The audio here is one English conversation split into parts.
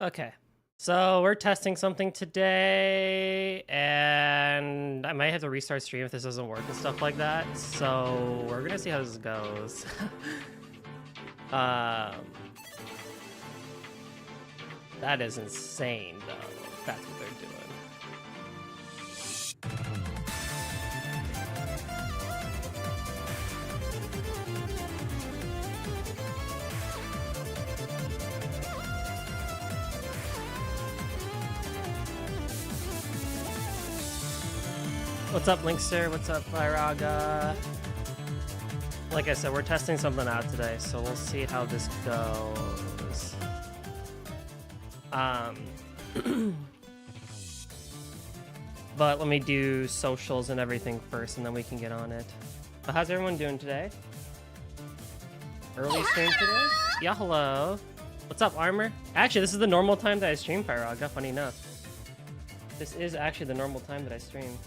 Okay, so we're testing something today, and I might have to restart stream if this doesn't work and stuff like that. So we're gonna see how this goes. um, that is insane, though. If that's what they're doing. What's up, Linkster? What's up, Iraga? Like I said, we're testing something out today, so we'll see how this goes. But let me do socials and everything first, and then we can get on it. But how's everyone doing today? Early stream today? Yeah, hello. What's up, Armor? Actually, this is the normal time that I stream, Pyroga, funny enough. This is actually the normal time that I stream.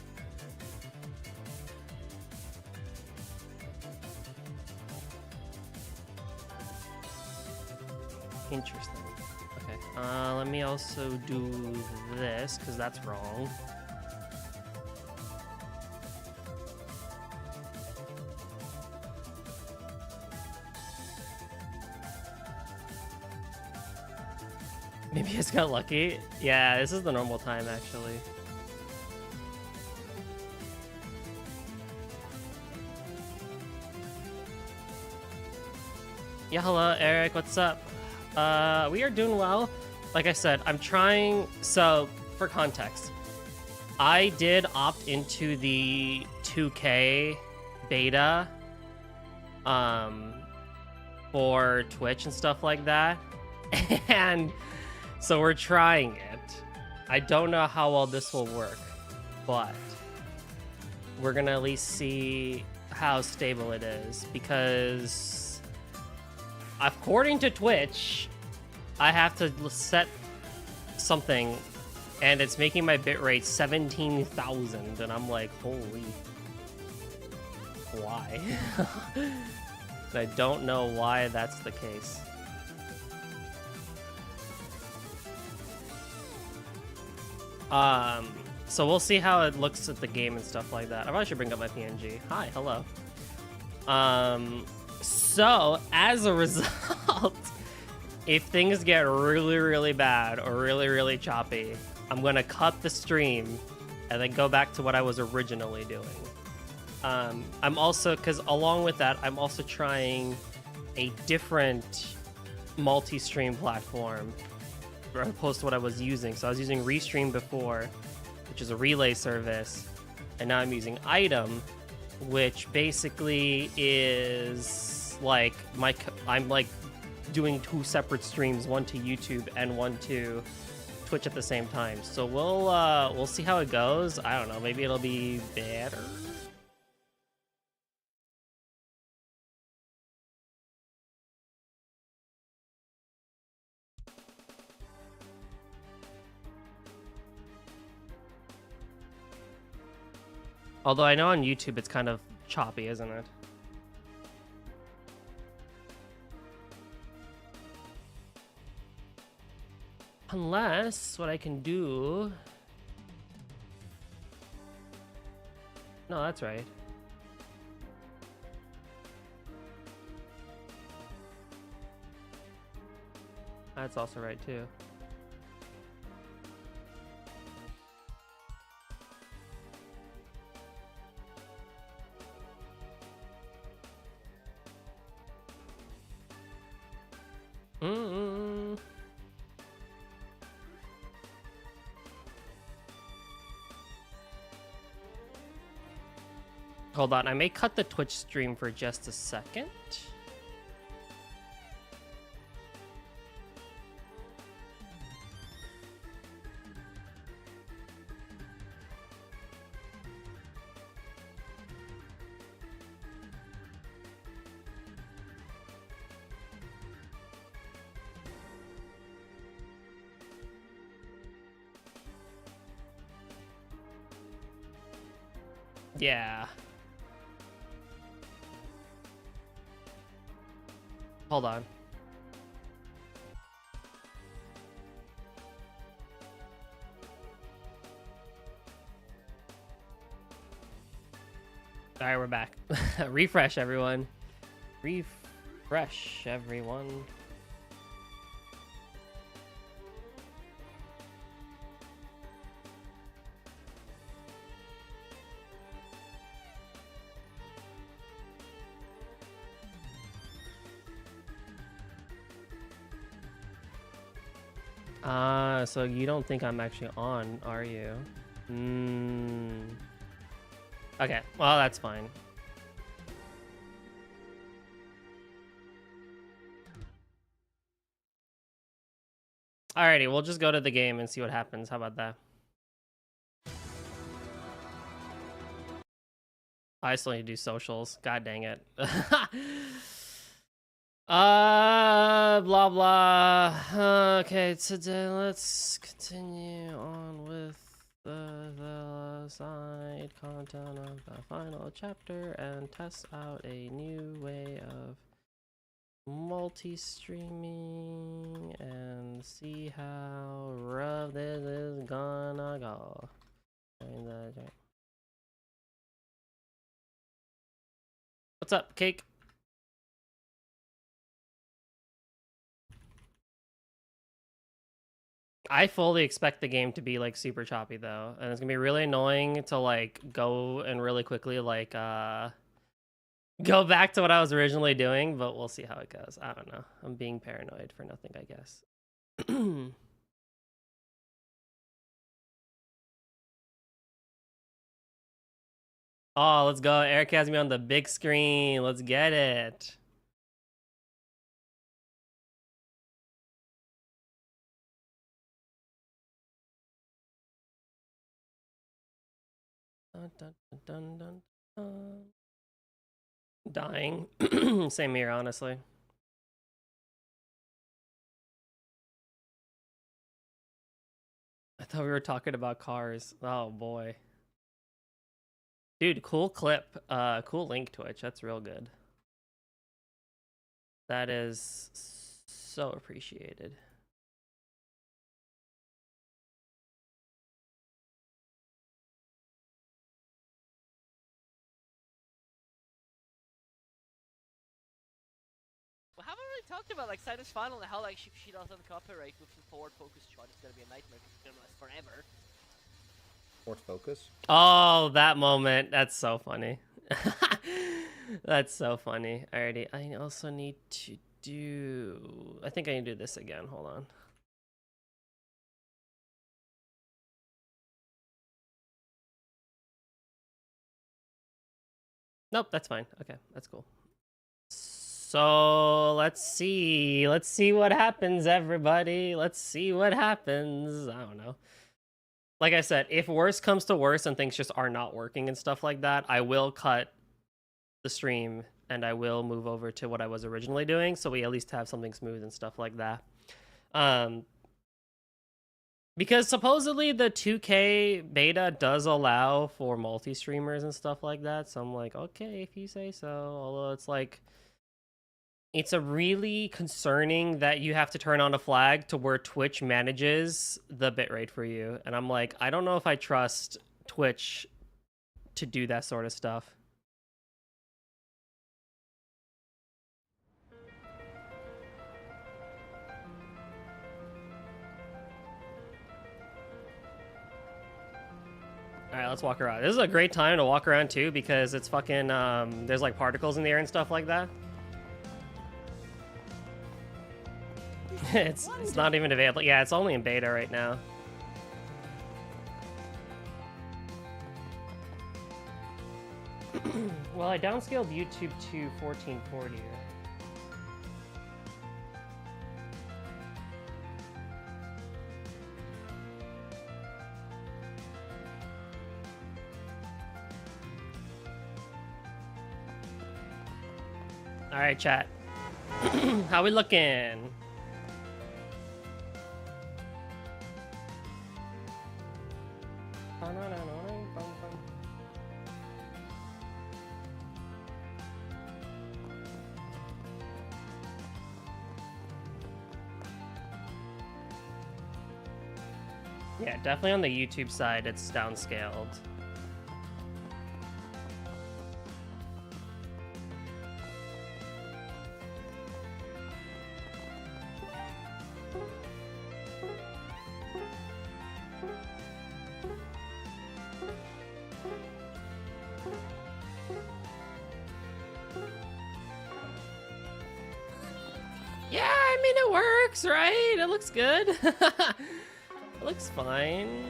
Interesting. Okay. Let me also do this, because that's wrong. Maybe I just got lucky. Yeah, this is the normal time, actually. Yeah, hello, Eric. What's up? We are doing well. Like I said, I'm trying. So, for context, I did opt into the 2K beta for Twitch and stuff like that. And so we're trying it. I don't know how well this will work, but we're gonna at least see how stable it is, because according to Twitch, I have to set something, and it's making my bitrate 17,000, and I'm like, holy, why? And I don't know why that's the case. So we'll see how it looks at the game and stuff like that. I probably should bring up my PNG. Hi, hello. So as a result, if things get really, really bad or really, really choppy, I'm gonna cut the stream and then go back to what I was originally doing. I'm also, because along with that, I'm also trying a different multi-stream platform as opposed to what I was using. So I was using Restream before, which is a relay service, and now I'm using Item, which basically is like I'm like doing two separate streams, one to YouTube and one to Twitch at the same time. So we'll see how it goes. I don't know, maybe it'll be better. Although I know on YouTube it's kind of choppy, isn't it? Unless what I can do... No, that's right. That's also right too. Hold on, I may cut the Twitch stream for just a second. Yeah. Hold on. All right, we're back. Refresh, everyone. Refresh, everyone. So you don't think I'm actually on, are you? Okay, well, that's fine. Alrighty, we'll just go to the game and see what happens. How about that? I still need to do socials. God dang it. Blah blah. Okay, today let's continue on with the side content of the final chapter and test out a new way of multi-streaming and see how rough this is gonna go. What's up, Cake? I fully expect the game to be like super choppy though, and it's gonna be really annoying to like go and really quickly like go back to what I was originally doing, but we'll see how it goes. I don't know. I'm being paranoid for nothing, I guess. Oh, let's go. Eric has me on the big screen. Let's get it. Dun, dun, dun, dun, dun. Dying. Same here, honestly. I thought we were talking about cars. Oh boy. Dude, cool clip. Cool link, Twitch. That's real good. That is so appreciated. We haven't really talked about like Simon's final and how like she doesn't copyright with the forward focus shot. It's gonna be a nightmare because it's gonna last forever. Forward focus? Oh, that moment. That's so funny. That's so funny. Alrighty, I also need to do... I think I need to do this again. Hold on. Nope, that's fine. Okay, that's cool. So, let's see. Let's see what happens, everybody. Let's see what happens. I don't know. Like I said, if worse comes to worse and things just are not working and stuff like that, I will cut the stream and I will move over to what I was originally doing, so we at least have something smooth and stuff like that. Because supposedly the 2K beta does allow for multi-streamers and stuff like that, so I'm like, okay, if you say so. Although it's like, it's a really concerning that you have to turn on a flag to where Twitch manages the bitrate for you, and I'm like, I don't know if I trust Twitch to do that sort of stuff. Alright, let's walk around. This is a great time to walk around too because it's fucking, there's like particles in the air and stuff like that. it's not even available. Yeah, it's only in beta right now. Well, I downscaled YouTube to 1440. All right, chat. How we looking? Yeah, definitely on the YouTube side, it's downscaled. works, right? It looks good. It looks fine.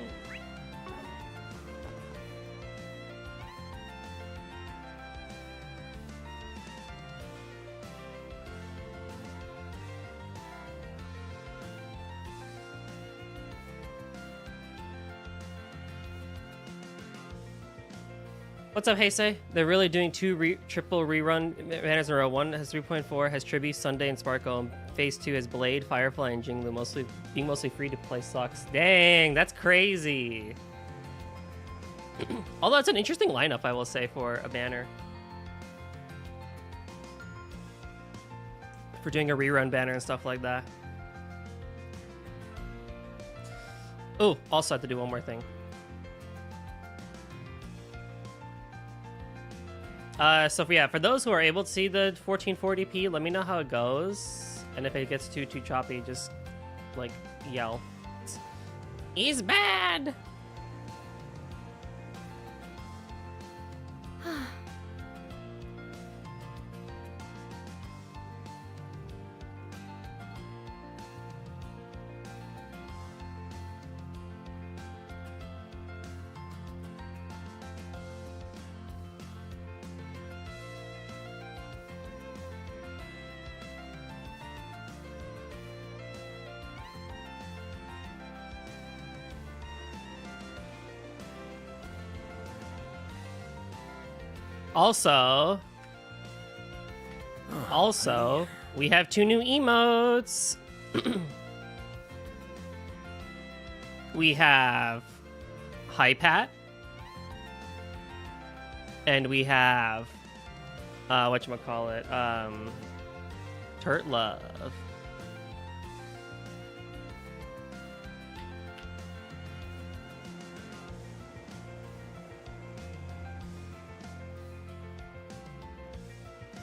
What's up, Heisei? They're really doing triple rerun banners in a row. One has 3.4, has Tribi, Sunday, and Sparkle. And Phase 2 has Blade, Firefly, and Jinglu. Being mostly free to play sucks. Dang, that's crazy. Although it's an interesting lineup, I will say, for a banner. For doing a rerun banner and stuff like that. Oh, also have to do one more thing. So yeah, for those who are able to see the 1440p, let me know how it goes. And if it gets too choppy, just like yell. He's bad. Also, we have 2 new emotes. We have Hypat, and we have whatchamacallit, Turt Love.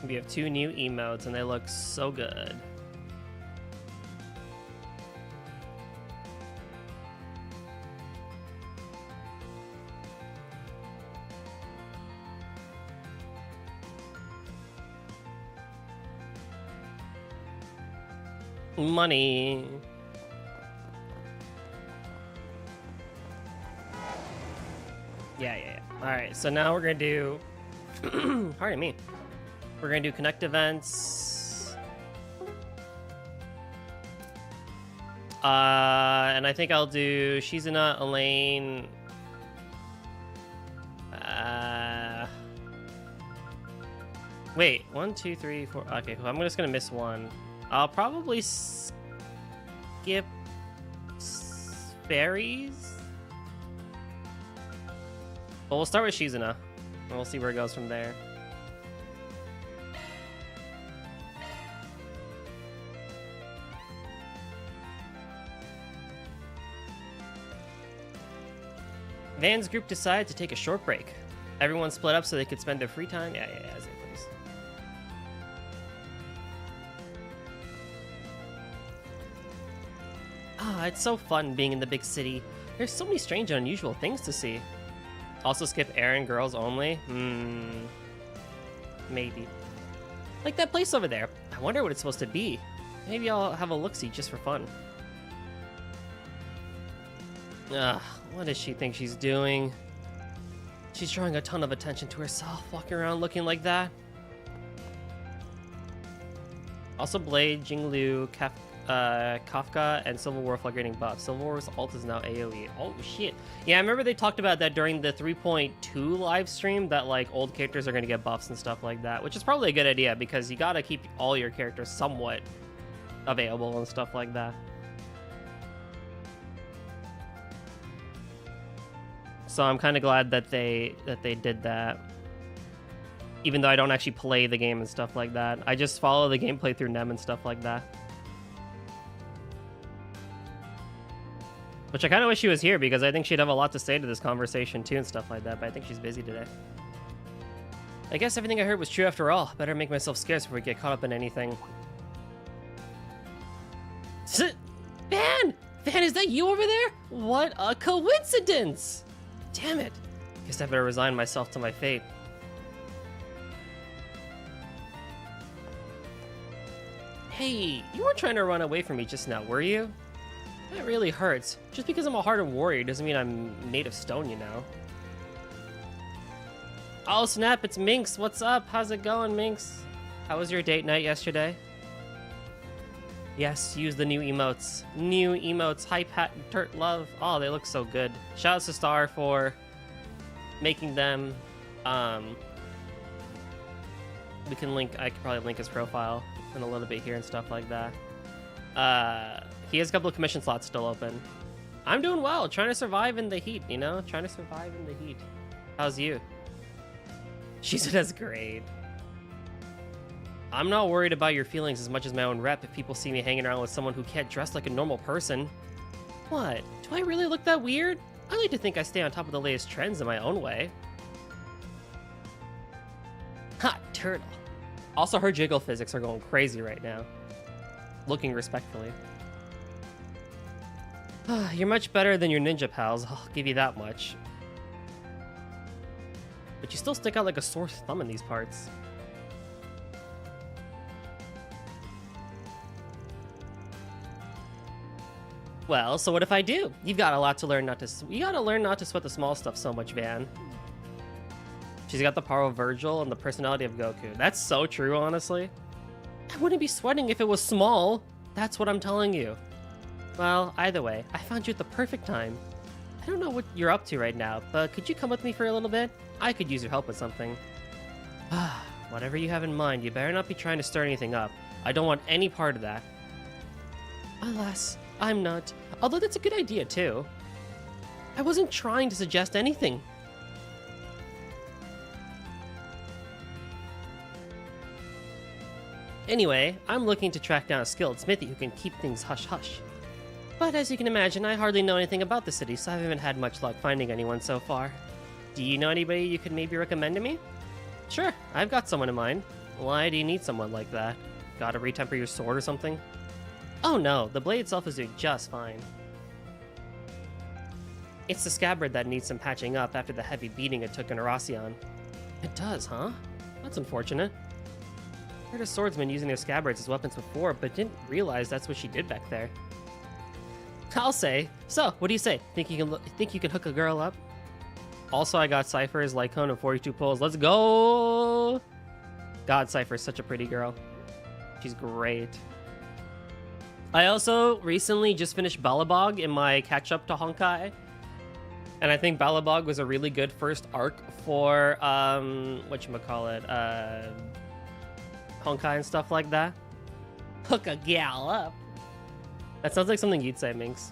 We have 2 new emotes, and they look so good. Money. Yeah. All right, so now we're gonna do. Pardon me. We're gonna do connect events. And I think I'll do Shizuna, Elaine. Wait, 1, 2, 3, 4. Okay, cool. I'm just gonna miss one. I'll probably skip fairies. Well, we'll start with Shizuna, and we'll see where it goes from there. Van's group decided to take a short break. Everyone split up so they could spend their free time. Yeah, as it please. Ah, it's so fun being in the big city. There's so many strange and unusual things to see. Also skip errand girls only? Maybe. Like that place over there. I wonder what it's supposed to be. Maybe I'll have a look-see just for fun. Ugh, what does she think she's doing? She's drawing a ton of attention to herself, walking around looking like that. Also, Blade, Jinglu, Kafka, and Civil War are getting buffs. Civil War's ult is now AoE. Oh, shit. Yeah, I remember they talked about that during the 3.2 live stream, that, like, old characters are going to get buffs and stuff like that, which is probably a good idea, because you gotta keep all your characters somewhat available and stuff like that. So I'm kind of glad that they did that. Even though I don't actually play the game and stuff like that. I just follow the gameplay through Nem and stuff like that. Which I kind of wish she was here, because I think she'd have a lot to say to this conversation too and stuff like that, but I think she's busy today. I guess everything I heard was true after all. Better make myself scarce before we get caught up in anything. Van! Van, is that you over there? What a coincidence! Damn it. Guess I better resign myself to my fate. Hey, you weren't trying to run away from me just now, were you? That really hurts. Just because I'm a hardened warrior doesn't mean I'm made of stone, you know. Oh snap, it's Minx. What's up? How's it going, Minx? How was your date night yesterday? Yes, use the new emotes. New emotes. Hype hat and Turt Love. Oh, they look so good. Shout out to Star for making them. We can link. I could probably link his profile in a little bit here and stuff like that. He has a couple of commission slots still open. I'm doing well, trying to survive in the heat, you know? Trying to survive in the heat. How's you? She said that's great. I'm not worried about your feelings as much as my own rep if people see me hanging around with someone who can't dress like a normal person. What? Do I really look that weird? I like to think I stay on top of the latest trends in my own way. Hot turtle. Also, her jiggle physics are going crazy right now. Looking respectfully. You're much better than your ninja pals, I'll give you that much. But you still stick out like a sore thumb in these parts. Well, so what if I do? You've got a lot to learn not to... You gotta learn not to sweat the small stuff so much, Van. She's got the power of Virgil and the personality of Goku. That's so true, honestly. I wouldn't be sweating if it was small. That's what I'm telling you. Well, either way, I found you at the perfect time. I don't know what you're up to right now, but could you come with me for a little bit? I could use your help with something. Whatever you have in mind, you better not be trying to stir anything up. I don't want any part of that. Alas, I'm not. Although that's a good idea, too. I wasn't trying to suggest anything. Anyway, I'm looking to track down a skilled smithy who can keep things hush-hush. But as you can imagine, I hardly know anything about the city, so I haven't had much luck finding anyone so far. Do you know anybody you could maybe recommend to me? Sure, I've got someone in mind. Why do you need someone like that? Gotta retemper your sword or something? Oh no, the blade itself is doing just fine. It's the scabbard that needs some patching up after the heavy beating it took in Aracion. It does, huh? That's unfortunate. I heard a swordsman using their scabbards as weapons before, but didn't realize that's what she did back there. I'll say. So, what do you say? Think you can hook a girl up? Also, I got Cypher's Lycone and 42 pulls. Let's go! God, Cypher's such a pretty girl. She's great. I also recently just finished Balabog in my catch-up to Honkai. And I think Balabog was a really good first arc for, whatchamacallit, Honkai and stuff like that. Hook a gal up. That sounds like something you'd say, Minx.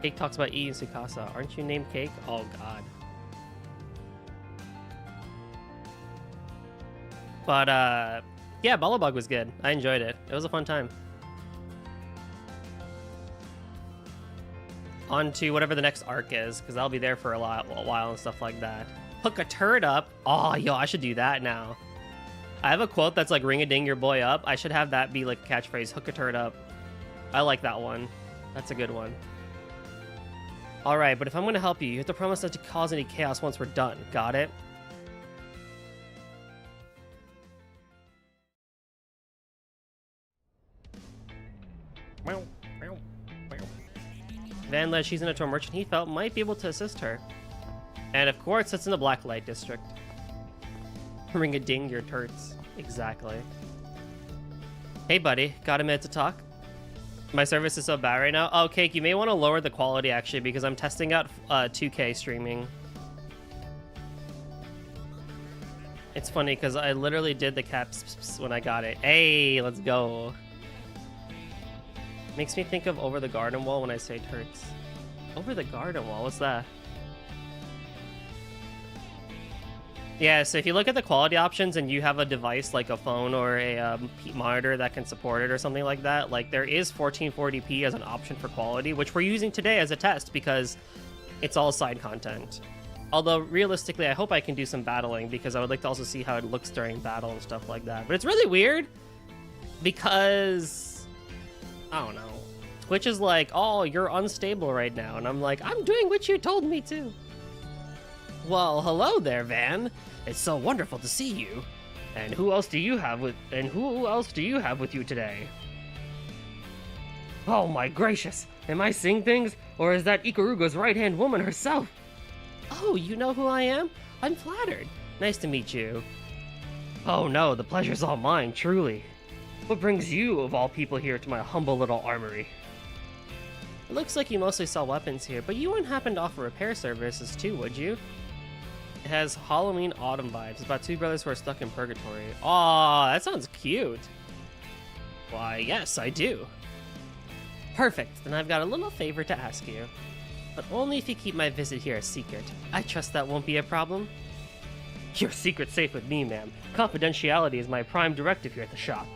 Cake talks about eating Sukasa. Aren't you named Cake? Oh, God. But, yeah, Balabog was good. I enjoyed it. It was a fun time. On to whatever the next arc is, because I'll be there for a while and stuff like that. Hook a turd up. Oh, yo, I should do that now. I have a quote that's like, ring-a-ding your boy up. I should have that be like a catchphrase, hook a turd up. I like that one. That's a good one. Alright, but if I'm going to help you, you have to promise not to cause any chaos once we're done. Got it? Van led Shizuna to a merchant he felt might be able to assist her. And of course, it's in the Blacklight District. Ring-a-ding your turds. Exactly. Hey, buddy. Got a minute to talk? My service is so bad right now. Oh, Cake, you may want to lower the quality, actually, because I'm testing out 2K streaming. It's funny, because I literally did the caps when I got it. Hey, let's go. Makes me think of Over the Garden Wall when I say turds. Over the Garden Wall? What's that? Yeah, so if you look at the quality options and you have a device like a phone or a monitor that can support it or something like that, like there is 1440p as an option for quality, which we're using today as a test because it's all side content. Although realistically, I hope I can do some battling because I would like to also see how it looks during battle and stuff like that. But it's really weird because, I don't know, Twitch is like, oh, you're unstable right now. And I'm like, I'm doing what you told me to. Well, hello there, Van. It's so wonderful to see you. And who else do you have with you today? Oh my gracious! Am I seeing things? Or is that Ikaruga's right-hand woman herself? Oh, you know who I am? I'm flattered. Nice to meet you. Oh no, the pleasure's all mine, truly. What brings you, of all people, here to my humble little armory? It looks like you mostly sell weapons here, but you wouldn't happen to offer repair services too, would you? It has Halloween autumn vibes. It's about two brothers who are stuck in purgatory. Aw, that sounds cute. Why, yes, I do. Perfect, then I've got a little favor to ask you. But only if you keep my visit here a secret. I trust that won't be a problem? Your secret's safe with me, ma'am. Confidentiality is my prime directive here at the shop.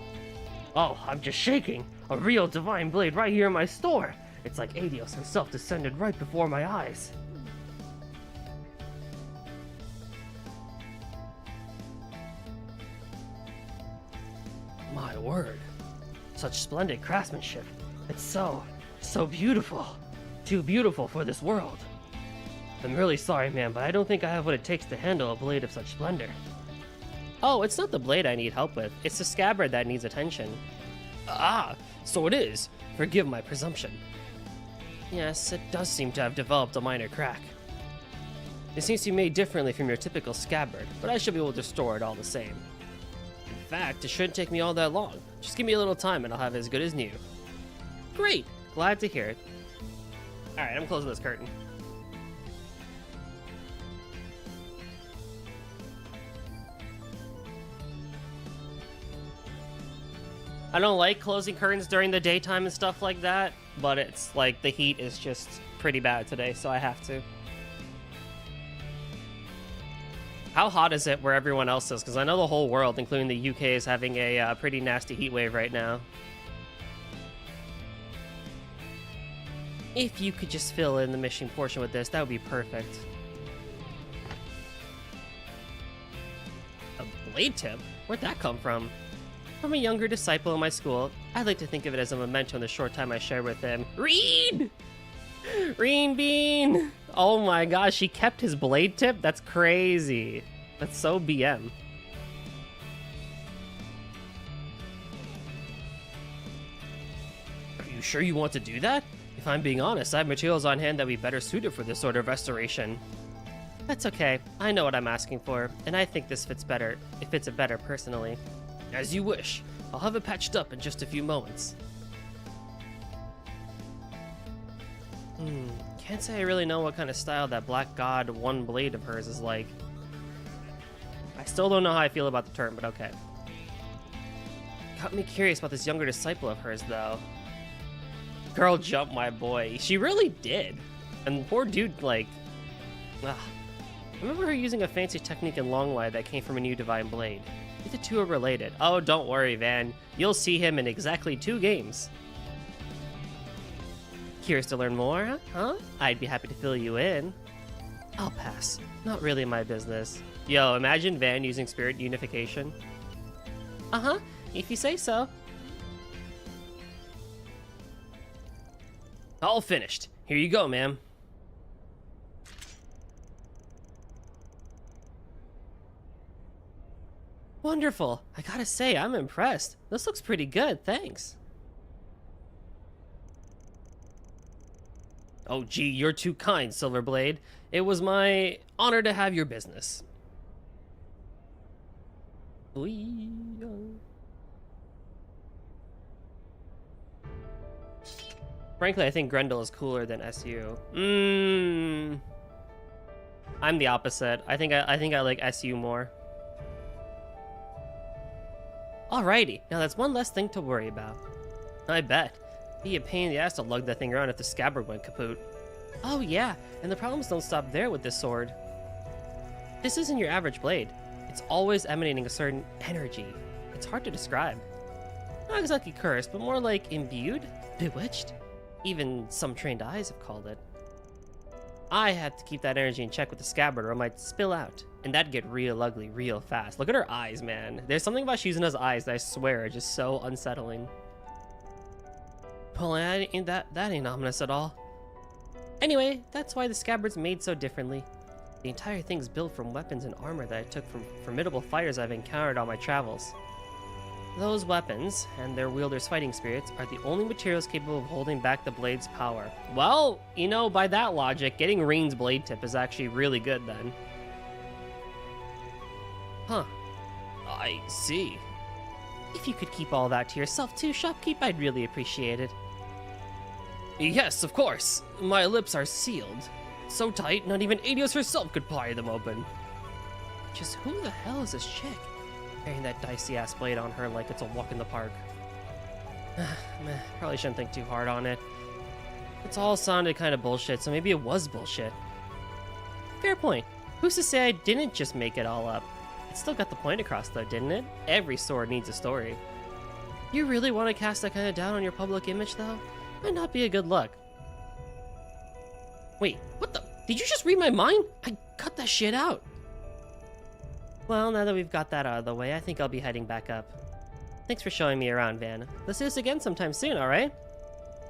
Oh, I'm just shaking. A real divine blade right here in my store. It's like Adios himself descended right before my eyes. My word. Such splendid craftsmanship. It's so beautiful. Too beautiful for this world. I'm really sorry, ma'am, but I don't think I have what it takes to handle a blade of such splendor. Oh, it's not the blade I need help with. It's the scabbard that needs attention. Ah, so it is. Forgive my presumption. Yes, it does seem to have developed a minor crack. It seems to be made differently from your typical scabbard, but I should be able to restore it all the same. In fact, it shouldn't take me all that long. Just give me a little time and I'll have it as good as new. Great! Glad to hear it. Alright, I'm closing this curtain. I don't like closing curtains during the daytime and stuff like that, but it's like the heat is just pretty bad today, so I have to. How hot is it where everyone else is? Because I know the whole world, including the UK, is having a pretty nasty heat wave right now. If you could just fill in the mission portion with this, that would be perfect. A blade tip? Where'd that come from? From a younger disciple in my school. I'd like to think of it as a memento in the short time I shared with him. Reed! Reen Bean! Oh my gosh, he kept his blade tip? That's crazy. That's so BM. Are you sure you want to do that? If I'm being honest, I have materials on hand that would be better suited for this sort of restoration. That's okay. I know what I'm asking for, and I think this fits better. It fits it better personally. As you wish. I'll have it patched up in just a few moments. Can't say I really know what kind of style that Black God one blade of hers is like. I still don't know how I feel about the term, but okay. Got me curious about this younger disciple of hers, though. Girl jumped my boy. She really did. And poor dude, like... I remember her using a fancy technique in Long Light that came from a new divine blade. The two are related. Oh, don't worry, Van. You'll see him in exactly 2 games. Curious to learn more, huh? I'd be happy to fill you in. I'll pass. Not really my business. Yo, imagine Van using spirit unification. Uh-huh, if you say so. All finished. Here you go, ma'am. Wonderful. I gotta say, I'm impressed. This looks pretty good, thanks. Oh gee, you're too kind, Silverblade. It was my honor to have your business. Frankly, I think Grendel is cooler than SU. I'm the opposite. I think I like SU more. Alrighty, now that's one less thing to worry about. I bet. Be a pain in the ass to lug that thing around if the scabbard went kaput. Oh yeah, and the problems don't stop there with this sword. This isn't your average blade. It's always emanating a certain energy. It's hard to describe. Not exactly cursed, but more like imbued? Bewitched? Even some trained eyes have called it. I have to keep that energy in check with the scabbard or it might spill out. And that'd get real ugly real fast. Look at her eyes, man. There's something about Shizuna's eyes that I swear are just so unsettling. Well, that ain't ominous at all. Anyway, that's why the scabbard's made so differently. The entire thing's built from weapons and armor that I took from formidable fighters I've encountered on my travels. Those weapons, and their wielders' fighting spirits, are the only materials capable of holding back the blade's power. Well, you know, by that logic, getting Rain's blade tip is actually really good then. Huh. I see. If you could keep all that to yourself too, shopkeep, I'd really appreciate it. Yes, of course. My lips are sealed. So tight, not even Adios herself could pry them open. Just who the hell is this chick? Carrying that dicey-ass blade on her like it's a walk in the park. Meh, probably shouldn't think too hard on it. It's all sounded kind of bullshit, so maybe it was bullshit. Fair point. Who's to say I didn't just make it all up? It still got the point across though, didn't it? Every sword needs a story. You really want to cast that kind of doubt on your public image though? Might not be a good look. Wait, what the? Did you just read my mind? I cut that shit out. Well, now that we've got that out of the way, I think I'll be heading back up. Thanks for showing me around, Van. Let's do this again sometime soon, alright?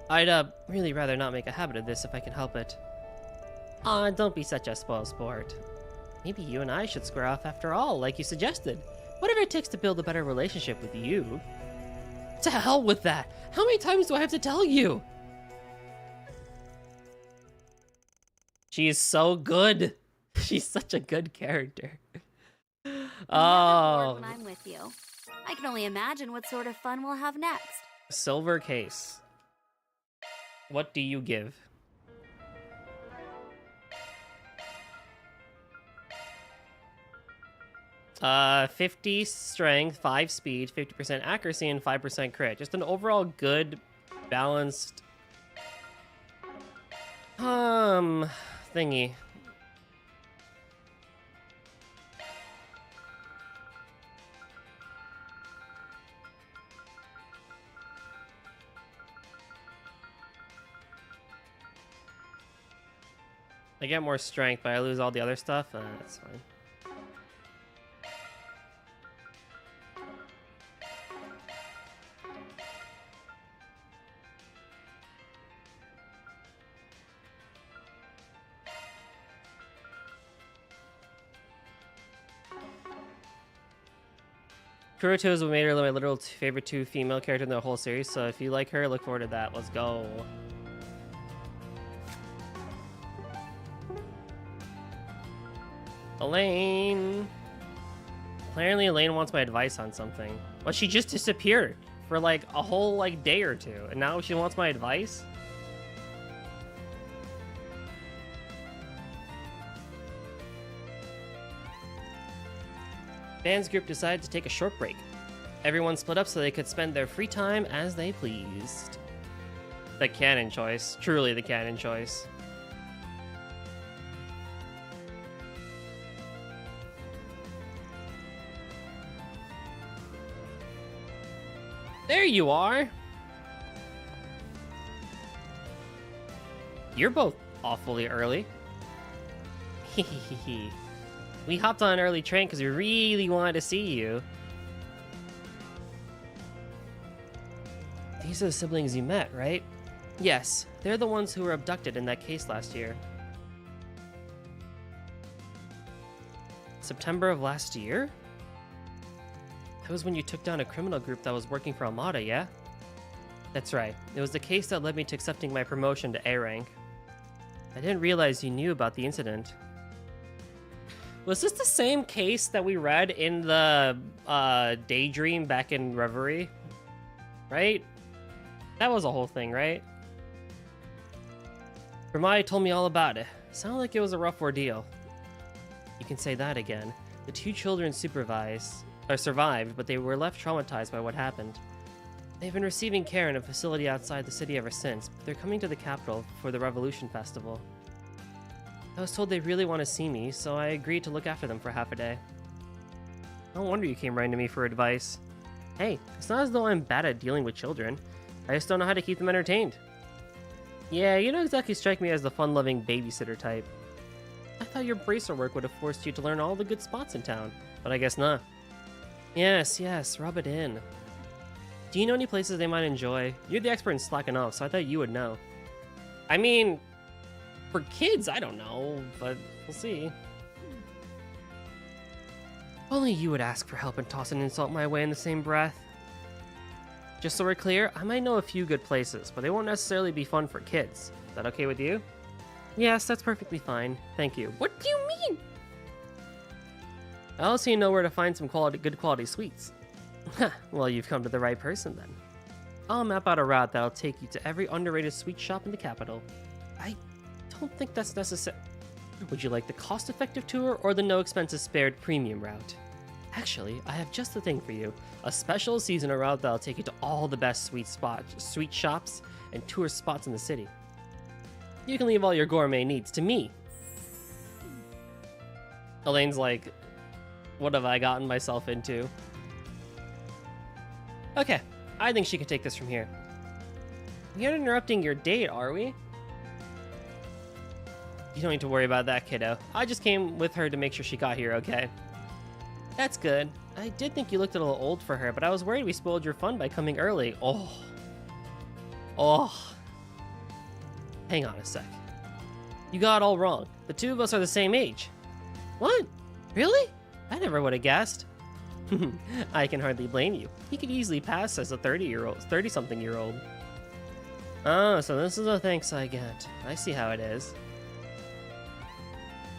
I'd, really rather not make a habit of this if I can help it. Aw, don't be such a spoil sport. Maybe you and I should square off after all, like you suggested. Whatever it takes to build a better relationship with you. To hell with that! How many times do I have to tell you? She is so good. She's such a good character. I'm never bored when I'm with you. I can only imagine what sort of fun we'll have next. Silver case. What do you give? Uh, 50 strength, 5 speed, 50% accuracy, and 5% crit. Just an overall good, balanced thingy. I get more strength, but I lose all the other stuff. That's fine. Kuroto is what made her my literal favorite two female character in the whole series, so if you like her, look forward to that. Let's go. Elaine! Apparently Elaine wants my advice on something. But she just disappeared for like a whole like day or two, and now she wants my advice? Van's group decided to take a short break. Everyone split up so they could spend their free time as they pleased. The canon choice. Truly the canon choice. There you are! You're both awfully early. Hehehe. We hopped on an early train because we really wanted to see you. These are the siblings you met, right? Yes, they're the ones who were abducted in that case last year. September of last year? That was when you took down a criminal group that was working for Armada, yeah? That's right. It was the case that led me to accepting my promotion to A rank. I didn't realize you knew about the incident. Was this the same case that we read in the Daydream back in Reverie? Right? That was a whole thing, right? Ramai told me all about it. Sounded like it was a rough ordeal. You can say that again. The two children survived, but they were left traumatized by what happened. They've been receiving care in a facility outside the city ever since, but they're coming to the capital for the Revolution Festival. I was told they really want to see me, so I agreed to look after them for half a day. No wonder you came running to me for advice. Hey, it's not as though I'm bad at dealing with children. I just don't know how to keep them entertained. Yeah, you don't exactly strike me as the fun-loving babysitter type. I thought your bracer work would have forced you to learn all the good spots in town, but I guess not. Yes, rub it in. Do you know any places they might enjoy? You're the expert in slacking off, so I thought you would know. I mean, for kids, I don't know, but we'll see. Only you would ask for help and toss an insult my way in the same breath. Just so we're clear, I might know a few good places, but they won't necessarily be fun for kids. Is that okay with you? Yes, that's perfectly fine. Thank you. What do you mean? I also know where to find some good quality sweets. Well, you've come to the right person then. I'll map out a route that'll take you to every underrated sweet shop in the capital. I don't think that's necessary. Would you like the cost-effective tour or the no-expenses spared premium route? Actually, I have just the thing for you. A special seasonal route that'll take you to all the best sweet shops and tourist spots in the city. You can leave all your gourmet needs to me. Elaine's like, what have I gotten myself into? Okay, I think she can take this from here. We aren't interrupting your date, are we? You don't need to worry about that, kiddo. I just came with her to make sure she got here okay. That's good. I did think you looked a little old for her, but I was worried we spoiled your fun by coming early. Oh. Hang on a sec. You got it all wrong. The two of us are the same age. What? Really? I never would have guessed. I can hardly blame you. He could easily pass as a 30-something-year-old. Oh, so this is a thanks I get. I see how it is.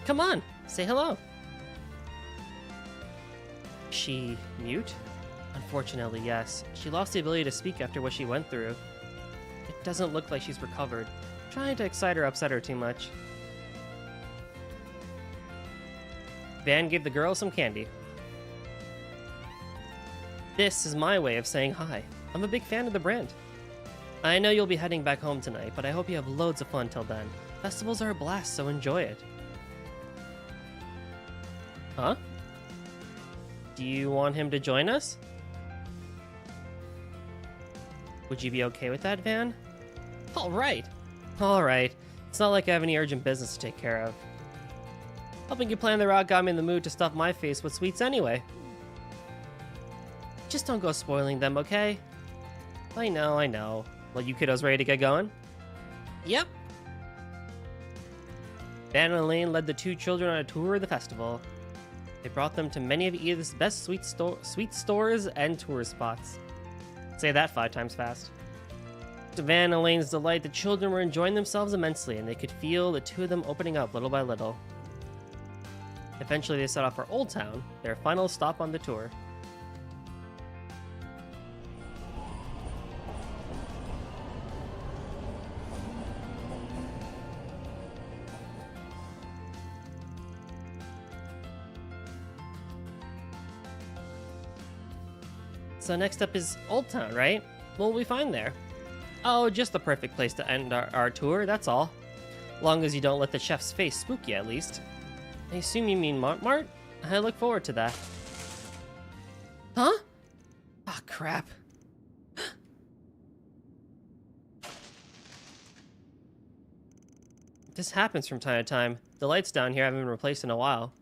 Come on, say hello. She mute? Unfortunately, yes. She lost the ability to speak after what she went through. It doesn't look like she's recovered. Trying to excite or upset her too much. Van gave the girl some candy. This is my way of saying hi. I'm a big fan of the brand. I know you'll be heading back home tonight, but I hope you have loads of fun till then. Festivals are a blast, so enjoy it. Huh? Do you want him to join us? Would you be okay with that, Van? Alright. It's not like I have any urgent business to take care of. Helping you plan the route got me in the mood to stuff my face with sweets anyway. Just don't go spoiling them, okay? I know. Well, you kiddos ready to get going? Yep. Van and Elaine led the two children on a tour of the festival. They brought them to many of Edith's best sweet stores and tourist spots. Say that 5 times fast. To Van and Elaine's delight, the children were enjoying themselves immensely, and they could feel the two of them opening up little by little. Eventually, they set off for Old Town, their final stop on the tour. So next up is Old Town, right? What will we find there? Oh, just the perfect place to end our tour, that's all. Long as you don't let the chef's face spook you, at least. I assume you mean Mart? I look forward to that. Huh? Ah, crap. This happens from time to time. The lights down here haven't been replaced in a while.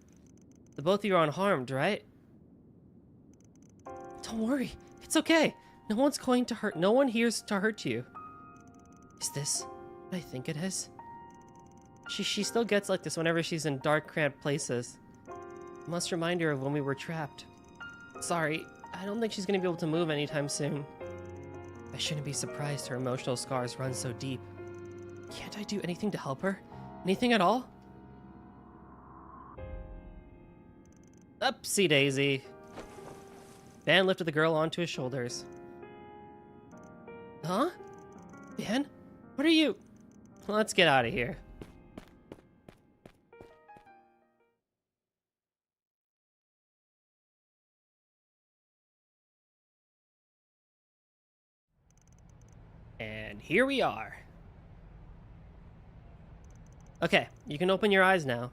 The both of you are unharmed, right? Don't worry, it's okay. No one here's to hurt you. Is this what I think it is? She still gets like this whenever she's in dark, cramped places. I must remind her of when we were trapped. Sorry, I don't think she's gonna be able to move anytime soon. I shouldn't be surprised her emotional scars run so deep. Can't I do anything to help her? Anything at all? Upsie daisy. Van lifted the girl onto his shoulders. Huh? Van? What are you? Let's get out of here. And here we are. Okay, you can open your eyes now.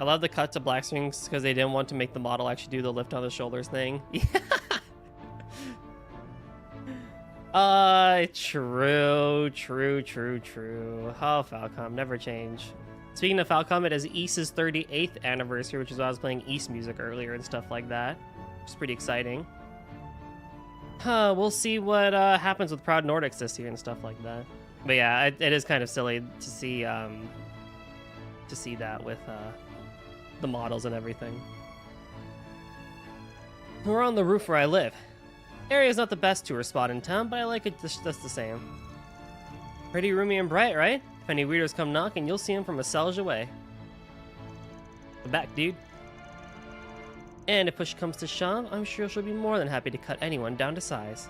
I love the cut to Black Swings because they didn't want to make the model actually do the lift on the shoulders thing. True. Oh, Falcom, never change. Speaking of Falcom, it is East's 38th anniversary, which is why I was playing East music earlier and stuff like that. It's pretty exciting. We'll see what happens with Proud Nordics this year and stuff like that. But yeah, it is kind of silly to see that with the models and everything. We're on the roof where I live. Area's not the best tour spot in town, but I like it just the same. Pretty roomy and bright, right? If any weirdos come knocking, you'll see them from a celge away. Come back, dude. And if push comes to shove, I'm sure she'll be more than happy to cut anyone down to size.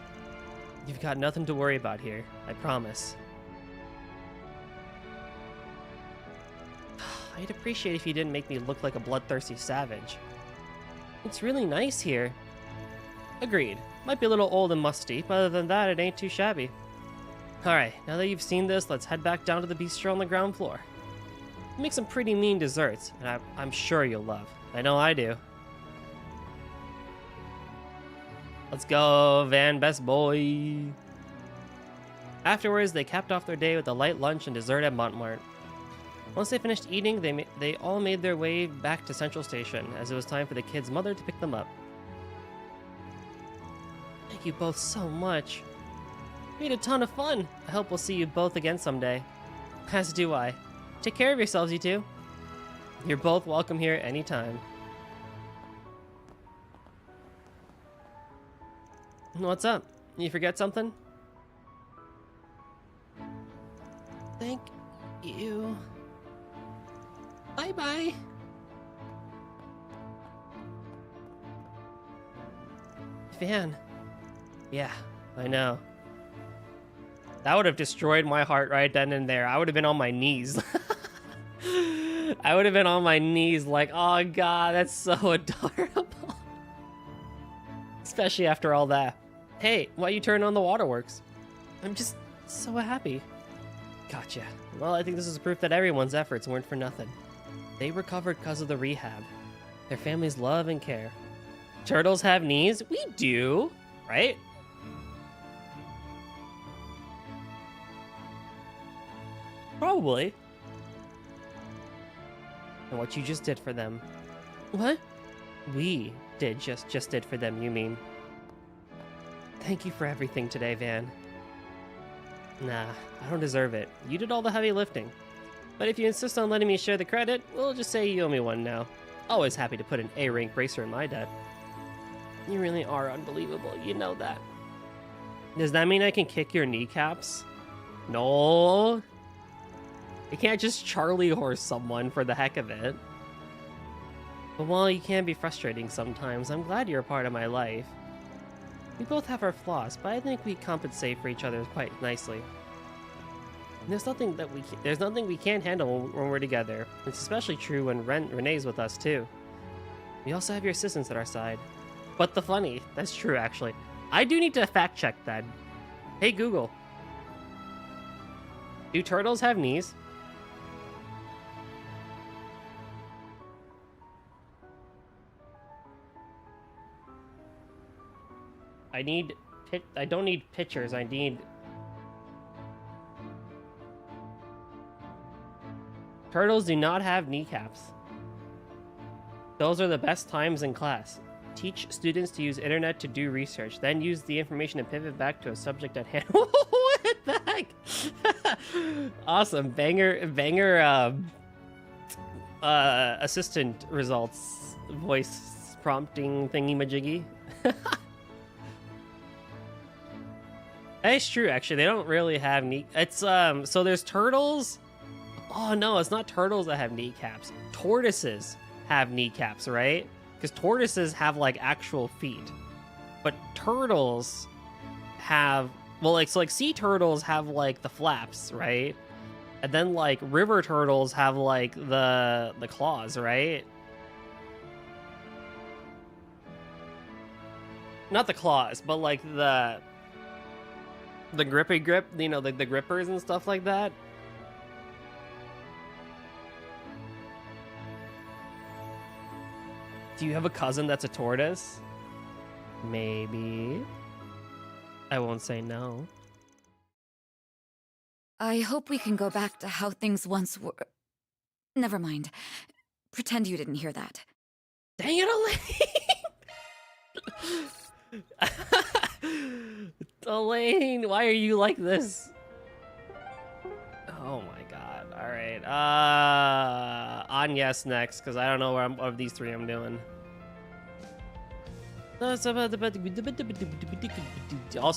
You've got nothing to worry about here, I promise. I'd appreciate if you didn't make me look like a bloodthirsty savage. It's really nice here. Agreed. Might be a little old and musty, but other than that, it ain't too shabby. Alright, now that you've seen this, let's head back down to the bistro on the ground floor. We make some pretty mean desserts, and I'm sure you'll love. I know I do. Let's go, Van, best boy. Afterwards, they capped off their day with a light lunch and dessert at Montmartre. Once they finished eating, they all made their way back to Central Station, as it was time for the kids' mother to pick them up. Thank you both so much. We had a ton of fun. I hope we'll see you both again someday. As do I. Take care of yourselves, you two. You're both welcome here anytime. What's up? You forget something? Thank you. Bye-bye. Van. Yeah, I know. That would have destroyed my heart right then and there. I would have been on my knees. I would have been on my knees like, oh god, that's so adorable. Especially after all that. Hey, why you turn on the waterworks? I'm just so happy. Gotcha. Well, I think this is proof that everyone's efforts weren't for nothing. They recovered because of the rehab. Their families love and care. Turtles have knees? We do, right? Probably. And what you just did for them. What? We just did for them, you mean. Thank you for everything today, Van. Nah, I don't deserve it. You did all the heavy lifting. But if you insist on letting me share the credit, we'll just say you owe me one now. Always happy to put an A-rank racer in my debt. You really are unbelievable, you know that. Does that mean I can kick your kneecaps? No. You can't just Charlie horse someone for the heck of it. But while you can be frustrating sometimes, I'm glad you're a part of my life. We both have our flaws, but I think we compensate for each other quite nicely. There's nothing we can't handle when we're together. It's especially true when Renee's with us too. We also have your assistants at our side. But the funny, that's true actually. I do need to fact check that. Hey Google. Do turtles have knees? I don't need pictures, I need... Turtles do not have kneecaps. Those are the best times in class. Teach students to use internet to do research, then use the information to pivot back to a subject at hand. What the heck? Awesome. Banger assistant results. Voice prompting thingy-majiggy. That's true, actually. They don't really have It's, so there's turtles. Oh, no, it's not turtles that have kneecaps. Tortoises have kneecaps, right? Because tortoises have, like, actual feet. But turtles have... Well, like, so, like, sea turtles have, like, the flaps, right? And then, like, river turtles have, like, the claws, right? Not the claws, but, like, the grippy grip, you know, the grippers and stuff like that. Do you have a cousin that's a tortoise? Maybe. I won't say no. I hope we can go back to how things once were. Never mind. Pretend you didn't hear that. Dang it, Elaine! Elaine, why are you like this? Oh my god. Alright. Agnes next, because I don't know what of these three I'm doing. Also,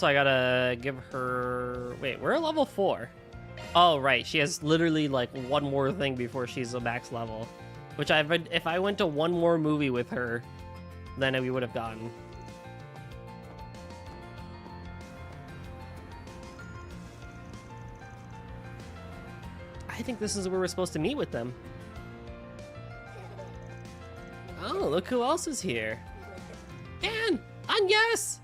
I gotta give her... Wait, we're at level 4. Oh, right. She has literally, like, one more thing before she's a max level. Which if I went to one more movie with her, then we would have gotten. I think this is where we're supposed to meet with them. Oh, look who else is here. And Agnes!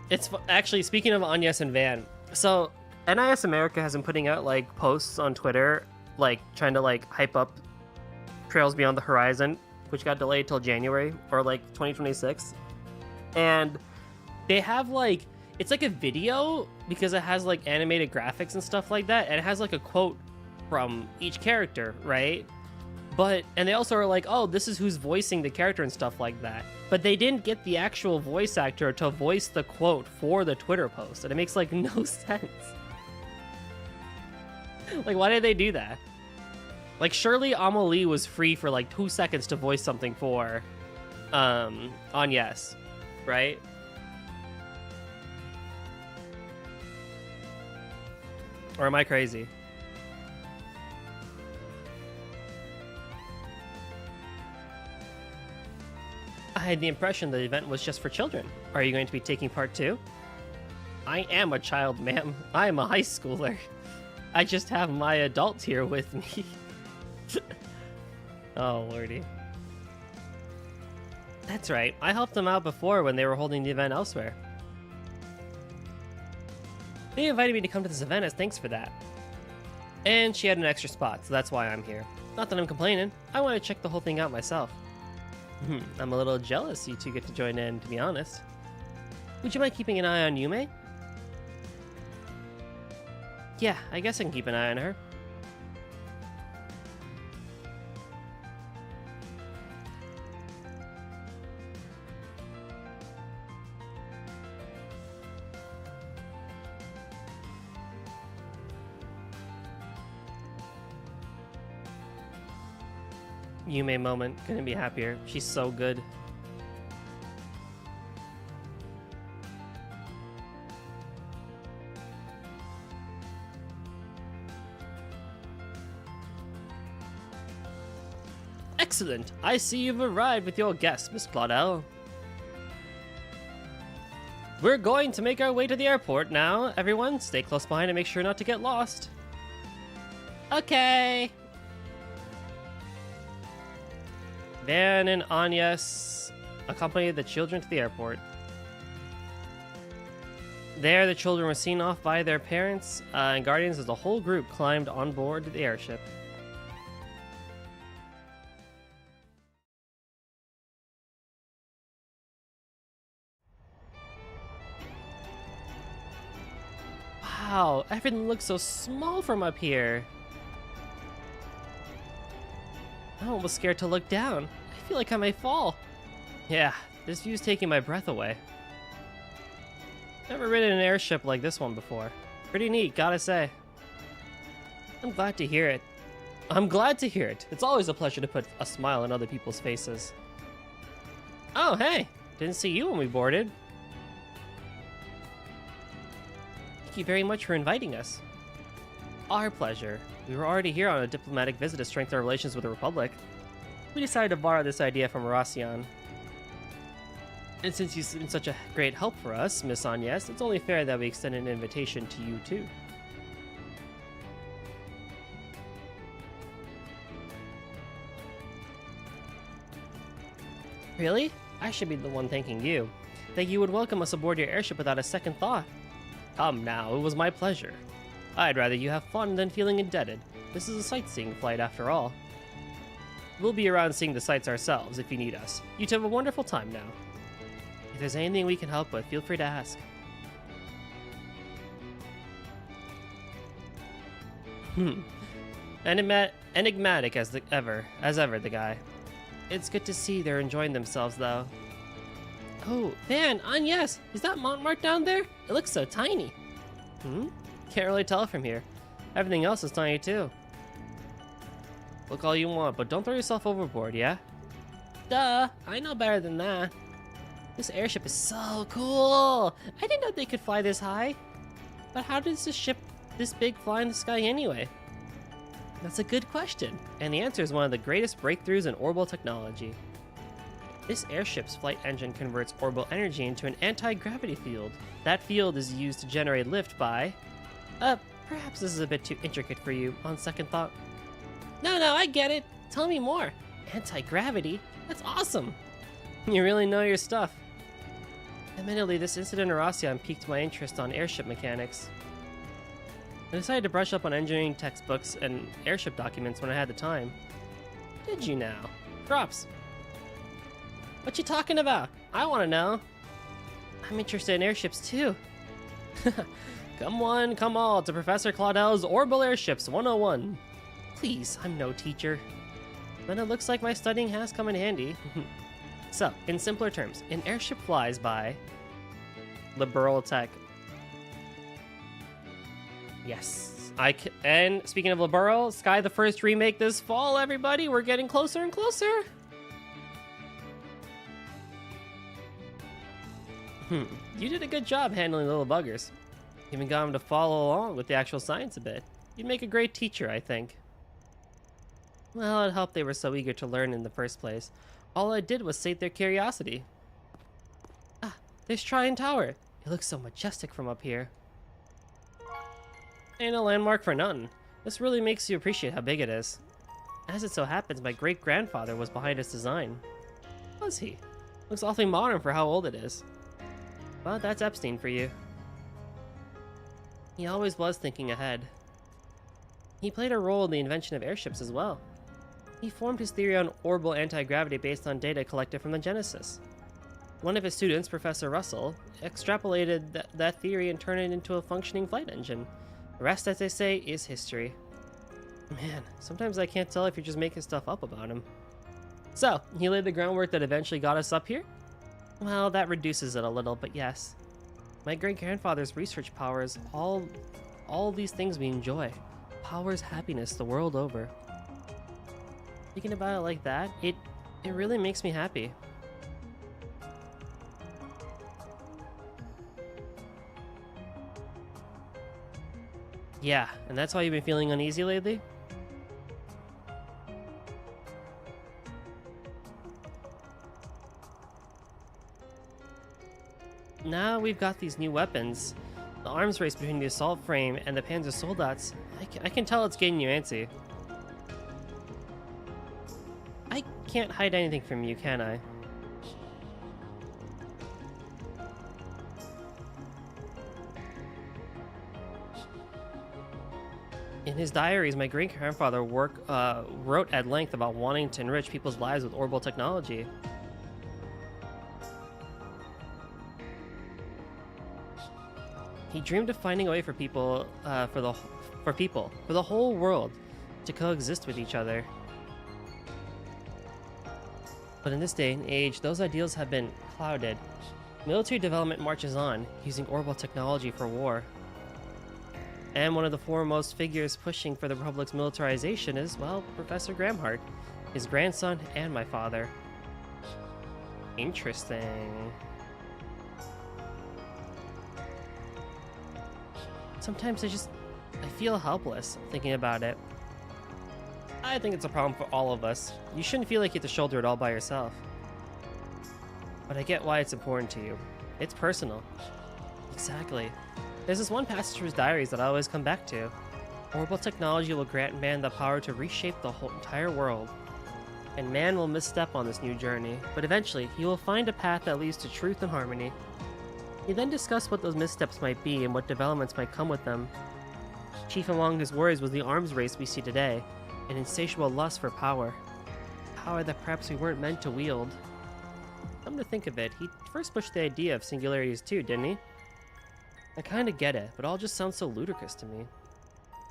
It's actually, speaking of Agnes and Van, so NIS America has been putting out like posts on Twitter, like trying to like hype up Trails Beyond the Horizon, which got delayed till January or like 2026. And they have like, it's like a video because it has like animated graphics and stuff like that, and it has like a quote from each character, right? And they also are like, oh, this is who's voicing the character and stuff like that. But they didn't get the actual voice actor to voice the quote for the Twitter post, and it makes like no sense. Like, why did they do that? Like, surely Amelie was free for like 2 seconds to voice something for Agnes, right? Or am I crazy? I had the impression the event was just for children. Are you going to be taking part too? I am a child, ma'am. I am a high schooler. I just have my adult here with me. Oh, lordy. That's right. I helped them out before when they were holding the event elsewhere. They invited me to come to this event as thanks for that. And she had an extra spot, so that's why I'm here. Not that I'm complaining. I want to check the whole thing out myself. I'm a little jealous you two get to join in, to be honest. Would you mind keeping an eye on Yume? Yeah, I guess I can keep an eye on her. Yume moment, couldn't be happier. She's so good. Excellent! I see you've arrived with your guest, Miss Claudel. We're going to make our way to the airport now. Everyone, stay close behind and make sure not to get lost. Okay. Van and Agnes accompanied the children to the airport. There, the children were seen off by their parents and guardians as the whole group climbed on board the airship. Wow, everything looks so small from up here. I'm almost scared to look down. I feel like I may fall. Yeah, this view's taking my breath away. Never ridden an airship like this one before. Pretty neat, gotta say. I'm glad to hear it. I'm glad to hear it. It's always a pleasure to put a smile on other people's faces. Oh, hey! Didn't see you when we boarded. Thank you very much for inviting us. Our pleasure. We were already here on a diplomatic visit to strengthen our relations with the Republic. We decided to borrow this idea from Horacion. And since you've been such a great help for us, Miss Agnes, it's only fair that we extend an invitation to you too. Really? I should be the one thanking you. That you would welcome us aboard your airship without a second thought. Come now, it was my pleasure. I'd rather you have fun than feeling indebted. This is a sightseeing flight after all. we'll be around seeing the sights ourselves if you need us. You two have a wonderful time now. If there's anything we can help with, feel free to ask. Enigmatic as ever, the guy. It's good to see they're enjoying themselves, though. Oh, man, yes! Is that Montmartre down there? It looks so tiny. Can't really tell from here. Everything else is tiny, too. Look all you want, but don't throw yourself overboard, yeah? Duh, I know better than that. This airship is so cool! I didn't know they could fly this high. But how does this ship this big fly in the sky anyway? That's a good question, and the answer is one of the greatest breakthroughs in orbital technology. This airship's flight engine converts orbital energy into an anti-gravity field. That field is used to generate lift by... perhaps this is a bit too intricate for you, on second thought. No, I get it. Tell me more. Anti-gravity? That's awesome. You really know your stuff. Admittedly, this incident in Rossion piqued my interest on airship mechanics. I decided to brush up on engineering textbooks and airship documents when I had the time. Did you now? Props. What you talking about? I want to know. I'm interested in airships too. Come one, come all to Professor Claudel's Orbital Airships 101. Please, I'm no teacher. But it looks like my studying has come in handy. So, in simpler terms, an airship flies by liberal tech. Yes. And speaking of liberal, Sky the First remake this fall, everybody. We're getting closer and closer. You did a good job handling little buggers. Even got them to follow along with the actual science a bit. You'd make a great teacher, I think. Well, it helped they were so eager to learn in the first place. All I did was sate their curiosity. Ah, there's Tryon Tower. It looks so majestic from up here. Ain't a landmark for nothing. This really makes you appreciate how big it is. As it so happens, my great-grandfather was behind its design. Was he? Looks awfully modern for how old it is. Well, that's Epstein for you. He always was thinking ahead. He played a role in the invention of airships as well. He formed his theory on orbital anti-gravity based on data collected from the Genesis. One of his students, Professor Russell, extrapolated that theory and turned it into a functioning flight engine. The rest, as they say, is history. Man, sometimes I can't tell if you're just making stuff up about him. So, he laid the groundwork that eventually got us up here? Well, that reduces it a little, but yes. My great-grandfather's research powers all these things we enjoy. Powers happiness the world over. Thinking about it like that, it really makes me happy. Yeah, and that's why you've been feeling uneasy lately? Now we've got these new weapons. The arms race between the assault frame and the Panzer Soldats. I can tell it's getting you antsy. I can't hide anything from you, can I? In his diaries, my great-grandfather wrote at length about wanting to enrich people's lives with orbital technology. He dreamed of finding a way for people, for the whole world, to coexist with each other. But in this day and age, those ideals have been clouded. Military development marches on, using orbital technology for war. And one of the foremost figures pushing for the Republic's militarization is, well, Professor Gramhart, his grandson and my father. Interesting. Sometimes I feel helpless thinking about it. I think it's a problem for all of us. You shouldn't feel like you have to shoulder it all by yourself. But I get why it's important to you. It's personal. Exactly. There's this one passage from his diaries that I always come back to. Orbital technology will grant man the power to reshape the whole entire world. And man will misstep on this new journey, but eventually he will find a path that leads to truth and harmony. He then discussed what those missteps might be and what developments might come with them. Chief among his worries was the arms race we see today, an insatiable lust for power. power that perhaps we weren't meant to wield. Come to think of it, he first pushed the idea of singularities too, didn't he? I kinda get it, but it all just sounds so ludicrous to me.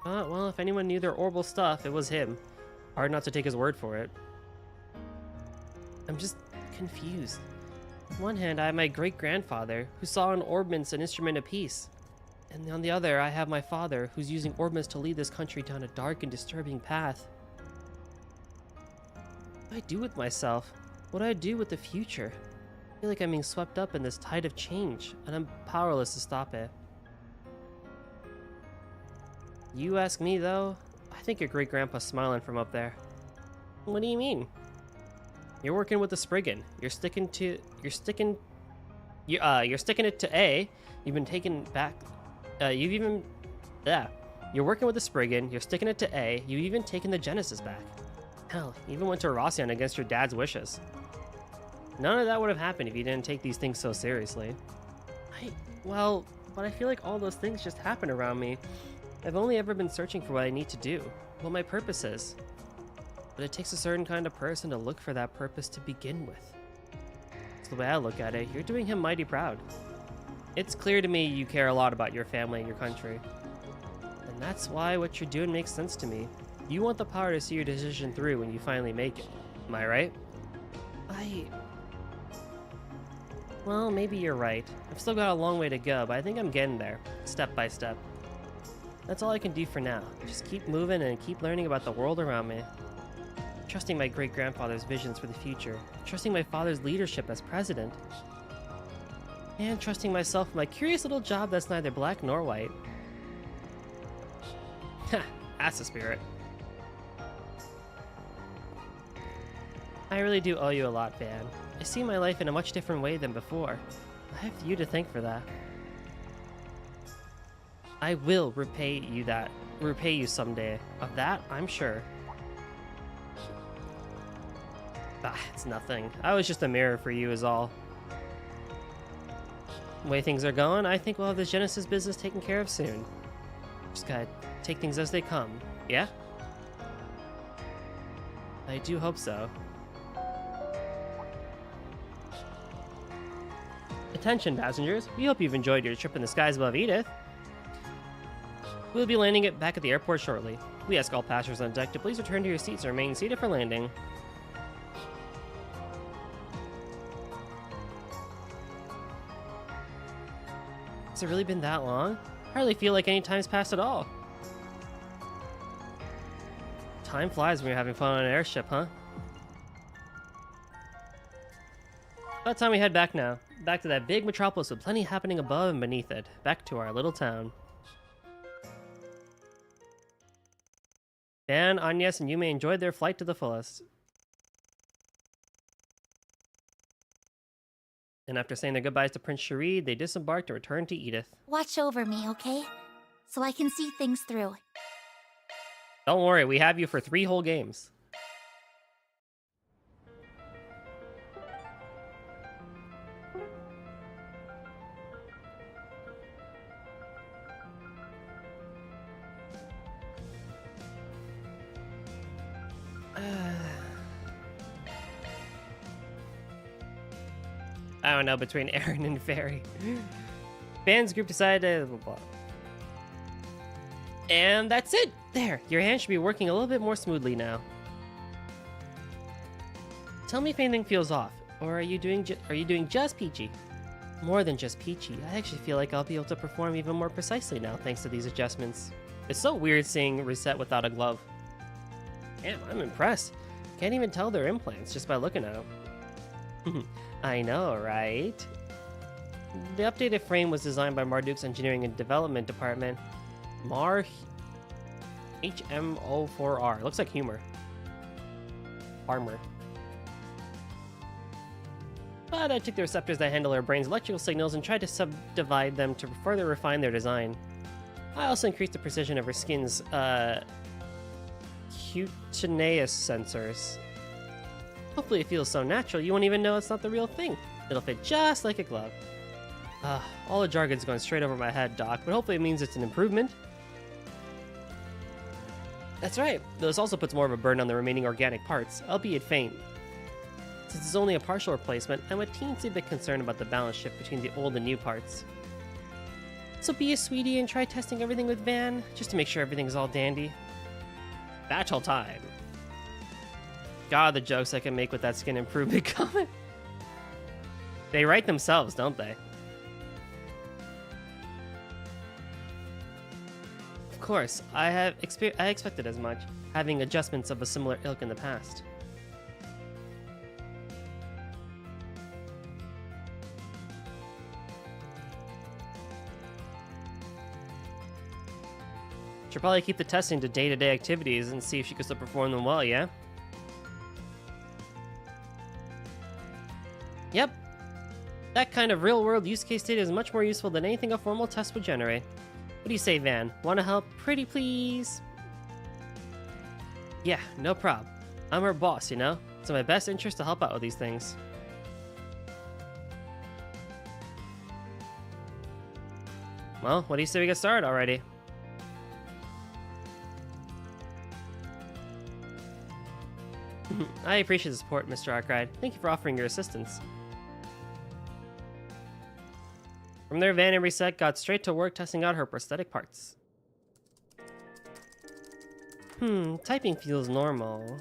Well, if anyone knew their orbital stuff, it was him. Hard not to take his word for it. I'm just confused. On one hand, I have my great-grandfather, who saw in orbments an instrument of peace. And on the other, I have my father, who's using orbments to lead this country down a dark and disturbing path. What do I do with myself? What do I do with the future? I feel like I'm being swept up in this tide of change, and I'm powerless to stop it. You ask me, though, I think your great-grandpa's smiling from up there. What do you mean? You're working with the Spriggan. You're sticking it to A. You've been taken back. You're working with the Spriggan. You're sticking it to A. You've even taken the Genesis back. Hell, you even went to Rossian against your dad's wishes. None of that would have happened if you didn't take these things so seriously. But I feel like all those things just happen around me. I've only ever been searching for what I need to do, what my purpose is. But it takes a certain kind of person to look for that purpose to begin with. That's the way I look at it. You're doing him mighty proud. It's clear to me you care a lot about your family and your country. And that's why what you're doing makes sense to me. You want the power to see your decision through when you finally make it. Am I right? Well, maybe you're right. I've still got a long way to go, but I think I'm getting there, step by step. That's all I can do for now. Just keep moving and keep learning about the world around me. Trusting my great-grandfather's visions for the future. Trusting my father's leadership as president. And trusting myself in my curious little job that's neither black nor white. Ha! That's the spirit. I really do owe you a lot, Van. I see my life in a much different way than before. I have you to thank for that. I will repay you someday. Of that, I'm sure. It's nothing. I was just a mirror for you is all. The way things are going, I think we'll have the Genesis business taken care of soon. Just gotta take things as they come, yeah? I do hope so. Attention, passengers. We hope you've enjoyed your trip in the skies above Edith. We'll be landing it back at the airport shortly. We ask all passengers on deck to please return to your seats and remain seated for landing. Has it really been that long? I hardly feel like any time's passed at all. Time flies when you're having fun on an airship, huh? About time we head back now. Back to that big metropolis with plenty happening above and beneath it. Back to our little town. Dan, Agnes, and Yume enjoyed their flight to the fullest. And after saying their goodbyes to Prince Sharid, they disembarked and returned to Edith. Watch over me, okay? So I can see things through. Don't worry, we have you for 3 whole games. I don't know, between Aaron and Fairy. Fans group decided to... Blah, blah. And that's it! There! Your hand should be working a little bit more smoothly now. Tell me if anything feels off. Or are you doing just peachy? More than just peachy. I actually feel like I'll be able to perform even more precisely now thanks to these adjustments. It's so weird seeing Reset without a glove. Damn, I'm impressed. Can't even tell they're implants just by looking at them. I know, right? The updated frame was designed by Marduk's Engineering and Development Department. HMO4R. Looks like humor. Armor. But I took the receptors that handle our brain's electrical signals and tried to subdivide them to further refine their design. I also increased the precision of her skin's, cutaneous sensors. Hopefully it feels so natural you won't even know it's not the real thing. It'll fit just like a glove. All the jargon's going straight over my head, Doc, but hopefully it means it's an improvement. That's right, though this also puts more of a burden on the remaining organic parts, albeit faint. Since it's only a partial replacement, I'm a teensy bit concerned about the balance shift between the old and new parts. So be a sweetie and try testing everything with Van, just to make sure everything's all dandy. Battle time! God, the jokes I can make with that skin improvement comment. They write themselves, don't they? Of course, I expected as much, having adjustments of a similar ilk in the past. Should probably keep the testing to day-to-day activities and see if she could still perform them well, yeah? Yep. That kind of real-world use case data is much more useful than anything a formal test would generate. What do you say, Van? Want to help? Pretty please? Yeah, no prob. I'm her boss, you know? It's in my best interest to help out with these things. Well, what do you say we get started already? I appreciate the support, Mr. Arkride. Thank you for offering your assistance. From there, Van and Reset got straight to work testing out her prosthetic parts. Typing feels normal.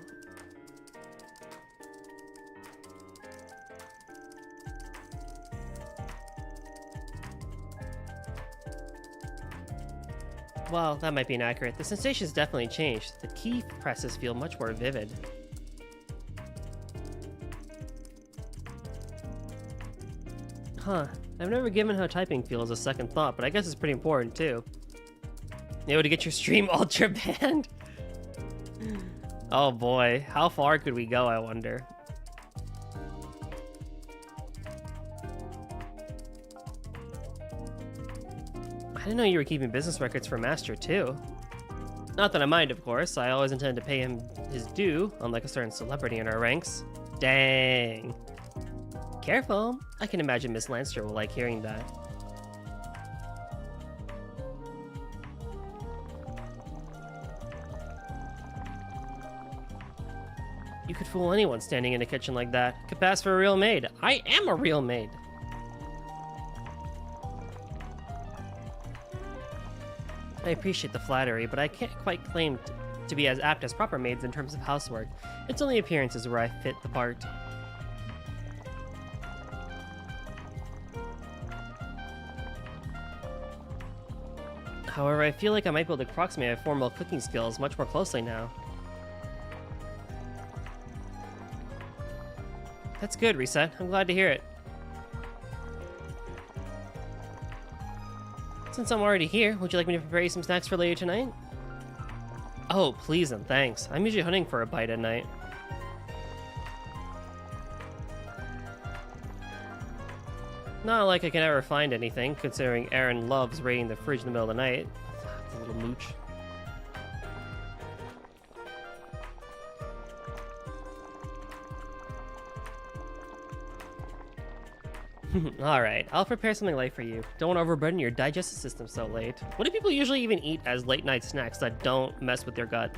Well, that might be inaccurate. The sensation's definitely changed. The key presses feel much more vivid. Huh. I've never given how typing feels a second thought, but I guess it's pretty important too. You know, to get your stream ultra banned? Oh boy, how far could we go, I wonder? I didn't know you were keeping business records for Master too. Not that I mind, of course. I always intend to pay him his due, unlike a certain celebrity in our ranks. Dang. Careful. I can imagine Miss Lancer will like hearing that. You could fool anyone standing in a kitchen like that. Could pass for a real maid. I am a real maid. I appreciate the flattery, but I can't quite claim to be as apt as proper maids in terms of housework. It's only appearances where I fit the part. However, I feel like I might be able to approximate my formal cooking skills much more closely now. That's good, Reset. I'm glad to hear it. Since I'm already here, would you like me to prepare you some snacks for later tonight? Oh, please and thanks. I'm usually hunting for a bite at night. Not like I can ever find anything, considering Aaron loves raiding the fridge in the middle of the night. The little mooch. Alright, I'll prepare something light for you. Don't want to overburden your digestive system so late. What do people usually even eat as late night snacks that don't mess with their gut?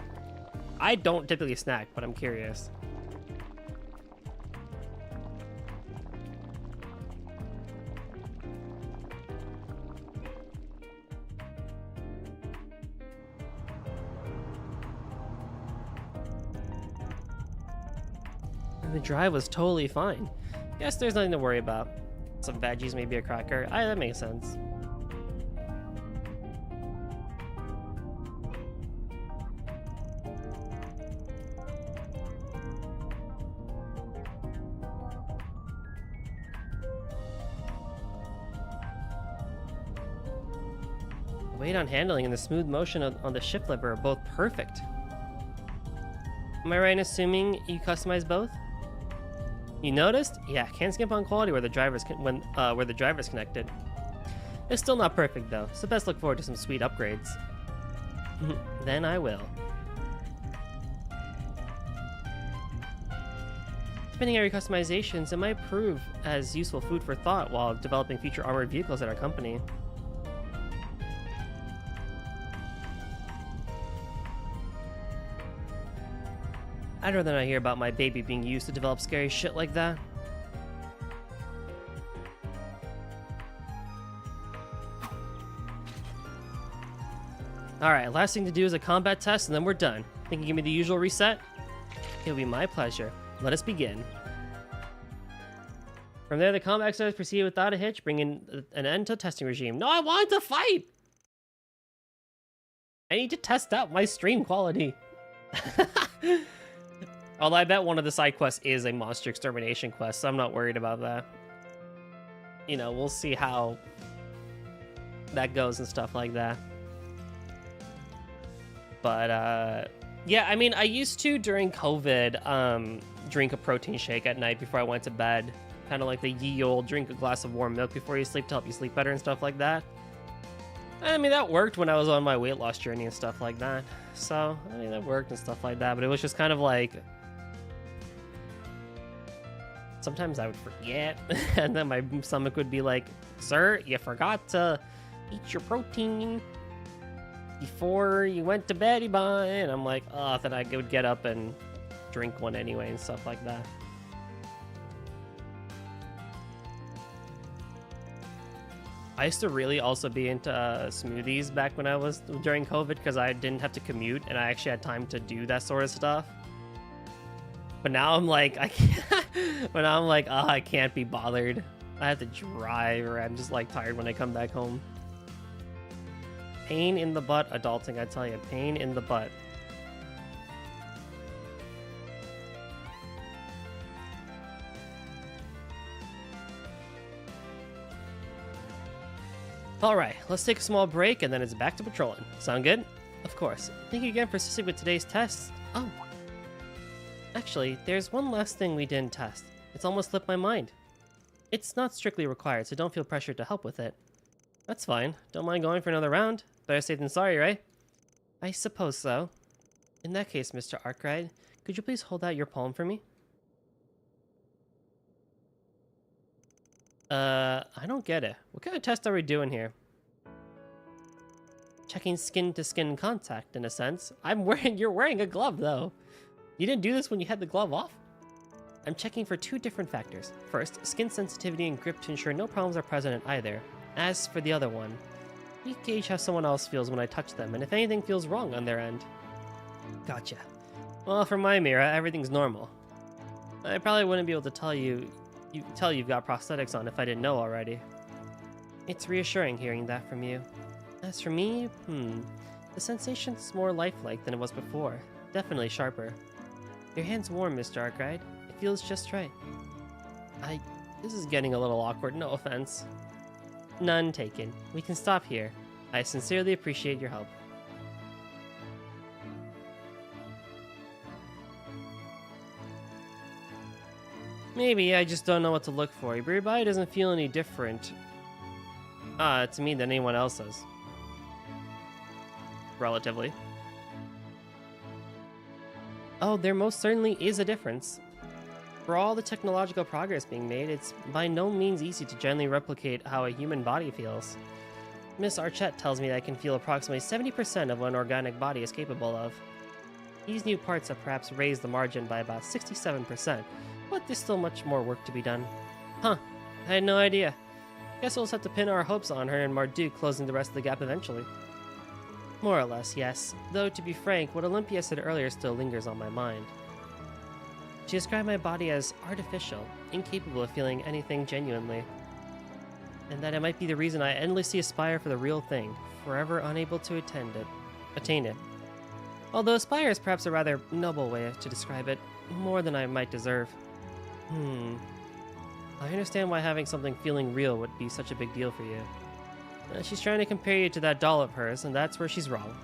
I don't typically snack, but I'm curious. The drive was totally fine. Guess there's nothing to worry about. Some veggies, maybe a cracker. That makes sense. The weight on handling and the smooth motion on the shift lever are both perfect. Am I right in assuming you customize both? You noticed? Yeah, can't skimp on quality where the driver's connected. It's still not perfect though, so best look forward to some sweet upgrades. Then I will. Depending on your customizations, it might prove as useful food for thought while developing future armored vehicles at our company. I'd rather not hear about my baby being used to develop scary shit like that. Alright, last thing to do is a combat test, and then we're done. Think you give me the usual reset? It'll be my pleasure. Let us begin. From there, the combat exercise proceeded without a hitch, bringing an end to testing regime. No, I want to fight! I need to test out my stream quality. Although I bet one of the side quests is a monster extermination quest, so I'm not worried about that. You know, we'll see how that goes and stuff like that. But, yeah, I mean, I used to, during COVID, drink a protein shake at night before I went to bed. Kind of like the ye old drink a glass of warm milk before you sleep to help you sleep better and stuff like that. I mean, that worked when I was on my weight loss journey and stuff like that. So, I mean, that worked and stuff like that, but it was just kind of like... Sometimes I would forget, and then my stomach would be like, "Sir, you forgot to eat your protein before you went to bed, bye." And I'm like, oh, then I would get up and drink one anyway and stuff like that. I used to really also be into smoothies back when I was during COVID because I didn't have to commute and I actually had time to do that sort of stuff. But now I'm like, I can't. But now I'm like, oh, I can't be bothered. I have to drive, or I'm just like tired when I come back home. Pain in the butt, adulting, I tell you, pain in the butt. Alright, let's take a small break and then it's back to patrolling. Sound good? Of course. Thank you again for assisting with today's test. Oh. Actually, there's one last thing we didn't test. It's almost slipped my mind. It's not strictly required, so don't feel pressured to help with it. That's fine. Don't mind going for another round. Better safe than sorry, right? I suppose so. In that case, Mr. Arkwright, could you please hold out your palm for me? I don't get it. What kind of test are we doing here? Checking skin-to-skin contact, in a sense. You're wearing a glove, though. You didn't do this when you had the glove off? I'm checking for two different factors. First, skin sensitivity and grip to ensure no problems are present in either. As for the other one, we gauge how someone else feels when I touch them, and if anything feels wrong on their end. Gotcha. Well, for my mirror, everything's normal. I probably wouldn't be able to tell you've got prosthetics on if I didn't know already. It's reassuring hearing that from you. As for me, the sensation's more lifelike than it was before. Definitely sharper. Your hand's warm, Mr. Arkwright. It feels just right. This is getting a little awkward, no offense. None taken. We can stop here. I sincerely appreciate your help. Maybe I just don't know what to look for, but your body doesn't feel any different to me than anyone else's. Relatively. Oh, there most certainly is a difference. For all the technological progress being made, it's by no means easy to generally replicate how a human body feels. Miss Archette tells me that I can feel approximately 70% of what an organic body is capable of. These new parts have perhaps raised the margin by about 67%, but there's still much more work to be done. Huh, I had no idea. Guess we'll just have to pin our hopes on her and Marduk closing the rest of the gap eventually. More or less, yes. Though, to be frank, what Olympia said earlier still lingers on my mind. She described my body as artificial, incapable of feeling anything genuinely. And that it might be the reason I endlessly aspire for the real thing, forever unable to attain it. Although aspire is perhaps a rather noble way to describe it, more than I might deserve. I understand why having something feeling real would be such a big deal for you. She's trying to compare you to that doll of hers, and that's where she's wrong.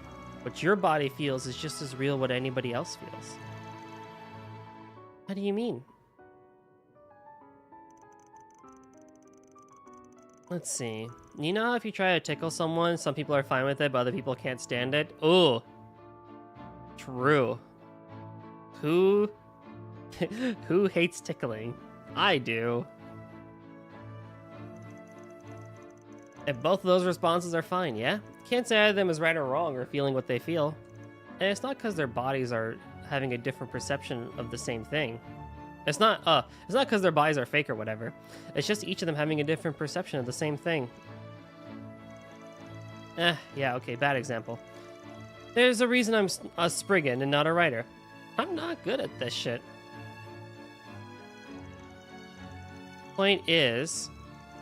What your body feels is just as real what anybody else feels. How do you mean? Let's see. You know how if you try to tickle someone, some people are fine with it, but other people can't stand it? Ooh. True. Who hates tickling? I do. And both of those responses are fine, yeah? Can't say either of them is right or wrong or feeling what they feel. And it's not because their bodies having a different perception of the same thing. It's not because their bodies are fake or whatever. It's just each of them having a different perception of the same thing. Yeah, okay, bad example. There's a reason I'm a Spriggan and not a writer. I'm not good at this shit. Point is,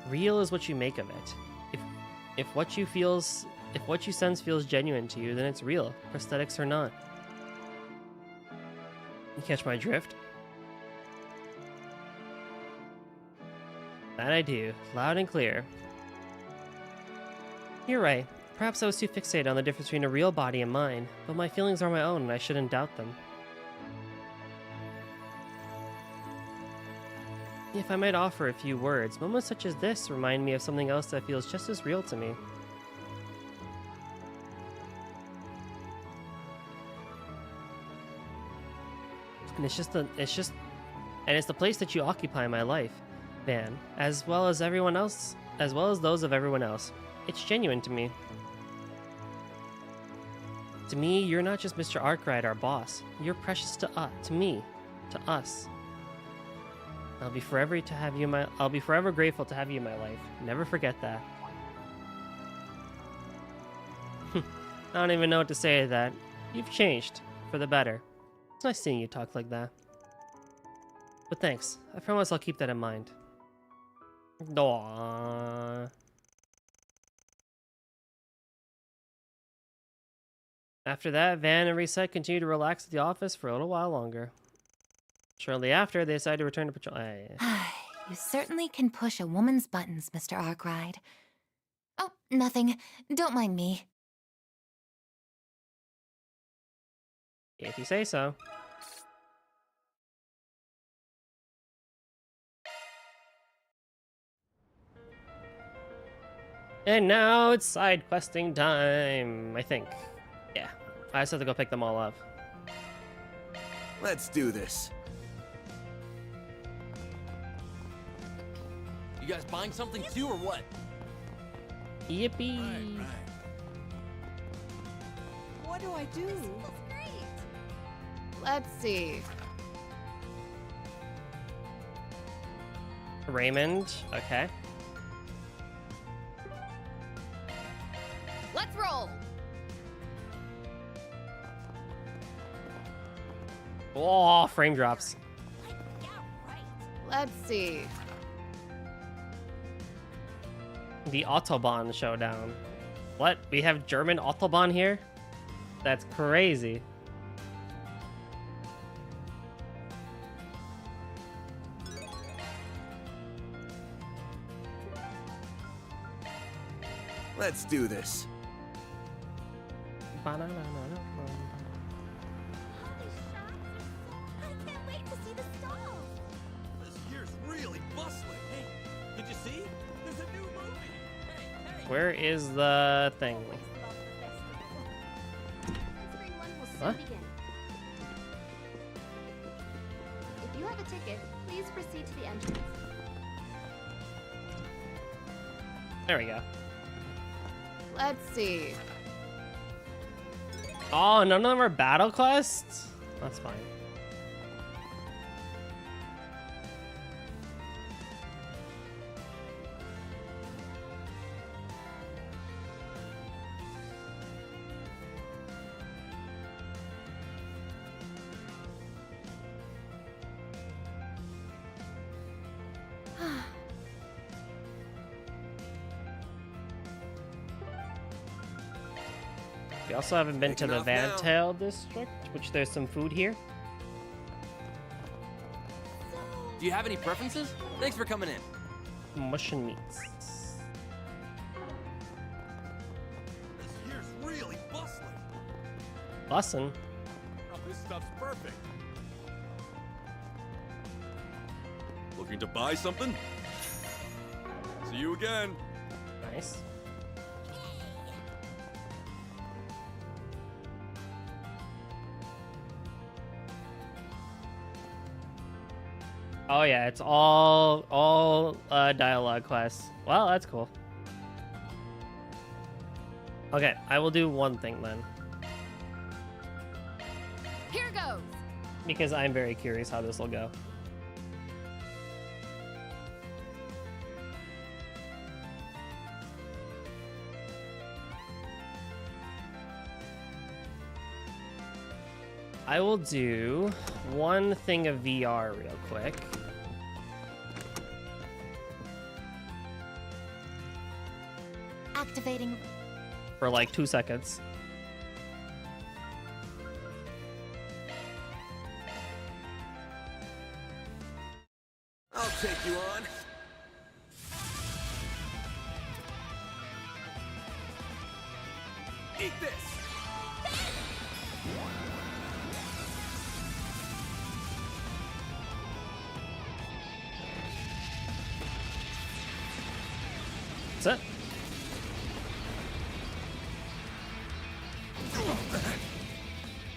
real is what you make of it. If what you sense feels genuine to you, then it's real, prosthetics or not. You catch my drift? That I do, loud and clear. You're right. Perhaps I was too fixated on the difference between a real body and mine, but my feelings are my own and I shouldn't doubt them. If I might offer a few words, moments such as this remind me of something else that feels just as real to me. And it's the place that you occupy in my life, Van, as well as everyone else, as well as those of everyone else. It's genuine to me. To me, you're not just Mr. Arkwright, our boss. You're precious to me, to us. I'll be forever grateful to have you in my life. Never forget that. I don't even know what to say to that. You've changed for the better. It's nice seeing you talk like that. But thanks. I promise I'll keep that in mind. Aww. After that, Van and Reset continue to relax at the office for a little while longer. Shortly after, they decide to return to patrol. You certainly can push a woman's buttons, Mr. Arkwright. Oh, nothing. Don't mind me. If you say so. And now it's side questing time, I think. Yeah, I just have to go pick them all up. Let's do this. You guys buying something too, or what? Yippee! Right. What do I do? Let's see. Raymond, okay. Let's roll! Oh, frame drops. Let's see. The Autobahn showdown. What? We have German Autobahn here? That's crazy. Let's do this. I can't wait to see the stalls. This year's really bustling. Hey, did you see? There's a new movie. Hey. Where is the thing? Spring one will soon Huh? begin. If you have a ticket, please proceed to the entrance. There we go. Let's see. Oh, none of them are battle quests? That's fine. We also haven't been to Taking the off now. Vantail district, which there's some food here. Do you have any preferences? Thanks for coming in. Mush and meats. This year's really bustling. Bussin'. Oh, this stuff's perfect. Looking to buy something? See you again. Nice. Oh yeah, it's all dialogue quests. Well, that's cool. Okay, I will do one thing then. Here goes! because I'm very curious how this will go. I will do one thing of VR real quick. Activating. For like 2 seconds. I'll take you on. Eat this. That's it.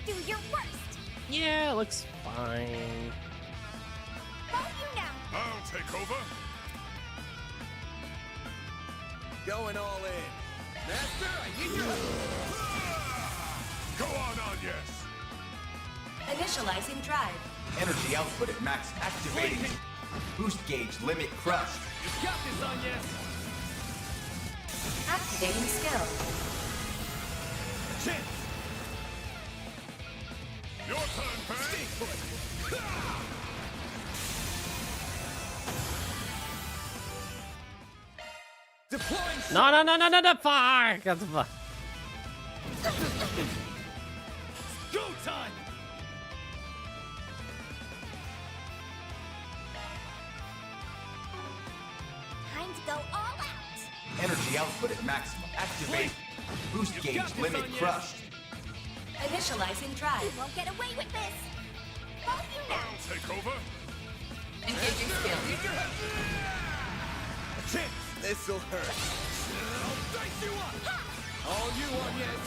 Do your worst. Yeah, it looks fine. Both you now. I'll take over. Going all in. Master, I need your help. Go on, yes. Initializing drive. Energy output at max. Activating. Boost gauge limit crushed. You got this, Agnes. Activating skill. Chance. Your turn, Fang. Stay put. Deploying. No, fuck! What the fuck? Go time. Time to go all out. Energy output at maximum. Activate. Boost You gauge got this, limit Agnes. crushed. Initializing drive. You won't get away with this. Both you now. I'll take over. Engaging skill. Chance. This'll hurt. I'll dice you up. All you, Agnes.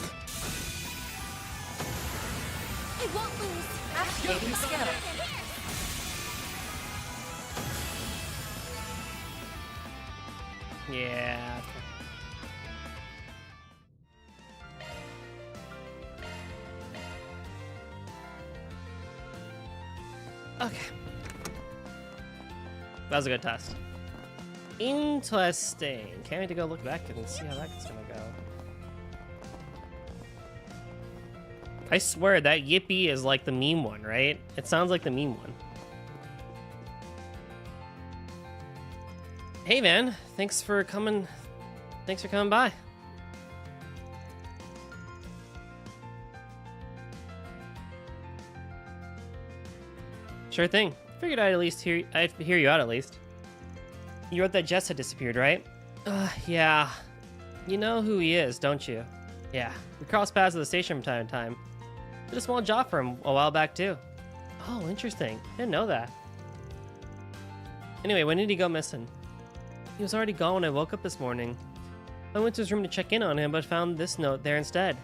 It won't lose. Activating skill. Yeah. Okay. That was a good test. Interesting. Can't wait to go look back and see how that's gonna go. I swear that Yippee is like the meme one, right? It sounds like the meme one. Hey man, thanks for coming by. Sure thing. Figured I'd hear you out at least. You wrote that Jess had disappeared, right? Yeah. You know who he is, don't you? Yeah. We cross paths at the station from time to time. Did a small job for him a while back too. Oh, interesting. Didn't know that. Anyway, when did he go missing? He was already gone when I woke up this morning. I went to his room to check in on him, but found this note there instead.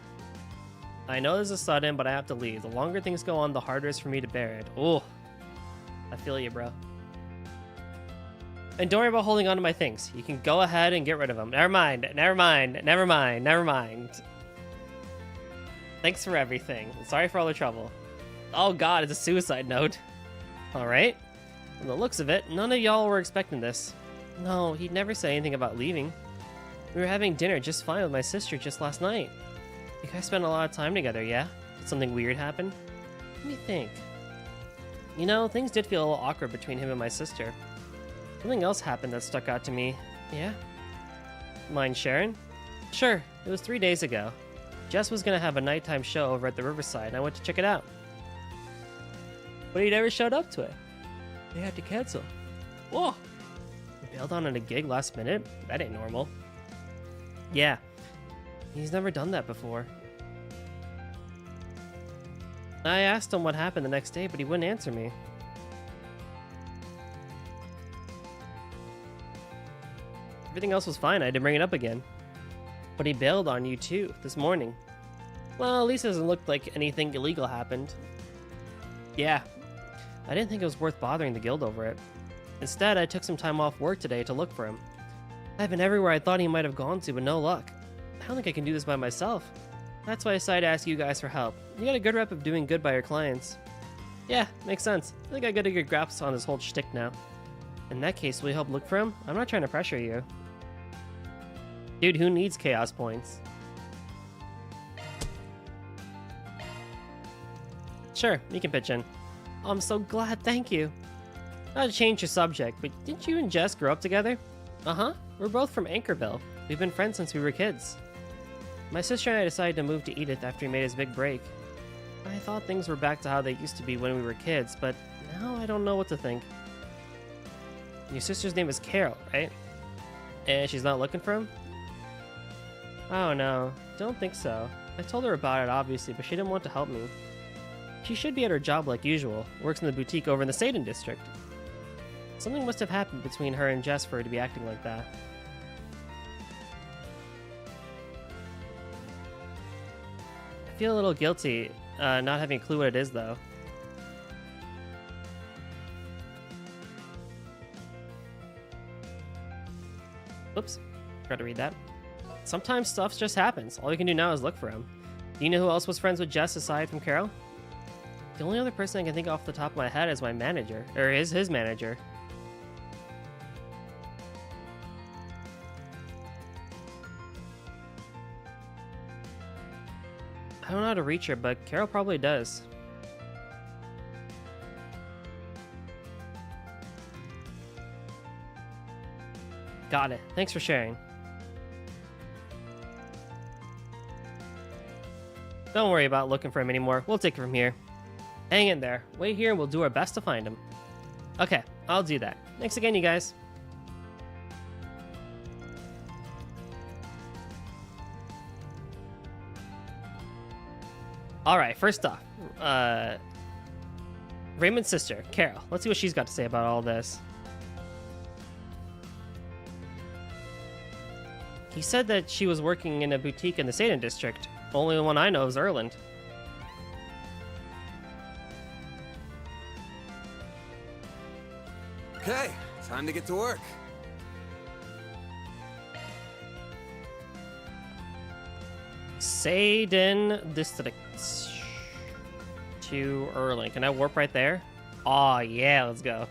I know this is sudden, but I have to leave. The longer things go on, the harder it is for me to bear it. Oh, I feel you, bro. And don't worry about holding on to my things. You can go ahead and get rid of them. Never mind. Thanks for everything. Sorry for all the trouble. Oh god, it's a suicide note. Alright. From the looks of it, none of y'all were expecting this. No, he'd never say anything about leaving. We were having dinner just fine with my sister just last night. You guys spent a lot of time together, yeah? Did something weird happen? Let me think. You know, things did feel a little awkward between him and my sister. Something else happened that stuck out to me. Yeah? Mind sharing? Sure, it was 3 days ago. Jess was gonna have a nighttime show over at the Riverside, and I went to check it out. But he never showed up to it. They had to cancel. Whoa! He bailed on a gig last minute? That ain't normal. Yeah. He's never done that before. I asked him what happened the next day, but he wouldn't answer me. Everything else was fine, I didn't bring it up again. But he bailed on you too, this morning. Well, at least it doesn't look like anything illegal happened. Yeah. I didn't think it was worth bothering the guild over it. Instead, I took some time off work today to look for him. I've been everywhere I thought he might have gone to, but no luck. I don't think I can do this by myself. That's why I decided to ask you guys for help. You got a good rep of doing good by your clients. Yeah, makes sense. I think I got a good grasp on this whole shtick now. In that case, will you help look for him? I'm not trying to pressure you. Dude, who needs chaos points? Sure, you can pitch in. Oh, I'm so glad, thank you. Not to change your subject, but didn't you and Jess grow up together? Uh-huh, we're both from Anchorville. We've been friends since we were kids. My sister and I decided to move to Edith after he made his big break. I thought things were back to how they used to be when we were kids, but now I don't know what to think. Your sister's name is Carol, right? And she's not looking for him? Oh no, don't think so. I told her about it, obviously, but she didn't want to help me. She should be at her job like usual, works in the boutique over in the Satan district. Something must have happened between her and Jess for her to be acting like that. I feel a little guilty, not having a clue what it is, though. Oops, forgot to read that. Sometimes stuff just happens. All you can do now is look for him. Do you know who else was friends with Jess aside from Carol? The only other person I can think off the top of my head is my manager, or is his manager. I don't know how to reach her, but Carol probably does. Got it. Thanks for sharing. Don't worry about looking for him anymore. We'll take it from here. Hang in there. Wait here and we'll do our best to find him. Okay, I'll do that. Thanks again, you guys. Alright, first off, Raymond's sister, Carol. Let's see what she's got to say about all this. He said that she was working in a boutique in the Satan district. Only one I know is Erland. Okay, time to get to work. Satan district to Erland. Can I warp right there? Aw, yeah, let's go.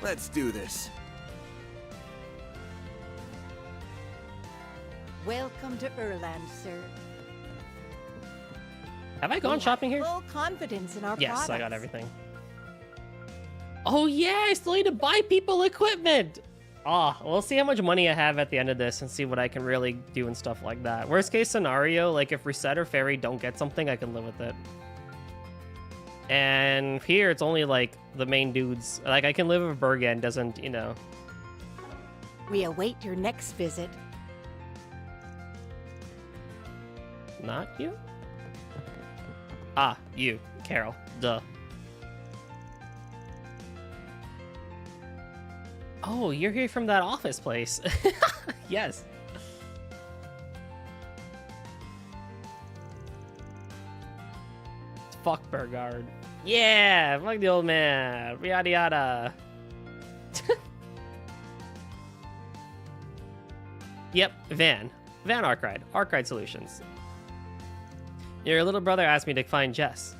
Let's do this. Welcome to Erland, sir. Have I gone shopping here? Full confidence in our Yes, products. I got everything. Oh yeah, I still need to buy people equipment! Ah, we'll see how much money I have at the end of this and see what I can really do and stuff like that. Worst case scenario, like if Reset or Fairy don't get something, I can live with it. And here, it's only like the main dudes. Like I can live if Bergen doesn't, you know. We await your next visit. Not you? Ah, you, Carol. Duh. Oh, you're here from that office place. Yes. Fuck Burgard. Yeah, fuck the old man. Yada yada. Yep, Van. Van Arkride. Arkride Solutions. Your little brother asked me to find Jess.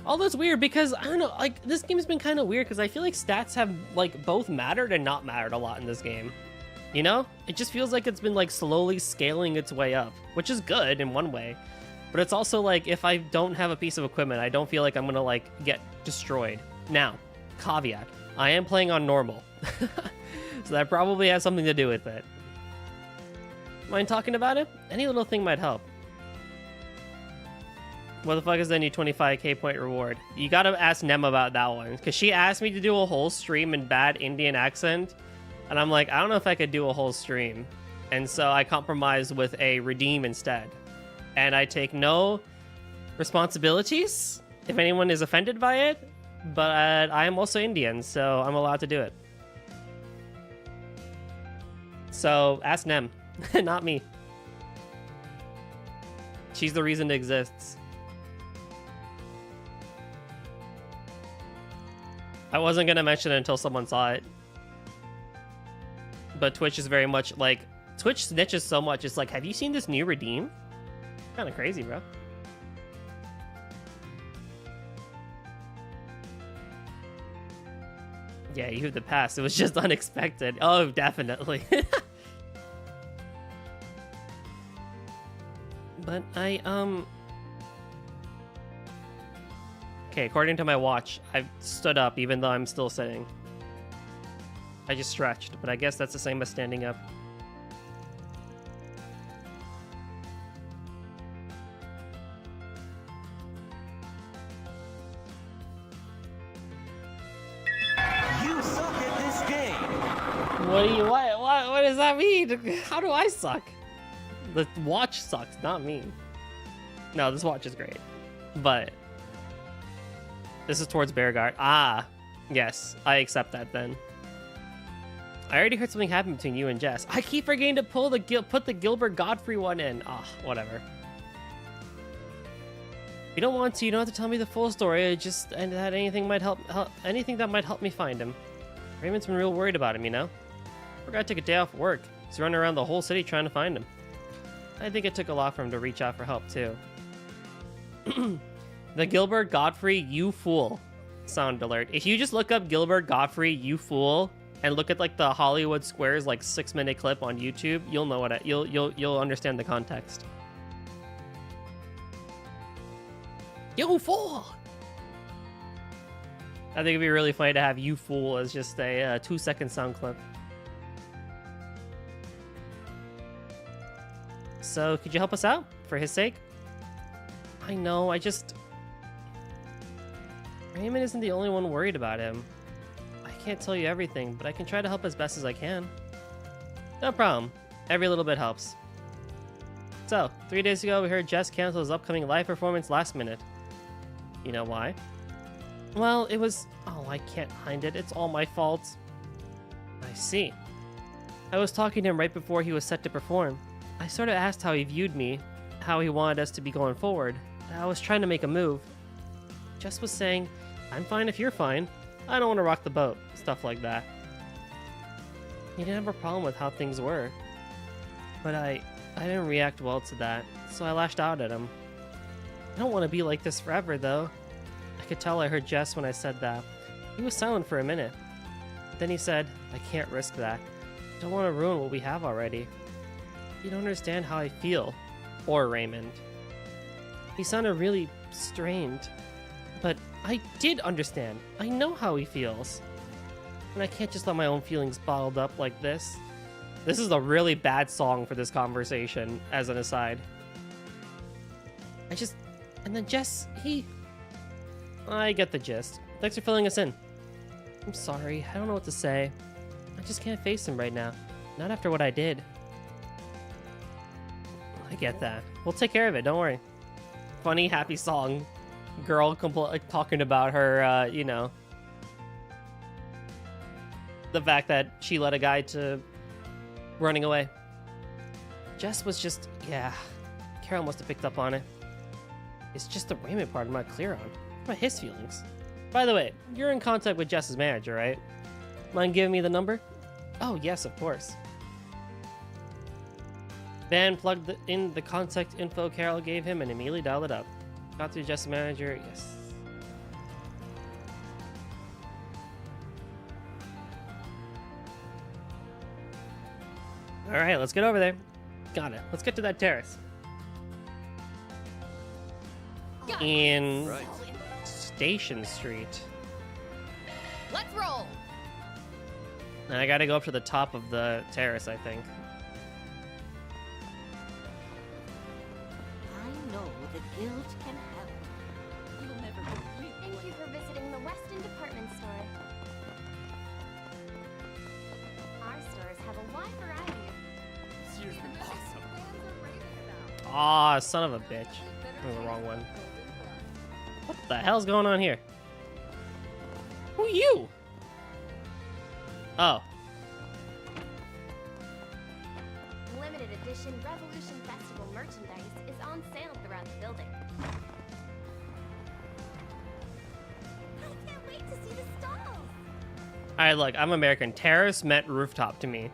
Oh, that's weird because, I don't know, like, this game's been kind of weird because I feel like stats have, like, both mattered and not mattered a lot in this game. You know? It just feels like it's been, like, slowly scaling its way up, which is good in one way. But it's also, like, if I don't have a piece of equipment, I don't feel like I'm gonna, like, get destroyed. Now, caveat, I am playing on normal. So that probably has something to do with it. Mind talking about it? Any little thing might help. What the fuck is the new 25k point reward? You gotta ask Nem about that one, because she asked me to do a whole stream in bad Indian accent, and I'm like, I don't know if I could do a whole stream. And so I compromised with a redeem instead. And I take no responsibilities if anyone is offended by it, but I am also Indian, so I'm allowed to do it. So ask Nem, not me. She's the reason it exists. I wasn't gonna mention it until someone saw it. But Twitch is very much like, Twitch snitches so much, it's like, have you seen this new redeem? Kinda crazy, bro. Yeah, you have the pass. It was just unexpected. Oh, definitely. But okay, according to my watch, I've stood up even though I'm still sitting. I just stretched, but I guess that's the same as standing up. You suck at this game. What does that mean? How do I suck? The watch sucks, not me. No, this watch is great. But this is towards Bearguard. Ah, yes, I accept that then. I already heard something happen between you and Jess. I keep forgetting to put the Gilbert Godfrey one in. Ah, whatever. If you don't want to, you don't have to tell me the full story. And that anything that might help me find him. Raymond's been real worried about him, you know. Poor guy took a day off work. He's running around the whole city trying to find him. I think it took a lot for him to reach out for help too. The Gilbert Godfrey, you fool. Sound alert. If you just look up Gilbert Godfrey, you fool, and look at like the Hollywood Squares like 6-minute clip on YouTube, you'll know what you'll understand the context. You fool. I think it'd be really funny to have you fool as just a 2-second sound clip. So could you help us out for his sake? I know, Raymond isn't the only one worried about him. I can't tell you everything, but I can try to help as best as I can. No problem. Every little bit helps. So, 3 days ago, we heard Jess cancel his upcoming live performance last minute. You know why? Well, it was... Oh, I can't find it. It's all my fault. I see. I was talking to him right before he was set to perform. I sort of asked how he viewed me, how he wanted us to be going forward. I was trying to make a move. Jess was saying, I'm fine if you're fine. I don't want to rock the boat. Stuff like that. He didn't have a problem with how things were. But I didn't react well to that, so I lashed out at him. I don't want to be like this forever, though. I could tell I heard Jess when I said that. He was silent for a minute. Then he said, I can't risk that. I don't want to ruin what we have already. You don't understand how I feel. Or Raymond. He sounded really strained. But I did understand. I know how he feels. And I can't just let my own feelings bottled up like this. This is a really bad song for this conversation, as an aside. And then Jess, I get the gist. Thanks for filling us in. I'm sorry, I don't know what to say. I just can't face him right now. Not after what I did. I get that. We'll take care of it, don't worry. Funny, happy song. Girl talking about her, you know, the fact that she led a guy to running away. Jess was just, yeah. Carol must have picked up on it. It's just the Raymond part I'm not clear on. What about his feelings? By the way, you're in contact with Jess's manager, right? Mind giving me the number? Oh, yes, of course. Van plugged in the contact info Carol gave him and immediately dialed it up. Got through Jess's manager, yes. Alright, let's get over there. Got it. Let's get to that terrace. In Station Street. Let's roll. And I gotta go up to the top of the terrace, I think. I know the guild can help. You'll never believe. Thank you for visiting the Weston Department Store. Our stores have a wide variety of... This year's been awesome. Aw, son of a bitch. Oh, the wrong one. What the hell's going on here? Who are you? Oh. Limited edition Revolution Festival merchandise is on sale throughout the building. I can't wait to see the stalls! Alright, look, I'm American. Terrace meant rooftop to me.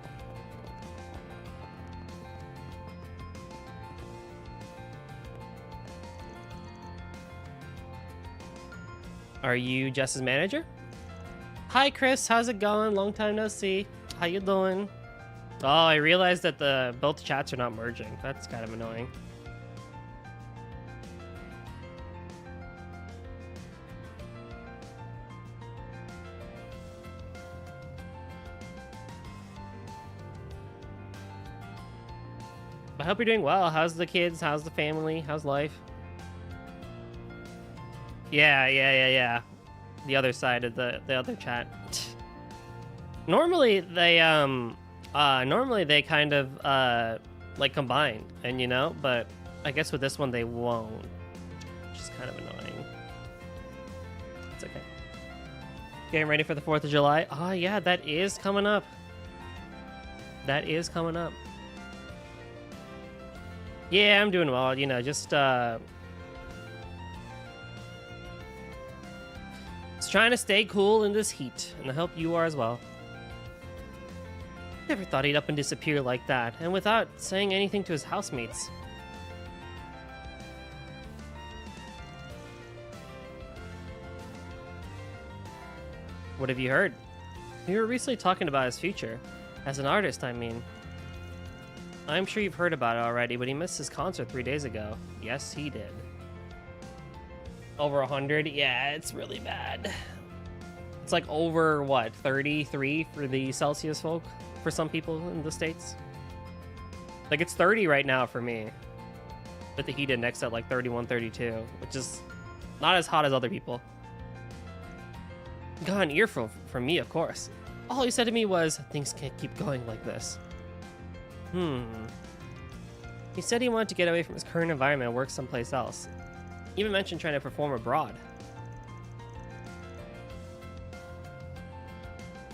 Are you Jess's manager? Hi, Chris. How's it going? Long time no see. How you doing? Oh, I realized that both chats are not merging. That's kind of annoying. I hope you're doing well. How's the kids? How's the family? How's life? Yeah. The other side of the other chat. Normally they kind of like combine, and you know, but I guess with this one they won't, which is kind of annoying. It's okay. Getting ready for the 4th of July. Oh yeah, that is coming up. That is coming up. Yeah, I'm doing well. You know, just trying to stay cool in this heat, and I hope you are as well. Never thought he'd up and disappear like that, and without saying anything to his housemates. What have you heard? We were recently talking about his future. As an artist, I mean. I'm sure you've heard about it already, but he missed his concert 3 days ago. Yes, he did. Over 100? Yeah, it's really bad. It's like over, what, 33 for the Celsius folk? For some people in the States? Like, it's 30 right now for me. With the heat index at like 31, 32, which is not as hot as other people. Got an earful from me, of course. All he said to me was, things can't keep going like this. He said he wanted to get away from his current environment and work someplace else. Even mentioned trying to perform abroad.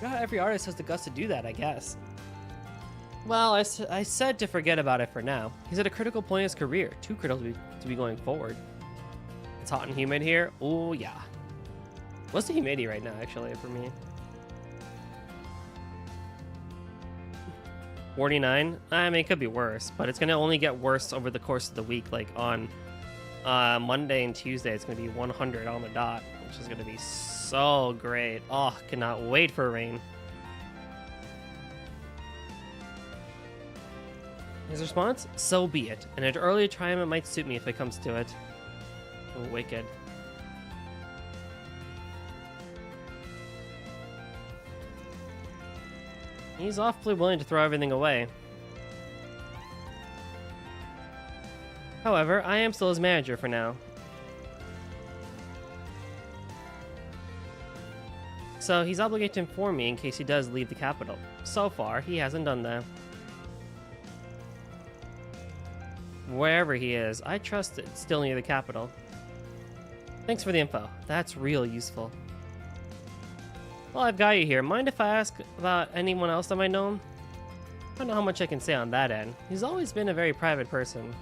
Not every artist has the guts to do that, I guess. Well, I said to forget about it for now. He's at a critical point in his career, too critical to be going forward. It's hot and humid here. Oh yeah. What's the humidity right now, actually, for me? 49? I mean, it could be worse, but it's going to only get worse over the course of the week. Like on Monday and Tuesday, it's going to be 100 on the dot, which is going to be so great. Oh, cannot wait for rain. His response? So be it. And an early retirement might suit me if it comes to it. Oh, wicked. He's awfully willing to throw everything away. However, I am still his manager for now. So he's obligated to inform me in case he does leave the capital. So far, he hasn't done that. Wherever he is, I trust it's still near the capital. Thanks for the info. That's real useful. Well, I've got you here. Mind if I ask about anyone else that might know him? I don't know how much I can say on that end. He's always been a very private person.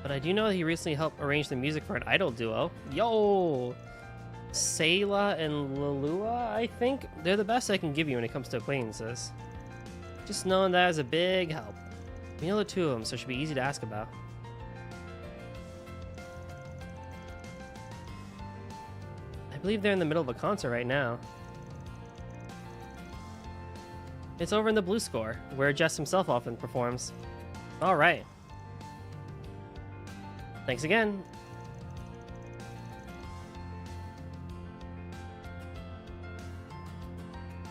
But I do know that he recently helped arrange the music for an idol duo. Yo! Sayla and Lalua, I think? They're the best I can give you when it comes to acquaintances. Just knowing that is a big help. We know the two of them, so it should be easy to ask about. I believe they're in the middle of a concert right now. It's over in the Blue Score, where Jess himself often performs. Alright. Thanks again.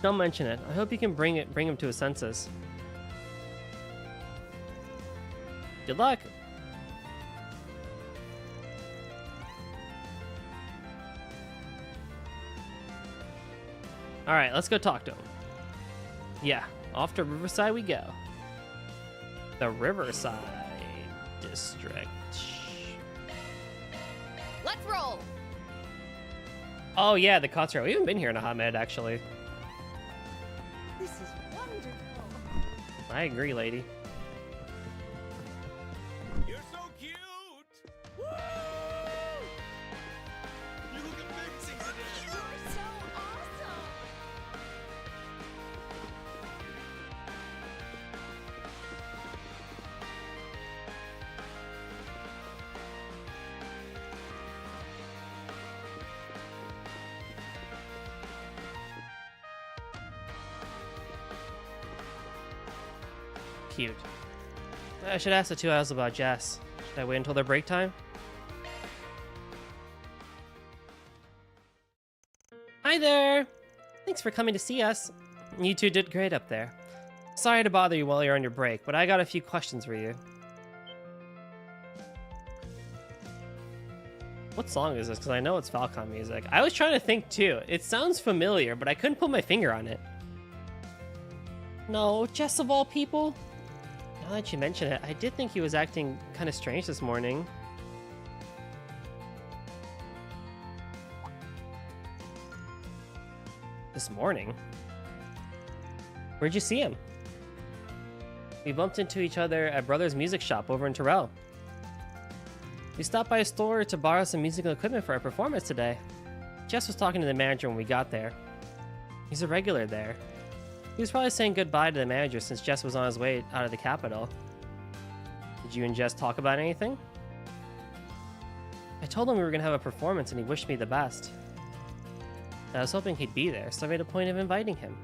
Don't mention it. I hope you can bring him to his senses. Good luck. All right, let's go talk to him. Yeah, off to Riverside we go. The Riverside District. Let's roll. Oh yeah, the concert. We haven't been here in a hot minute, actually. This is wonderful. I agree, lady. You're so cute! Woo! You look amazing today! You're so awesome. cute. I should ask the two owls about Jess. Should I wait until their break time? Hi there! Thanks for coming to see us. You two did great up there. Sorry to bother you while you're on your break, but I got a few questions for you. What song is this? Because I know it's Falcon music. I was trying to think too. It sounds familiar, but I couldn't put my finger on it. No, Jess of all people? Now that you mention it, I did think he was acting kind of strange this morning. This morning? Where'd you see him? We bumped into each other at Brother's Music Shop over in Terrell. We stopped by a store to borrow some musical equipment for our performance today. Jess was talking to the manager when we got there. He's a regular there. He was probably saying goodbye to the manager since Jess was on his way out of the capital. Did you and Jess talk about anything? I told him we were going to have a performance and he wished me the best. I was hoping he'd be there, so I made a point of inviting him.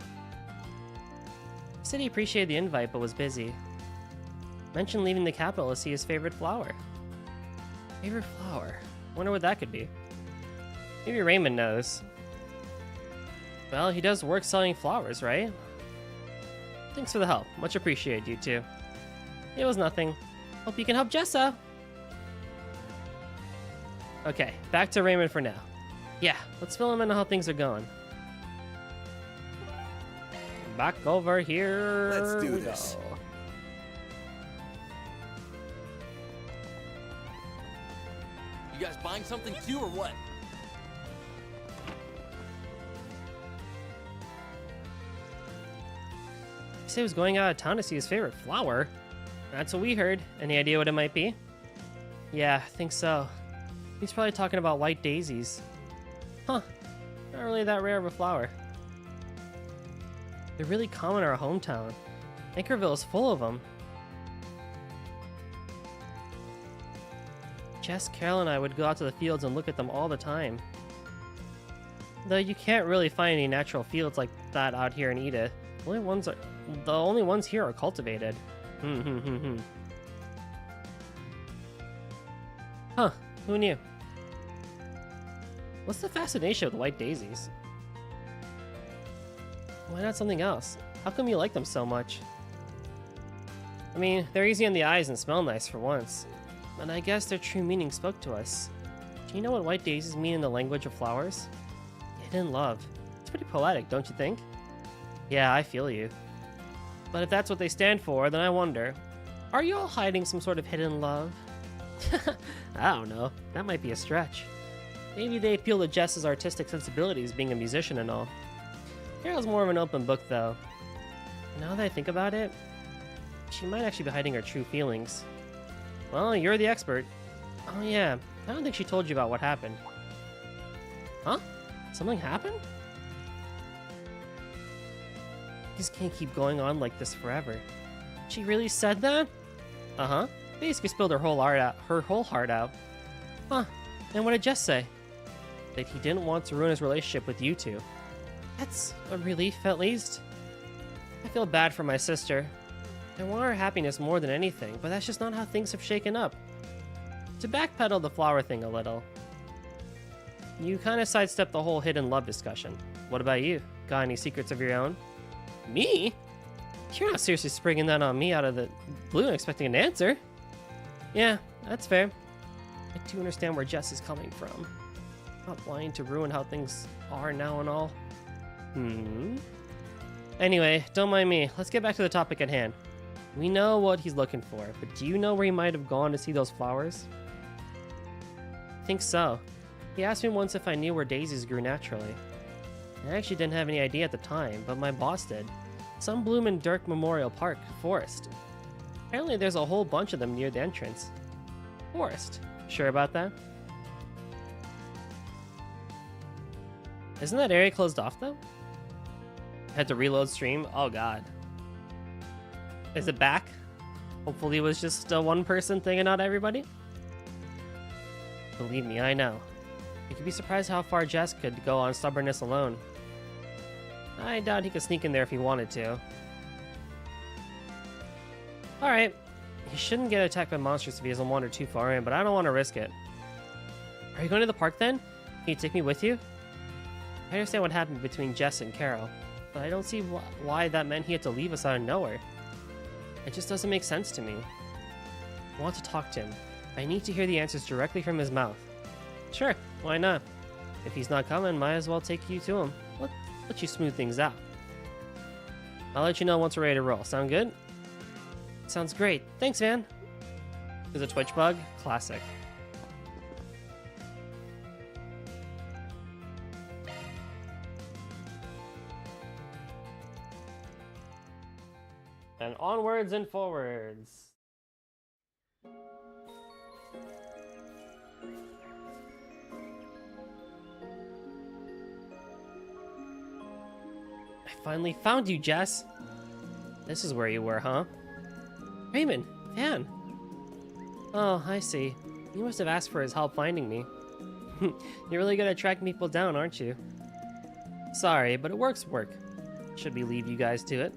He said he appreciated the invite but was busy. Mentioned leaving the capital to see his favorite flower. Favorite flower? Wonder what that could be. Maybe Raymond knows. Well, he does work selling flowers, right? Thanks for the help. Much appreciated, you two. It was nothing. Hope you can help Jessa. Okay, back to Raymond for now. Yeah, let's fill him in on how things are going. Back over here. Let's do we this. Go. You guys buying something too, or what? He said he was going out of town to see his favorite flower. That's what we heard. Any idea what it might be? Yeah, I think so. He's probably talking about white daisies. Huh. Not really that rare of a flower. They're really common in our hometown. Anchorville is full of them. Jess, Carol, and I would go out to the fields and look at them all the time. Though you can't really find any natural fields like that out here in Edith. The only ones here are cultivated. Huh, who knew? What's the fascination with white daisies? Why not something else? How come you like them so much? I mean, they're easy on the eyes and smell nice for once. And I guess their true meaning spoke to us. Do you know what white daisies mean in the language of flowers? Hidden love. It's pretty poetic, don't you think? Yeah, I feel you. But if that's what they stand for, then I wonder, are you all hiding some sort of hidden love? I don't know. That might be a stretch. Maybe they appeal to Jess's artistic sensibilities being a musician and all. Carol's more of an open book, though. Now that I think about it, she might actually be hiding her true feelings. Well, you're the expert. Oh yeah, I don't think she told you about what happened. Huh? Something happened? Things can't keep going on like this forever. She really said that? Uh-huh. Basically spilled her whole heart out. Huh. And what did Jess say? That he didn't want to ruin his relationship with you two. That's a relief, at least. I feel bad for my sister. I want her happiness more than anything, but that's just not how things have shaken up. To backpedal the flower thing a little, you kind of sidestepped the whole hidden love discussion. What about you? Got any secrets of your own? Me? You're not seriously springing that on me out of the blue and expecting an answer. Yeah, that's fair. I do understand where Jess is coming from. Not wanting to ruin how things are now and all. Anyway, don't mind me. Let's get back to the topic at hand. We know what he's looking for, but do you know where he might have gone to see those flowers? I think so. He asked me once if I knew where daisies grew naturally. I actually didn't have any idea at the time, but my boss did. Some bloom in Dirk Memorial Park Forest. Apparently there's a whole bunch of them near the entrance. Forest. Sure about that? Isn't that area closed off though? Had to reload stream? Oh god. Is it back? Hopefully it was just a one-person thing and not everybody. Believe me, I know. You could be surprised how far Jess could go on stubbornness alone. I doubt he could sneak in there if he wanted to. Alright. He shouldn't get attacked by monsters if he doesn't wander too far in, but I don't want to risk it. Are you going to the park then? Can you take me with you? I understand what happened between Jess and Carol, but I don't see why that meant he had to leave us out of nowhere. It just doesn't make sense to me. I want to talk to him. I need to hear the answers directly from his mouth. Sure, why not? If he's not coming, might as well take you to him. Let you smooth things out. I'll let you know once we're ready to roll. Sound good? Sounds great. Thanks, man. There's a Twitch bug? Classic. And onwards and forwards. I finally found you, Jess. This is where you were, huh? Raymond, Van. Oh, I see. You must have asked for his help finding me. You're really good at tracking people down, aren't you? Sorry, but it works. Should we leave you guys to it?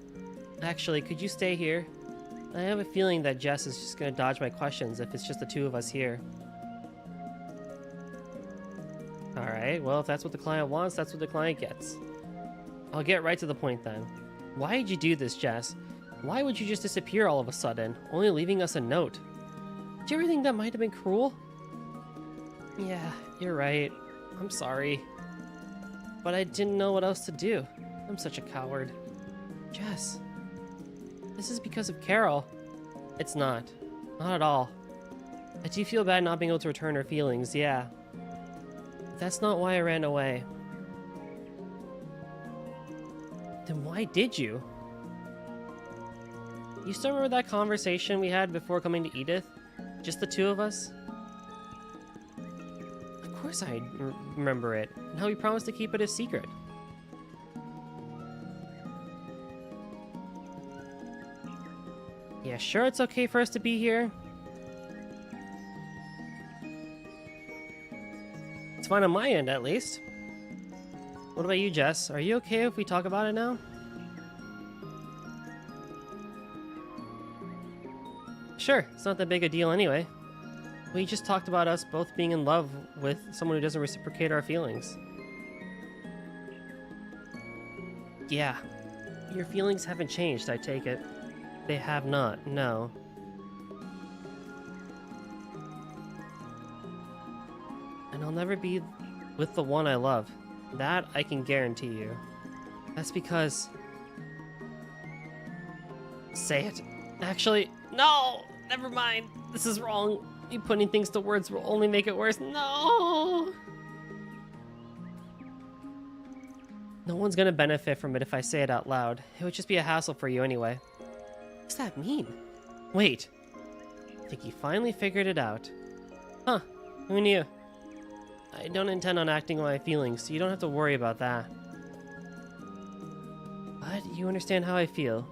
Actually, could you stay here? I have a feeling that Jess is just gonna dodge my questions if it's just the two of us here. Alright, well, if that's what the client wants, that's what the client gets. I'll get right to the point then. Why did you do this, Jess? Why would you just disappear all of a sudden, only leaving us a note? Did you ever think that might have been cruel? Yeah, you're right. I'm sorry. But I didn't know what else to do. I'm such a coward. Jess. This is because of Carol. It's not. Not at all. I do feel bad not being able to return her feelings, yeah. But that's not why I ran away. Then why did you? You still remember that conversation we had before coming to Edith? Just the two of us? Of course I remember it, and how we promised to keep it a secret. Yeah, sure it's okay for us to be here? It's fine on my end, at least. What about you, Jess? Are you okay if we talk about it now? Sure, it's not that big a deal anyway. We just talked about us both being in love with someone who doesn't reciprocate our feelings. Yeah, your feelings haven't changed, I take it. They have not, no. And I'll never be with the one I love. That I can guarantee you. That's because... Say it. Actually, no! Never mind. This is wrong. You putting things to words will only make it worse. No! No one's gonna benefit from it if I say it out loud. It would just be a hassle for you anyway. What's that mean? Wait. I think you finally figured it out. Huh. Who knew? I don't intend on acting on my feelings, so you don't have to worry about that. But you understand how I feel.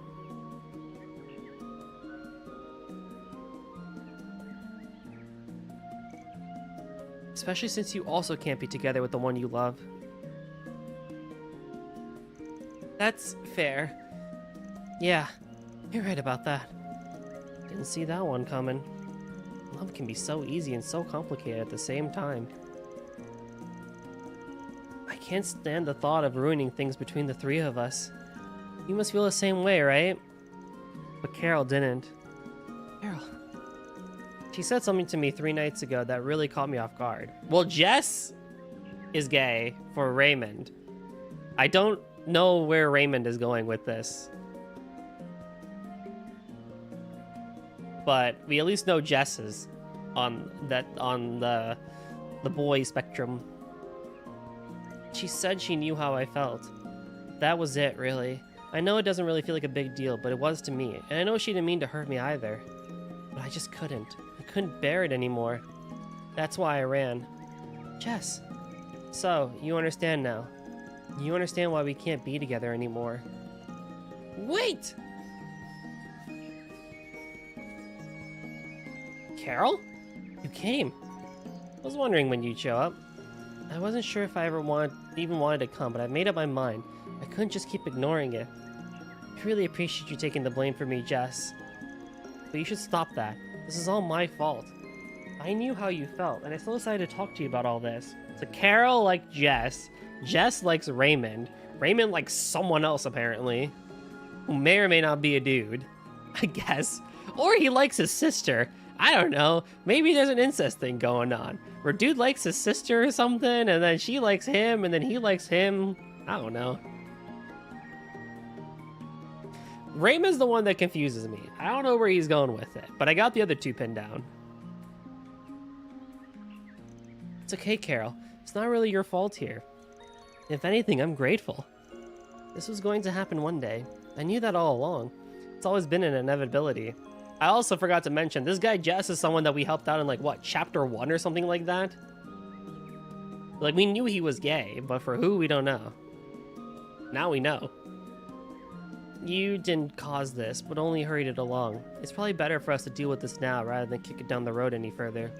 Especially since you also can't be together with the one you love. That's fair. Yeah, you're right about that. Didn't see that one coming. Love can be so easy and so complicated at the same time. I can't stand the thought of ruining things between the three of us. You must feel the same way, right? But Carol didn't. Carol. She said something to me 3 nights ago that really caught me off guard. Well, Jess is gay for Raymond. I don't know where Raymond is going with this. But we at least know Jess is on the boy spectrum. She said she knew how I felt. That was it, really. I know it doesn't really feel like a big deal, but it was to me. And I know she didn't mean to hurt me either. But I just couldn't. I couldn't bear it anymore. That's why I ran. Jess. So, you understand now. You understand why we can't be together anymore. Wait! Carol? You came. I was wondering when you'd show up. I wasn't sure if I ever even wanted to come, but I made up my mind. I couldn't just keep ignoring it. I really appreciate you taking the blame for me, Jess. But you should stop that. This is all my fault. I knew how you felt, and I still decided to talk to you about all this. So Carol likes Jess. Jess likes Raymond. Raymond likes someone else, apparently. Who may or may not be a dude, I guess. Or he likes his sister. I don't know. Maybe there's an incest thing going on. Where dude likes his sister or something, and then she likes him, and then he likes him. I don't know. Raymond's the one that confuses me. I don't know where he's going with it, but I got the other two pinned down. It's okay, Carol. It's not really your fault here. If anything, I'm grateful. This was going to happen one day. I knew that all along. It's always been an inevitability. I also forgot to mention, this guy Jess is someone that we helped out in, like, what, chapter 1 or something like that? Like, we knew he was gay, but for who, we don't know. Now we know. You didn't cause this, but only hurried it along. It's probably better for us to deal with this now rather than kick it down the road any further.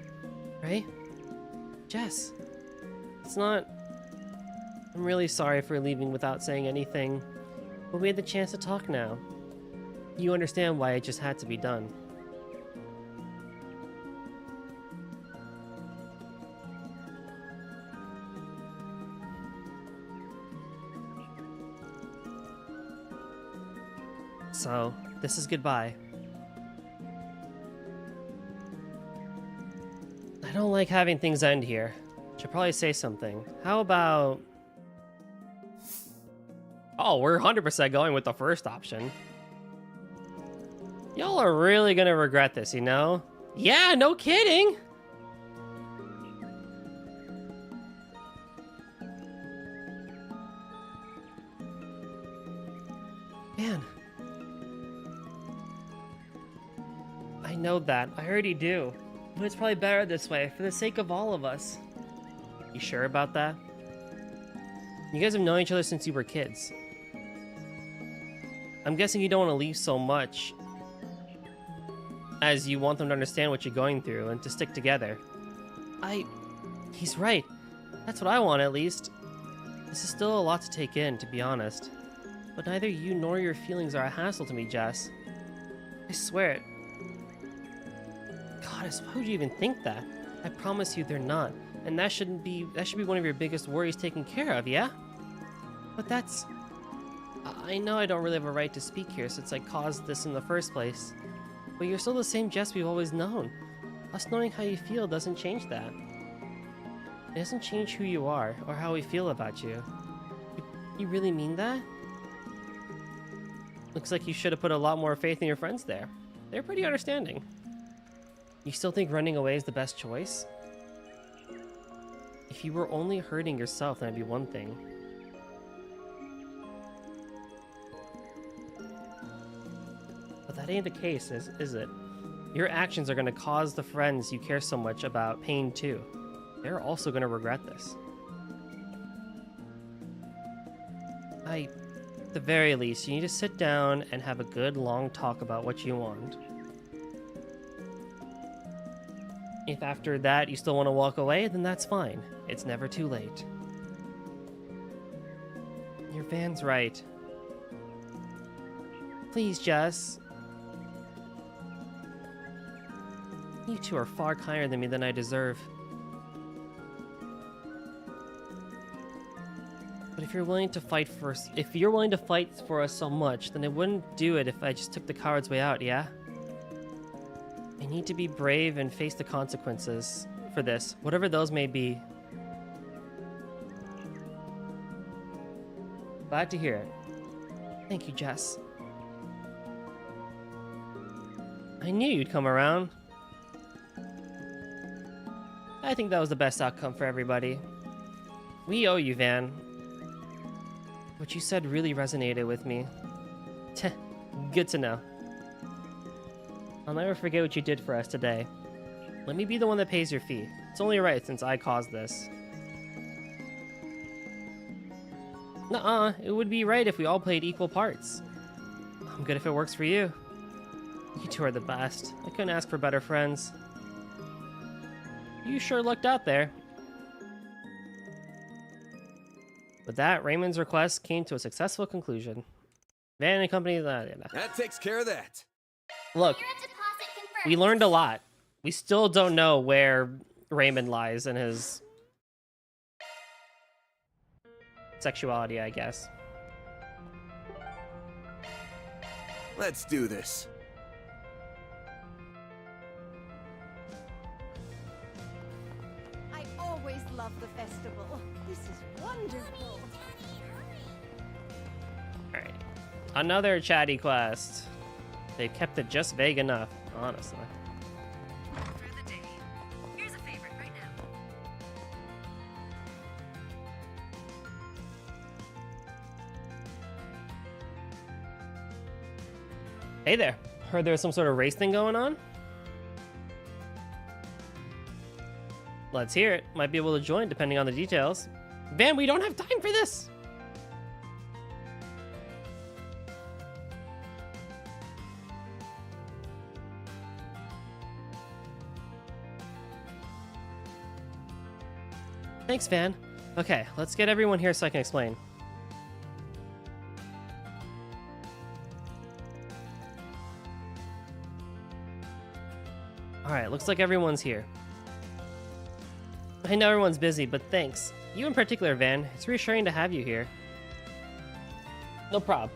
Right? Jess, it's not... I'm really sorry for leaving without saying anything, but we had the chance to talk now. You understand why it just had to be done. So, this is goodbye. I don't like having things end here. Should probably say something. How about... Oh, we're 100% going with the first option. Y'all are really gonna regret this, you know? Yeah, no kidding! Man. I know that. I already do. But it's probably better this way, for the sake of all of us. You sure about that? You guys have known each other since you were kids. I'm guessing you don't want to leave so much, as you want them to understand what you're going through and to stick together. He's right. That's what I want, at least. This is still a lot to take in, to be honest. But neither you nor your feelings are a hassle to me, Jess. I swear it. Goddess, why would you even think that? I promise you they're not. And that should be one of your biggest worries taken care of, yeah? But that's... I know I don't really have a right to speak here since I caused this in the first place. But you're still the same Jess we've always known. Us knowing how you feel doesn't change that. It doesn't change who you are or how we feel about you. You really mean that? Looks like you should have put a lot more faith in your friends there. They're pretty understanding. You still think running away is the best choice? If you were only hurting yourself, that'd be one thing. But that ain't the case, is it? Your actions are going to cause the friends you care so much about pain too. They're also going to regret this. At the very least, you need to sit down and have a good long talk about what you want. If after that you still want to walk away, then that's fine. It's never too late. Your Van's right. Please, Jess. You two are far kinder than me than I deserve. But if you're willing to fight for us so much, then I wouldn't do it if I just took the coward's way out, yeah? I need to be brave and face the consequences for this, whatever those may be. Glad to hear it. Thank you, Jess. I knew you'd come around. I think that was the best outcome for everybody. We owe you, Van. What you said really resonated with me. Teh, good to know. I'll never forget what you did for us today. Let me be the one that pays your fee. It's only right since I caused this. Nuh-uh, it would be right if we all played equal parts. I'm good if it works for you. You two are the best. I couldn't ask for better friends. You sure lucked out there. With that, Raymond's request came to a successful conclusion. Van and company... That takes care of that. Look, We learned a lot. We still don't know where Raymond lies in his sexuality, I guess. Let's do this. I always love the festival. This is wonderful. Alright. Another chatty quest. They've kept it just vague enough, honestly. Through the day. Here's a favorite right now. Hey there. Heard there was some sort of race thing going on? Let's hear it. Might be able to join depending on the details. Van, we don't have time for this! Thanks, Van. Okay, let's get everyone here so I can explain. Alright, looks like everyone's here. I know everyone's busy, but thanks. You in particular, Van. It's reassuring to have you here. No prob.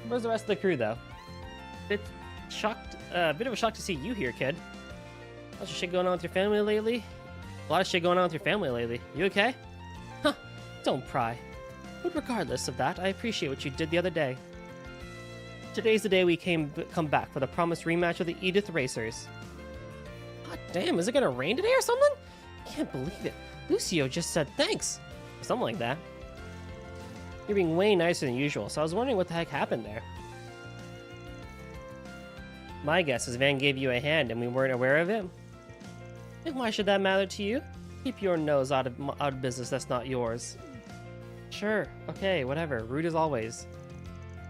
Where's the rest of the crew, though? Bit of a shock to see you here, kid. Lots of shit going on with your family lately? A lot of shit going on with your family lately. You okay? Huh, don't pry. But regardless of that, I appreciate what you did the other day. Today's the day we come back for the promised rematch of the Edith Racers. God damn, is it gonna rain today or something? Can't believe it. Lucio just said thanks. Or something like that. You're being way nicer than usual, so I was wondering what the heck happened there. My guess is Van gave you a hand and we weren't aware of it. And why should that matter to you? Keep your nose out of business that's not yours. Sure, okay, whatever. Rude as always.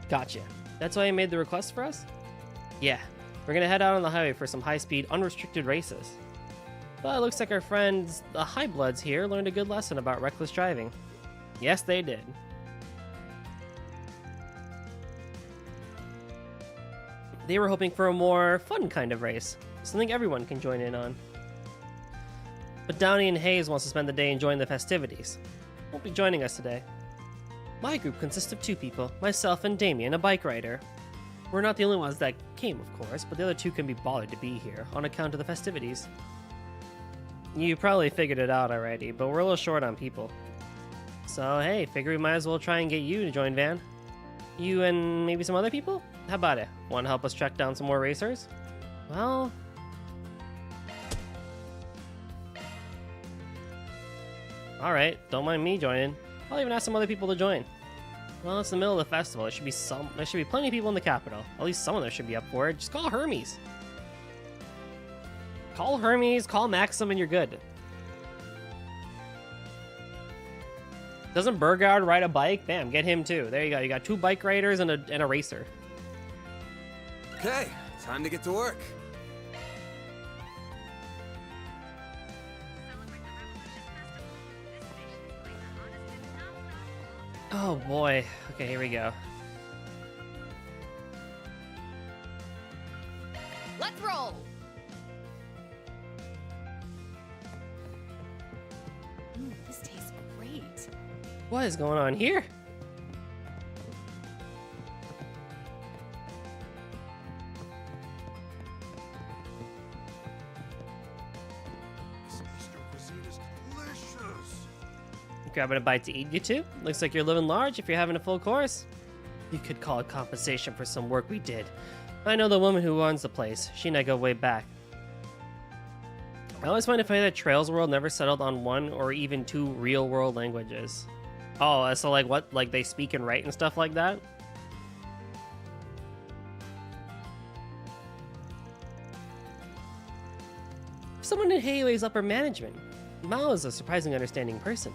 Gotcha. That's why you made the request for us? Yeah, we're gonna head out on the highway for some high-speed, unrestricted races. But it looks like our friends, the High Bloods here, learned a good lesson about reckless driving. Yes, they did. They were hoping for a more fun kind of race, something everyone can join in on. But Downey and Hayes wants to spend the day enjoying the festivities. Won't be joining us today. My group consists of 2 people, myself and Damien, a bike rider. We're not the only ones that came, of course, but the other 2 can be bothered to be here on account of the festivities. You probably figured it out already, but we're a little short on people. So hey, figure we might as well try and get you to join Van. You and maybe some other people? How about it? Want to help us track down some more racers? Well... Alright, don't mind me joining. I'll even ask some other people to join. Well, it's the middle of the festival. There should be plenty of people in the capital. At least some of them should be up for it. Just call Hermes. Call Hermes, call Maxim, and you're good. Doesn't Burgard ride a bike? Bam, get him too. There you go. You got 2 bike riders and a racer. Okay, time to get to work. Oh boy. Okay, here we go. Let's roll. This tastes great. What is going on here? This Easter cuisine is delicious. Grabbing a bite to eat, you two? Looks like you're living large if you're having a full course. You could call it compensation for some work we did. I know the woman who runs the place. She and I go way back. I always find it funny that Trails World never settled on 1 or even 2 real-world languages. Oh, so like what? Like they speak and write and stuff like that? Someone in Haley's upper management. Mao is a surprisingly understanding person.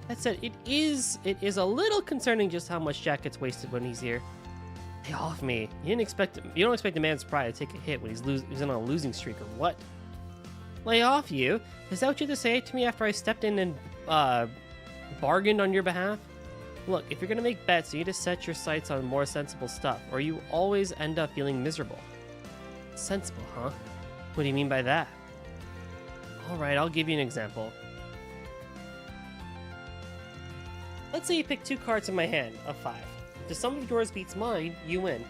That said, it is a little concerning just how much Jack gets wasted when he's here. Lay off me. You don't expect a man's pride to take a hit when he's on a losing streak or what? Lay off you? Is that what you had to say to me after I stepped in and bargained on your behalf? Look, if you're gonna make bets, you need to set your sights on more sensible stuff, or you always end up feeling miserable. Sensible, huh? What do you mean by that? Alright, I'll give you an example. Let's say you pick 2 cards in my hand of 5. If the sum of yours beats mine, you win.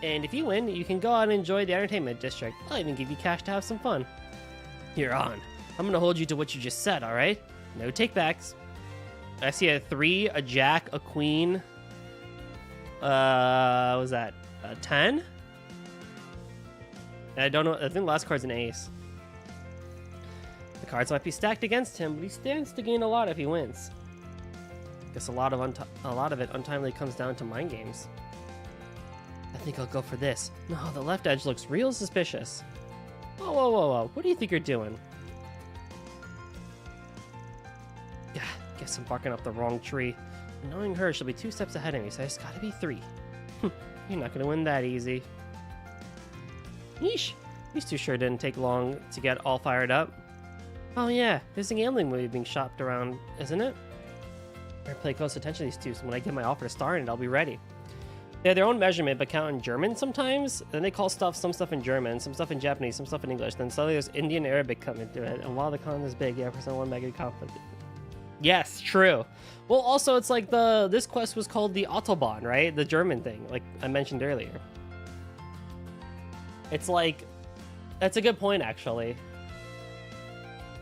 And if you win, you can go out and enjoy the entertainment district. I'll even give you cash to have some fun. You're on. I'm gonna hold you to what you just said, alright? No takebacks. I see a 3, a jack, a queen. What was that? A 10? I don't know. I think the last card's an ace. The cards might be stacked against him, but he stands to gain a lot if he wins. Guess a lot of it untimely comes down to mind games. I think I'll go for this. No, the left edge looks real suspicious. Whoa, whoa, whoa, whoa. What do you think you're doing? Yeah, guess I'm barking up the wrong tree. Knowing her, she'll be 2 steps ahead of me, so I just gotta be 3. You're not gonna win that easy. Yeesh. These 2 sure didn't take long to get all fired up. Oh yeah, there's a gambling movie being shopped around, isn't it? I pay close attention to these 2, so when I get my offer to star in it, I'll be ready. They have their own measurement, but count in German sometimes. Then they call some stuff in German, some stuff in Japanese, some stuff in English. Then suddenly there's Indian Arabic coming through it. And while the con is big, yeah, percent 1 mega conflict. Yes, true. Well, also it's like this quest was called the Autobahn, right? The German thing, like I mentioned earlier. It's like, that's a good point actually.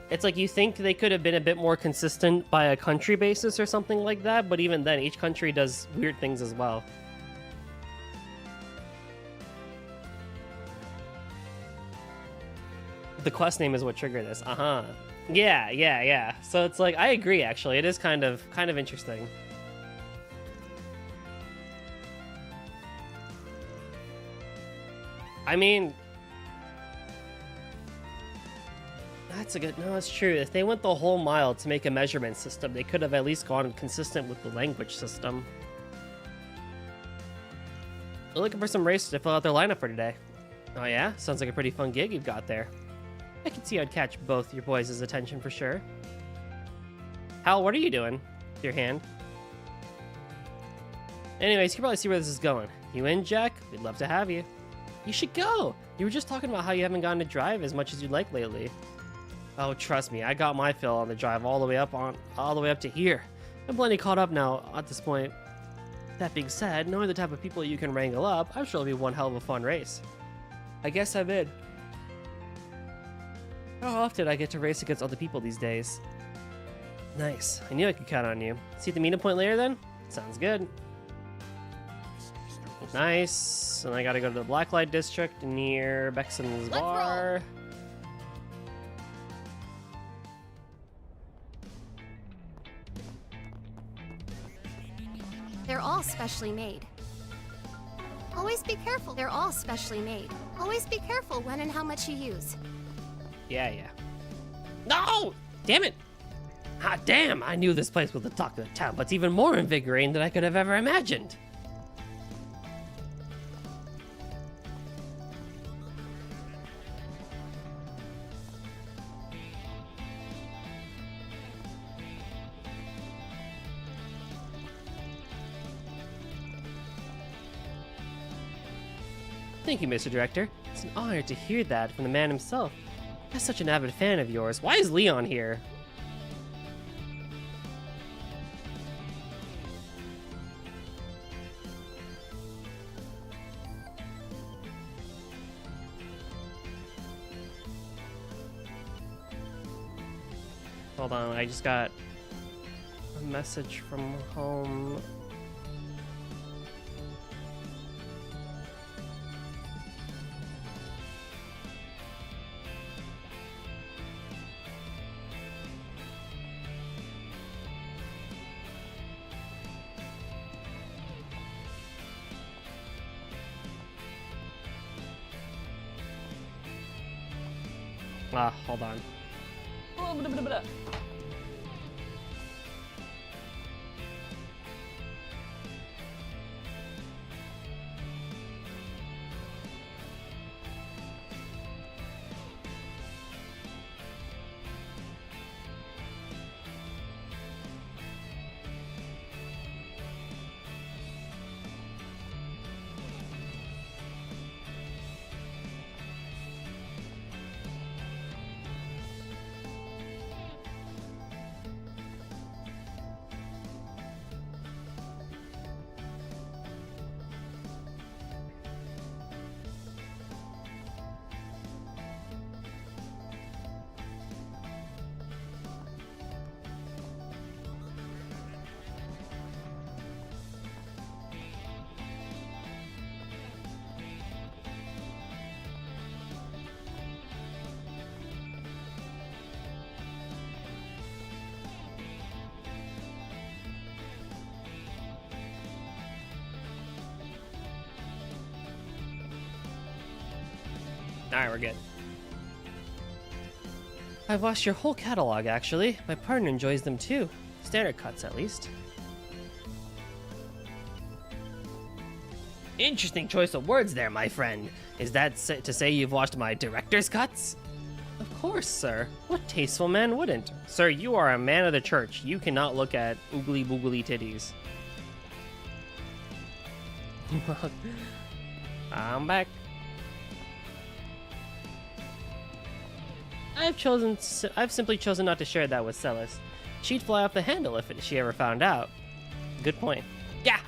It's like you think they could have been a bit more consistent by a country basis or something like that, but even then, each country does weird things as well. The quest name is what triggered this. Yeah. So it's like, I agree actually. It is kind of interesting. I mean, no, it's true. If they went the whole mile to make a measurement system, they could have at least gone consistent with the language system. They're looking for some racers to fill out their lineup for today. Oh yeah? Sounds like a pretty fun gig you've got there. I can see I'd catch both your boys' attention for sure. Hal, what are you doing with your hand? Anyways, you can probably see where this is going. You in, Jack? We'd love to have you. You should go! You were just talking about how you haven't gotten to drive as much as you'd like lately. Oh, trust me, I got my fill on the drive all the way up to here. I'm plenty caught up now at this point. That being said, knowing the type of people you can wrangle up, I'm sure it'll be one hell of a fun race. I guess I'm in. How often I get to race against other people these days? Nice. I knew I could count on you. See you at the meeting point later then? Sounds good. Nice. And I gotta go to the Blacklight District near Bexon's Bar. They're all specially made. Always be careful. They're all specially made. Always be careful when and how much you use. Yeah. No! Damn it! Ah, damn! I knew this place was the talk of the town, but it's even more invigorating than I could have ever imagined. Thank you, Mr. Director. It's an honor to hear that from the man himself. I'm such an avid fan of yours. Why is Leon here? Hold on, I just got a message from home. Hold on. Alright, we're good. I've watched your whole catalog, actually. My partner enjoys them too. Standard cuts, at least. Interesting choice of words there, my friend. Is that to say you've watched my director's cuts? Of course, sir. What tasteful man wouldn't? Sir, you are a man of the church. You cannot look at oogly boogly titties. I'm back. I've simply chosen not to share that with Celis. She'd fly off the handle if she ever found out. Good point. Yeah,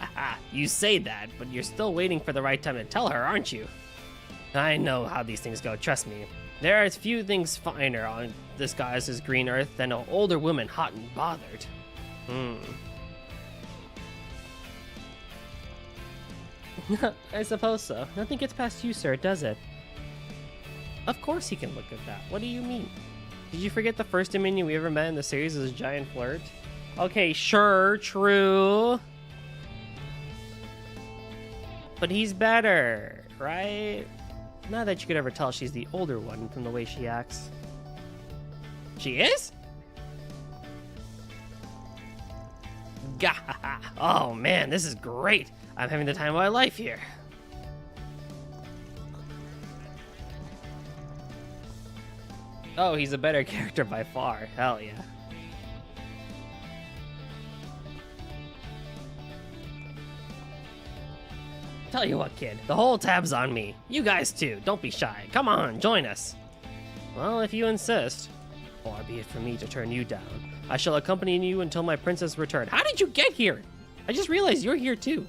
you say that, but you're still waiting for the right time to tell her, aren't you? I know how these things go, trust me. There are few things finer on this goddess's green earth than an older woman hot and bothered. I suppose so. Nothing gets past you, sir, does it? Of course he can look at that. What do you mean? Did you forget the first Dominion we ever met in the series was a giant flirt? Okay, sure, true. But he's better, right? Not that you could ever tell she's the older one from the way she acts. She is? Gah! Oh man, this is great. I'm having the time of my life here. Oh, he's a better character by far. Hell yeah. Tell you what, kid. The whole tab's on me. You guys too. Don't be shy. Come on, join us. Well, if you insist. Far be it from me to turn you down. I shall accompany you until my princess return. How did you get here? I just realized you're here too.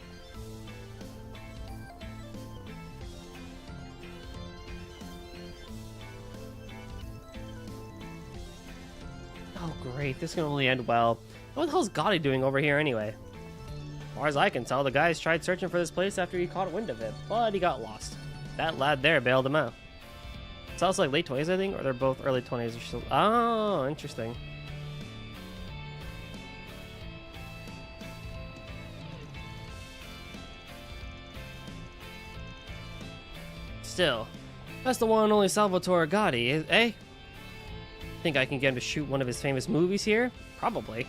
Oh great, this can only end well. What the hell's Gotti doing over here anyway? As far as I can tell, the guys tried searching for this place after he caught wind of it, but he got lost. That lad there bailed him out. Sounds like late 20s, I think, or they're both early 20s or so. Oh, interesting. Still, that's the one and only Salvatore Gotti, eh? Think I can get him to shoot one of his famous movies here? Probably.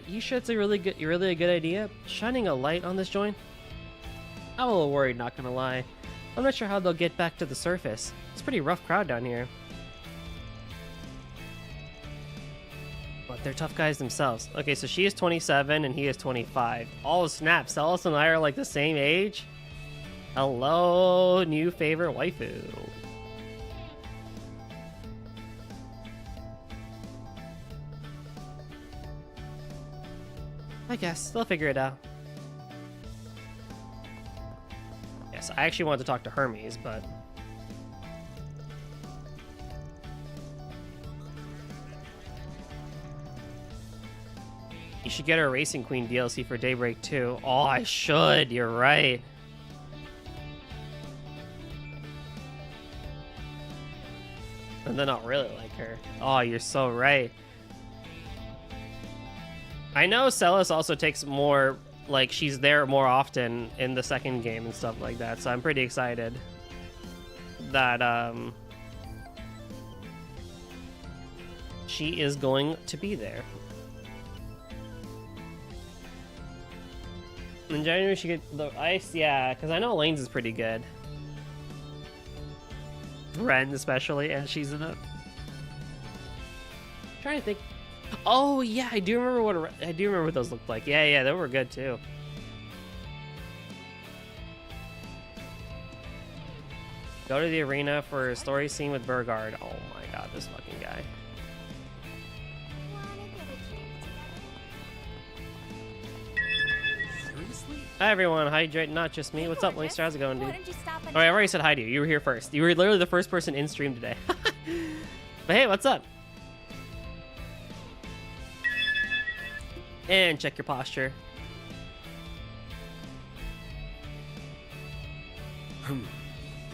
You sure it's really a good idea? Shining a light on this joint? I'm a little worried, not gonna lie. I'm not sure how they'll get back to the surface. It's a pretty rough crowd down here. But they're tough guys themselves. Okay, so she is 27 and he is 25. Oh snap, Celis and I are like the same age? Hello, new favorite waifu. I guess they'll figure it out. Yes, I actually wanted to talk to Hermes, but you should get her Racing Queen DLC for Daybreak 2. Oh, I should. You're right. And then I'll really like her. Oh, you're so right. I know Celis also takes more, like, she's there more often in the second game and stuff like that, so I'm pretty excited that, she is going to be there. In January, she get the ice, yeah, because I know Elaine's is pretty good. Ren, especially, and she's in it. I'm trying to think. Oh yeah, I do remember what those looked like. Yeah, they were good too. Go to the arena for a story scene with Burgard. Oh my god, this fucking guy. Seriously? Hi everyone, hydrate, not just me. What's up, Linkster? How's it going, dude? Alright, I already said hi to you. You were here first. You were literally the first person in stream today. But hey, what's up? And check your posture.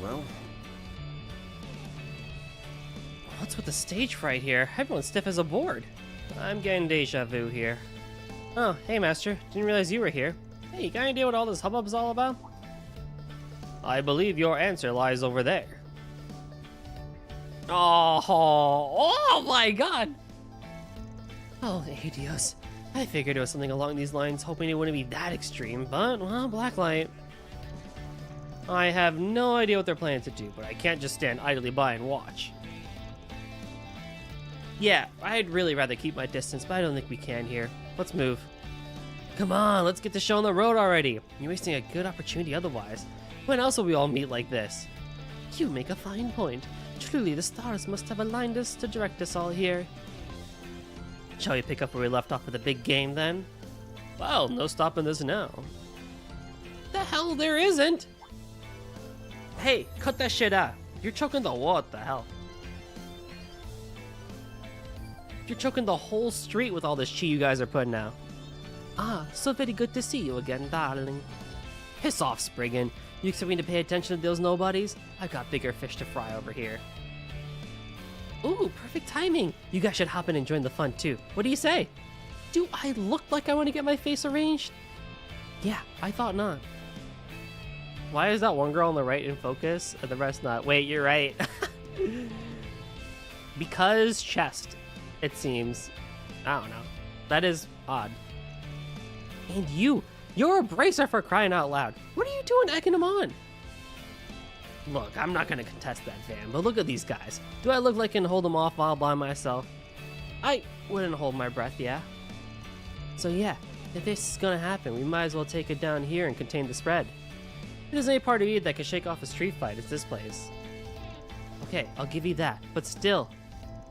Well, What's with the stage fright here? Everyone's stiff as a board. I'm getting deja vu here. Oh, hey master. Didn't realize you were here. Hey, you got any idea what all this hubbub's all about? I believe your answer lies over there. Oh my god! Oh, Dios. I figured it was something along these lines, hoping it wouldn't be that extreme, but, well, blacklight. I have no idea what they're planning to do, but I can't just stand idly by and watch. Yeah, I'd really rather keep my distance, but I don't think we can here. Let's move. Come on, let's get the show on the road already. You're wasting a good opportunity otherwise. When else will we all meet like this? You make a fine point. Truly, the stars must have aligned us to direct us all here. Shall we pick up where we left off with the big game then? Well, no stopping this now. The hell there isn't! Hey, cut that shit out. You're choking the what the hell? You're choking the whole street with all this chi you guys are putting out. Ah, so very good to see you again, darling. Piss off, Spriggan. You expect me to pay attention to those nobodies? I've got bigger fish to fry over here. Ooh, perfect timing. You guys should hop in and join the fun too. What do you say? Do I look like I want to get my face arranged? Yeah, I thought not. Why is that one girl on the right in focus and the rest not? Wait, you're right. Because chest, it seems. I don't know. That is odd. And you're a bracer for crying out loud. What are you doing egging him on? Look, I'm not gonna contest that, fam, but look at these guys. Do I look like I can hold them off all by myself? I wouldn't hold my breath, yeah. So yeah, if this is gonna happen, we might as well take it down here and contain the spread. If there's any part of you that can shake off a street fight, it's this place. Okay, I'll give you that, but still,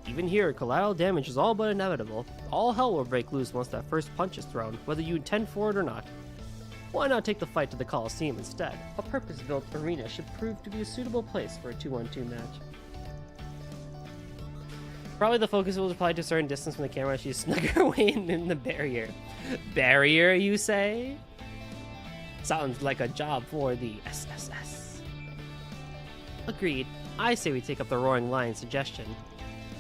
even here, collateral damage is all but inevitable. All hell will break loose once that first punch is thrown, whether you intend for it or not. Why not take the fight to the Coliseum instead? A purpose-built arena should prove to be a suitable place for a 2-on-2 match. Probably the focus was applied to a certain distance from the camera as she snuck her way in the barrier. Barrier, you say? Sounds like a job for the SSS. Agreed. I say we take up the Roaring Lion suggestion.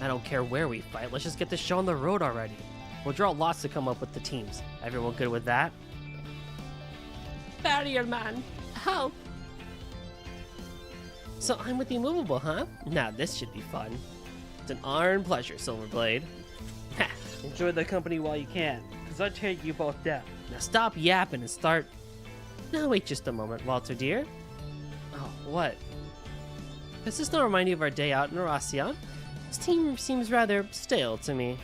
I don't care where we fight, let's just get this show on the road already. We'll draw lots to come up with the teams. Everyone good with that? Barrier man, help! So I'm with the immovable, huh? Now this should be fun. It's an honor and pleasure, Silverblade. Ha! Enjoy the company while you can, because I'll take you both down. Now stop yapping and start... Now wait just a moment, Walter dear. Oh, what? Does this not remind you of our day out in Horacion? This team seems rather stale to me.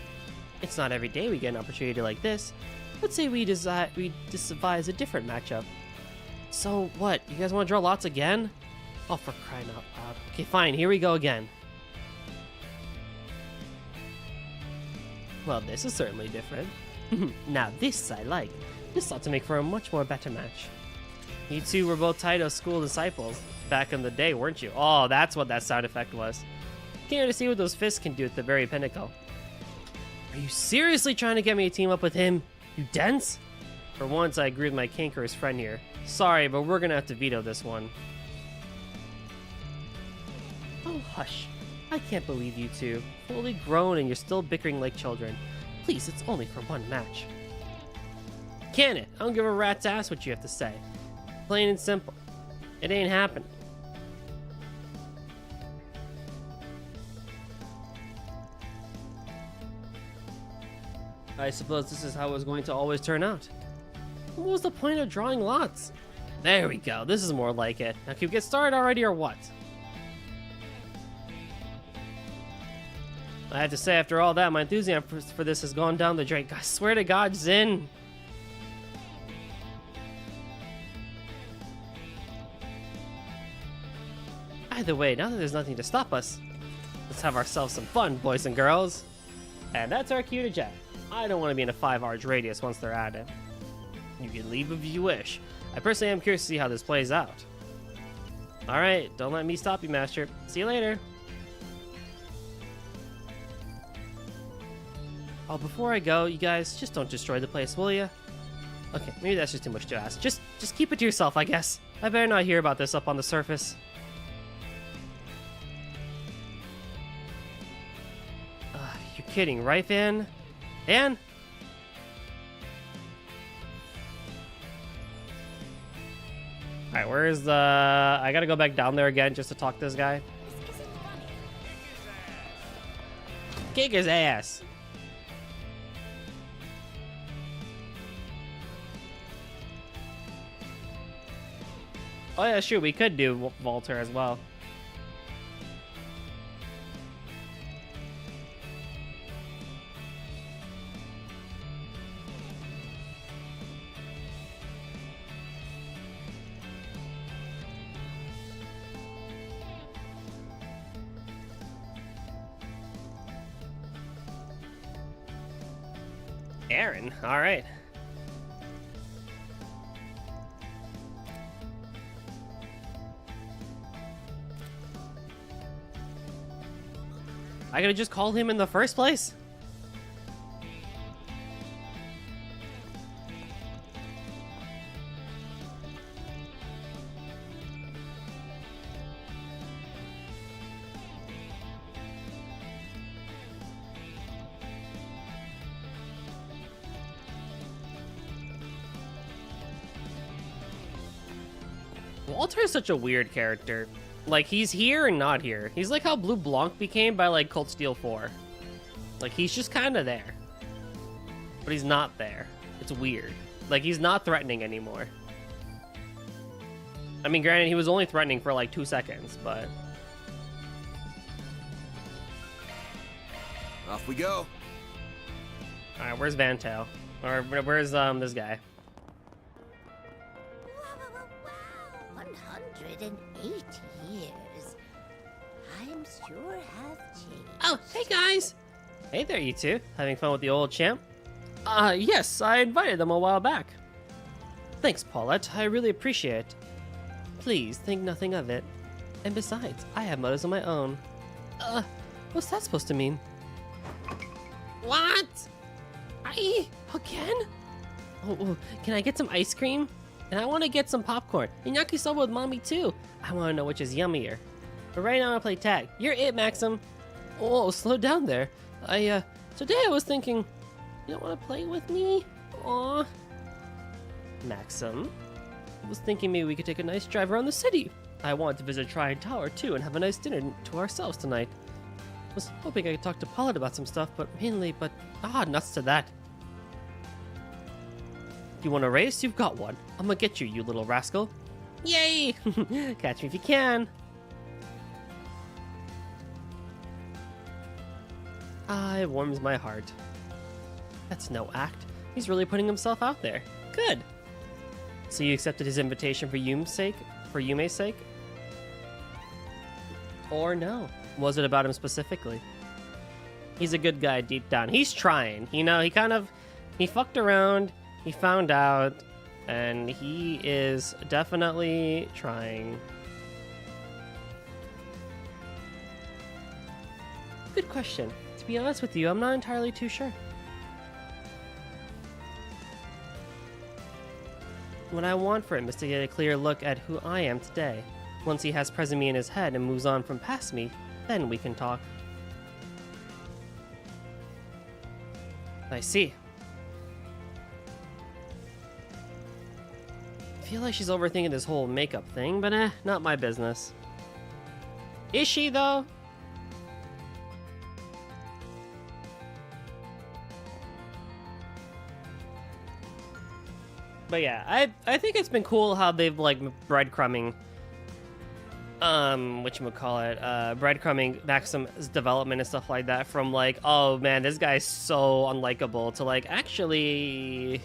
It's not every day we get an opportunity like this. Let's say we devise a different matchup. So what, you guys want to draw lots again? Oh, for crying out loud. Okay, fine, here we go again. Well, this is certainly different. Now this I like. This ought to make for a much more better match. You two were both Taito's school disciples back in the day, weren't you? Oh, that's what that sound effect was. Can't wait to see what those fists can do at the very pinnacle. Are you seriously trying to get me to team up with him? You dense? For once, I agree with my cankerous friend here. Sorry, but we're gonna have to veto this one. Oh, hush. I can't believe you two. Fully grown and you're still bickering like children. Please, it's only for one match. Can it? I don't give a rat's ass what you have to say. Plain and simple. It ain't happening. I suppose this is how it was going to always turn out. What was the point of drawing lots? There we go. This is more like it. Now, can we get started already or what? I have to say, after all that, my enthusiasm for this has gone down the drain. I swear to God, Zin. Either way, now that there's nothing to stop us, let's have ourselves some fun, boys and girls. And that's our cue to jet. I don't want to be in a 5-arch radius once they're at it. You can leave if you wish. I personally am curious to see how this plays out. Alright, don't let me stop you, Master. See you later. Oh, before I go, you guys, just don't destroy the place, will ya? Okay, maybe that's just too much to ask. Just keep it to yourself, I guess. I better not hear about this up on the surface. You're kidding, right, Van? Van? Alright, right, where's the... I gotta go back down there again just to talk to this guy. This isn't funny. Kick his ass. Oh yeah, shoot, we could do Walter as well. Aaron, all right. I could have just called him in the first place. Walter is such a weird character. Like, he's here and not here. He's like how Blue Blanc became by, like, Cold Steel 4. Like, he's just kind of there. But he's not there. It's weird. Like, he's not threatening anymore. I mean, granted, he was only threatening for, like, 2 seconds, but... Off we go. Alright, where's Vantail? Or where's, this guy? 108 years. I'm sure have changed. Oh, hey, guys! Hey there, you two. Having fun with the old champ? Yes, I invited them a while back. Thanks, Paulette. I really appreciate it. Please, think nothing of it. And besides, I have motives of my own. What's that supposed to mean? What? Again? Oh, can I get some ice cream? And I want to get some popcorn. And yakisoba with mommy, too. I want to know which is yummier. But right now, I want to play tag. You're it, Maxim. Oh, slow down there. Today I was thinking, you don't want to play with me? Aw. Maxim, I was thinking maybe we could take a nice drive around the city. I want to visit Tryon Tower, too, and have a nice dinner to ourselves tonight. I was hoping I could talk to Paulette about some stuff, but nuts to that. You want a race? You've got one. I'm gonna get you, you little rascal. Yay! Catch me if you can. It warms my heart. That's no act. He's really putting himself out there. Good. So you accepted his invitation for Yume's sake? Or no? Was it about him specifically? He's a good guy deep down. He's trying. You know, he fucked around. He found out, and he is definitely trying. Good question. To be honest with you, I'm not entirely too sure. What I want for him is to get a clear look at who I am today. Once he has present me in his head and moves on from past me, then we can talk. I see. I feel like she's overthinking this whole makeup thing, but not my business. Is she, though? But yeah, I think it's been cool how they've, like, breadcrumbing, breadcrumbing Maxim's development and stuff like that from, like, oh man, this guy's so unlikable, to, like, actually...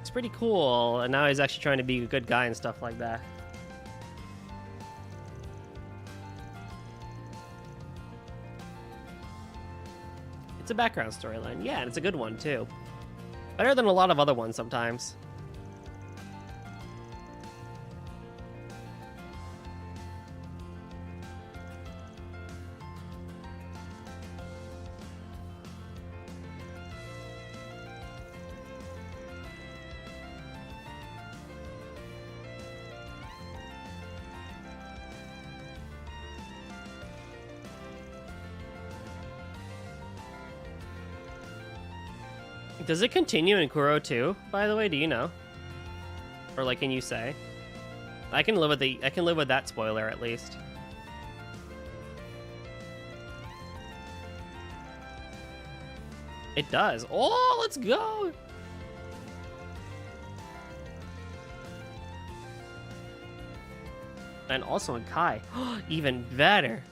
It's pretty cool, and now he's actually trying to be a good guy and stuff like that. It's a background storyline, yeah, and it's a good one, too. Better than a lot of other ones sometimes. Does it continue in Kuro too, by the way? Do you know? Or, like, can you say? I can live with that spoiler at least. It does. Oh, let's go. And also in Kai. Even better.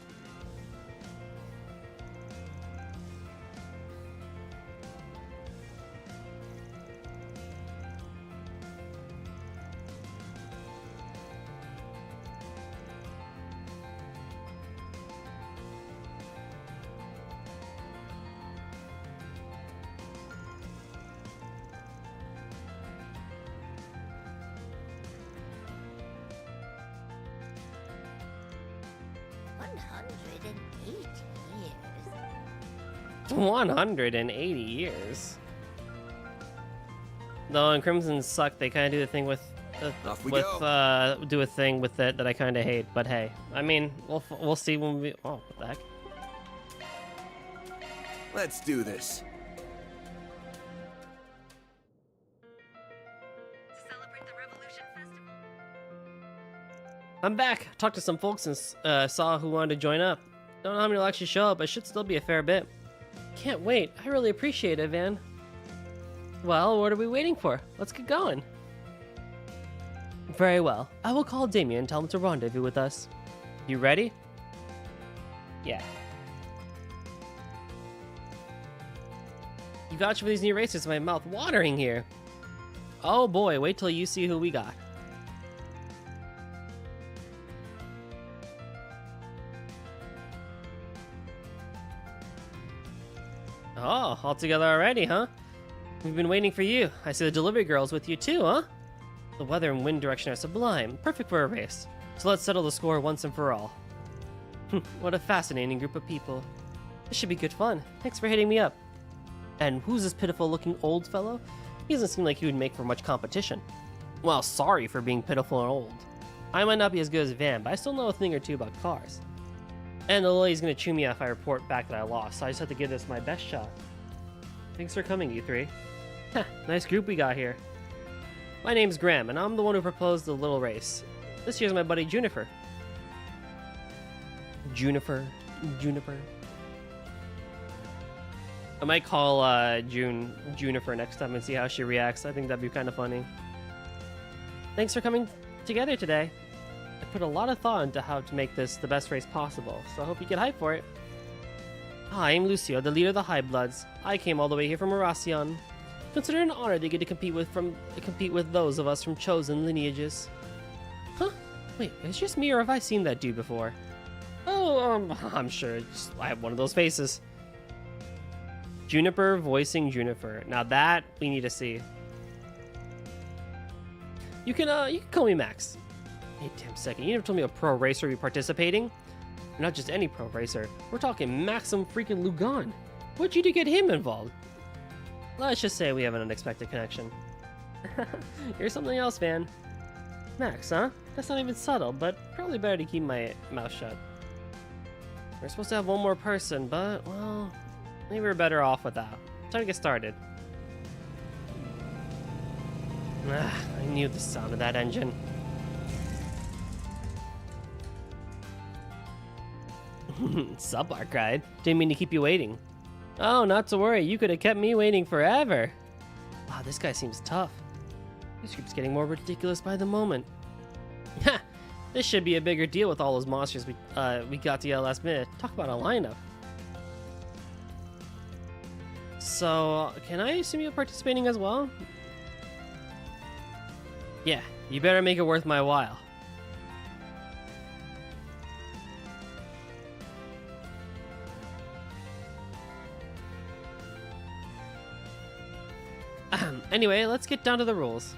years. 180 years. Though in Crimson Suck, they kind of do the thing with do a thing with it that I kind of hate. But hey, I mean, we'll see when we. Oh, what the heck? Let's do this. I'm back. Talked to some folks and saw who wanted to join up. Don't know how many will actually show up, but should still be a fair bit. Can't wait. I really appreciate it, Van. Well, what are we waiting for? Let's get going. Very well. I will call Damien and tell him to rendezvous with us. You ready? Yeah. You vouch for these new races, my mouth watering here. Oh boy, wait till you see who we got. Oh, all together already, huh? We've been waiting for you. I see the delivery girl's with you too, huh? The weather and wind direction are sublime, perfect for a race. So let's settle the score once and for all. What a fascinating group of people. This should be good fun. Thanks for hitting me up. And who's this pitiful-looking old fellow? He doesn't seem like he would make for much competition. Well, sorry for being pitiful and old. I might not be as good as Van, but I still know a thing or two about cars. And the lady's gonna chew me out if I report back that I lost, so I just have to give this my best shot. Thanks for coming, you three. Heh, nice group we got here. My name's Graham, and I'm the one who proposed the little race. This year's my buddy Juniper. Juniper. I might call Juniper next time and see how she reacts. I think that'd be kind of funny. Thanks for coming together today. I put a lot of thought into how to make this the best race possible, so I hope you get hyped for it. Hi, I'm Lucio, the leader of the High Bloods. I came all the way here from Aracion. Consider it an honor to get to compete with those of us from chosen lineages. Huh? Wait, it's just me, or have I seen that dude before? Oh, I'm sure. I have one of those faces. Juniper voicing Juniper. Now that we need to see. You can call me Max. Wait a damn second. You never told me a pro racer would be participating. Not just any pro racer. We're talking Maxim freaking Lugan. What'd you do to get him involved? Let's just say we have an unexpected connection. Here's something else, Van. Max, huh? That's not even subtle, but probably better to keep my mouth shut. We're supposed to have one more person, but, well, maybe we're better off without. Time to get started. I knew the sound of that engine. Sup, Arkride? Didn't mean to keep you waiting. Oh, not to worry. You could have kept me waiting forever. Wow, this guy seems tough. This group's getting more ridiculous by the moment. Ha! This should be a bigger deal with all those monsters we got together last minute. Talk about a lineup. So, can I assume you're participating as well? Yeah, you better make it worth my while. Anyway, let's get down to the rules.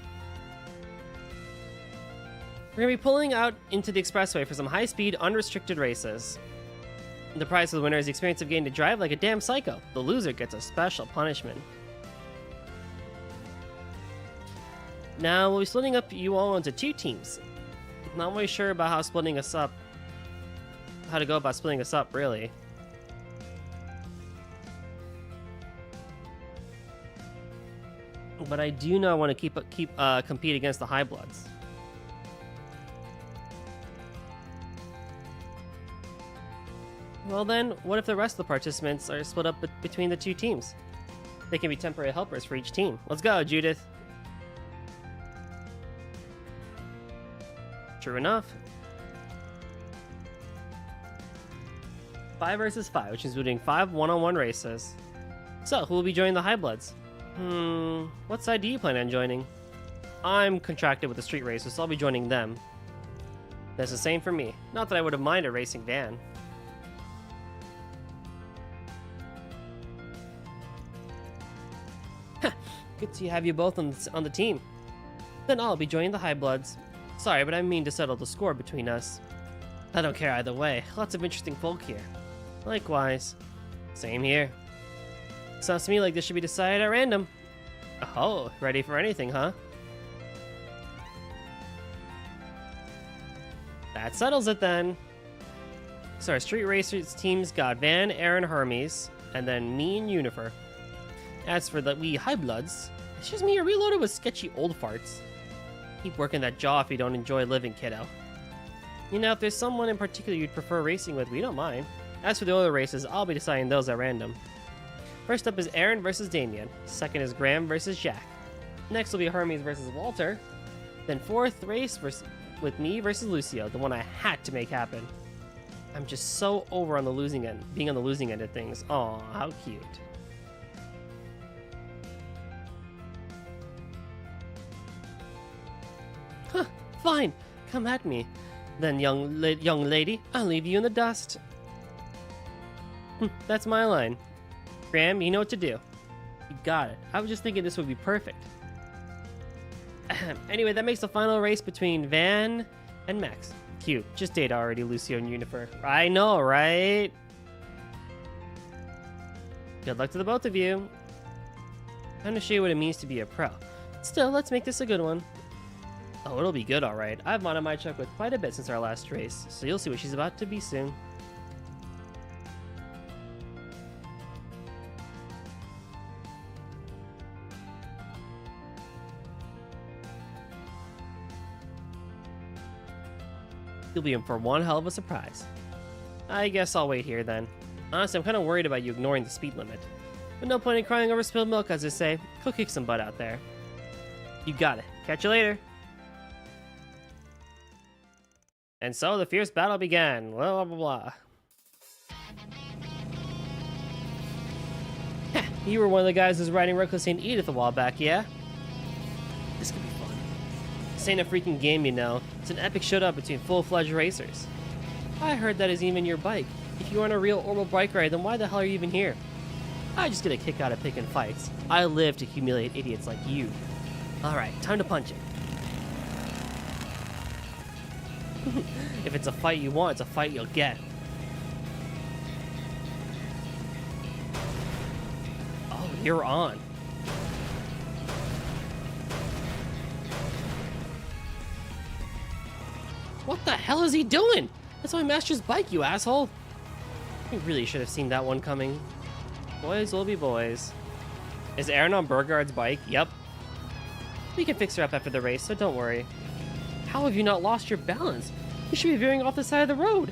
We're going to be pulling out into the expressway for some high-speed, unrestricted races. The prize for the winner is the experience of getting to drive like a damn psycho. The loser gets a special punishment. Now, we'll be splitting up you all into two teams. Not really sure about how to go about splitting us up, really. But I do know I want to compete against the High Bloods. Well then, what if the rest of the participants are split up between the two teams? They can be temporary helpers for each team. Let's go, Judith. True enough. 5 versus 5, which is doing 5 one-on-one races. So, who will be joining the High Bloods? What side do you plan on joining? I'm contracted with the street racers, so I'll be joining them. That's the same for me. Not that I would have minded racing Van. Good to have you both on the team. Then I'll be joining the High Bloods. Sorry, but I mean to settle the score between us. I don't care either way. Lots of interesting folk here. Likewise. Same here. Sounds to me like this should be decided at random. Oh, ready for anything, huh? That settles it then. So our street racers teams got Van, Aaron, Hermes, and then me and Unifer. As for the wee High Bloods, it's just me reloaded with sketchy old farts. Keep working that jaw if you don't enjoy living, kiddo. You know, if there's someone in particular you'd prefer racing with, we don't mind. As for the other races, I'll be deciding those at random. First up is Aaron versus Damien. Second is Graham versus Jack. Next will be Hermes versus Walter. Then fourth race with me versus Lucio, the one I had to make happen. I'm just so over on the losing end, being on the losing end of things. Aw, how cute. Huh, fine, come at me. Then young lady, I'll leave you in the dust. That's my line. Graham, you know what to do. You got it. I was just thinking this would be perfect. Anyway, that makes the final race between Van and Max. Cute. Just date already, Lucio and Unifer. I know, right? Good luck to the both of you. Time to show you what it means to be a pro. Still, let's make this a good one. Oh, it'll be good, alright. I've modded my truck with quite a bit since our last race, so you'll see what she's about to be soon. You'll be in for one hell of a surprise. I guess I'll wait here then. Honestly, I'm kind of worried about you ignoring the speed limit. But no point in crying over spilled milk, as they say. Go kick some butt out there. You got it. Catch you later. And so the fierce battle began. Blah, blah, blah, blah. You were one of the guys who's riding recklessly in Edith a while back, yeah? This could be fun. This ain't a freaking game, you know. It's an epic showdown between full-fledged racers. I heard that is even your bike. If you aren't a real orbital bike ride, then why the hell are you even here? I just get a kick out of picking fights. I live to humiliate idiots like you. Alright, time to punch it. If it's a fight you want, it's a fight you'll get. Oh, you're on. What the hell is he doing? That's my master's bike, you asshole. You really should have seen that one coming. Boys will be boys. Is Aaron on Burgard's bike? Yep. We can fix her up after the race, so don't worry. How have you not lost your balance? You should be veering off the side of the road.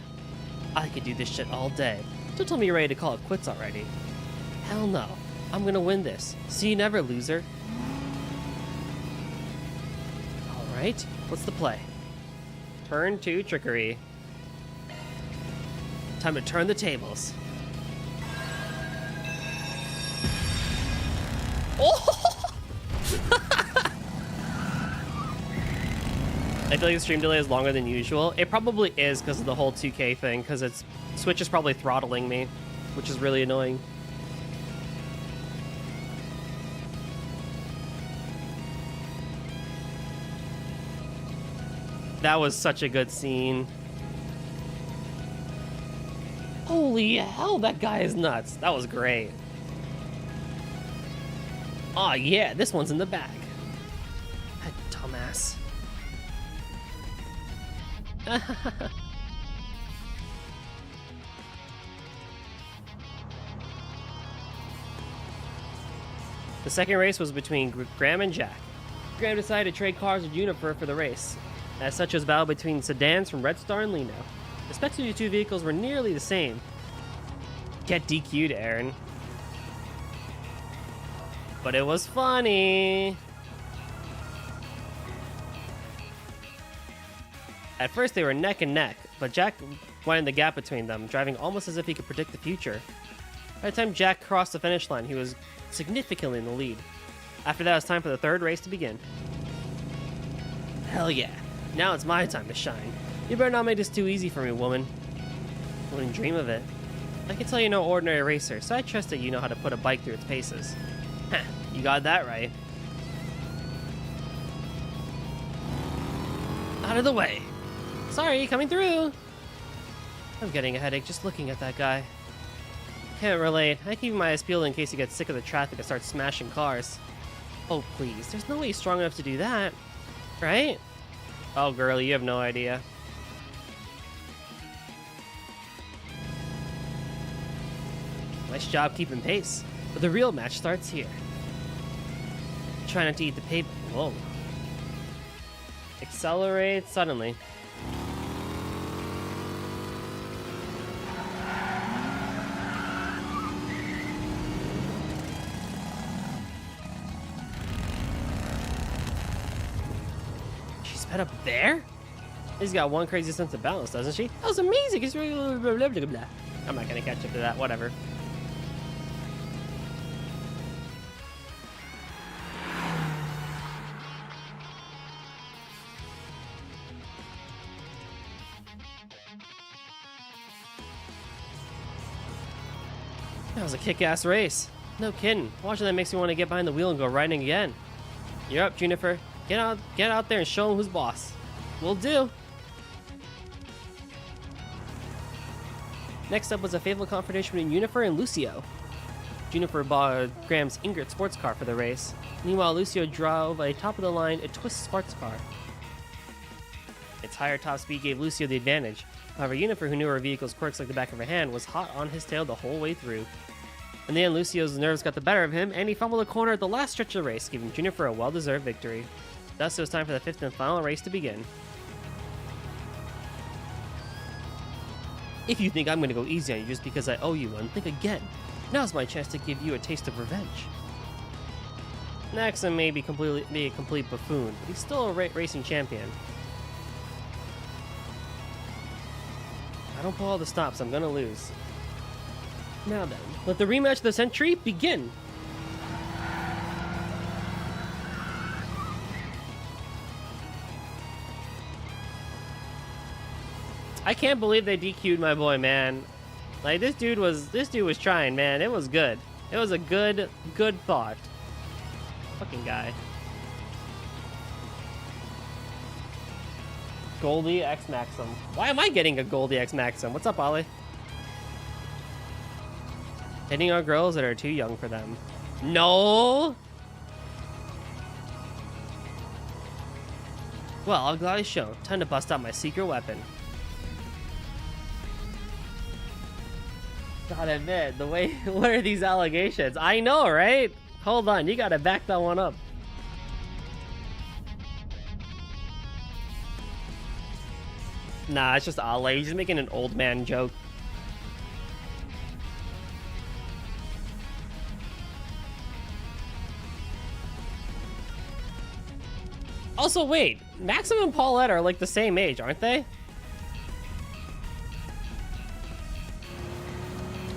I could do this shit all day. Don't tell me you're ready to call it quits already. Hell no. I'm gonna win this. See you never, loser. Alright, what's the play? Turn 2 trickery. Time to turn the tables. Oh! I feel like the stream delay is longer than usual. It probably is because of the whole 2K thing, because it's Switch is probably throttling me, which is really annoying. That was such a good scene. Holy hell, that guy is nuts. That was great. Aw, yeah, this one's in the bag. That dumbass. The second race was between Graham and Jack. Graham decided to trade cars with Unifer for the race. As such, it was a battle between sedans from Red Star and Lino. The specs of the two vehicles were nearly the same. Get DQ'd, Aaron. But it was funny. At first they were neck and neck, but Jack widened the gap between them, driving almost as if he could predict the future. By the time Jack crossed the finish line, he was significantly in the lead. After that, it was time for the third race to begin. Hell yeah. Now it's my time to shine. You better not make this too easy for me, woman. I wouldn't dream of it. I can tell you're no ordinary racer, so I trust that you know how to put a bike through its paces. Heh, you got that right. Out of the way. Sorry, coming through. I'm getting a headache just looking at that guy. Can't relate. I keep my eyes peeled in case he gets sick of the traffic and starts smashing cars. Oh, please. There's no way he's strong enough to do that. Right? Oh, girlie, you have no idea. Nice job keeping pace. But the real match starts here. Try not to eat the paper. Whoa. Accelerate suddenly. She's sped up there? She's got one crazy sense of balance, doesn't she? That was amazing. It's really blah, blah, blah, blah. I'm not gonna catch up to that. Whatever. That was a kick-ass race. No kidding. Watching that makes me want to get behind the wheel and go riding again. You're up, Juniper. Get out there and show him who's boss. Will do. Next up was a fatal confrontation between Juniper and Lucio. Juniper bought Graham's Ingrid sports car for the race. Meanwhile, Lucio drove a top-of-the-line Twist sports car. Its higher top speed gave Lucio the advantage. However, Juniper, who knew her vehicle's quirks like the back of her hand, was hot on his tail the whole way through. In the end, Lucio's nerves got the better of him, and he fumbled a corner at the last stretch of the race, giving Juniper a well-deserved victory. Thus, it was time for the fifth and final race to begin. If you think I'm going to go easy on you just because I owe you one, think again. Now's my chance to give you a taste of revenge. Maxim may be a complete buffoon, but he's still a racing champion. I don't pull all the stops, I'm gonna lose. Now then, let the rematch of the century begin! I can't believe they DQ'd my boy, man. Like, this dude was trying, man. It was good. It was a good thought. Fucking guy. Goldie X Maxim. Why am I getting a Goldie X Maxim? What's up, Ollie? Hitting on girls that are too young for them. No! Well, I'll gladly show. Time to bust out my secret weapon. Gotta admit, the way, what are these allegations? I know, right? Hold on, you gotta back that one up. Nah, it's just Ale. He's just making an old man joke. Also, wait. Maxim and Paulette are like the same age, aren't they?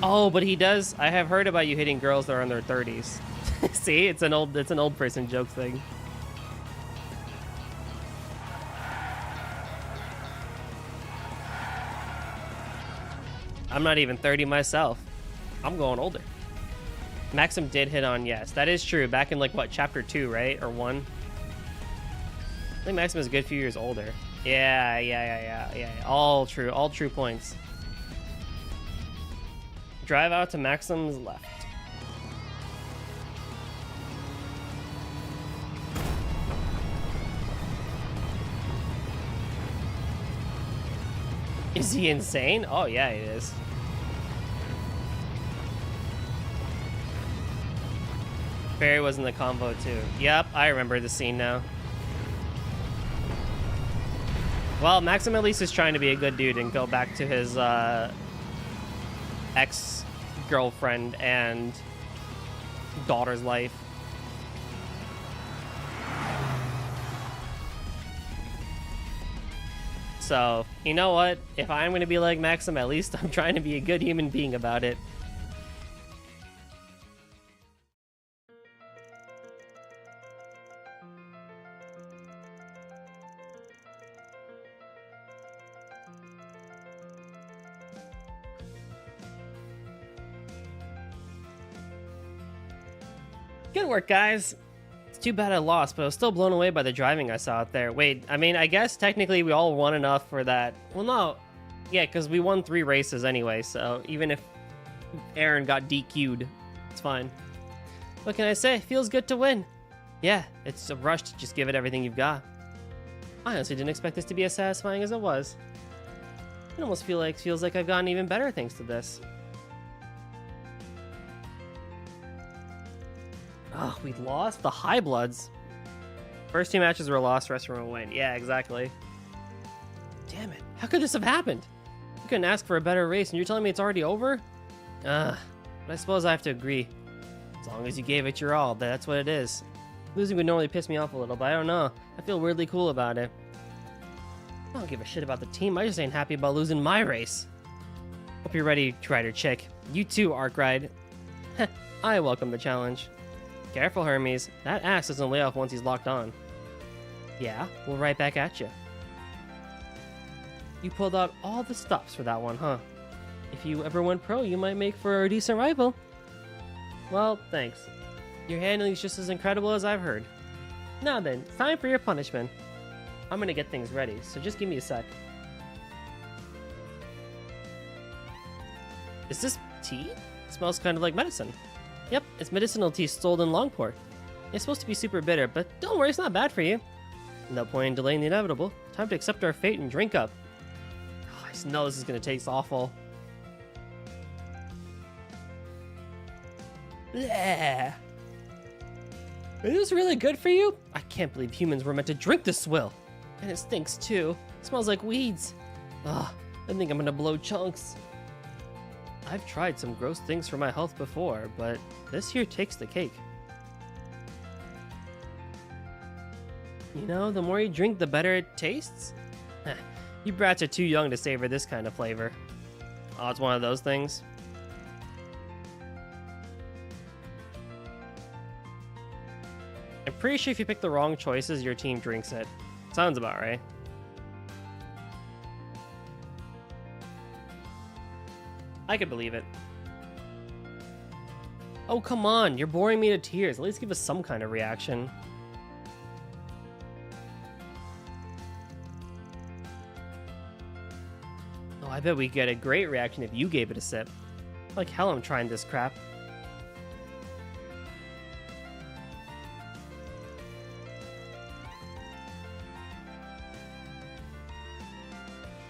Oh, but he does. I have heard about you hitting girls that are in their 30s. See, it's an old person joke thing. I'm not even 30 myself. I'm going older. Maxim did hit on, yes. That is true. Back in, like, what, chapter 2, right? Or 1? I think Maxim is a good few years older. Yeah. All true points. Drive out to Maxim's left. Is he insane? Oh yeah, he is. Barry was in the convo too. Yep, I remember the scene now. Well, Maxim at least is trying to be a good dude and go back to his girlfriend and daughter's life. So, you know what? If I'm going to be like Maxim, at least I'm trying to be a good human being about it. Good work, guys. It's too bad I lost, but I was still blown away by the driving I saw out there. Wait, I mean, I guess technically we all won enough for that. Well, no. Yeah, because we won 3 races anyway, so even if Aaron got DQ'd, it's fine. What can I say? Feels good to win. Yeah, it's a rush to just give it everything you've got. I honestly didn't expect this to be as satisfying as it was. It almost feels like I've gotten even better thanks to this. Oh, we lost the High Bloods. First 2 matches were lost, rest of them were win. Yeah, exactly. Damn it. How could this have happened? You couldn't ask for a better race, and you're telling me it's already over? But I suppose I have to agree. As long as you gave it your all, that's what it is. Losing would normally piss me off a little, but I don't know. I feel weirdly cool about it. I don't give a shit about the team. I just ain't happy about losing my race. Hope you're ready, Rider Chick. You too, Arkride. I welcome the challenge. Careful, Hermes. That ass doesn't lay off once he's locked on. Yeah, we'll right back at you. You pulled out all the stops for that one, huh? If you ever went pro, you might make for a decent rival. Well, thanks. Your handling's just as incredible as I've heard. Now then, it's time for your punishment. I'm gonna get things ready, so just give me a sec. Is this tea? It smells kind of like medicine. Yep, it's medicinal tea sold in Longport. It's supposed to be super bitter, but don't worry, it's not bad for you. No point in delaying the inevitable. Time to accept our fate and drink up. Oh, I just know this is gonna taste awful. Bleh. Is this really good for you? I can't believe humans were meant to drink this swill. And it stinks too. It smells like weeds. Ugh, I think I'm gonna blow chunks. I've tried some gross things for my health before, but this here takes the cake. You know, the more you drink, the better it tastes. You brats are too young to savor this kind of flavor. Oh, it's one of those things. I'm pretty sure if you pick the wrong choices, your team drinks it. Sounds about right. I could believe it. Oh, come on. You're boring me to tears. At least give us some kind of reaction. Oh, I bet we'd get a great reaction if you gave it a sip. Like hell I'm trying this crap.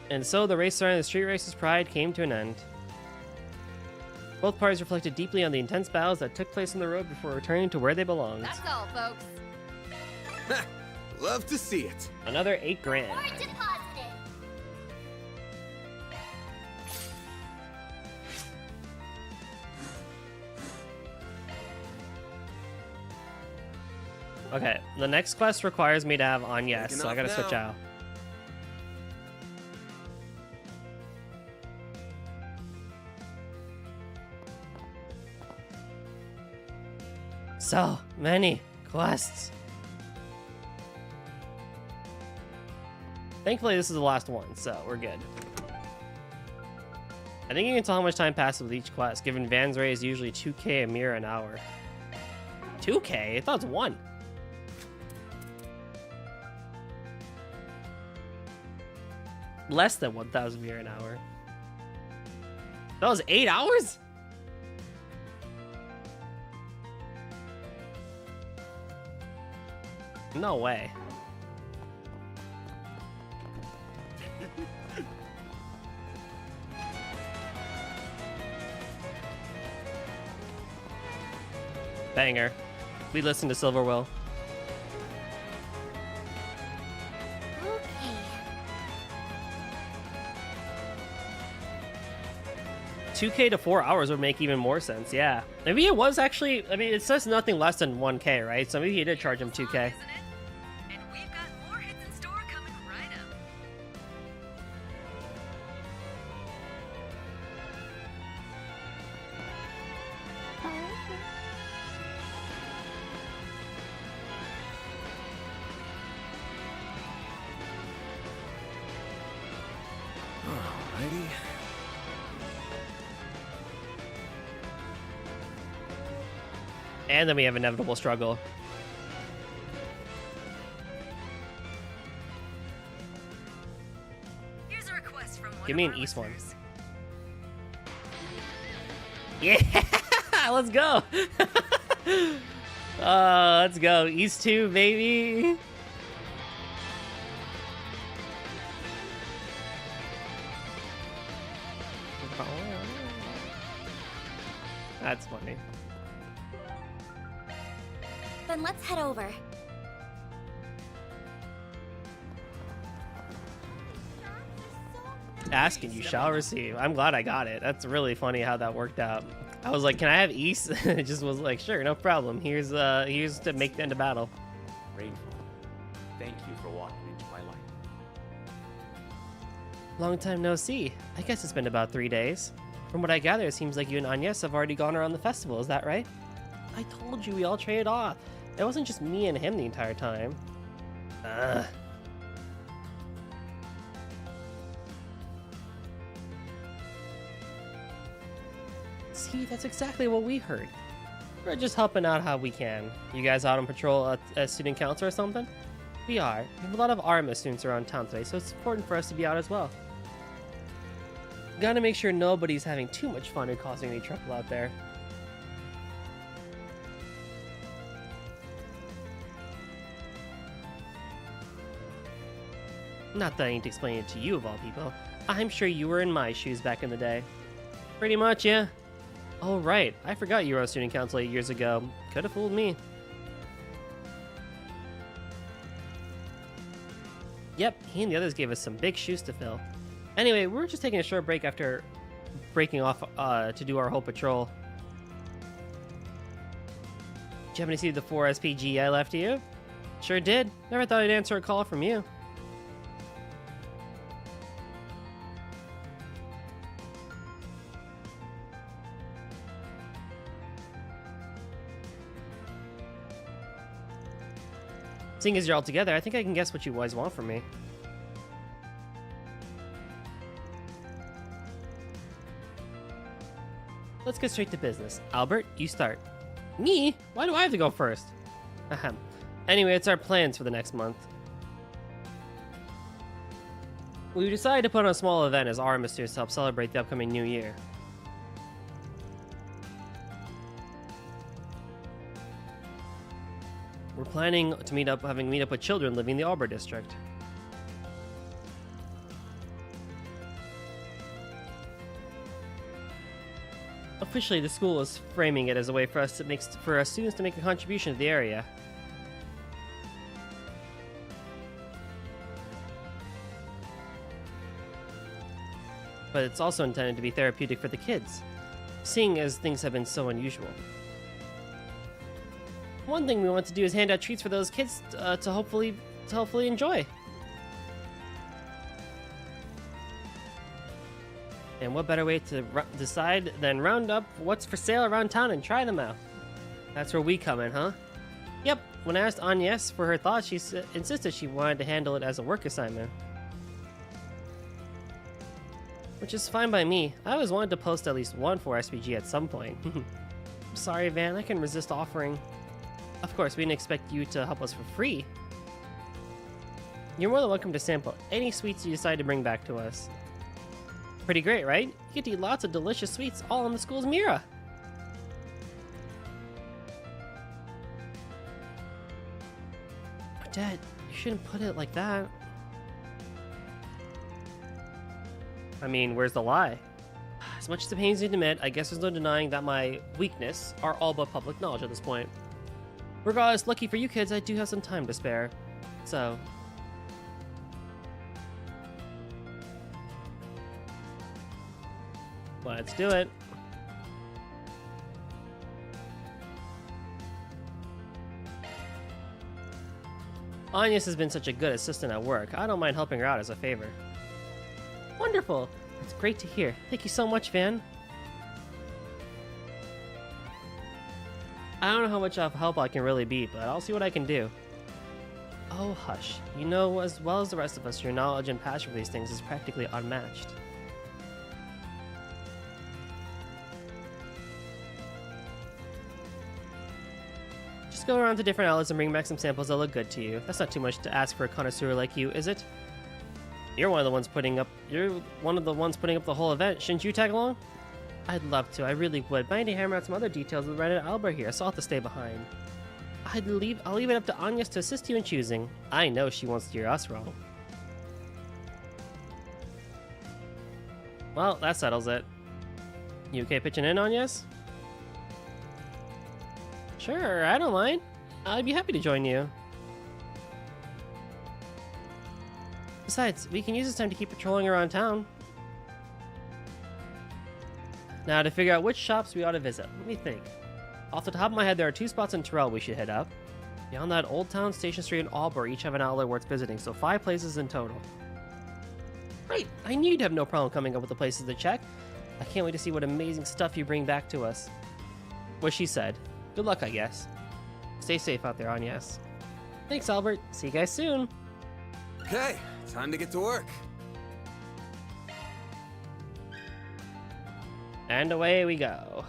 And so the race surrounding the Street Racer's pride came to an end. Both parties reflected deeply on the intense battles that took place on the road before returning to where they belonged. That's all, folks. Love to see it. Another $8 grand. Or deposited. Okay, the next quest requires me to have on yes, Taking so I off gotta now. switch out. So many quests. Thankfully, this is the last one, so we're good. I think you can tell how much time passes with each quest, given Van's Ray is usually 2k a mirror an hour. 2k? I thought it was 1. Less than 1,000 mirror an hour. That was 8 hours? No way. Banger. We listen to Silverwill. Okay. 2K to 4 hours would make even more sense, yeah. Maybe it was actually, I mean, it says nothing less than 1K, right? So maybe he did charge him 2K. And we've got more hits in store coming right up. Alrighty. And then we have inevitable struggle. Here's a request from one Give me of an our East one. listeners. Yeah, let's go. Let's go. East 2, baby. That's funny. Then let's head over. Ask and you shall receive. I'm glad I got it. That's really funny how that worked out. I was like, can I have East? It just was like, sure, no problem. Here's to make the end of battle. Rainfall, thank you for walking into my life. Long time no see. I guess it's been about 3 days. From what I gather, it seems like you and Agnes have already gone around the festival. Is that right? I told you we all traded off. It wasn't just me and him the entire time. Ugh. See, that's exactly what we heard. We're just helping out how we can. You guys out on patrol at student council or something? We are. We have a lot of Arma students around town today, so it's important for us to be out as well. Gotta make sure nobody's having too much fun or causing any trouble out there. Not that I need to explain it to you of all people. I'm sure you were in my shoes back in the day. Pretty much, yeah. Oh, right. I forgot you were on student council 8 years ago. Could have fooled me. Yep, he and the others gave us some big shoes to fill. Anyway, we were just taking a short break after breaking off to do our whole patrol. Did you happen to see the 4 SPG I left you? Sure did. Never thought I'd answer a call from you. Seeing as you're all together, I think I can guess what you boys want from me. Let's get straight to business. Albert, you start. Me? Why do I have to go first? Ahem. Anyway, it's our plans for the next month. We decided to put on a small event as Armistice to help celebrate the upcoming new year. We're planning to meet up with children living in the Arbor district. Officially, the school is framing it as a way for us for our students to make a contribution to the area. But it's also intended to be therapeutic for the kids, seeing as things have been so unusual. One thing we want to do is hand out treats for those kids to hopefully enjoy. And what better way to decide than round up what's for sale around town and try them out? That's where we come in, huh? Yep, when I asked Agnes for her thoughts, she insisted she wanted to handle it as a work assignment. Which is fine by me. I always wanted to post at least one for SPG at some point. I'm sorry, Van, I can resist offering. Of course, we didn't expect you to help us for free. You're more than welcome to sample any sweets you decide to bring back to us. Pretty great, right? You get to eat lots of delicious sweets all on the school's Mira. But Dad, you shouldn't put it like that. I mean, where's the lie? As much as it pains me to admit, I guess there's no denying that my weakness are all but public knowledge at this point. Regardless, lucky for you kids, I do have some time to spare. So... Let's do it. Agnes has been such a good assistant at work. I don't mind helping her out as a favor. Wonderful. It's great to hear. Thank you so much, Van. I don't know how much of help I can really be, but I'll see what I can do. Oh, hush. You know as well as the rest of us, your knowledge and passion for these things is practically unmatched. Just go around to different outlets and bring back some samples that look good to you. That's not too much to ask for a connoisseur like you, is it? You're one of the ones putting up the whole event. Shouldn't you tag along? I'd love to. I really would. But I need to hammer out some other details with Ren and Albert here, so I'll have to stay behind. I'll leave it up to Agnes to assist you in choosing. I know she won't steer us wrong. Well, that settles it. You okay pitching in, Agnes? Sure, I don't mind. I'd be happy to join you. Besides, we can use this time to keep patrolling around town. Now, to figure out which shops we ought to visit, let me think. Off the top of my head, there are 2 spots in Terrell we should hit up. Beyond that, Old Town, Station Street, and Albury each have an outlet worth visiting, so 5 places in total. Great! I knew you'd have no problem coming up with the places to check. I can't wait to see what amazing stuff you bring back to us. What she said. Good luck, I guess. Stay safe out there, Agnes. Thanks, Albert. See you guys soon. Okay, time to get to work. And away we go.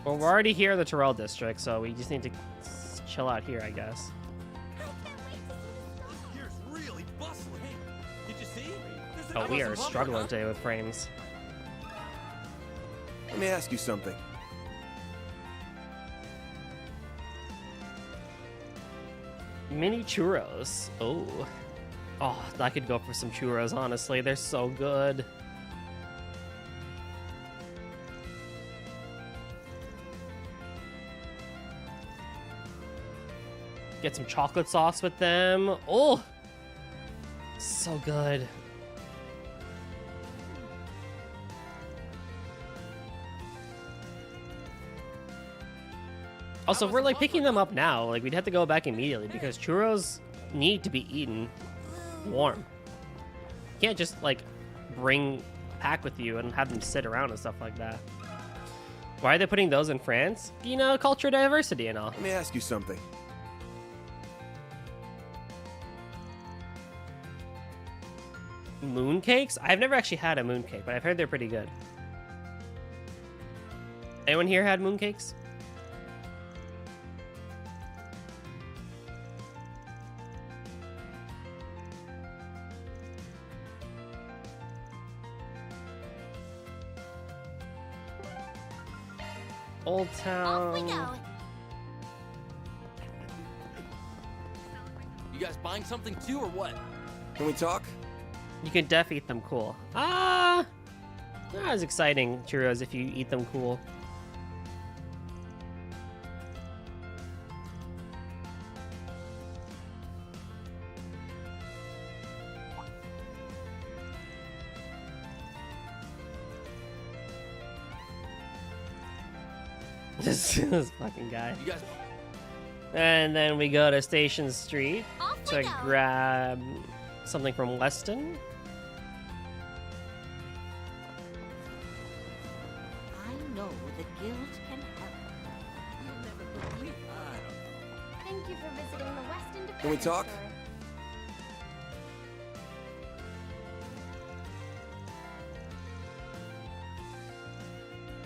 Well, we're already here in the Terrell district, so we just need to chill out here, I guess. Here's really bustling. Did you see? Oh, we are struggling today with frames. Let me ask you something. Mini churros. Oh. Oh, I could go for some churros, honestly. They're so good. Get some chocolate sauce with them. Oh, so good. Also, if we're like picking them up now, like we'd have to go back immediately because churros need to be eaten warm. You can't just like bring a pack with you and have them sit around and stuff like that. Why are they putting those in France? You know, cultural diversity and all. Let me ask you something. Mooncakes? I've never actually had a mooncake, but I've heard they're pretty good. Anyone here had mooncakes? Old Town. Off we go. You guys buying something too, or what? Can we talk? You can def eat them cool. Not as exciting churros if you eat them cool. This fucking guy. You guys. And then we go to Station Street Off to we go. grab something from Weston. I know the guild can help. You'll never believe. Thank you for visiting the Weston Department Can we talk? Store.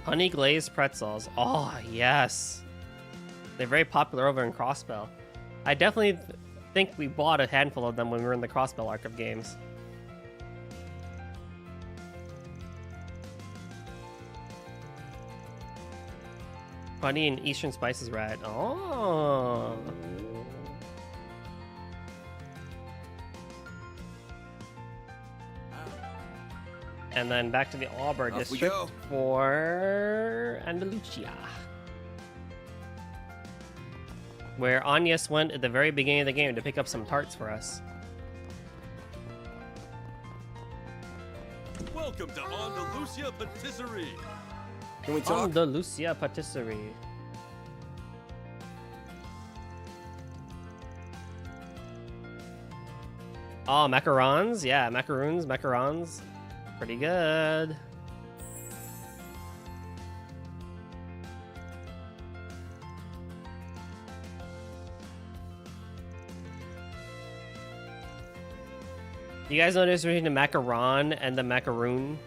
Honey glazed pretzels. Oh, yes. They're very popular over in Crossbell. I definitely think we bought a handful of them when we were in the Crossbell arc of games. Honey and Eastern Spices Rat. Oh. And then back to the Auburn Off we district go. for Andalusia, where Agnes went at the very beginning of the game to pick up some tarts for us. Welcome to Andalusia Patisserie. Can we talk? Andalusia Patisserie. Oh, macarons? Yeah, macarons. Pretty good. You guys notice between the macaron and the macaroon?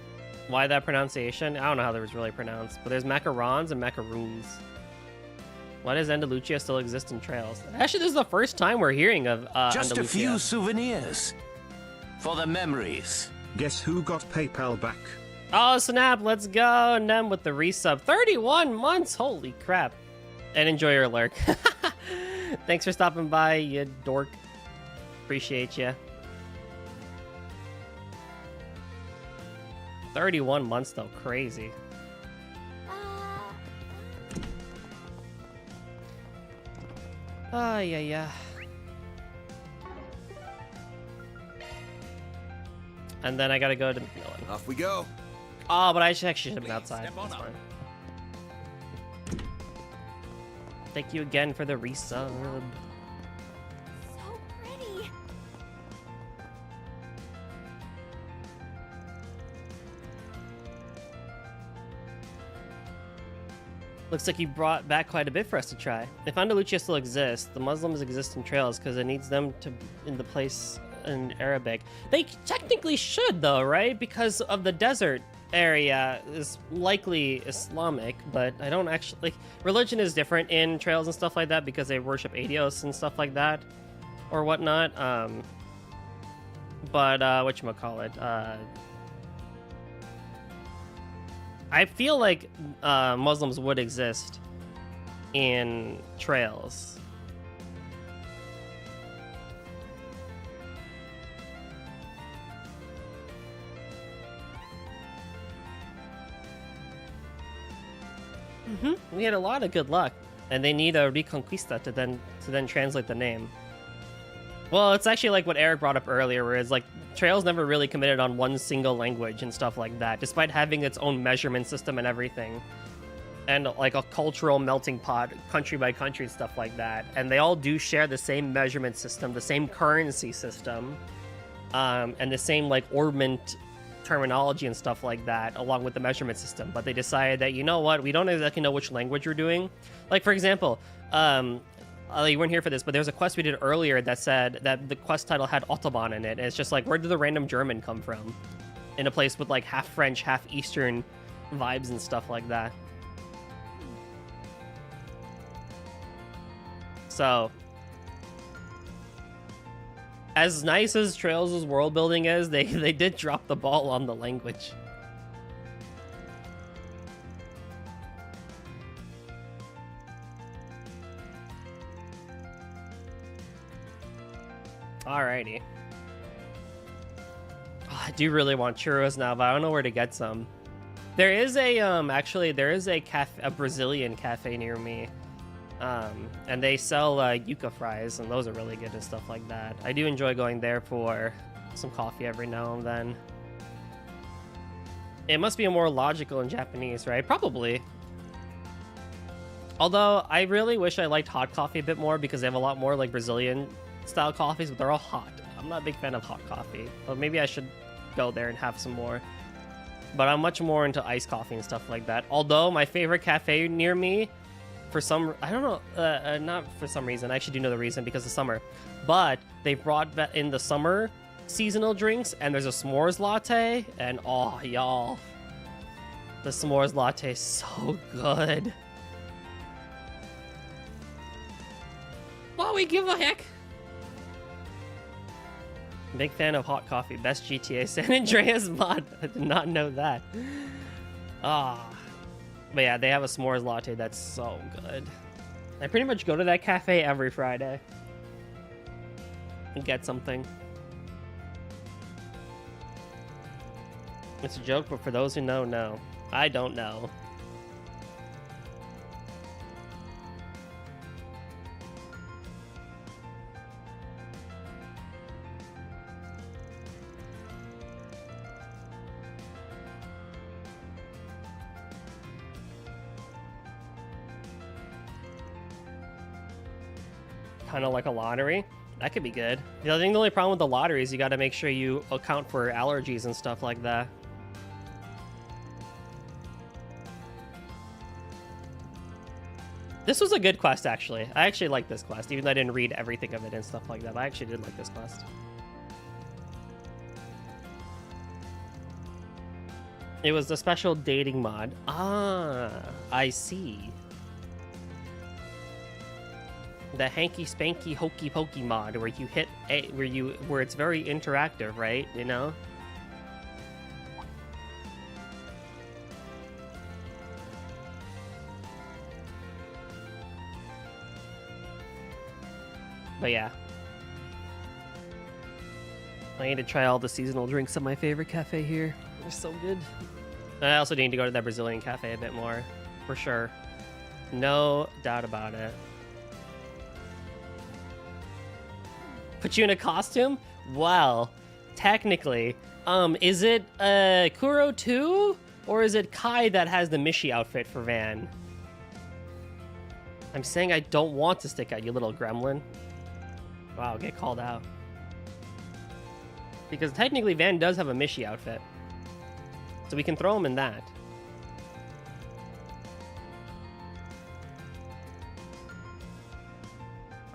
Why that pronunciation? I don't know how that was really pronounced, but there's macarons and macaroons. Why does Andalusia still exist in Trails? Actually, this is the first time we're hearing of Just Andalusia. a few souvenirs. For the memories. Guess who got PayPal back? Oh, snap, let's go. And then with the resub. 31 months, holy crap. And enjoy your lurk. Thanks for stopping by, you dork. Appreciate you. 31 months, though, crazy. Oh, yeah. And then I gotta go to Macmillan. Off we go. Oh, but I actually should have been outside. That's fine. Thank you again for the resub. So pretty. Looks like you brought back quite a bit for us to try. If Andalusia still exists, the Muslims exist in Trails because it needs them to in the place in Arabic. They technically should though, right? Because of the desert area is likely Islamic, but I don't actually like religion is different in Trails and stuff like that because they worship Adios and stuff like that or whatnot. But whatchamacallit, I feel like Muslims would exist in Trails. We had a lot of good luck, and they need a Reconquista to then translate the name. Well, it's actually like what Eric brought up earlier, where it's like Trails never really committed on one single language and stuff like that, despite having its own measurement system and everything, and like a cultural melting pot, country by country and stuff like that. And they all do share the same measurement system, the same currency system, and the same like ornament terminology and stuff like that, along with the measurement system. But they decided that, you know what, we don't exactly know which language we're doing. Like, for example, you weren't here for this, but there's a quest we did earlier that said that the quest title had Autobahn in it, and it's just like, where did the random German come from? In a place with like half French, half Eastern vibes and stuff like that. So, as nice as Trails' world building is, they did drop the ball on the language. Alrighty. Oh, I do really want churros now, but I don't know where to get some. There is a actually there is a Brazilian cafe near me. And they sell yuca fries, and those are really good and stuff like that. I do enjoy going there for some coffee every now and then. It must be more logical in Japanese, right? Probably. Although, I really wish I liked hot coffee a bit more because they have a lot more like Brazilian style coffees, but they're all hot. I'm not a big fan of hot coffee. But maybe I should go there and have some more. But I'm much more into iced coffee and stuff like that. Although, my favorite cafe near me, for some, I don't know, not for some reason, I actually do know the reason, because of summer, but they brought in the summer seasonal drinks, and there's a s'mores latte, and oh, y'all, the s'mores latte is so good. Well, we give a heck. Big fan of hot coffee, best GTA San Andreas mod. I did not know that. Ah. But yeah, they have a s'mores latte that's so good. I pretty much go to that cafe every Friday and get something. It's a joke, but for those who know, no. I don't know. kind of like a lottery. That could be good. The only problem with the lottery is you got to make sure you account for allergies and stuff like that. This was a good quest, actually. I actually like this quest, even though I didn't read everything of it and stuff like that. But I actually did like this quest. It was the special dating mod. Ah, I see. The hanky spanky hokey pokey mod where you hit where it's very interactive, right? You know? But yeah. I need to try all the seasonal drinks at my favorite cafe here. They're so good. And I also need to go to that Brazilian cafe a bit more, for sure. No doubt about it. Put you in a costume? Well, technically, is it Kuro 2 or is it Kai that has the Mishi outfit for Van? I'm saying I don't want to stick out, you little gremlin. Wow, get called out. Because technically Van does have a Mishi outfit. So we can throw him in that.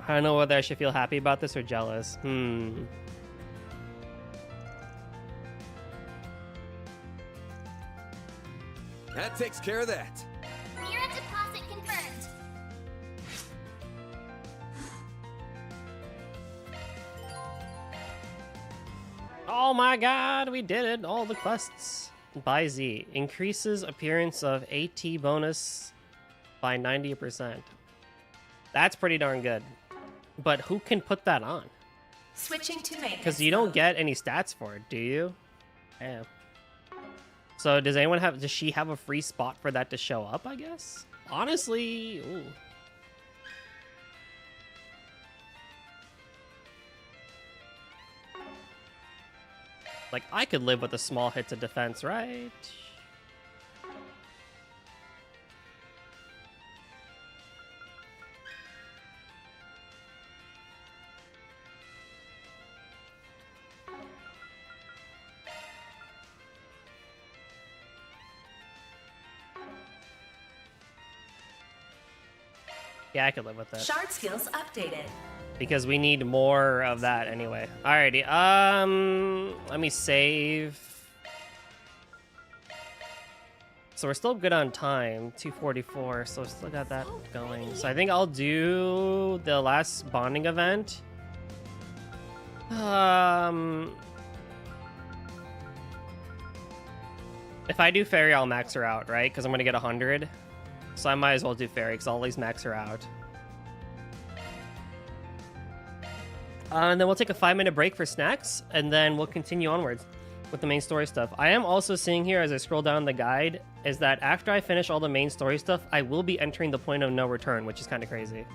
I don't know whether I should feel happy about this or jealous. That takes care of that. Mira deposit confirmed. Oh my god, we did it! All the quests. By Z. Increases appearance of AT bonus by 90%. That's pretty darn good. But who can put that on? Switching to maintenance. Because you don't get any stats for it, do you? Yeah. So does she have a free spot for that to show up, I guess? Honestly, ooh. Like, I could live with a small hit to defense, right? Yeah, I could live with that. Shard skills updated. Because we need more of that anyway. Alrighty, let me save. So we're still good on time, 2:44, so we still got that going. So I think I'll do the last bonding event. If I do fairy, I'll max her out, right? Because I'm gonna get 100. So I might as well do fairy, because I'll at least max her out. And then we'll take a 5-minute break for snacks, and then we'll continue onwards with the main story stuff. I am also seeing here, as I scroll down the guide, is that after I finish all the main story stuff, I will be entering the point of no return, which is kind of crazy.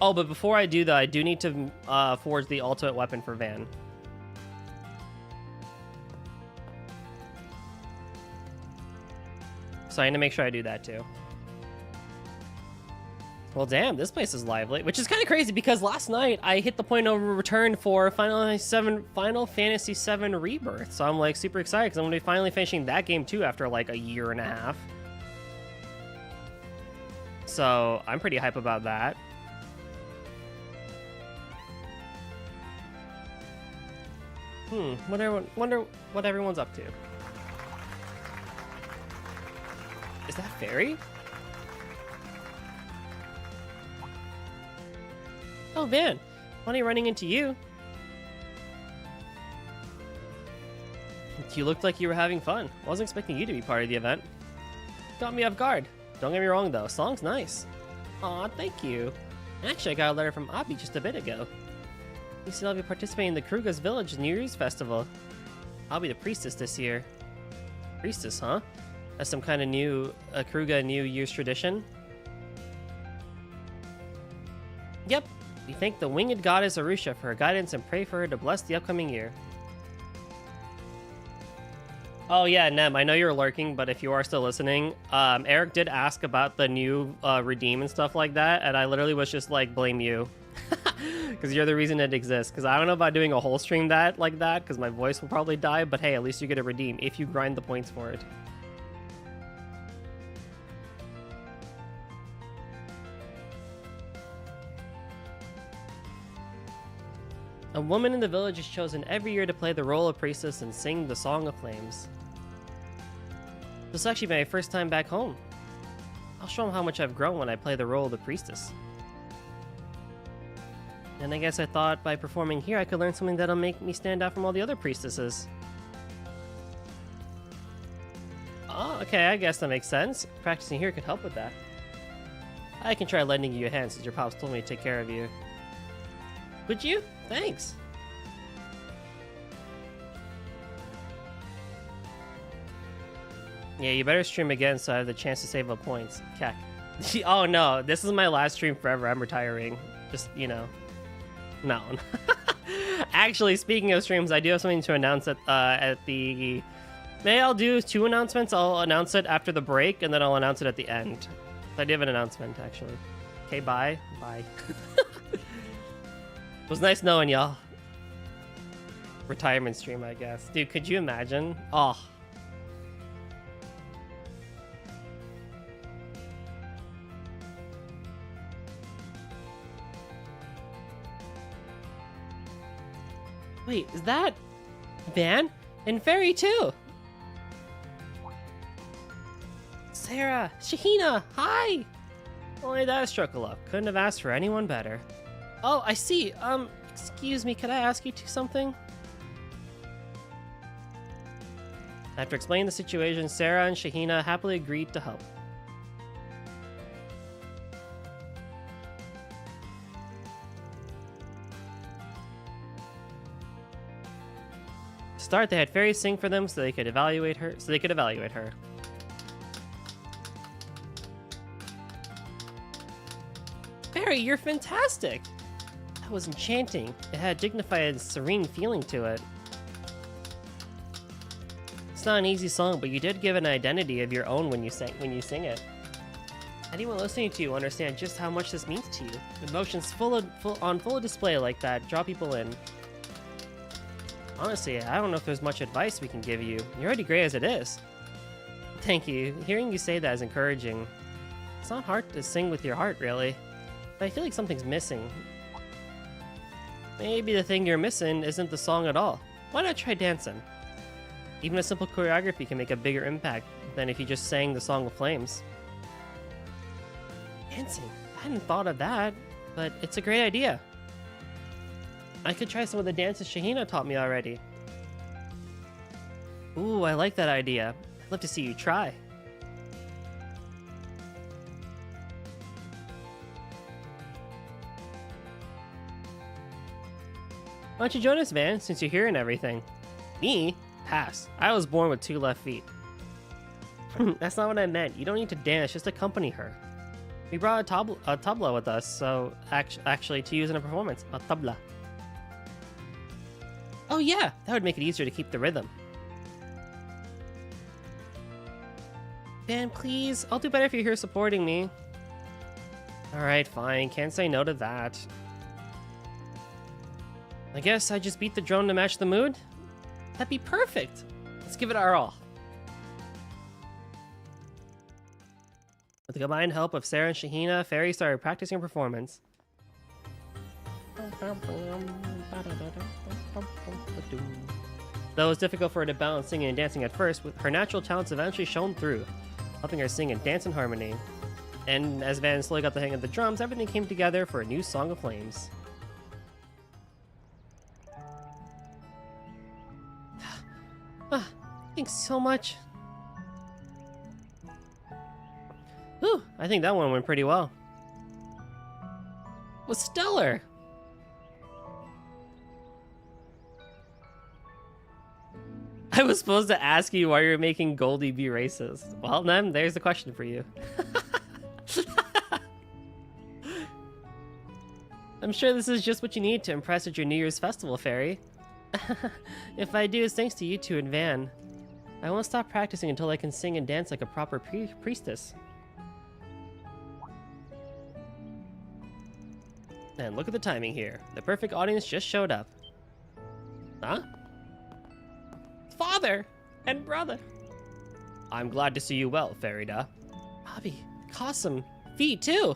Oh, but before I do that, I do need to forge the ultimate weapon for Van. So I need to make sure I do that too. Well, damn, this place is lively, which is kind of crazy because last night I hit the point of return for Final Fantasy VII Rebirth. So I'm like super excited because I'm going to be finally finishing that game too after like a year and a half. So I'm pretty hype about that. Wonder what everyone's up to. Is that Fairy? Oh, Van, funny running into you. You looked like you were having fun. Wasn't expecting you to be part of the event. Got me off guard. Don't get me wrong though, song's nice. Aw, thank you. Actually, I got a letter from Abi just a bit ago. You said I'll be participating in the Kruga's Village New Year's Festival. I'll be the priestess this year. Priestess, huh? That's some kind of new Kruga New Year's tradition. Yep. We thank the winged goddess Arusha for her guidance and pray for her to bless the upcoming year. Oh yeah, Nem, I know you're lurking, but if you are still listening, Eric did ask about the new redeem and stuff like that, and I literally was just like, blame you. Because you're the reason it exists. Because I don't know about doing a whole stream like that, because my voice will probably die, but hey, at least you get a redeem if you grind the points for it. A woman in the village is chosen every year to play the role of priestess and sing the Song of Flames. This is actually my first time back home. I'll show them how much I've grown when I play the role of the priestess. And I guess I thought by performing here I could learn something that'll make me stand out from all the other priestesses. Oh, okay, I guess that makes sense. Practicing here could help with that. I can try lending you a hand since your pops told me to take care of you. Would you? Thanks. Yeah, you better stream again so I have the chance to save up points. Kek. Oh no, this is my last stream forever. I'm retiring. Just, you know. No. Actually, speaking of streams, I do have something to announce at the... Maybe I'll do 2 announcements. I'll announce it after the break, and then I'll announce it at the end. I do have an announcement, actually. Okay, bye. Bye. It was nice knowing y'all. Retirement stream, I guess. Dude, could you imagine? Oh. Wait, is that Van? And Fairy too! Sarah! Shahina! Hi! Only that struck a luck. Couldn't have asked for anyone better. Oh, I see. Excuse me, could I ask you something? After explaining the situation, Sarah and Shahina happily agreed to help. To start, they had fairies sing for them so they could evaluate her. Fairy, you're fantastic! That was enchanting. It had a dignified, serene feeling to it. It's not an easy song, but you did give an identity of your own when you sing it. Anyone listening to you understand just how much this means to you. Emotions on full display like that draw people in. Honestly, I don't know if there's much advice we can give you. You're already great as it is. Thank you. Hearing you say that is encouraging. It's not hard to sing with your heart, really. But I feel like something's missing. Maybe the thing you're missing isn't the song at all. Why not try dancing? Even a simple choreography can make a bigger impact than if you just sang the Song of Flames. Dancing? I hadn't thought of that, but it's a great idea. I could try some of the dances Shahina taught me already. Ooh, I like that idea. I'd love to see you try. Why don't you join us, Van, since you're here and everything? Me? Pass. I was born with 2 left feet. That's not what I meant. You don't need to dance, just accompany her. We brought a tabla with us, so actually to use in a performance. A tabla. Oh yeah, that would make it easier to keep the rhythm. Van, please. I'll do better if you're here supporting me. Alright, fine. Can't say no to that. I guess I just beat the drone to match the mood? That'd be perfect! Let's give it our all. With the combined help of Sarah and Shahina, Fairy started practicing her performance. Though it was difficult for her to balance singing and dancing at first, her natural talents eventually shone through, helping her sing and dance in harmony. And as Van slowly got the hang of the drums, everything came together for a new Song of Flames. Thanks so much. Whew, I think that one went pretty well. It was stellar! I was supposed to ask you why you're making Goldie be racist. Well, then, there's the question for you. I'm sure this is just what you need to impress at your New Year's festival, Fairy. If I do, it's thanks to you two and Van. I won't stop practicing until I can sing and dance like a proper priestess. And look at the timing here. The perfect audience just showed up. Huh? Father and brother. I'm glad to see you well, Farida. Bobby, Qasim, Fee too.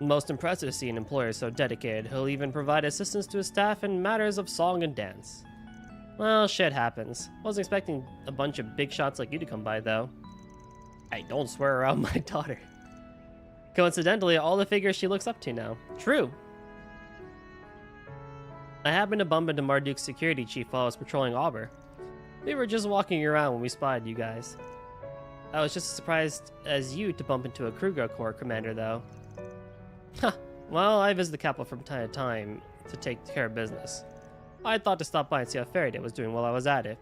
Most impressive to see an employer so dedicated. He'll even provide assistance to his staff in matters of song and dance. Well, shit happens. Wasn't expecting a bunch of big shots like you to come by, though. Hey, don't swear around my daughter. Coincidentally, all the figures she looks up to now. True. I happened to bump into Marduk's security chief while I was patrolling Auber. We were just walking around when we spotted you guys. I was just as surprised as you to bump into a Kruger Corps commander, though. Huh. Well, I visit the capital from time to time to take care of business. I thought to stop by and see how Farida was doing while I was at it.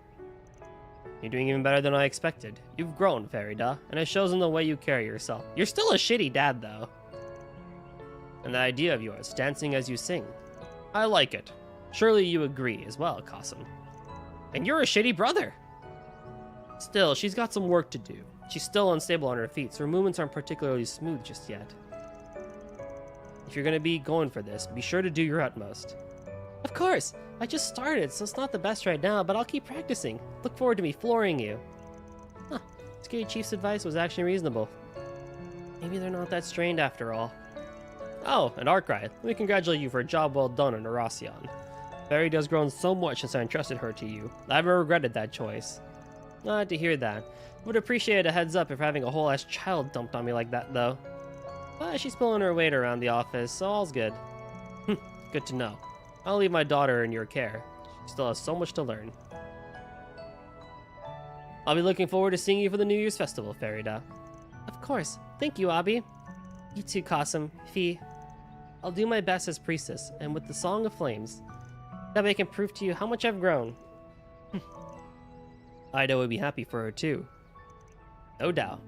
You're doing even better than I expected. You've grown, Farida, and it shows in the way you carry yourself. You're still a shitty dad, though. And the idea of yours, dancing as you sing. I like it. Surely you agree as well, Qasim. And you're a shitty brother. Still, she's got some work to do. She's still unstable on her feet, so her movements aren't particularly smooth just yet. If you're gonna be going for this, be sure to do your utmost. Of course! I just started, so it's not the best right now, but I'll keep practicing. Look forward to me flooring you. Huh. Security Chief's advice was actually reasonable. Maybe they're not that strained after all. Oh, and Arkwright, let me congratulate you for a job well done on Erasion. Farida has grown so much since I entrusted her to you. I haven't regretted that choice. Glad to hear that. Would appreciate a heads up if having a whole-ass child dumped on me like that, though. But she's pulling her weight around the office, so all's good. Good to know. I'll leave my daughter in your care. She still has so much to learn. I'll be looking forward to seeing you for the New Year's festival, Farida. Of course. Thank you, Abi. You too, Qasim. Fee. I'll do my best as priestess, and with the Song of Flames. That way I can prove to you how much I've grown. Ida would be happy for her, too. No doubt.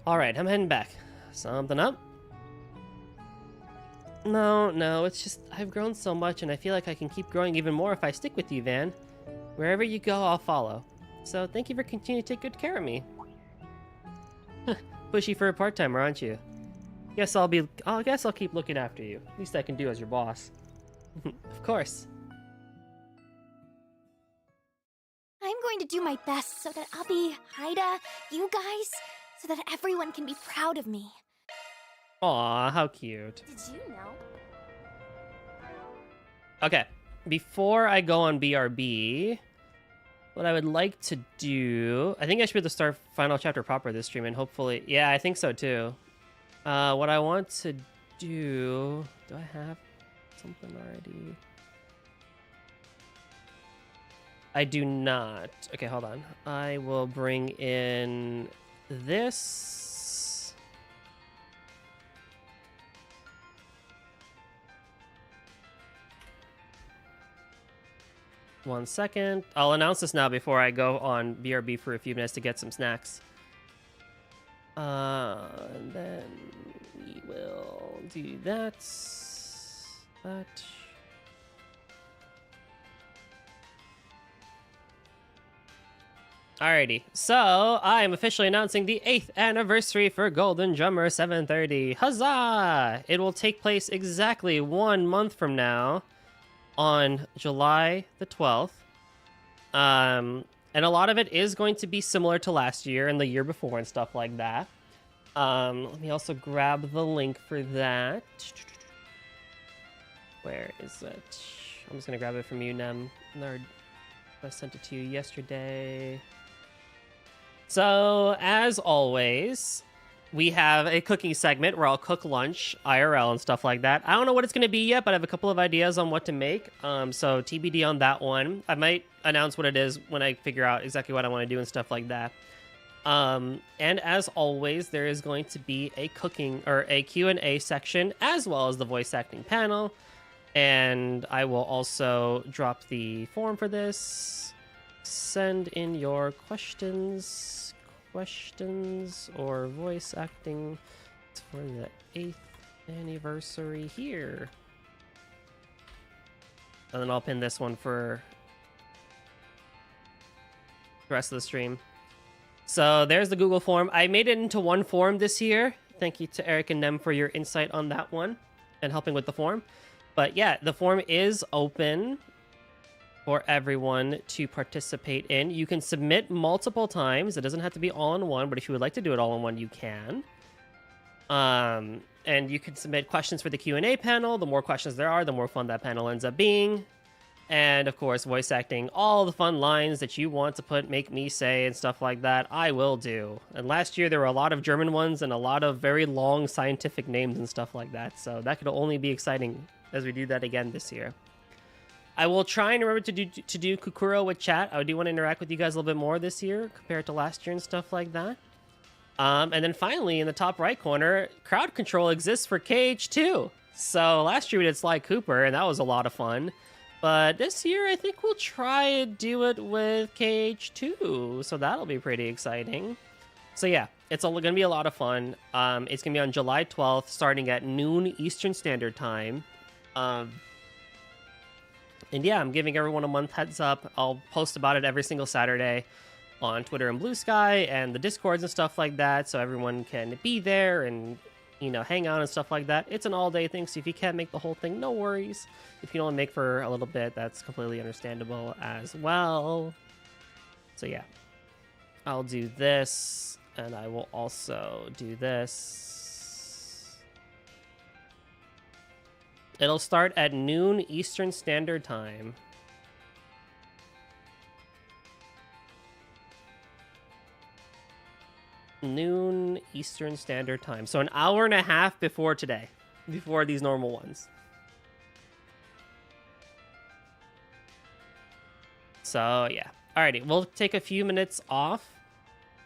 Alright, I'm heading back. Something up? No, it's just I've grown so much and I feel like I can keep growing even more if I stick with you, Van. Wherever you go, I'll follow. So thank you for continuing to take good care of me. Pushy for a part-timer, aren't you? I guess I'll keep looking after you. Least I can do as your boss. Of course. I'm going to do my best so that Abi, Haida, you guys, so that everyone can be proud of me. Aw, how cute. Did you know? Okay, before I go on BRB, what I would like to do... I think I should be able to start final chapter proper this stream, and hopefully... Yeah, I think so too. What I want to do... Do I have something already? I do not. Okay, hold on. I will bring in this... One second. I'll announce this now before I go on BRB for a few minutes to get some snacks. And then we will do that. Alrighty, so I am officially announcing the 8th anniversary for Golden Drummer 730. Huzzah! It will take place exactly 1 month from now, on July the 12th. And a lot of it is going to be similar to last year and the year before and stuff like that. Let me also grab the link for that. Where is it? I'm just gonna grab it from you, Nem. I sent it to you yesterday. So, as always, we have a cooking segment where I'll cook lunch, IRL, and stuff like that. I don't know what it's going to be yet, but I have a couple of ideas on what to make. So TBD on that one. I might announce what it is when I figure out exactly what I want to do and stuff like that. And as always, there is going to be a cooking or a Q&A section as well as the voice acting panel. And I will also drop the form for this. Send in your questions or voice acting for the 8th anniversary here. And then I'll pin this one for the rest of the stream. So there's the Google form. I made it into one form this year. Thank you to Eric and Nem for your insight on that one and helping with the form. But yeah, the form is open for everyone to participate in. You can submit multiple times. It doesn't have to be all in one, but if you would like to do it all in one, you can. And you can submit questions for the Q&A panel. The more questions there are, the more fun that panel ends up being. And of course, voice acting all the fun lines that you want to make me say and stuff like that, I will do. And last year there were a lot of German ones and a lot of very long scientific names and stuff like that. So that could only be exciting as we do that again this year. I will try and remember to do Kukuro with chat. I do want to interact with you guys a little bit more this year compared to last year and stuff like that. And then finally, in the top right corner, crowd control exists for KH2. So last year we did Sly Cooper, and that was a lot of fun. But this year, I think we'll try and do it with KH2. So that'll be pretty exciting. So yeah, it's going to be a lot of fun. It's going to be on July 12th, starting at noon Eastern Standard Time. And yeah, I'm giving everyone a month heads up. I'll post about it every single Saturday on Twitter and Blue Sky and the Discords and stuff like that, so everyone can be there and, you know, hang out and stuff like that. It's an all-day thing, so if you can't make the whole thing, no worries. If you can only make for a little bit, that's completely understandable as well. So yeah, I'll do this, and I will also do this. It'll start at noon Eastern Standard Time. Noon Eastern Standard Time. So an hour and a half before today. Before these normal ones. So yeah. Alrighty, we'll take a few minutes off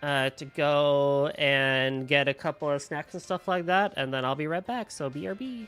to go and get a couple of snacks and stuff like that, and then I'll be right back. So BRB.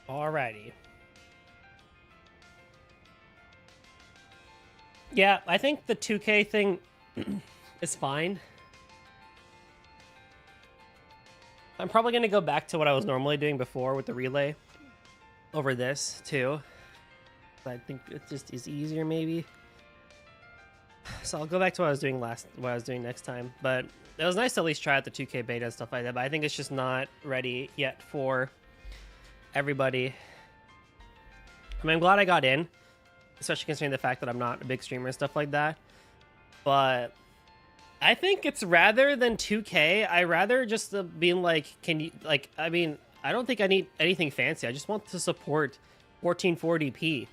Alrighty. Yeah, I think the 2K thing is fine. I'm probably going to go back to what I was normally doing before with the relay over this too. I think it just is easier maybe. So I'll go back to what I was doing next time. But it was nice to at least try out the 2K beta and stuff like that, but I think it's just not ready yet for everybody. I mean, I'm glad I got in, especially considering the fact that I'm not a big streamer and stuff like that. But I think it's rather than 2K, I rather just being like, can you, like, I mean, I don't think I need anything fancy. I just want to support 1440p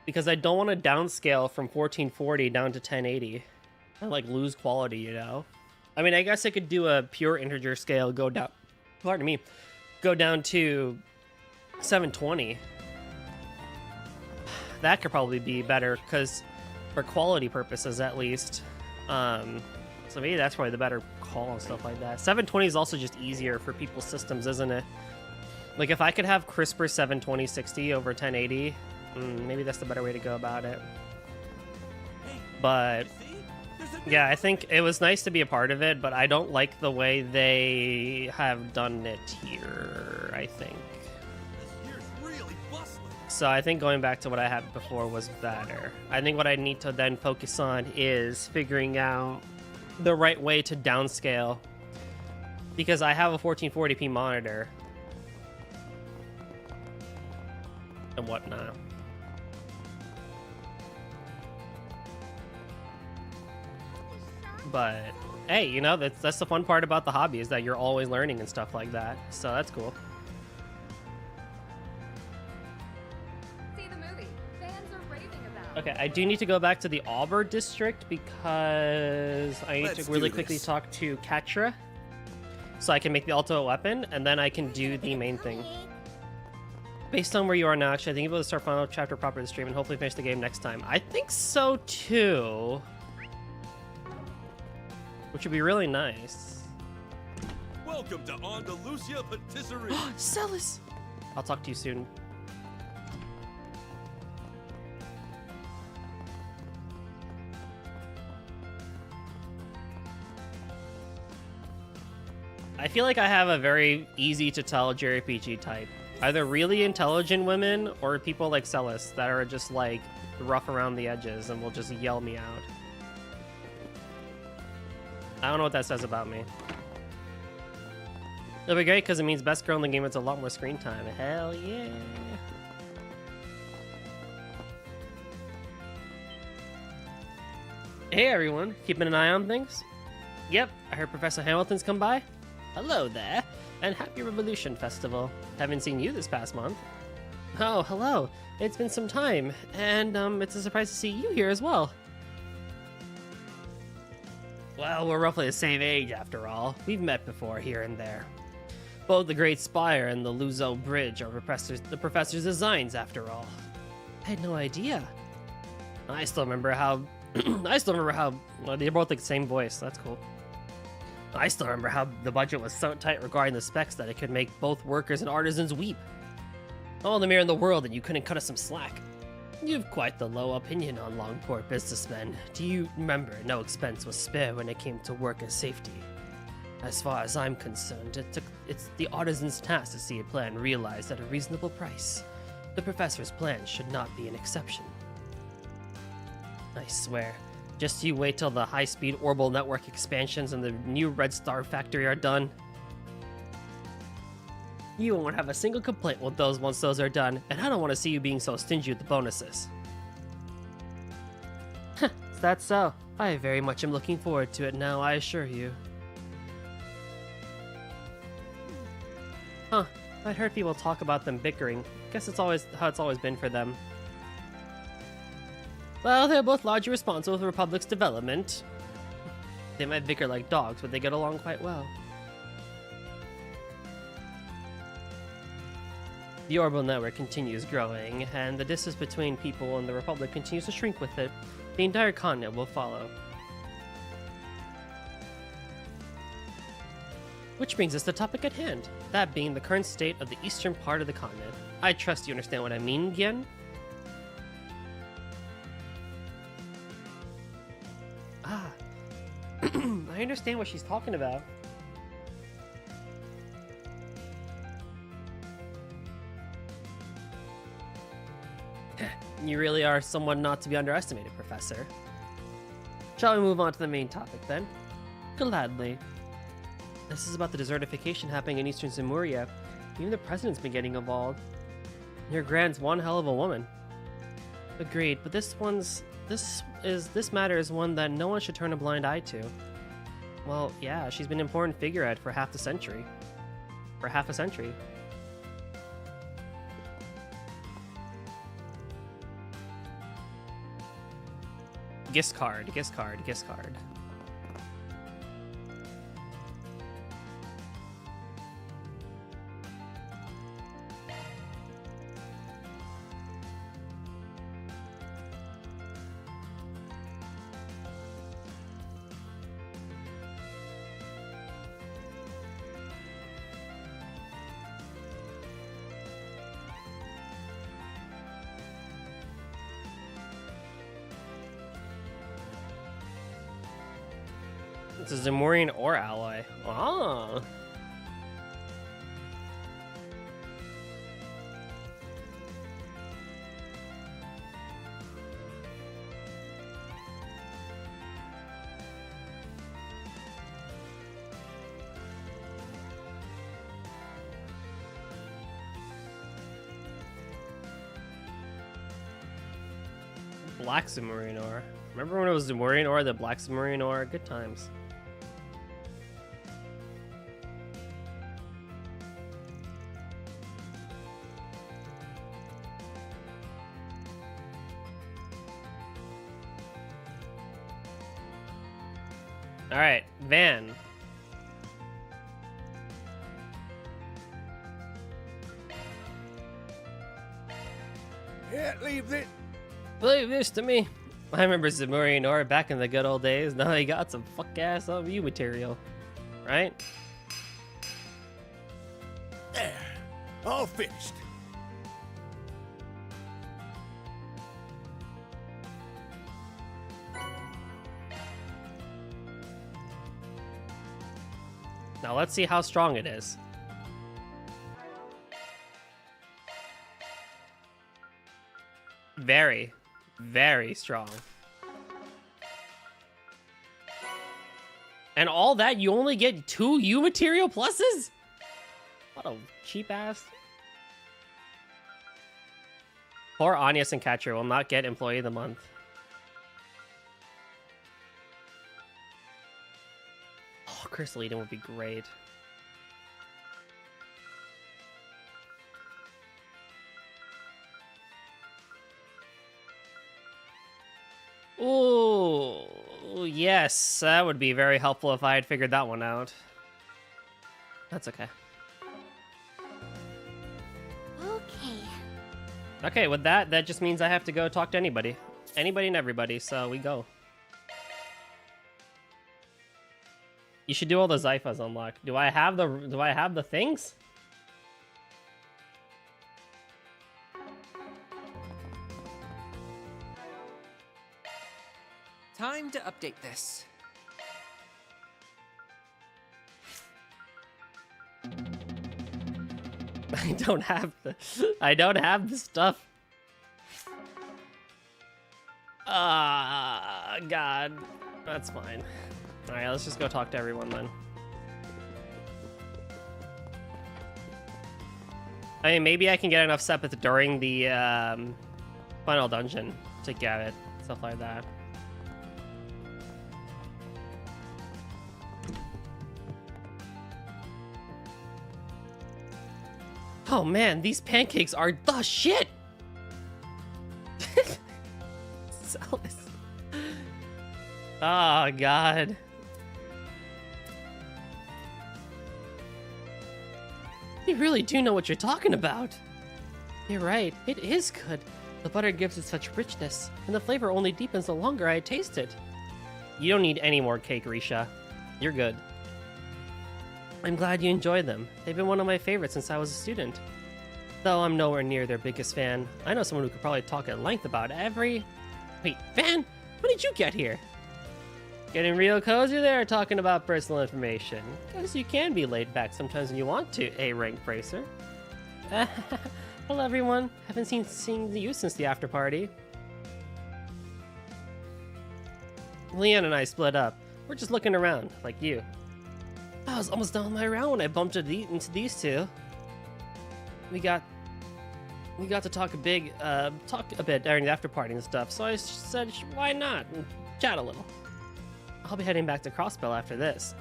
because I don't want to downscale from 1440 down to 1080 and like lose quality, you know? I mean, I guess I could do a pure integer scale, go down, pardon me, go down to 720. That could probably be better because for quality purposes at least. So maybe that's probably the better call and stuff like that. 720 is also just easier for people's systems, isn't it? Like if I could have crisper 720 60 over 1080, maybe that's the better way to go about it. But yeah, I think it was nice to be a part of it, but I don't like the way they have done it here, I think. So I think going back to what I had before was better. I think what I need to then focus on is figuring out the right way to downscale, because I have a 1440p monitor and whatnot. But hey, you know, that's the fun part about the hobby, is that you're always learning and stuff like that. So that's cool. See the movie. Fans are raving about. Okay, I do need to go back to the Auburn district because I need to really quickly talk to Katra so I can make the ultimate weapon, and then I can do the main thing. Based on where you are now, actually, I think you'll be able to start final chapter proper this stream and hopefully finish the game next time. I think so too. Which would be really nice. Welcome to Andalusia Patisserie. Celis! I'll talk to you soon. I feel like I have a very easy to tell JRPG type. Either really intelligent women or people like Celis that are just like rough around the edges and will just yell me out. I don't know what that says about me. It'll be great because it means best girl in the game gets a lot more screen time. Hell yeah. Hey everyone, keeping an eye on things? Yep, I heard Professor Hamilton's come by. Hello there, and happy Revolution Festival. Haven't seen you this past month. Oh, hello. It's been some time, and it's a surprise to see you here as well. Well, we're roughly the same age after all. We've met before here and there. Both the Great Spire and the Luzo Bridge are the professor's designs after all. I had no idea. I still remember how well, they're both like the same voice. That's cool. I still remember how the budget was so tight regarding the specs that it could make both workers and artisans weep. All the mirror in the world, and you couldn't cut us some slack. You've quite the low opinion on Longport businessmen. Do you remember no expense was spared when it came to worker safety? As far as I'm concerned, it's the artisan's task to see a plan realized at a reasonable price. The professor's plan should not be an exception. I swear, just you wait till the high-speed orbital network expansions and the new Red Star factory are done. You won't have a single complaint with those once those are done, and I don't want to see you being so stingy with the bonuses. Is that so? I very much am looking forward to it now, I assure you. Huh, I'd heard people talk about them bickering. Guess it's always how it's always been for them. Well, they're both largely responsible for the Republic's development. They might bicker like dogs, but they get along quite well. The orbital network continues growing, and the distance between people and the Republic continues to shrink with it. The entire continent will follow. Which brings us to the topic at hand, that being the current state of the eastern part of the continent. I trust you understand what I mean, Gien? Ah, I understand what she's talking about. You really are someone not to be underestimated, Professor. Shall we move on to the main topic, then? Gladly. This is about the desertification happening in Eastern Zemuria. Even the president's been getting involved. Your Grand's one hell of a woman. Agreed, but this matter is one that no one should turn a blind eye to. Well, yeah, she's been an important figurehead for half a century. Giscard. It's a Zemurian or ally. Ah. Black Zemurian ore. Remember when it was Zemurian ore, the Black Zemurian ore? Good times. All right, Van. Can't leave it. Leave this to me. I remember Zemurian ore back in the good old days. Now they got some fuck-ass OU material, right? There, all finished. Now let's see how strong it is. Very, very strong. And all that, you only get 2 U material pluses? What a cheap ass. Poor Anya and Catcher will not get Employee of the Month. Oh, Crystal Eden would be great. Ooh, yes, that would be very helpful if I had figured that one out. That's okay. Okay. Okay, with that, that just means I have to go talk to anybody. Anybody and everybody, so we go. You should do all the Zyphas unlocked. Do I have the things? Time to update this. I don't have the stuff. Ah, God. That's fine. Alright, let's just go talk to everyone then. I mean, maybe I can get enough sepith during the final dungeon to get it. Stuff like that. Oh man, these pancakes are the shit! Zealous. Oh god. You really do know what you're talking about. You're right, it is good. The butter gives it such richness, and the flavor only deepens the longer I taste it. You don't need any more cake, Risha. You're good. I'm glad you enjoyed them. They've been one of my favorites since I was a student. Though I'm nowhere near their biggest fan, I know someone who could probably talk at length about every... Wait, Van? When did you get here? Getting real cozy there talking about personal information. Guess you can be laid back sometimes when you want to, A-rank bracer. Hello everyone. Haven't seen you since the after party. Leon and I split up. We're just looking around, like you. I was almost done with my round when I bumped into these two. We got to talk a bit during the after party and stuff, so I said, why not, and chat a little. I'll be heading back to Crossbell after this,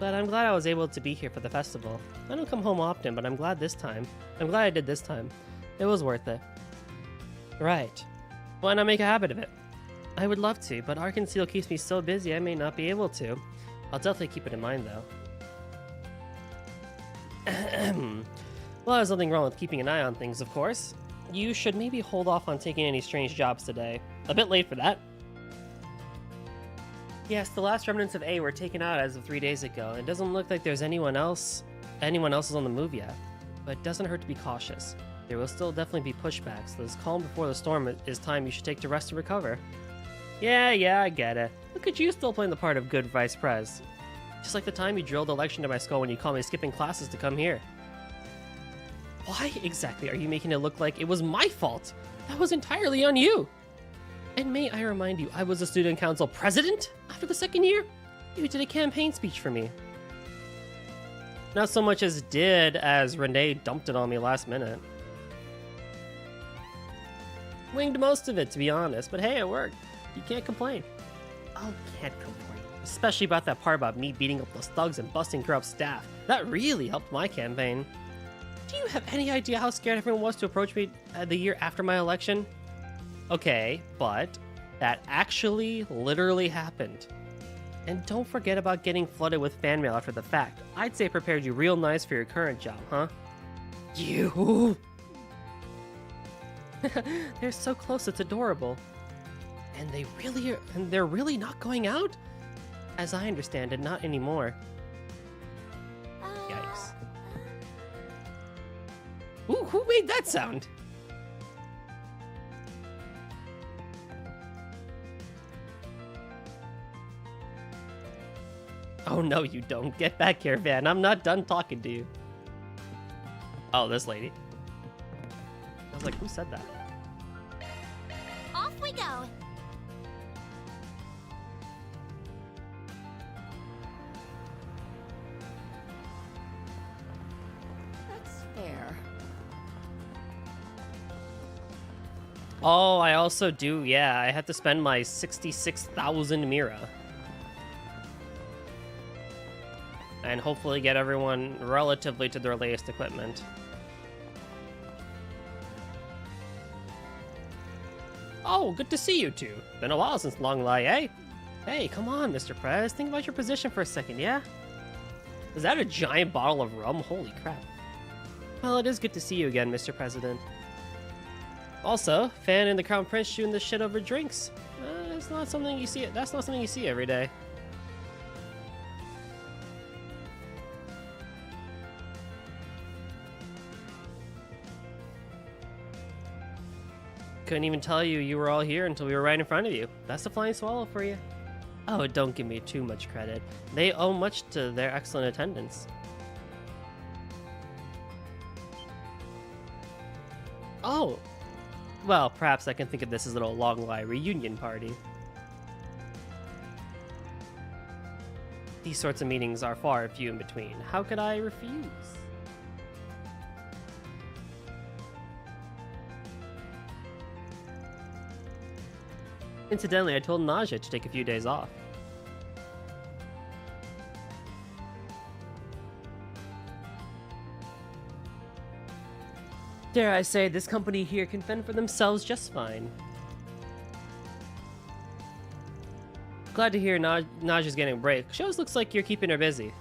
but I'm glad I was able to be here for the festival. I don't come home often, but I'm glad I did this time. It was worth it. Right. Why not make a habit of it? I would love to, but Arkansas keeps me so busy I may not be able to. I'll definitely keep it in mind, though. Well, there's nothing wrong with keeping an eye on things, of course. You should maybe hold off on taking any strange jobs today. A bit late for that. Yes, the last remnants of A were taken out as of 3 days ago. It doesn't look like there's anyone else is on the move yet. But it doesn't hurt to be cautious. There will still definitely be pushbacks. This calm before the storm is time you should take to rest and recover. Yeah, I get it. Look at you still playing the part of good vice pres. Just like the time you drilled a lecture into my skull when you called me skipping classes to come here. Why exactly are you making it look like it was my fault? That was entirely on you! And may I remind you, I was a student council president after the second year? You did a campaign speech for me. Not so much as Renee dumped it on me last minute. Winged most of it, to be honest, but hey, it worked. You can't complain. Oh, can't complain. Especially about that part about me beating up those thugs and busting corrupt staff. That really helped my campaign. Do you have any idea how scared everyone was to approach me the year after my election? Okay, but that actually literally happened. And don't forget about getting flooded with fan mail after the fact. I'd say prepared you real nice for your current job, huh? You! They're so close, it's adorable. And they're really not going out? As I understand it, not anymore. Yikes. Ooh, who made that sound? Oh no, you don't. Get back here, Van. I'm not done talking to you. Oh, this lady. I was like, who said that? Off we go. That's fair. Oh, I also do, yeah. I have to spend my 66,000 Mira. And hopefully get everyone relatively to their latest equipment. Oh, good to see you two. Been a while since Long Lie, eh? Hey, come on, Mr. Prez. Think about your position for a second, yeah? Is that a giant bottle of rum? Holy crap. Well, it is good to see you again, Mr. President. Also, Fan and the Crown Prince shooting the shit over drinks. That's not something you see every day. Couldn't even tell you were all here until we were right in front of you. That's the flying swallow for you. Oh, don't give me too much credit. They owe much to their excellent attendance. Oh, well, perhaps I can think of this as a little Long Lie reunion party. These sorts of meetings are far and few in between. How could I refuse? Incidentally, I told Naja to take a few days off. Dare I say, this company here can fend for themselves just fine. Glad to hear Naja's getting a break. She always looks like you're keeping her busy.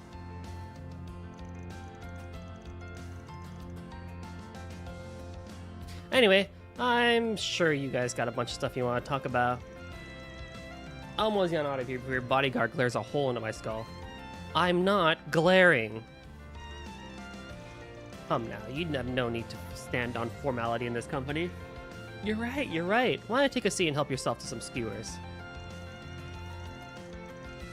Anyway, I'm sure you guys got a bunch of stuff you want to talk about. I'm moseying on out of here before your bodyguard glares a hole into my skull. I'm not glaring. Come now, you have no need to stand on formality in this company. You're right, you're right. Why don't you take a seat and help yourself to some skewers?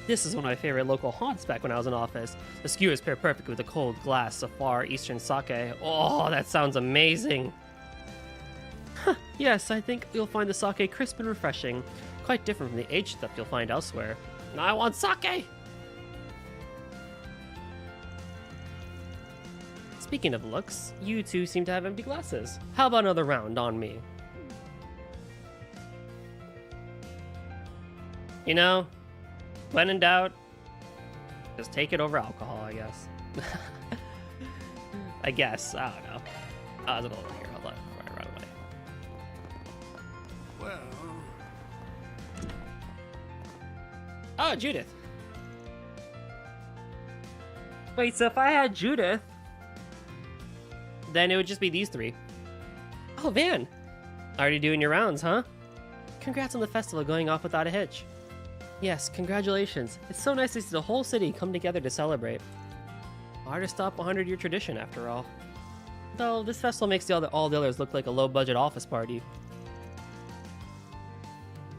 This is one of my favorite local haunts back when I was in office. The skewers pair perfectly with a cold glass of far eastern sake. Oh, that sounds amazing. Huh, yes, I think you'll find the sake crisp and refreshing. Quite different from the aged stuff you'll find elsewhere. I want sake! Speaking of looks, you two seem to have empty glasses. How about another round on me? You know, when in doubt, just take it over alcohol, I guess. I guess. I don't know. I was a little over here. Hold on before I run away. Well... Oh, Judith. Wait, so if I had Judith, then it would just be these three. Oh, Van. Already doing your rounds, huh? Congrats on the festival going off without a hitch. Yes, congratulations. It's so nice to see the whole city come together to celebrate. Hard to stop a 100-year tradition, after all. Though, this festival makes all the others look like a low-budget office party.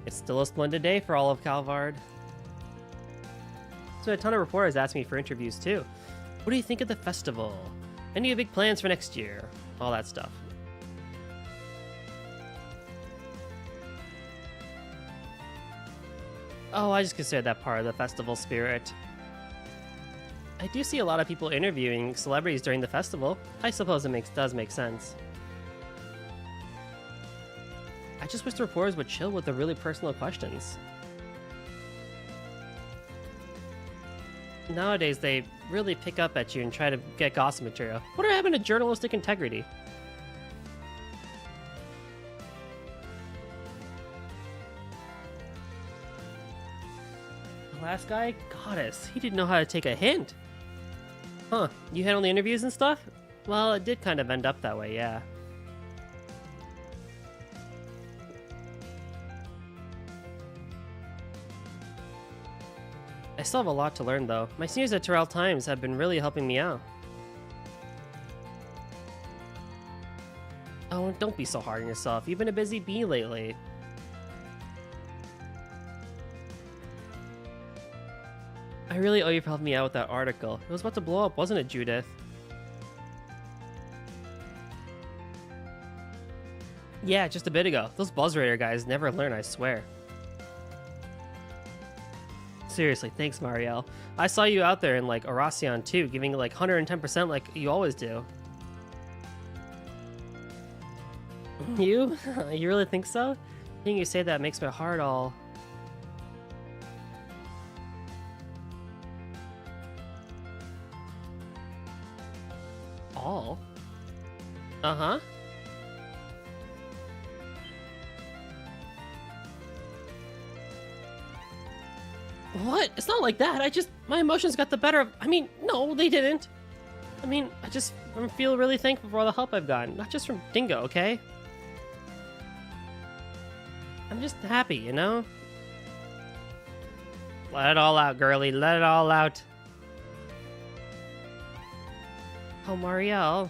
It's still a splendid day for all of Calvard. So a ton of reporters asked me for interviews, too. What do you think of the festival? Any big plans for next year? All that stuff. Oh, I just consider that part of the festival spirit. I do see a lot of people interviewing celebrities during the festival. I suppose it does make sense. I just wish the reporters would chill with the really personal questions. Nowadays, they really pick up at you and try to get gossip material. What happened to journalistic integrity? The last guy? Goddess, he didn't know how to take a hint. Huh, you handle the interviews and stuff? Well, it did kind of end up that way, yeah. I still have a lot to learn, though. My seniors at Terrell Times have been really helping me out. Oh, don't be so hard on yourself. You've been a busy bee lately. I really owe you for helping me out with that article. It was about to blow up, wasn't it, Judith? Yeah, just a bit ago. Those BuzzRadar guys never learn, I swear. Seriously, thanks, Marielle. I saw you out there in, like, Oracion, too, giving, like, 110% like you always do. You? You really think so? Hearing you say that makes my heart all... All? Uh-huh. What? It's not like that. My emotions got the better of... I mean, no, they didn't. I mean, I feel really thankful for all the help I've gotten. Not just from Dingo, okay? I'm just happy, you know? Let it all out, girlie. Let it all out. Oh, Marielle.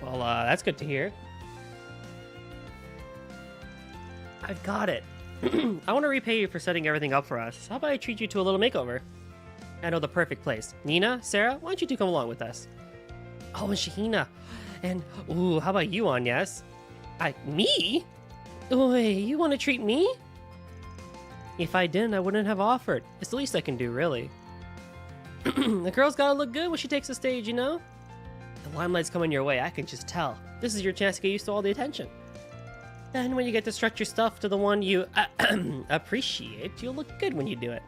Well, that's good to hear. I've got it. I want to repay you for setting everything up for us. How about I treat you to a little makeover? I know the perfect place. Nina, Sarah, why don't you two come along with us? Oh, and Shahina. And, ooh, how about you, Agnes? Me? Oy, you want to treat me? If I didn't, I wouldn't have offered. It's the least I can do, really. The girl's gotta look good when she takes the stage, you know? The limelight's coming your way, I can just tell. This is your chance to get used to all the attention. Then when you get to stretch your stuff to the one you appreciate, you'll look good when you do it.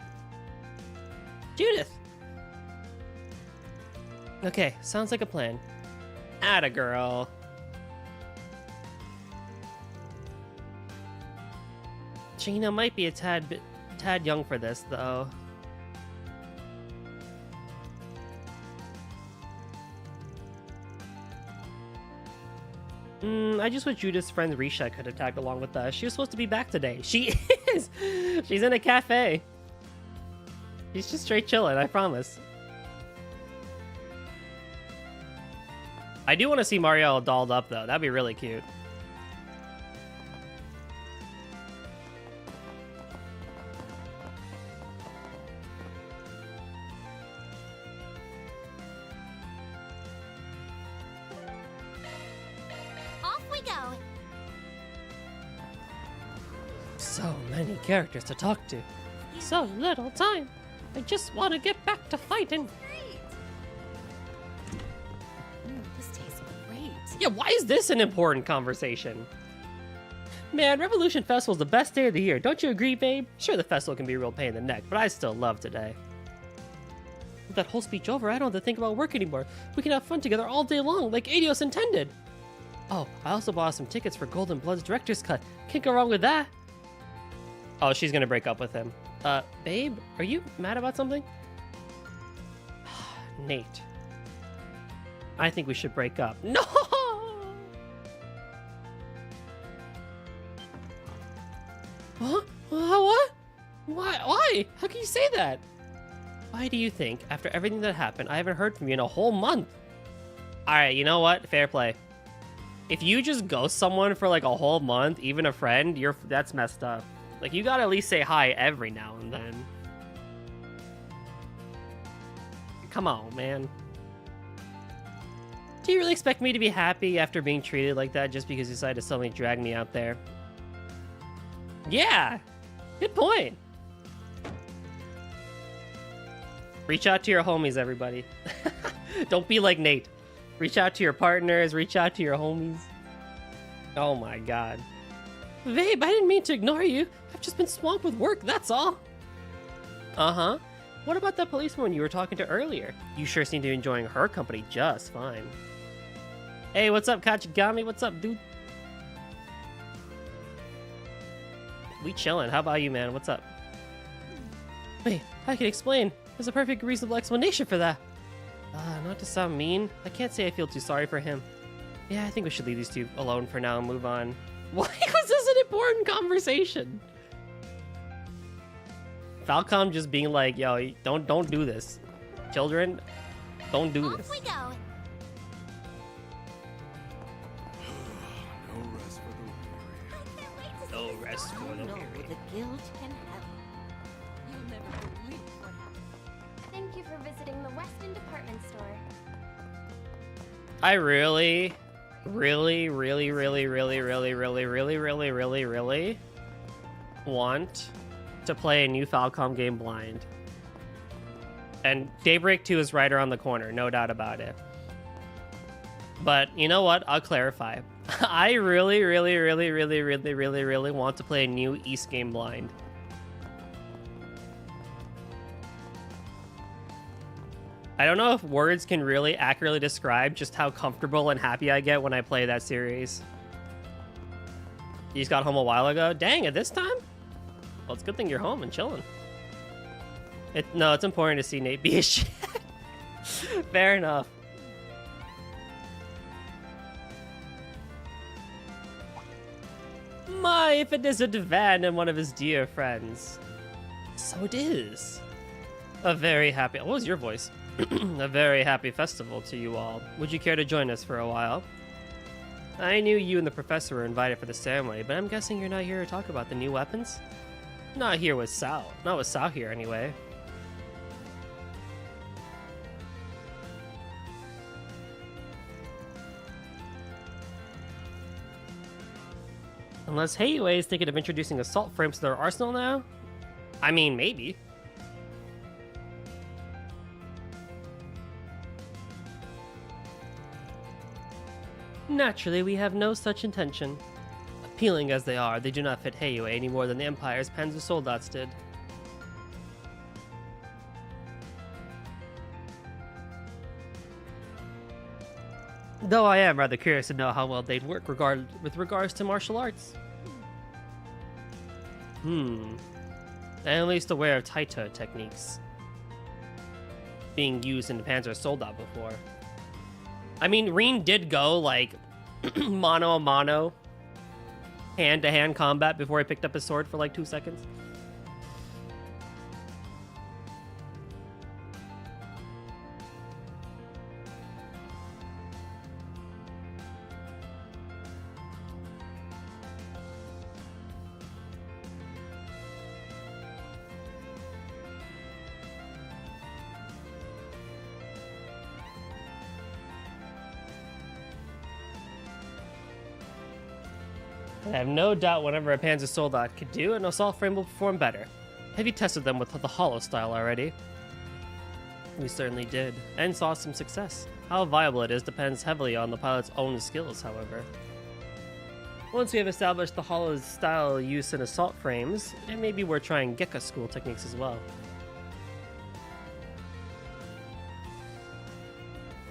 Judith! Okay, sounds like a plan. Atta girl. Gina might be a tad young for this, though. I just wish Judith's friend Risha could have tagged along with us. She was supposed to be back today. She is! She's in a cafe. He's just straight chilling, I promise. I do want to see Mario dolled up, though. That'd be really cute. Off we go. So many characters to talk to. So little time. I just want to get back to fighting. This tastes great. Yeah, why is this an important conversation? Man, Revolution Festival's the best day of the year. Don't you agree, babe? Sure, the festival can be a real pain in the neck, but I still love today. With that whole speech over, I don't have to think about work anymore. We can have fun together all day long, like Adios intended. Oh, I also bought some tickets for Golden Blood's director's cut. Can't go wrong with that. Oh, she's gonna break up with him. Babe, are you mad about something? Nate. I think we should break up. No! Huh? What? Why? How can you say that? Why do you think, after everything that happened, I haven't heard from you in a whole month? Alright, you know what? Fair play. If you just ghost someone for like a whole month, even a friend, that's messed up. Like, you gotta at least say hi every now and then. Come on, man. Do you really expect me to be happy after being treated like that just because you decided to suddenly drag me out there? Yeah! Good point. Reach out to your homies, everybody. Don't be like Nate. Reach out to your partners, reach out to your homies. Oh my god. Babe, I didn't mean to ignore you. I've just been swamped with work, that's all. Uh-huh. What about that policewoman you were talking to earlier? You sure seem to be enjoying her company just fine. Hey, what's up, Kachigami? What's up, dude? We chillin'. How about you, man? What's up? Wait, I can explain. There's a perfect reasonable explanation for that. Not to sound mean, I can't say I feel too sorry for him. Yeah, I think we should leave these two alone for now and move on. Why was this an important conversation? Falcom just being like, yo, don't do this. Children, don't do this. Off we go. No rest for the weary. No rest for the weary. The guilt can have. You'll never believe what happened. Thank you for visiting the Weston department store. I really want to play a new Falcom game blind. And Daybreak 2 is right around the corner, no doubt about it. But you know what? I'll clarify. I really want to play a new East game blind. I don't know if words can really accurately describe just how comfortable and happy I get when I play that series. You just got home a while ago? Dang, at this time? Well, it's a good thing you're home and chilling. No, it's important to see Nate be a shit. Fair enough. My, if it isn't Van and one of his dear friends. So it is. A very happy... What was your voice? A very happy festival to you all. Would you care to join us for a while? I knew you and the professor were invited for the ceremony, but I'm guessing you're not here to talk about the new weapons? Not here with Sal. Not with Sal here, anyway. Unless Heiyue is thinking of introducing assault frames to their arsenal now? I mean, maybe. Naturally, we have no such intention. Appealing as they are, they do not fit Heiyue any more than the Empire's Panzer Soldats did. Though I am rather curious to know how well they'd work with regards to martial arts. I'm at least aware of Taito techniques being used in the Panzer Soldat before. I mean, Reen did go, like, mano-a-mano, hand-to-hand combat before he picked up his sword for, like, 2 seconds. And I have no doubt whenever a Panzer Soldat could do, an assault frame will perform better. Have you tested them with the hollow style already? We certainly did, and saw some success. How viable it is depends heavily on the pilot's own skills, however. Once we have established the hollow style use in assault frames, it may be worth trying Gekka school techniques as well.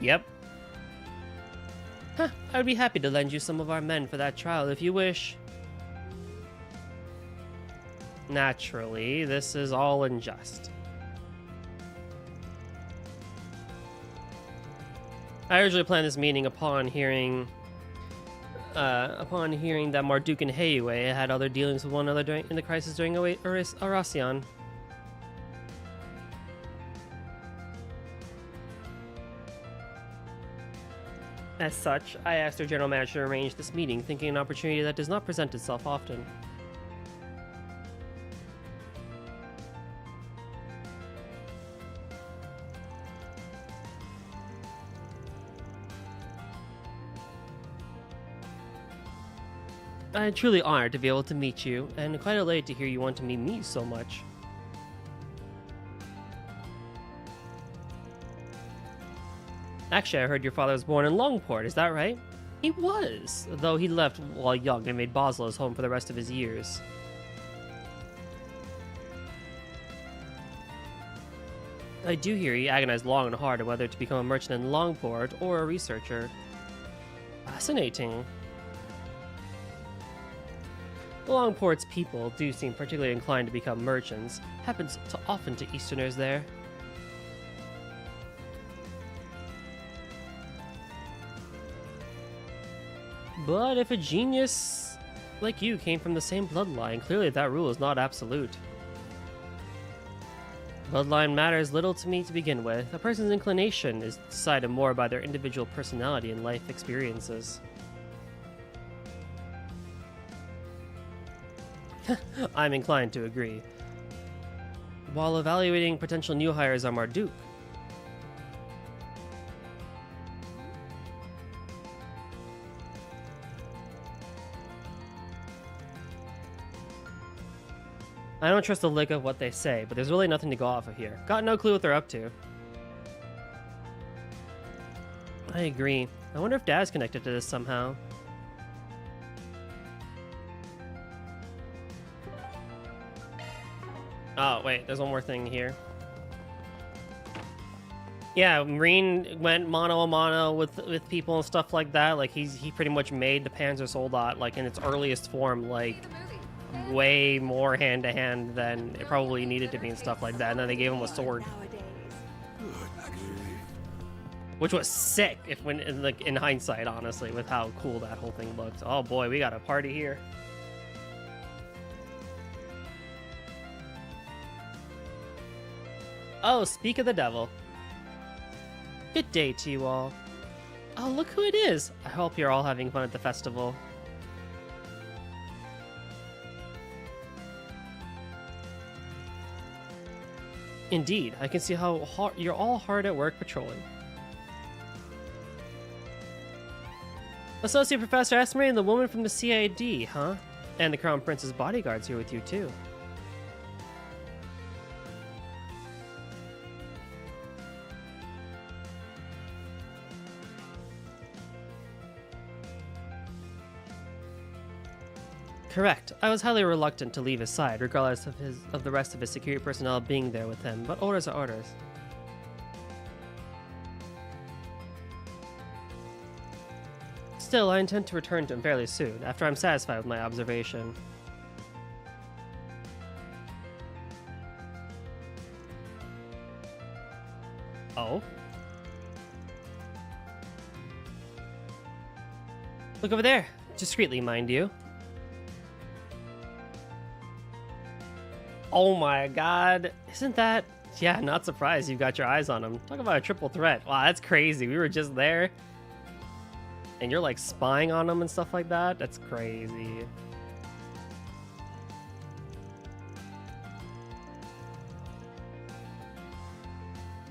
Yep. Huh, I would be happy to lend you some of our men for that trial if you wish. Naturally, this is all unjust. I originally planned this meeting upon hearing that Marduk and Heiue had other dealings with one another in the crisis during Arasion. As such, I asked our general manager to arrange this meeting, thinking an opportunity that does not present itself often. I'm truly honored to be able to meet you, and quite elated to hear you want to meet me so much. Actually, I heard your father was born in Longport, is that right? He was, though he left while young and made Basel his home for the rest of his years. I do hear he agonized long and hard on whether to become a merchant in Longport or a researcher. Fascinating. Longport's people do seem particularly inclined to become merchants. Happens so often to Easterners there. But if a genius like you came from the same bloodline, clearly that rule is not absolute. Bloodline matters little to me to begin with. A person's inclination is decided more by their individual personality and life experiences. I'm inclined to agree. While evaluating potential new hires on Marduk, I don't trust a lick of what they say, but there's really nothing to go off of here. Got no clue what they're up to. I agree. I wonder if Dad's connected to this somehow. Oh, wait, there's one more thing here. Yeah, Marine went mano a mano with people and stuff like that. Like, he pretty much made the Panzer Soldat, like, in its earliest form, like, way more hand-to-hand than it probably needed to be and stuff like that. And then they gave him a sword. Which was sick, in hindsight, honestly, with how cool that whole thing looked. Oh boy, we got a party here. Oh, speak of the devil. Good day to you all. Oh, look who it is. I hope you're all having fun at the festival. Indeed, I can see how you're all hard at work patrolling. Associate Professor Esme and the woman from the CID, huh? And the Crown Prince's bodyguards here with you, too. Correct. I was highly reluctant to leave his side, regardless of the rest of his security personnel being there with him, but orders are orders. Still, I intend to return to him fairly soon, after I'm satisfied with my observation. Oh? Look over there! Discreetly, mind you. Oh my god, isn't that... Yeah, not surprised you've got your eyes on him. Talk about a triple threat. Wow, that's crazy. We were just there, and you're like spying on him and stuff like that? That's crazy.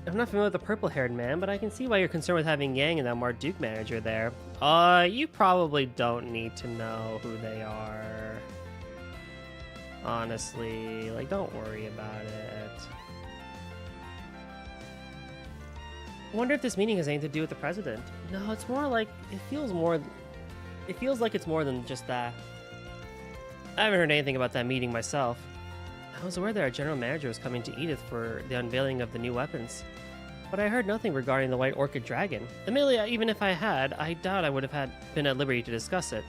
I'm not familiar with the purple-haired man, but I can see why you're concerned with having Yang and that Marduk manager there. You probably don't need to know who they are. Honestly, like, don't worry about it. I wonder if this meeting has anything to do with the president. No, it's more like, it feels like it's more than just that. I haven't heard anything about that meeting myself. I was aware that our general manager was coming to Edith for the unveiling of the new weapons, but I heard nothing regarding the White Orchid Dragon. Admittedly, even if I had, I doubt I would have been at liberty to discuss it.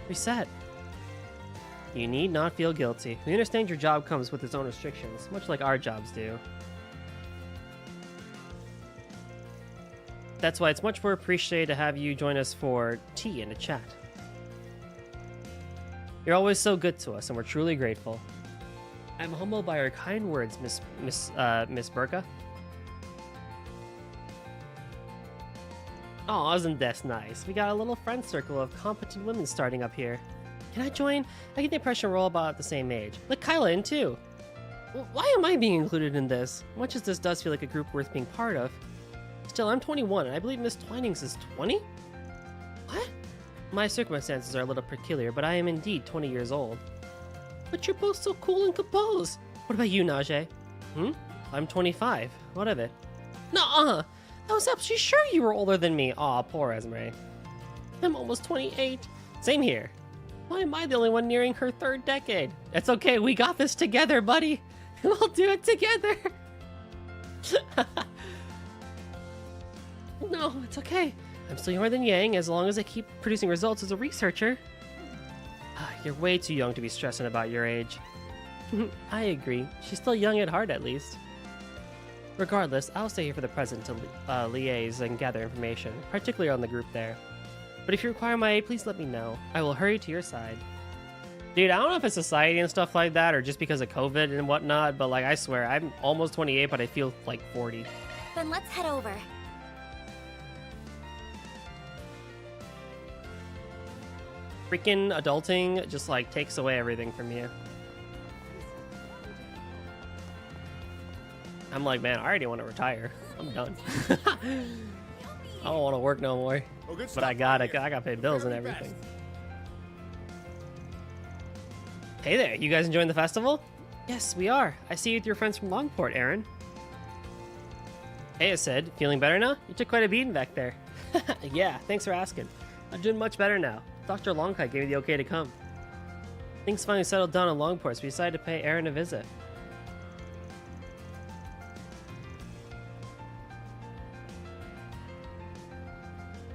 Reset. You need not feel guilty. We understand your job comes with its own restrictions, much like our jobs do. That's why it's much more appreciated to have you join us for tea and a chat. You're always so good to us, and we're truly grateful. I'm humbled by your kind words, Miss Burka. Oh, isn't this nice? We got a little friend circle of competent women starting up here. Can I join? I get the impression we're all about the same age. Let Kyla in too. Well, why am I being included in this? Much as this does feel like a group worth being part of. Still, I'm 21, and I believe Miss Twinings is 20? What? My circumstances are a little peculiar, but I am indeed 20 years old. But you're both so cool and composed. What about you, Najee? I'm 25. What of it? Nuh-uh! I was absolutely sure you were older than me. Aw, poor Esme. I'm almost 28. Same here. Why am I the only one nearing her 3rd decade? It's okay, we got this together, buddy. We'll do it together. No, it's okay. I'm still younger than Yang as long as I keep producing results as a researcher. You're way too young to be stressing about your age. I agree. She's still young at heart, at least. Regardless, I'll stay here for the present to liaise and gather information, particularly on the group there. But if you require my aid, please let me know. I will hurry to your side. Dude, I don't know if it's society and stuff like that, or just because of COVID and whatnot, but like, I swear, I'm almost 28, but I feel like 40. Then let's head over. Freaking adulting just like takes away everything from you. I'm like, man, I already want to retire. I'm done. I don't want to work no more. But I got to pay bills and everything. Hey there, you guys enjoying the festival? Yes, we are. I see you with your friends from Longport, Aaron. Hey, Sid, feeling better now? You took quite a beating back there. Yeah, thanks for asking. I'm doing much better now. Dr. Longkite gave me the okay to come. Things finally settled down in Longport, so we decided to pay Aaron a visit.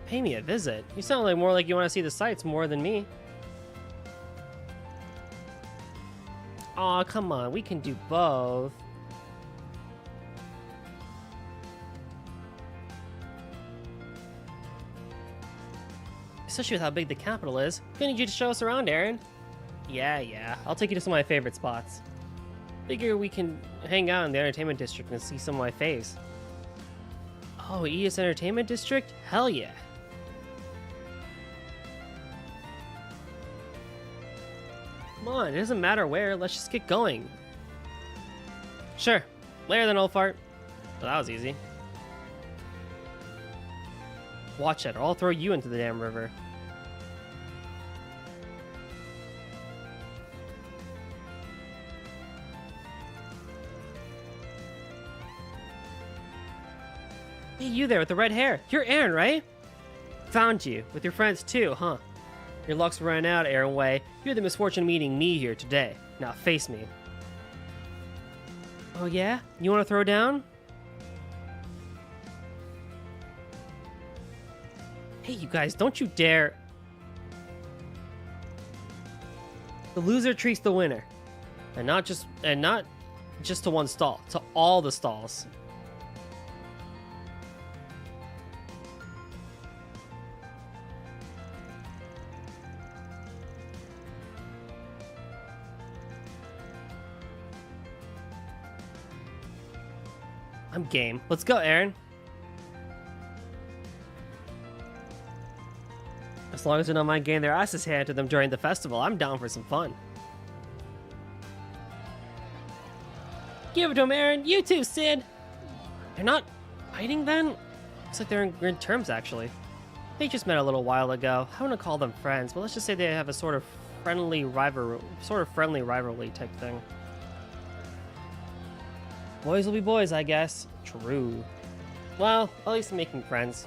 Pay me a visit? You sound like more like you want to see the sights more than me. Aw, come on, we can do both. Especially with how big the capital is. Gonna need you to show us around, Aaron. Yeah. I'll take you to some of my favorite spots. Figure we can hang out in the entertainment district and see some of my faves. Oh, Edith's entertainment district? Hell yeah. Come on, it doesn't matter where. Let's just get going. Sure. Later then, old fart. Well, that was easy. Watch it, or I'll throw you into the damn river. Hey, you there with the red hair. You're Aaron, right? Found you. With your friends too, huh? Your luck's running out, Aaron Way. You had the misfortune of meeting me here today. Now face me. Oh yeah? You want to throw down? Hey, you guys, don't you dare. The loser treats the winner. And not just to one stall, to all the stalls. I'm game. Let's go, Aaron. As long as they're not mind getting their asses handed to them during the festival, I'm down for some fun. Give it to him, Aaron. You too, Sid. They're not fighting then? Looks like they're in good terms, actually. They just met a little while ago. I wouldn't call them friends, but let's just say they have a sort of friendly rivalry type thing. Boys will be boys, I guess. True. Well, at least I'm making friends.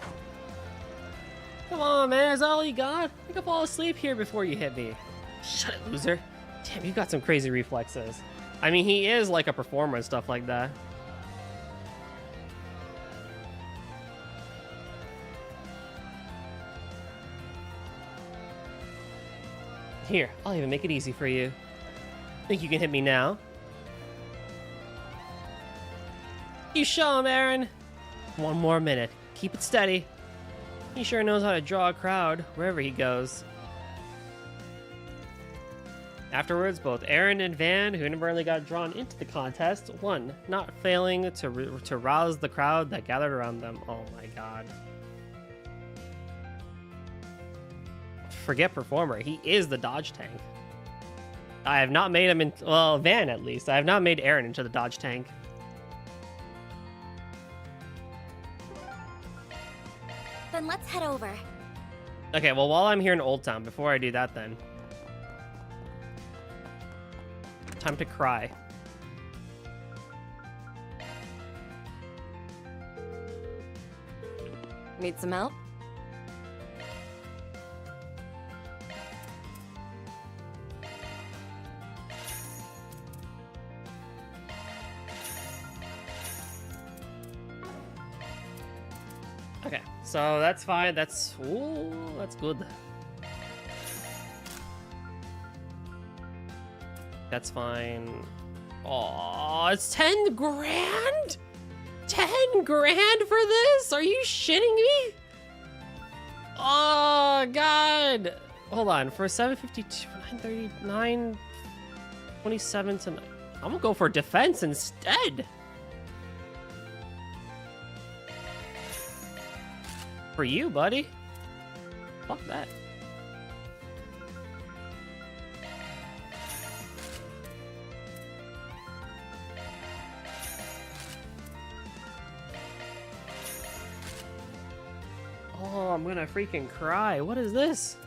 Come on, man, is that all you got? I could fall asleep here before you hit me. Shut it, loser. Damn, you got some crazy reflexes. I mean, he is like a performer and stuff like that. Here, I'll even make it easy for you. Think you can hit me now? You show him, Aaron. One more minute. Keep it steady. He sure knows how to draw a crowd wherever he goes. Afterwards, both Aaron and Van, who inadvertently got drawn into the contest, won, not failing to rouse the crowd that gathered around them. Oh my god. Forget performer. He is the dodge tank. I have not made him in... Well, Van, at least. I have not made Aaron into the dodge tank. Then let's head over. Okay, well, while I'm here in Old Town, before I do that then... Time to cry. Need some help? Okay, so that's fine. That's... Ooh, that's good. That's fine. Oh, it's 10 grand? 10 grand for this? Are you shitting me? Oh, God. Hold on. For 752, 939, 27 to... I'm gonna go for defense instead. For you, buddy. Fuck that. Oh, I'm gonna freaking cry. What is this?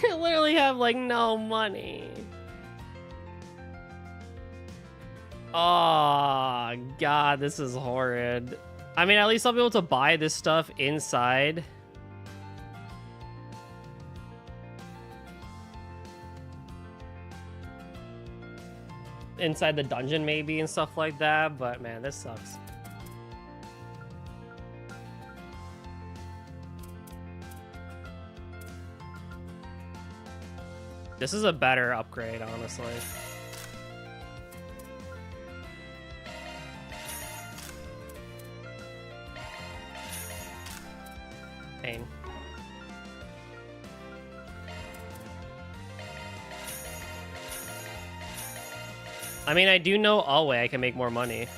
I literally have like no money. Oh god, this is horrid. I mean, at least I'll be able to buy this stuff inside. Inside the dungeon maybe and stuff like that, but man, this sucks. This is a better upgrade, honestly. Pain. I mean, I do know all way I can make more money.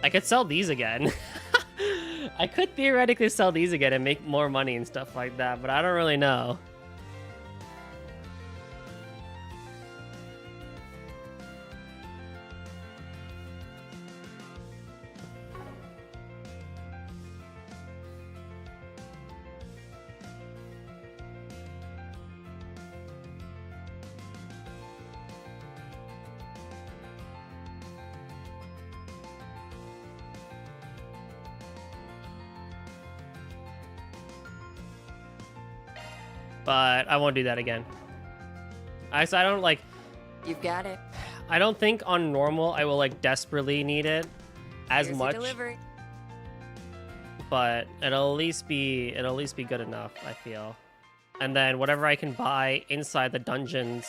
I could sell these again. I could theoretically sell these again and make more money and stuff like that, but I don't really know. But I won't do that again. I don't like... You've got it. I don't think on normal I will like desperately need it as Here's much. your delivery. But it'll at least be good enough, I feel. And then whatever I can buy inside the dungeon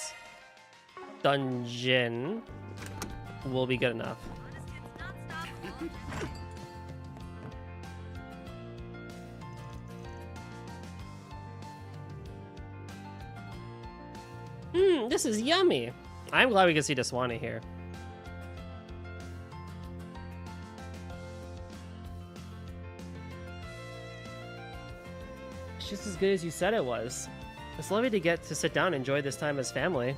will be good enough. This is yummy. I'm glad we can see Deswani here. It's just as good as you said it was. It's lovely to get to sit down and enjoy this time as family.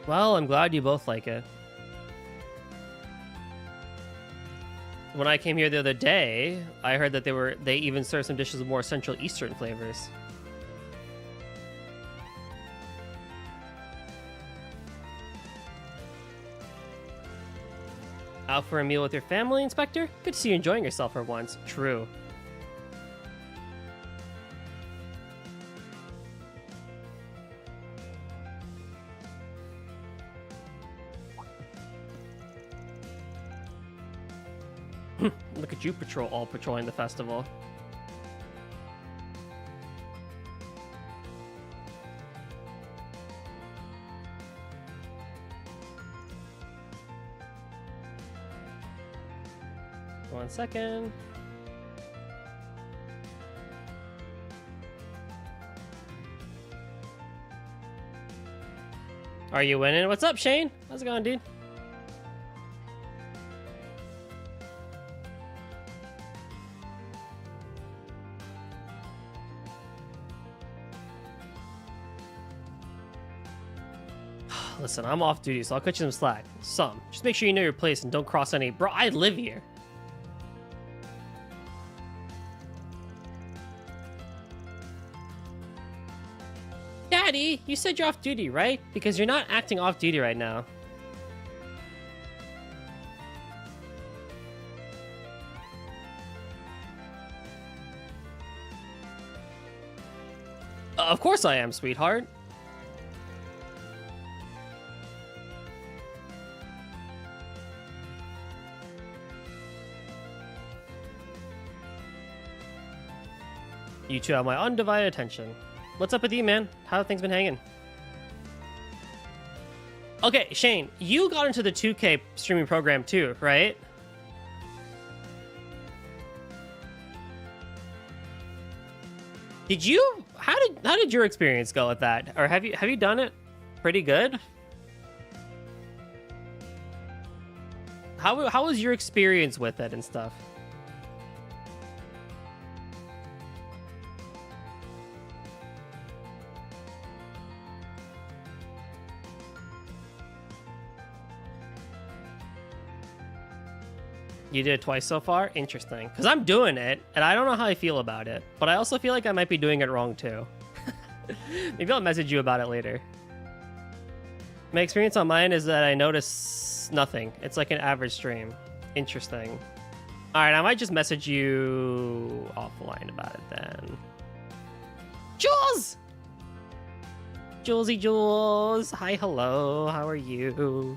Well, I'm glad you both like it. When I came here the other day, I heard that they even serve some dishes with more Central Eastern flavors. Out for a meal with your family, Inspector? Good to see you enjoying yourself for once. True. Look at you patrolling the festival. One second. Are you winning? What's up, Shane? How's it going, dude? Listen, I'm off duty, so I'll cut you some slack. Some. Just make sure you know your place and don't cross any... Bro, I live here. Daddy, you said you're off duty, right? Because you're not acting off duty right now. Of course I am, sweetheart. You two have my undivided attention. What's up with you, man? How have things been hanging? Okay, Shane, you got into the 2K streaming program too, right? Did you? How did your experience go with that? Or have you done it pretty good? How was your experience with it and stuff? You did it twice so far? Interesting. Because I'm doing it, and I don't know how I feel about it. But I also feel like I might be doing it wrong, too. Maybe I'll message you about it later. My experience on mine is that I notice nothing. It's like an average stream. Interesting. Alright, I might just message you offline about it then. Jules! Julesy Jules! Hi, hello. How are you?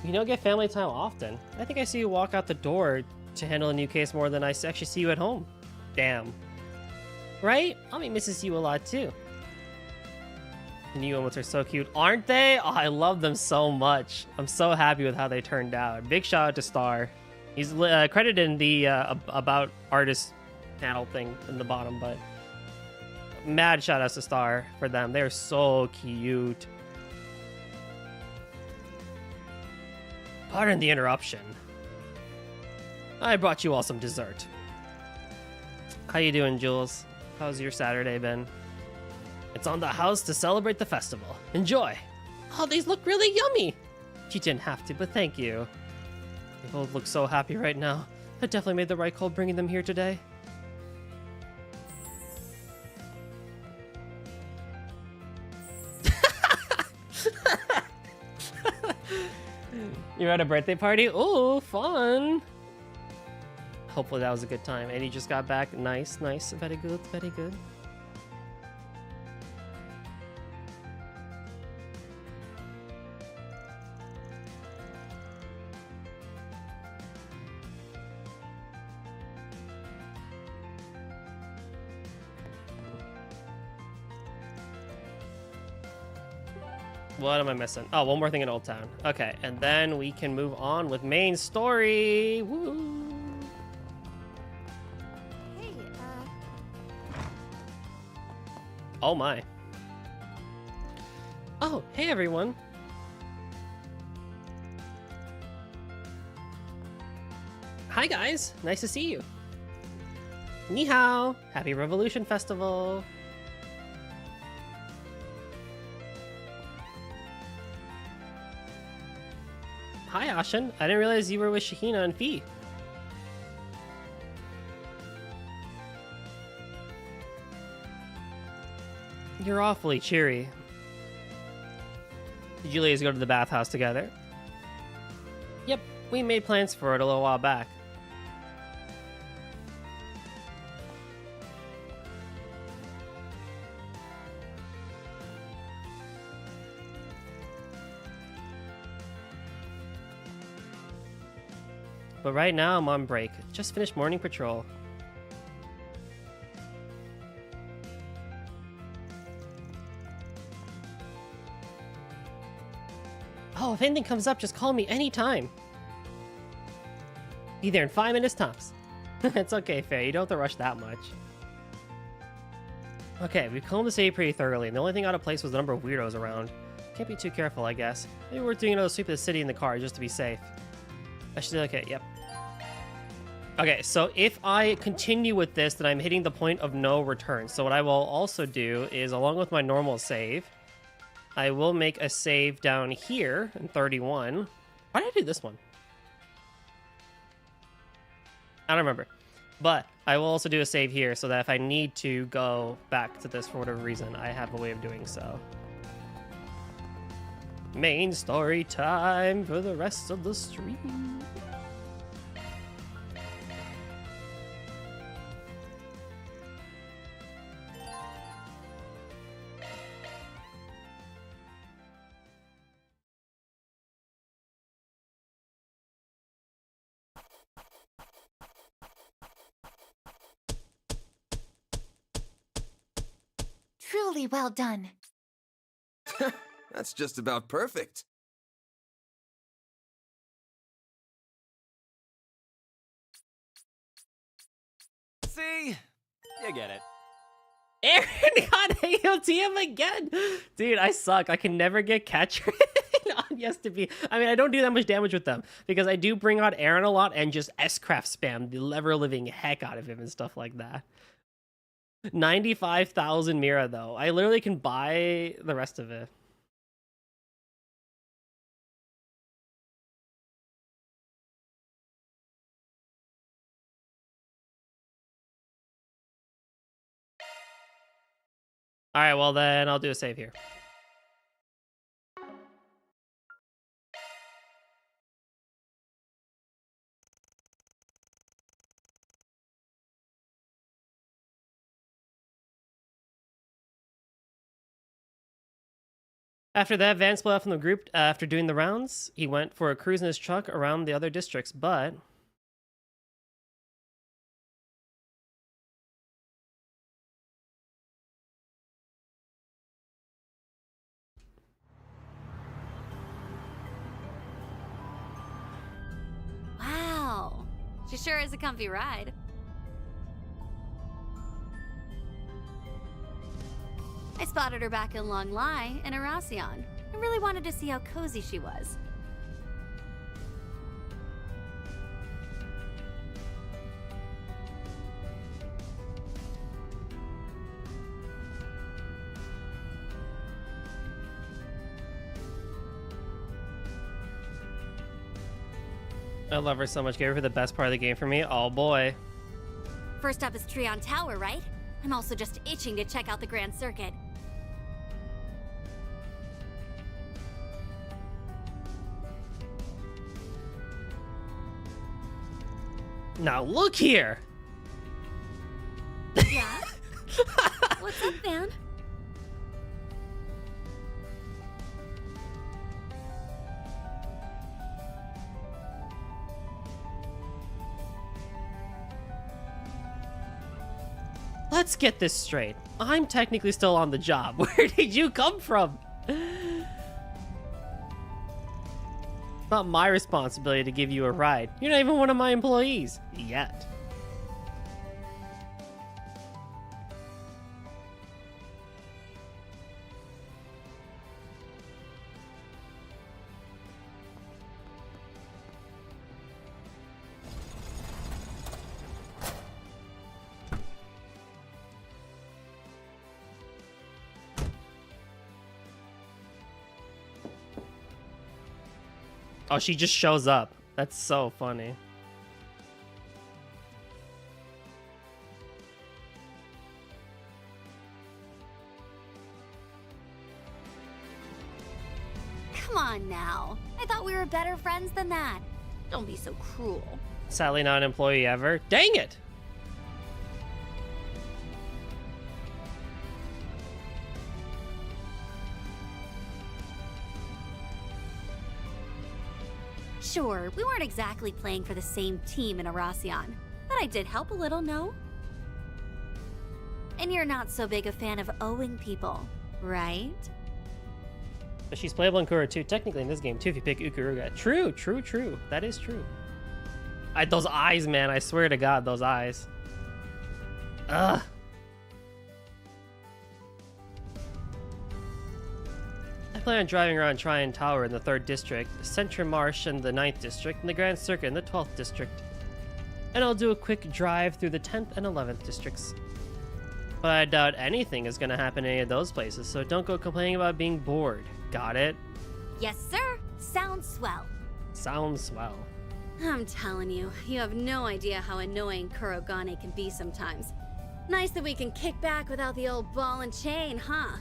You don't get family time often. I think I see you walk out the door to handle a new case more than I actually see you at home. Damn. Right? I'll be missing you a lot too. The new ones are so cute, aren't they? Oh, I love them so much. I'm so happy with how they turned out. Big shout out to Star. He's credited in the about artist panel thing in the bottom, but mad shout outs to Star for them. They're so cute. Pardon the interruption. I brought you all some dessert. How you doing, Jules? How's your Saturday been? It's on the house to celebrate the festival. Enjoy. Oh, these look really yummy. You didn't have to, but thank you. They both look so happy right now. I definitely made the right call bringing them here today. You're at a birthday party? Oh, fun. Hopefully that was a good time. And you just got back. Nice, nice. Very good, very good. What am I missing? Oh, one more thing in Old Town. Okay, and then we can move on with main story. Woo! Hey, Oh my. Oh, hey everyone. Hi guys, nice to see you. Ni hao, happy Revolution Festival. Hi Ashen, I didn't realize you were with Shahina and Fee. You're awfully cheery. Did you ladies go to the bathhouse together? Yep, we made plans for it a little while back. But right now I'm on break. Just finished morning patrol. Oh, if anything comes up, just call me anytime. Be there in 5 minutes tops. It's okay, Faye. You don't have to rush that much. Okay, we've combed the city pretty thoroughly, and the only thing out of place was the number of weirdos around. Can't be too careful, I guess. Maybe we're doing another sweep of the city in the car just to be safe. I should. Okay, yep. Okay, so if I continue with this, then I'm hitting the point of no return. So what I will also do is, along with my normal save, I will make a save down here in 31. Why did I do this one? I don't remember. But I will also do a save here so that if I need to go back to this for whatever reason, I have a way of doing so. Main story time for the rest of the stream. Truly well done. That's just about perfect. See? You get it. Aaron got AOTM again! Dude, I suck. I can never get catch rate on Yes to Be. I mean, I don't do that much damage with them because I do bring out Aaron a lot and just S-craft spam the ever-living heck out of him and stuff like that. 95,000 Mira, though. I literally can buy the rest of it. Alright, well then I'll do a save here. After that, Van split off from the group after doing the rounds. He went for a cruise in his truck around the other districts, but... Wow. She sure is a comfy ride. I spotted her back in Long Lai in Arasion. I really wanted to see how cozy she was. I love her so much. Gave her the best part of the game for me. Oh boy. First up is Trion Tower, right? I'm also just itching to check out the Grand Circuit. Now look here! Yeah? What's up, Van? Let's get this straight. I'm technically still on the job. Where did you come from? not my responsibility to give you a ride. You're not even one of my employees. Yet. Oh, she just shows up. That's so funny. Come on now. I thought we were better friends than that. Don't be so cruel. Sadly not an employee ever. Dang it! Sure, we weren't exactly playing for the same team in Aracion, but I did help a little, no? And you're not so big a fan of owing people, right? But she's playable in Kuro too. Technically in this game too, if you pick Ukuruga. True, true, true. That is true. Those eyes, man. I swear to God, those eyes. Ugh. I plan on driving around Tryon Tower in the 3rd District, Central Marsh in the 9th District, and the Grand Circuit in the 12th District. And I'll do a quick drive through the 10th and 11th Districts. But I doubt anything is going to happen in any of those places, so don't go complaining about being bored. Got it? Yes, sir. Sounds swell. Sounds swell. I'm telling you, you have no idea how annoying Kurogane can be sometimes. Nice that we can kick back without the old ball and chain, huh?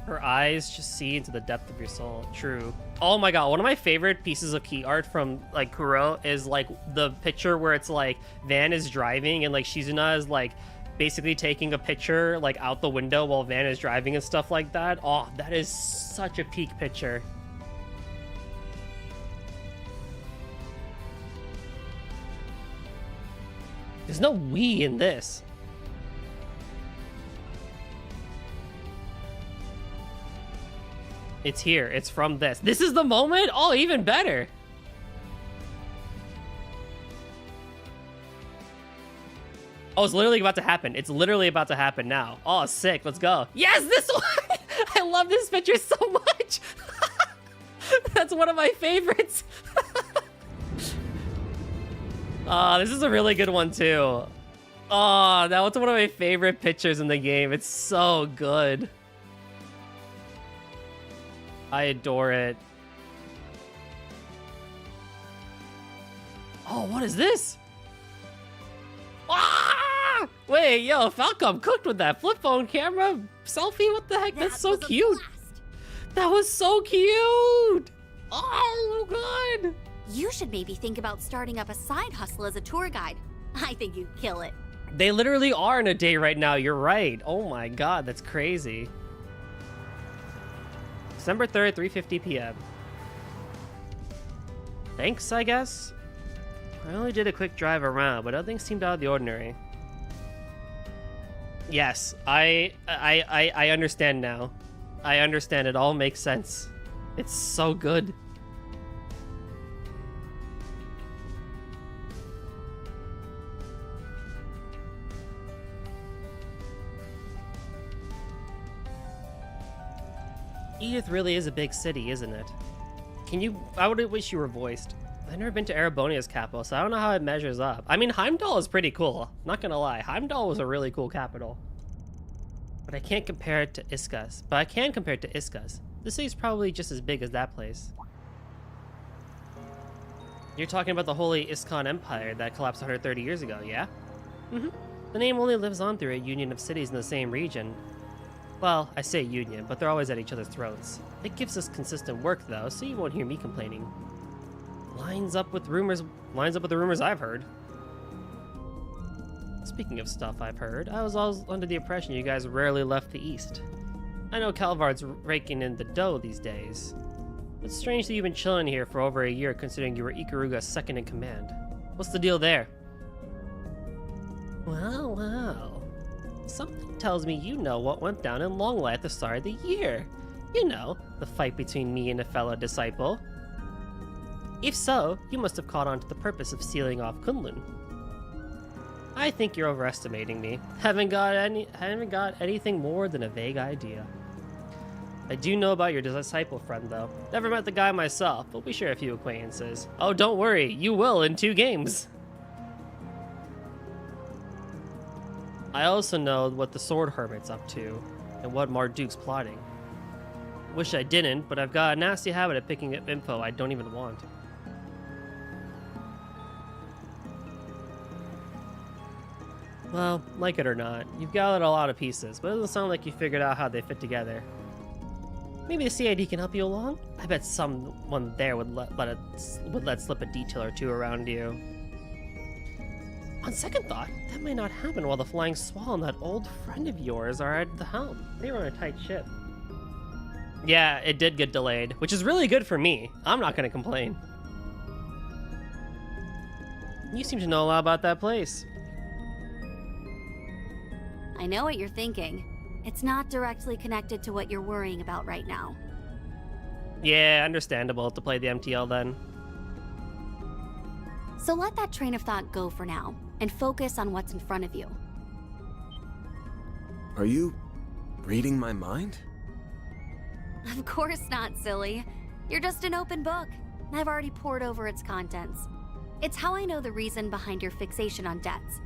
Her eyes just see into the depth of your soul. True. Oh my god, one of my favorite pieces of key art from like Kuro is like the picture where it's like Van is driving and like Shizuna is like basically taking a picture like out the window while Van is driving and stuff like that. Oh, that is such a peak picture. There's no we in this. It's here. It's from this. This is the moment? Oh, even better. Oh, it's literally about to happen. It's literally about to happen now. Oh, sick. Let's go. Yes, this one! I love this picture so much. That's one of my favorites. This is a really good one, too. Oh, that was one of my favorite pictures in the game. It's so good. I adore it. Oh, what is this? Ah! Wait, yo, Falcom cooked with that flip phone camera selfie. What the heck? That's so cute. That was so cute. Oh, good. You should maybe think about starting up a side hustle as a tour guide. I think you'd kill it. They literally are in a day right now. You're right. Oh my god, that's crazy. December 3rd, 3:50 p.m. Thanks, I guess. I only did a quick drive around, but nothing seemed out of the ordinary. Yes, I understand now. I understand. It all makes sense. It's so good. Edith really is a big city, isn't it? I would wish you were voiced. I've never been to Erebonia's capital, so I don't know how it measures up. I mean, Heimdall is pretty cool. Not gonna lie, Heimdall was a really cool capital. But I can't compare it to Iska's. But I can compare it to Iska's. This city's probably just as big as that place. You're talking about the holy Iskan Empire that collapsed 130 years ago, yeah? Mm-hmm. The name only lives on through a union of cities in the same region. Well, I say union, but they're always at each other's throats. It gives us consistent work, though, so you won't hear me complaining. Lines up with the rumors I've heard. Speaking of stuff I've heard, I was always under the impression you guys rarely left the East. I know Calvard's raking in the dough these days. It's strange that you've been chilling here for over a year considering you were Ikaruga's second in command. What's the deal there? Well. Something tells me you know what went down in Longlight at the start of the year. You know, the fight between me and a fellow disciple. If so, you must have caught on to the purpose of sealing off Kunlun. I think you're overestimating me. Haven't got anything more than a vague idea. I do know about your disciple friend, though. Never met the guy myself, but we share a few acquaintances. Oh, don't worry, you will in 2 games. I also know what the Sword Hermit's up to, and what Marduk's plotting. Wish I didn't, but I've got a nasty habit of picking up info I don't even want. Well, like it or not, you've gathered a lot of pieces, but it doesn't sound like you figured out how they fit together. Maybe the CID can help you along? I bet someone there would let slip a detail or two around you. On second thought, that may not happen while the Flying Swallow and that old friend of yours are at the helm. They were on a tight ship. Yeah, it did get delayed, which is really good for me. I'm not gonna complain. You seem to know a lot about that place. I know what you're thinking. It's not directly connected to what you're worrying about right now. Yeah, understandable to play the MTL then. So let that train of thought go for now, and focus on what's in front of you. Are you reading my mind? Of course not, silly. You're just an open book. I've already poured over its contents. It's how I know the reason behind your fixation on debts,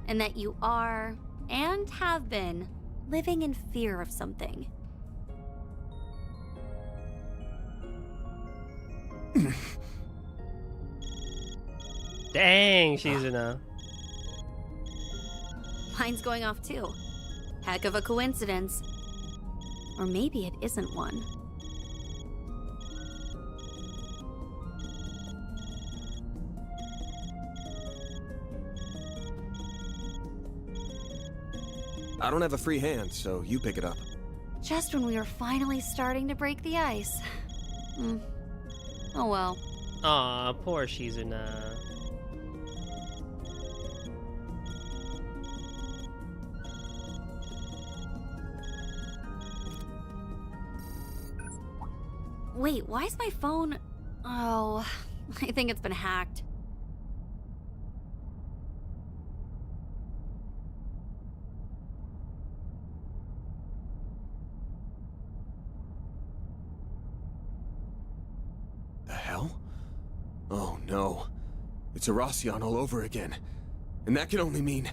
and that you are, and have been, living in fear of something. Dang, Shizuna. Mine's going off too. Heck of a coincidence. Or maybe it isn't one. I don't have a free hand, so you pick it up. Just when we were finally starting to break the ice. Oh well. Aw, poor Shizuna. Wait, why is my phone... Oh, I think it's been hacked. The hell? Oh no. It's Erasion all over again. And that can only mean...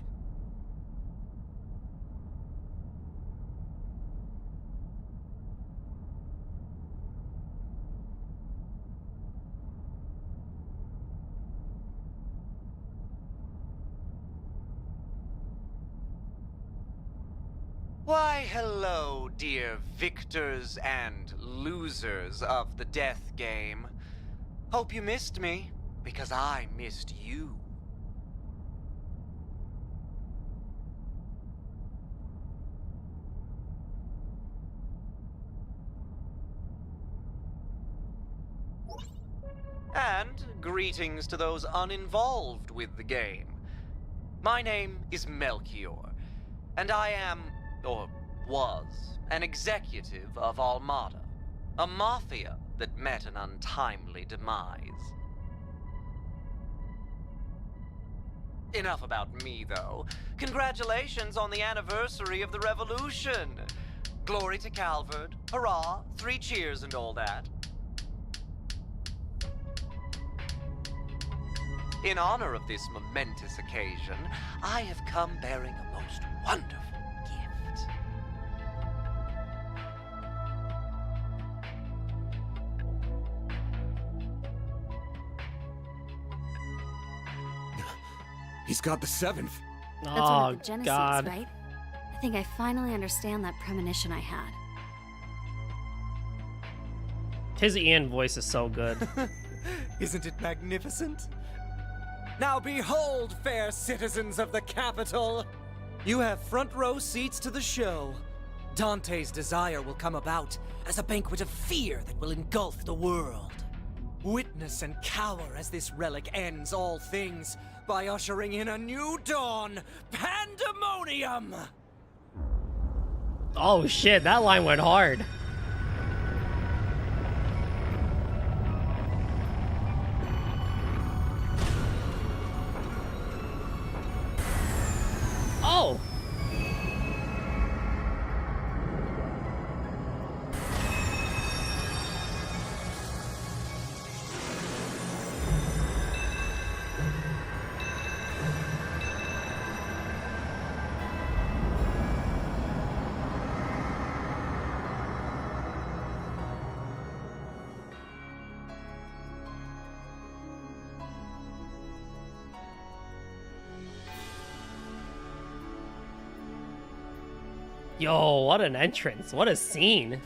Why, hello, dear victors and losers of the death game. Hope you missed me, because I missed you. And greetings to those uninvolved with the game. My name is Melchior, and I am, or was, an executive of Almada, a mafia that met an untimely demise. Enough about me, though. Congratulations on the anniversary of the revolution! Glory to Calvard, hurrah, 3 cheers and all that. In honor of this momentous occasion, I have come bearing a most wonderful gift. He's got the 7th. That's one of the Genesis, right? I think I finally understand that premonition I had. His Ian voice is so good. Isn't it magnificent? Now behold, fair citizens of the capital! You have front row seats to the show. Dante's desire will come about as a banquet of fear that will engulf the world. Witness and cower as this relic ends all things by ushering in a new dawn, pandemonium! Oh shit, that line went hard. Yo, what an entrance. What a scene.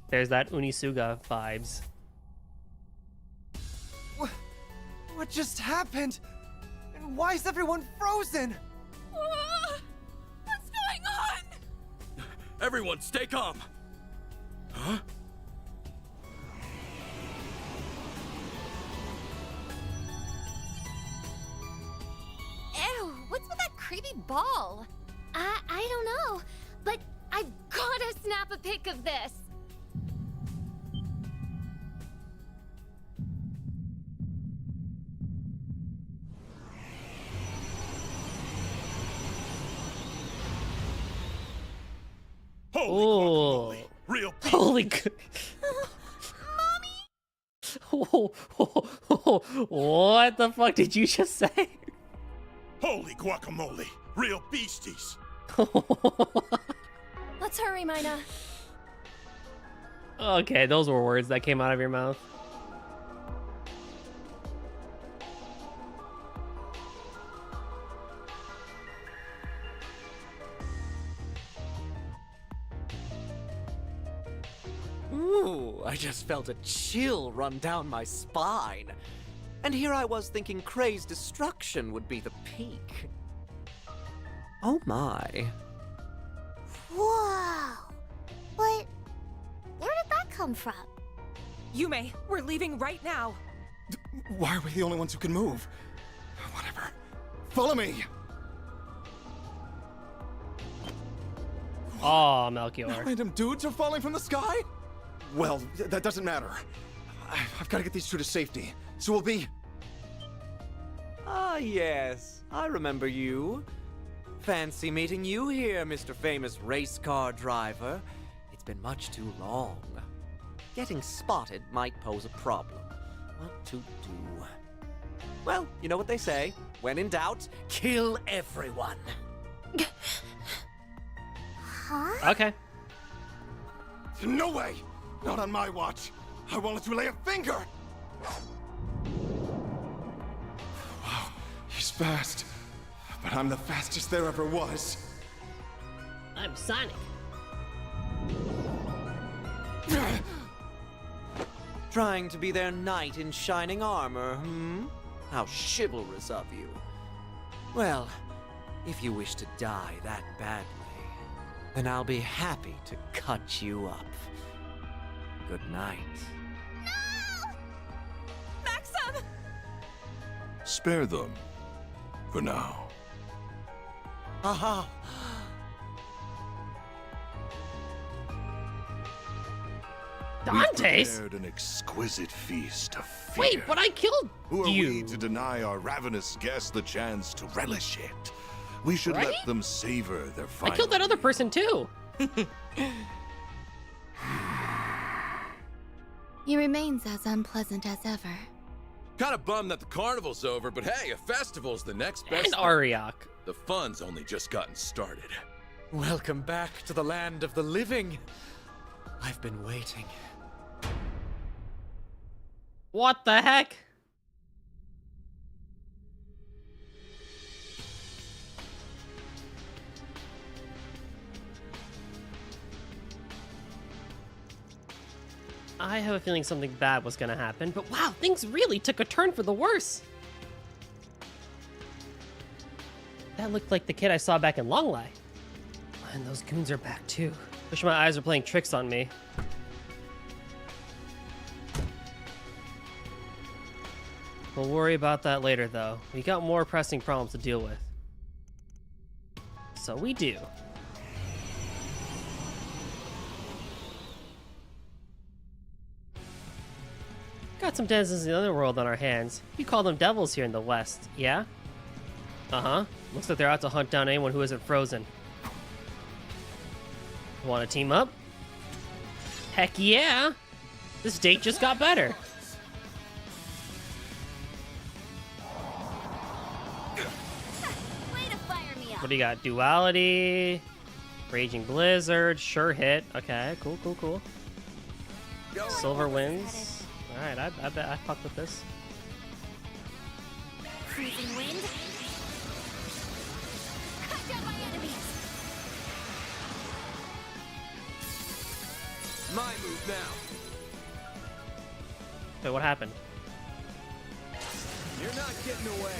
There's that Unisuga vibes. What just happened? And why is everyone frozen? What's going on? Everyone, stay calm. Huh? Ew, what's with that creepy ball? I don't know, but I've gotta snap a pic of this. Holy guacamole. Real beef. Holy What the fuck did you just say? Holy guacamole. Real beasties. Let's hurry, Mina. Okay, those were words that came out of your mouth. Ooh, I just felt a chill run down my spine. And here I was thinking Kray's destruction would be the peak. Oh my. Whoa. But where did that come from? Yume, we're leaving right now. Why are we the only ones who can move? Whatever. Follow me! Oh, Melchior. Random dudes are falling from the sky? Well, that doesn't matter. I've got to get these two to safety, so we'll be... Ah, yes. I remember you. Fancy meeting you here, Mr. Famous Race Car Driver. It's been much too long. Getting spotted might pose a problem. What to do? Well, you know what they say. When in doubt, kill everyone. Huh? Okay. No way! Not on my watch! I won't let you lay a finger! Wow, he's fast. But I'm the fastest there ever was. I'm Sonic. Trying to be their knight in shining armor, hmm? How chivalrous of you. Well, if you wish to die that badly, then I'll be happy to cut you up. Good night. No! Maxim! Spare them. For now. Aha! Dante's? Prepared an exquisite feast of fear. Wait, but I killed Who are you. we to deny our ravenous guests the chance to relish it? We should Right? let them savor their I final killed that other person too. He remains as unpleasant as ever. Kind of bummed that the carnival's over, but hey, a festival's the next best And thing. Ariok. The fun's only just gotten started. Welcome back to the land of the living. I've been waiting. What the heck? I have a feeling something bad was gonna happen, but wow, things really took a turn for the worse. That looked like the kid I saw back in Longlai. And those goons are back too. Wish my eyes were playing tricks on me. We'll worry about that later though. We got more pressing problems to deal with. So we do. Got some denizens in the underworld on our hands. We call them devils here in the West, yeah? Uh-huh. Looks like they're out to hunt down anyone who isn't frozen. Want to team up? Heck yeah! This date just got better. Way to fire me up. What do you got? Duality, Raging Blizzard, sure hit. Okay, cool. Silver wins. Alright, I bet I fuck with this. freezing wind. Cut down my enemies. My move now. Wait, what happened? You're not getting away.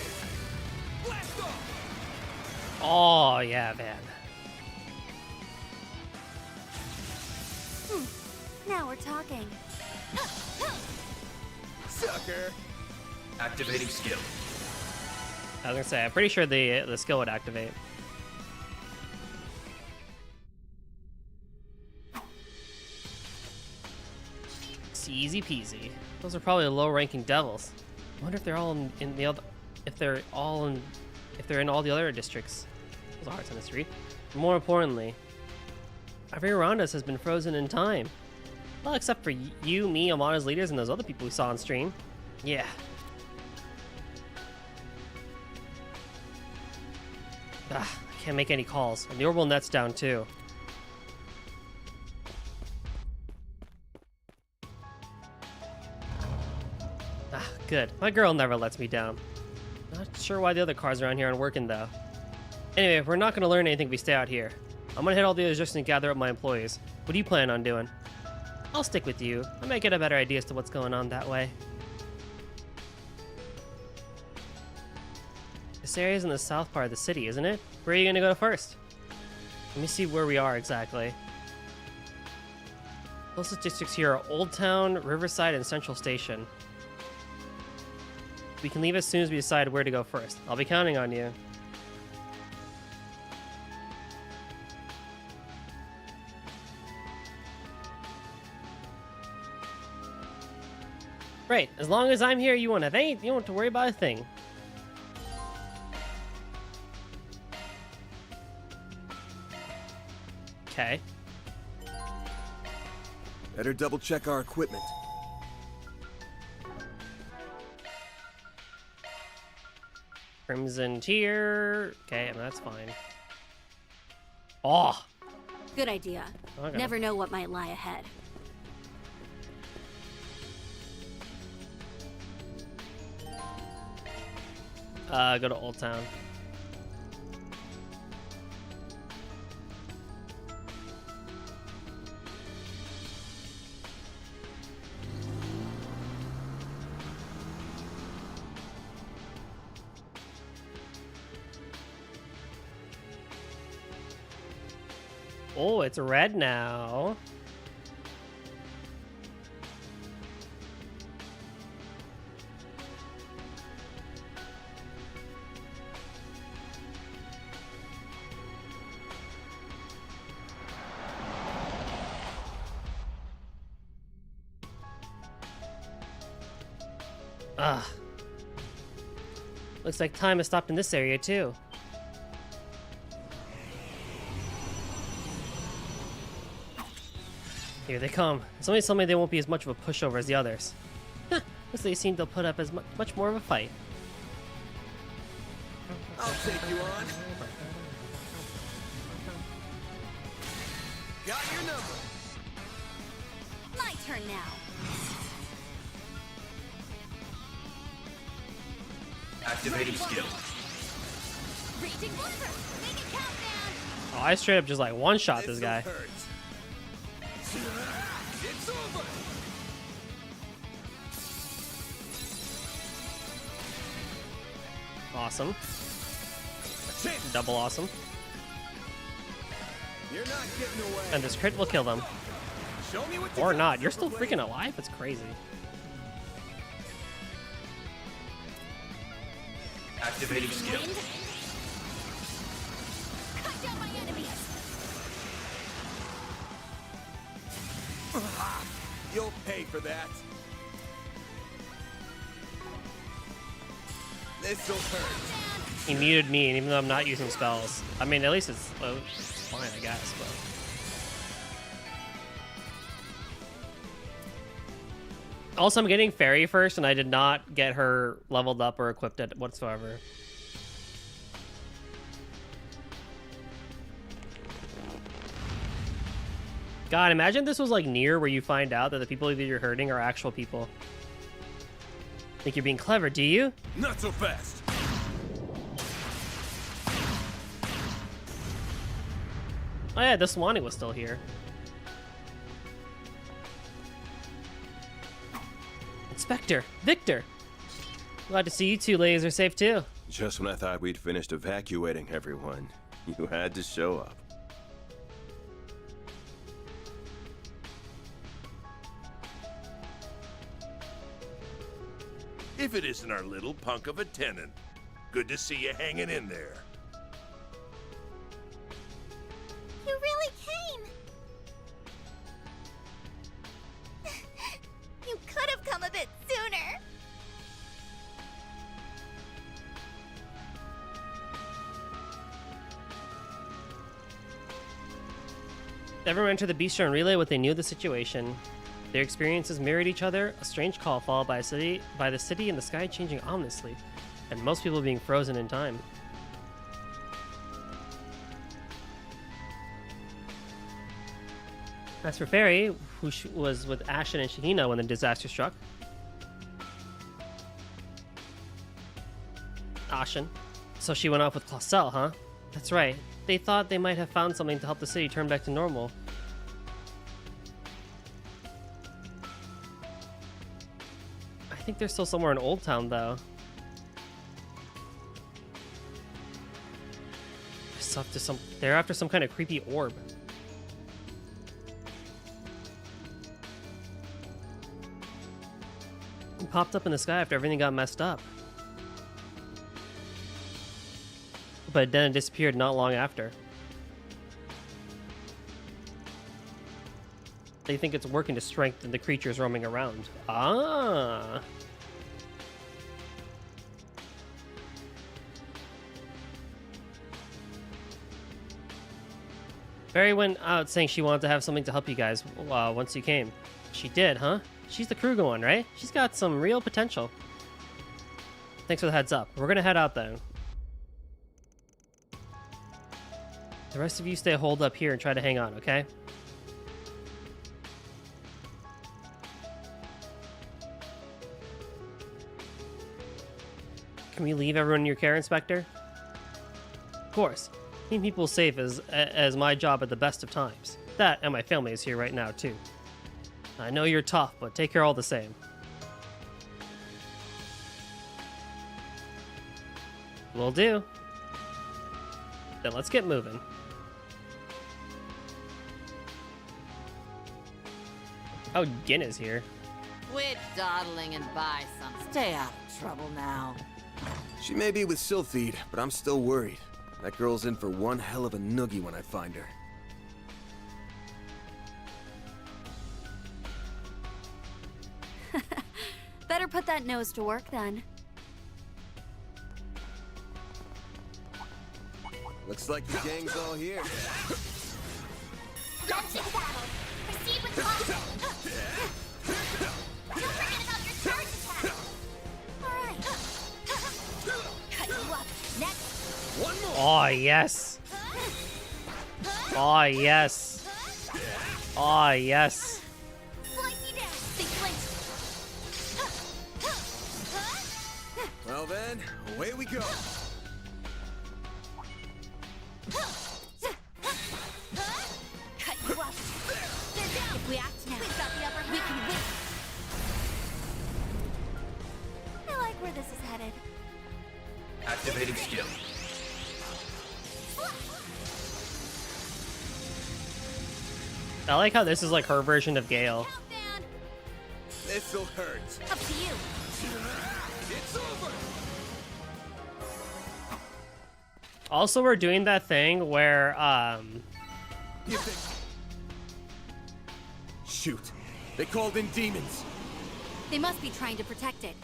Blast off! Oh, yeah, man. Now we're talking. Sucker. Activating skill. I was gonna say, I'm pretty sure the skill would activate. It's easy peasy. Those are probably low-ranking devils. I wonder if they're all in the other, if they're in all the other districts. Those are hard to mystery. More importantly, everything around us has been frozen in time. Well, except for you, me, Amana's leaders, and those other people we saw on stream. Yeah. I can't make any calls. And the orbital net's down too. Good. My girl never lets me down. Not sure why the other cars around here aren't working though. Anyway, we're not gonna learn anything if we stay out here. I'm gonna hit all the others just and gather up my employees. What do you plan on doing? I'll stick with you. I might get a better idea as to what's going on that way. This area's in the south part of the city, isn't it? Where are you gonna go first? Let me see where we are exactly. Closest districts here are Old Town, Riverside, and Central Station. We can leave as soon as we decide where to go first. I'll be counting on you. Great. As long as I'm here, you won't have to worry about a thing. Okay. Better double check our equipment. Crimson tier. Okay, that's fine. Oh. Good idea. Okay. Never know what might lie ahead. Go to Old Town. Oh, it's red now. Ugh. Looks like time has stopped in this area too. Here they come. Somebody told me they won't be as much of a pushover as the others. Looks like they seem to put up as much more of a fight. I'll take you on. Got your number. My turn now. Activating skill. Raging blizzard. Make it count, man. Oh, I straight up just like one-shot this guy. It's over. Awesome. Double awesome. You're not getting away. And this crit will kill them. Show me what Or not. You're still freaking alive? It's crazy. Activating skill. Cut down my enemies. You'll pay for that. This'll hurt. He muted me, and even though I'm not using spells. I mean, at least it's fine, I guess, but... Also, I'm getting Fairy first, and I did not get her leveled up or equipped it whatsoever. God, imagine this was like Nier, where you find out that the people that you're hurting are actual people. Think you're being clever, do you? Not so fast. Oh yeah, the Swanee was still here. Inspector, Victor. Glad to see you two ladies are safe too. Just when I thought we'd finished evacuating everyone, you had to show up. If it isn't our little punk of a tenant. Good to see you hanging in there. You really came! You could have come a bit sooner! Everyone entered the bistro and relayed what they knew of the situation. Their experiences mirrored each other, a strange call followed by the city and the sky changing ominously, and most people being frozen in time. As for Fairy, who was with Ashen and Shahina when the disaster struck. Ashen. So she went off with Clausel, huh? That's right. They thought they might have found something to help the city turn back to normal. I think they're still somewhere in Old Town, though. They're after some kind of creepy orb. It popped up in the sky after everything got messed up. But then it disappeared not long after. They think it's working to strengthen the creatures roaming around. Ah. Barry went out saying she wanted to have something to help you guys once you came. She did, huh? She's the Kruger one, right? She's got some real potential. Thanks for the heads up. We're gonna head out then. The rest of you stay holed up here and try to hang on, okay? Can we leave everyone in your care, Inspector? Of course. Keeping people safe is my job at the best of times. That and my family is here right now, too. I know you're tough, but take care all the same. Will do. Then let's get moving. Oh, Gin is here. Quit dawdling and buy some. Stay out of trouble now. She may be with Sylphide, but I'm still worried. That girl's in for one hell of a noogie when I find her. Better put that nose to work then. Looks like the gang's all here. Launching battle! Proceed with caution! Don't forget about your charge attack! Alright. Cut you up. Next. One more! Oh, yes. Oh, yes. Oh, yes. Slicey down! They flinched. Well then, away we go. Cut you up. They're down. If we act now, we've got the upper hand. We can win. I like where this is headed. Activating skill. I like how this is like her version of Gale. This'll hurt. Up to you. It's over! Also, we're doing that thing where, Shoot. They called in demons. They must be trying to protect it.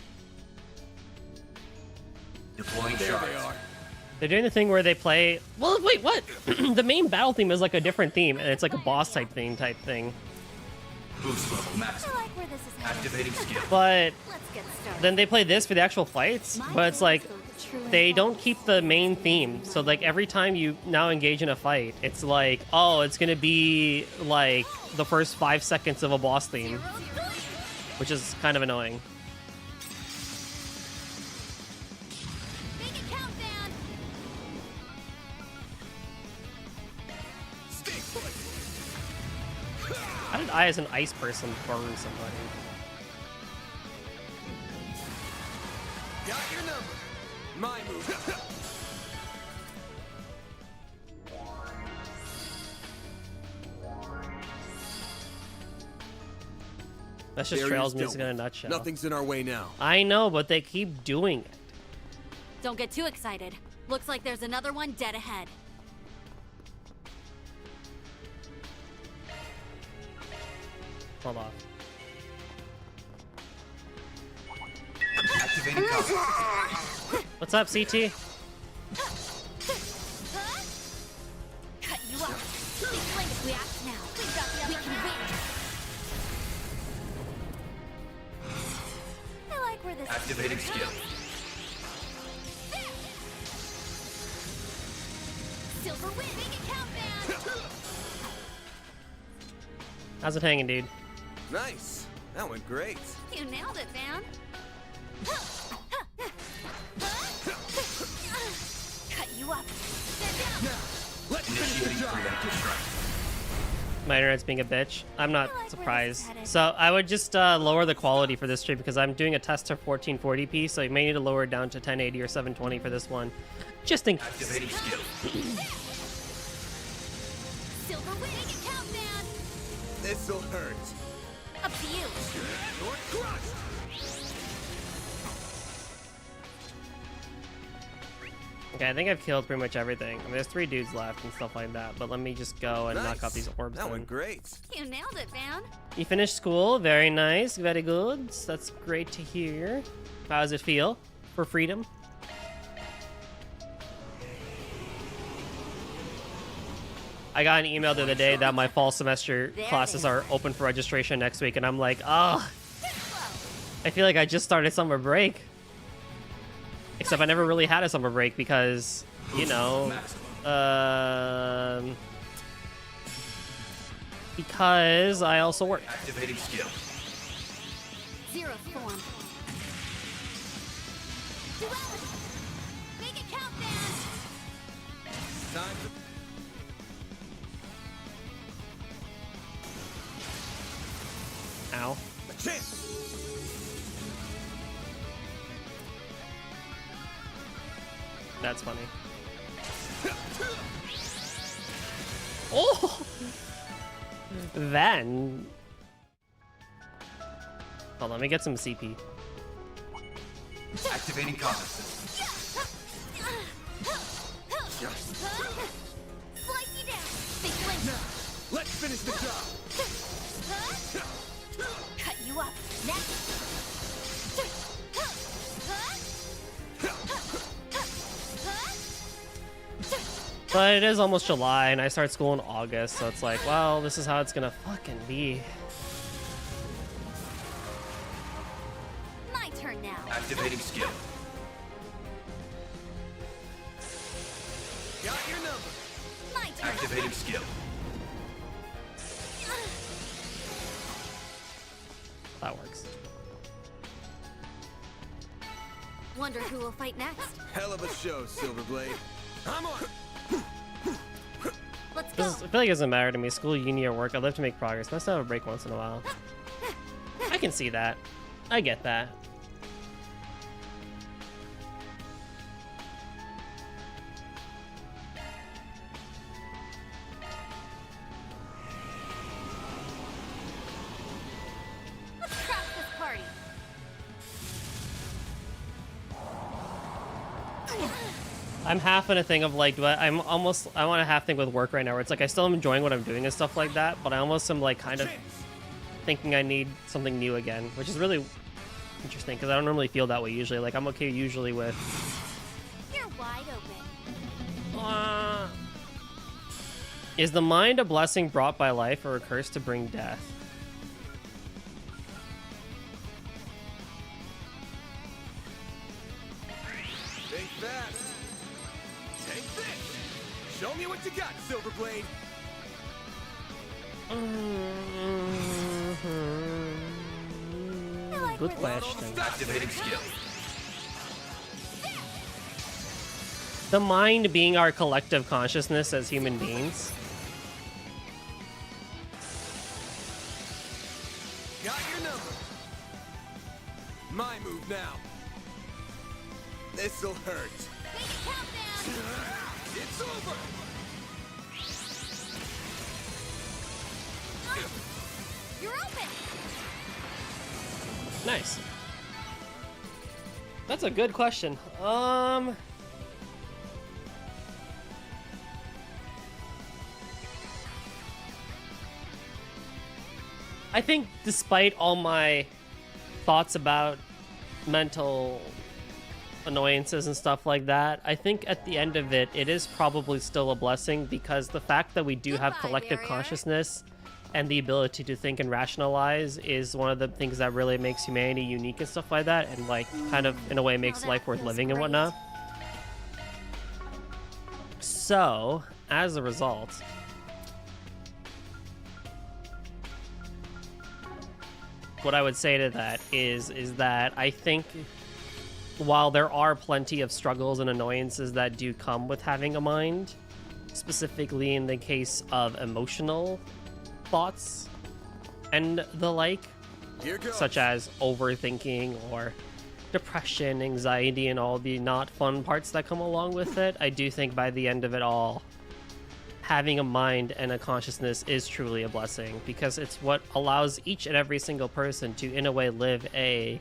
Deploying There shards. they are. they're doing the thing where they play. Well, wait, what? The main battle theme is like a different theme, and it's like a boss type thing. Boost level max. I like where this is headed. Activating skill. But Let's get started. then they play this for the actual fights, but it's like they don't keep the main theme. So like every time you now engage in a fight, it's like, oh, it's gonna be like the first 5 seconds of a boss theme, which is kind of annoying. Make it count, man. Stay How did I, as an ice person, burn somebody? Got your number. My move. That's just Trails music in a nutshell. Nothing's in our way now. I know, but they keep doing it. Don't get too excited. Looks like there's another one dead ahead. Hold on. Activating combat. What's up, CT? Cut you up. We act now. We can win. I like where this Activating is. skill. Silver win. Make it count, man. How's it hanging, dude? Nice. That went great. You nailed it, man. Cut you up. Let's initiating preemptive strike. My internet's being a bitch. I'm not surprised. So I would just lower the quality for this stream because I'm doing a test to 1440p, so you may need to lower it down to 1080 or 720 for this one. Just in case. Activating skill. Silver win. Make it count, man. This'll hurt. Up to you. Okay, I think I've killed pretty much everything. I mean, there's 3 dudes left and stuff like that, but let me just go and knock out these orbs. That then. went great. You nailed it, man. You finished school? Very nice. Very good. That's great to hear. How does it feel for freedom? I got an email the other day that my fall semester classes are open for registration next week, and I'm like, oh, I feel like I just started summer break. Except I never really had a summer break because, you know, because I also work. Activating skill. Zero form. Duality. Make it count, man. Time Ow. to chance. That's funny. Oh! Then... Hold on, let me get some CP. Activating combat. Slice you down. Big blink. Let's finish the job. Cut you up. Next. But it is almost July, and I start school in August, so it's like, well, this is how it's gonna fucking be. My turn now. Activating skill. Got your number. My turn. Activating skill. That works. Wonder who will fight next. Hell of a show, Silverblade. I'm on. Let's go. I feel like it doesn't matter to me. School, uni, or work. I live to make progress. Nice to have a break once in a while. I can see that. I get that. Let's crash this party. I'm half in a thing of like, I want to half think with work right now where it's like I still am enjoying what I'm doing and stuff like that, but I almost am like kind of thinking I need something new again, which is really interesting because I don't normally feel that way usually. Like I'm okay usually with. You're wide open. Is the mind a blessing brought by life or a curse to bring death? Think fast. Take this. Show me what you got, Silverblade. Good question. Activating skill. The mind being our collective consciousness as human beings. Got your number. My move now. This'll hurt. It's over. You're open. Nice. That's a good question. I think despite all my thoughts about mental annoyances and stuff like that, I think at the end of it, it is probably still a blessing, because the fact that we do have collective consciousness and the ability to think and rationalize is one of the things that really makes humanity unique and stuff like that, and like kind of in a way makes life worth living and whatnot. So, as a result, what I would say to that is that I think while there are plenty of struggles and annoyances that do come with having a mind, specifically in the case of emotional thoughts and the like, such as overthinking or depression, anxiety, and all the not fun parts that come along with it, I do think by the end of it all, having a mind and a consciousness is truly a blessing, because it's what allows each and every single person to, in a way, live a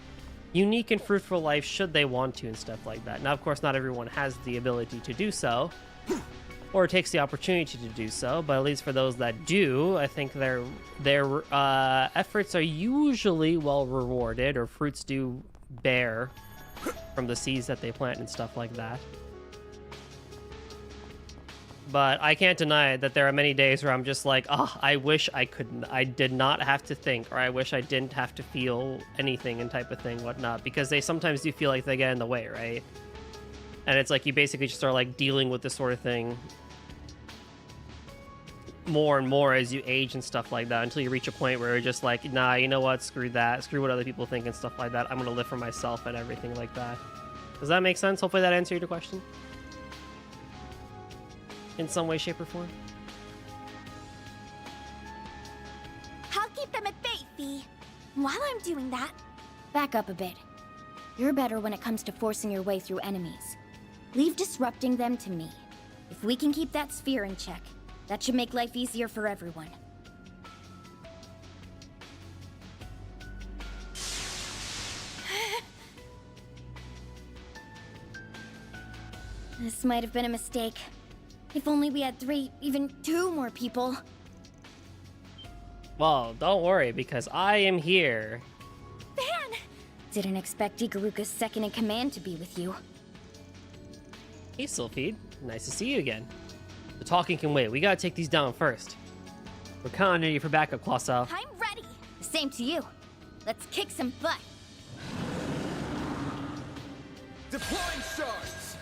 unique and fruitful life should they want to and stuff like that. Now, of course, not everyone has the ability to do so, or takes the opportunity to do so, but at least for those that do, I think their efforts are usually well rewarded, or fruits do bear from the seeds that they plant and stuff like that. But I can't deny that there are many days where I'm just like, oh, I wish I did not have to think, or I wish I didn't have to feel anything and type of thing, whatnot, because they sometimes do feel like they get in the way, right? And it's like you basically just start like dealing with this sort of thing more and more as you age and stuff like that, until you reach a point where you're just like, nah, you know what, screw that, screw what other people think and stuff like that. I'm gonna live for myself and everything like that. Does that make sense? Hopefully that answered your question in some way, shape, or form. I'll keep them at bay, Fee. While I'm doing that, back up a bit. You're better when it comes to forcing your way through enemies. Leave disrupting them to me. If we can keep that sphere in check, that should make life easier for everyone. This might have been a mistake. If only we had 3, even 2 more people. Well, don't worry, because I am here. Van! Didn't expect Ikaruka's second in command to be with you. Hey, Sylphide. Nice to see you again. The talking can wait. We gotta take these down first. We're counting on you for backup, Clawcell. I'm ready! Same to you. Let's kick some butt. Deploying shards!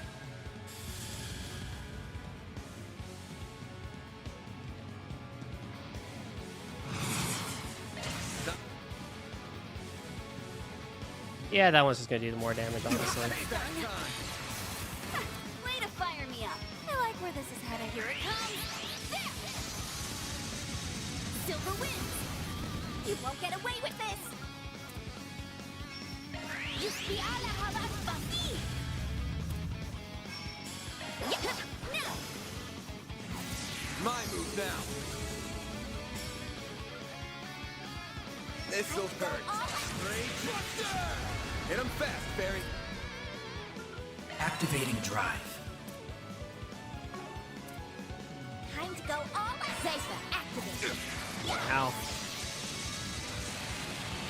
Yeah, that one's just gonna do more damage, honestly. Way to fire me up. I like where this is headed. Here it comes. There! Silver wins. You won't get away with this. Yuki ala habasbasi. Now. My move now. This'll hurt. Hit him fast, Barry. Activating drive. Time to go all out. Zephyr, activate. Ow.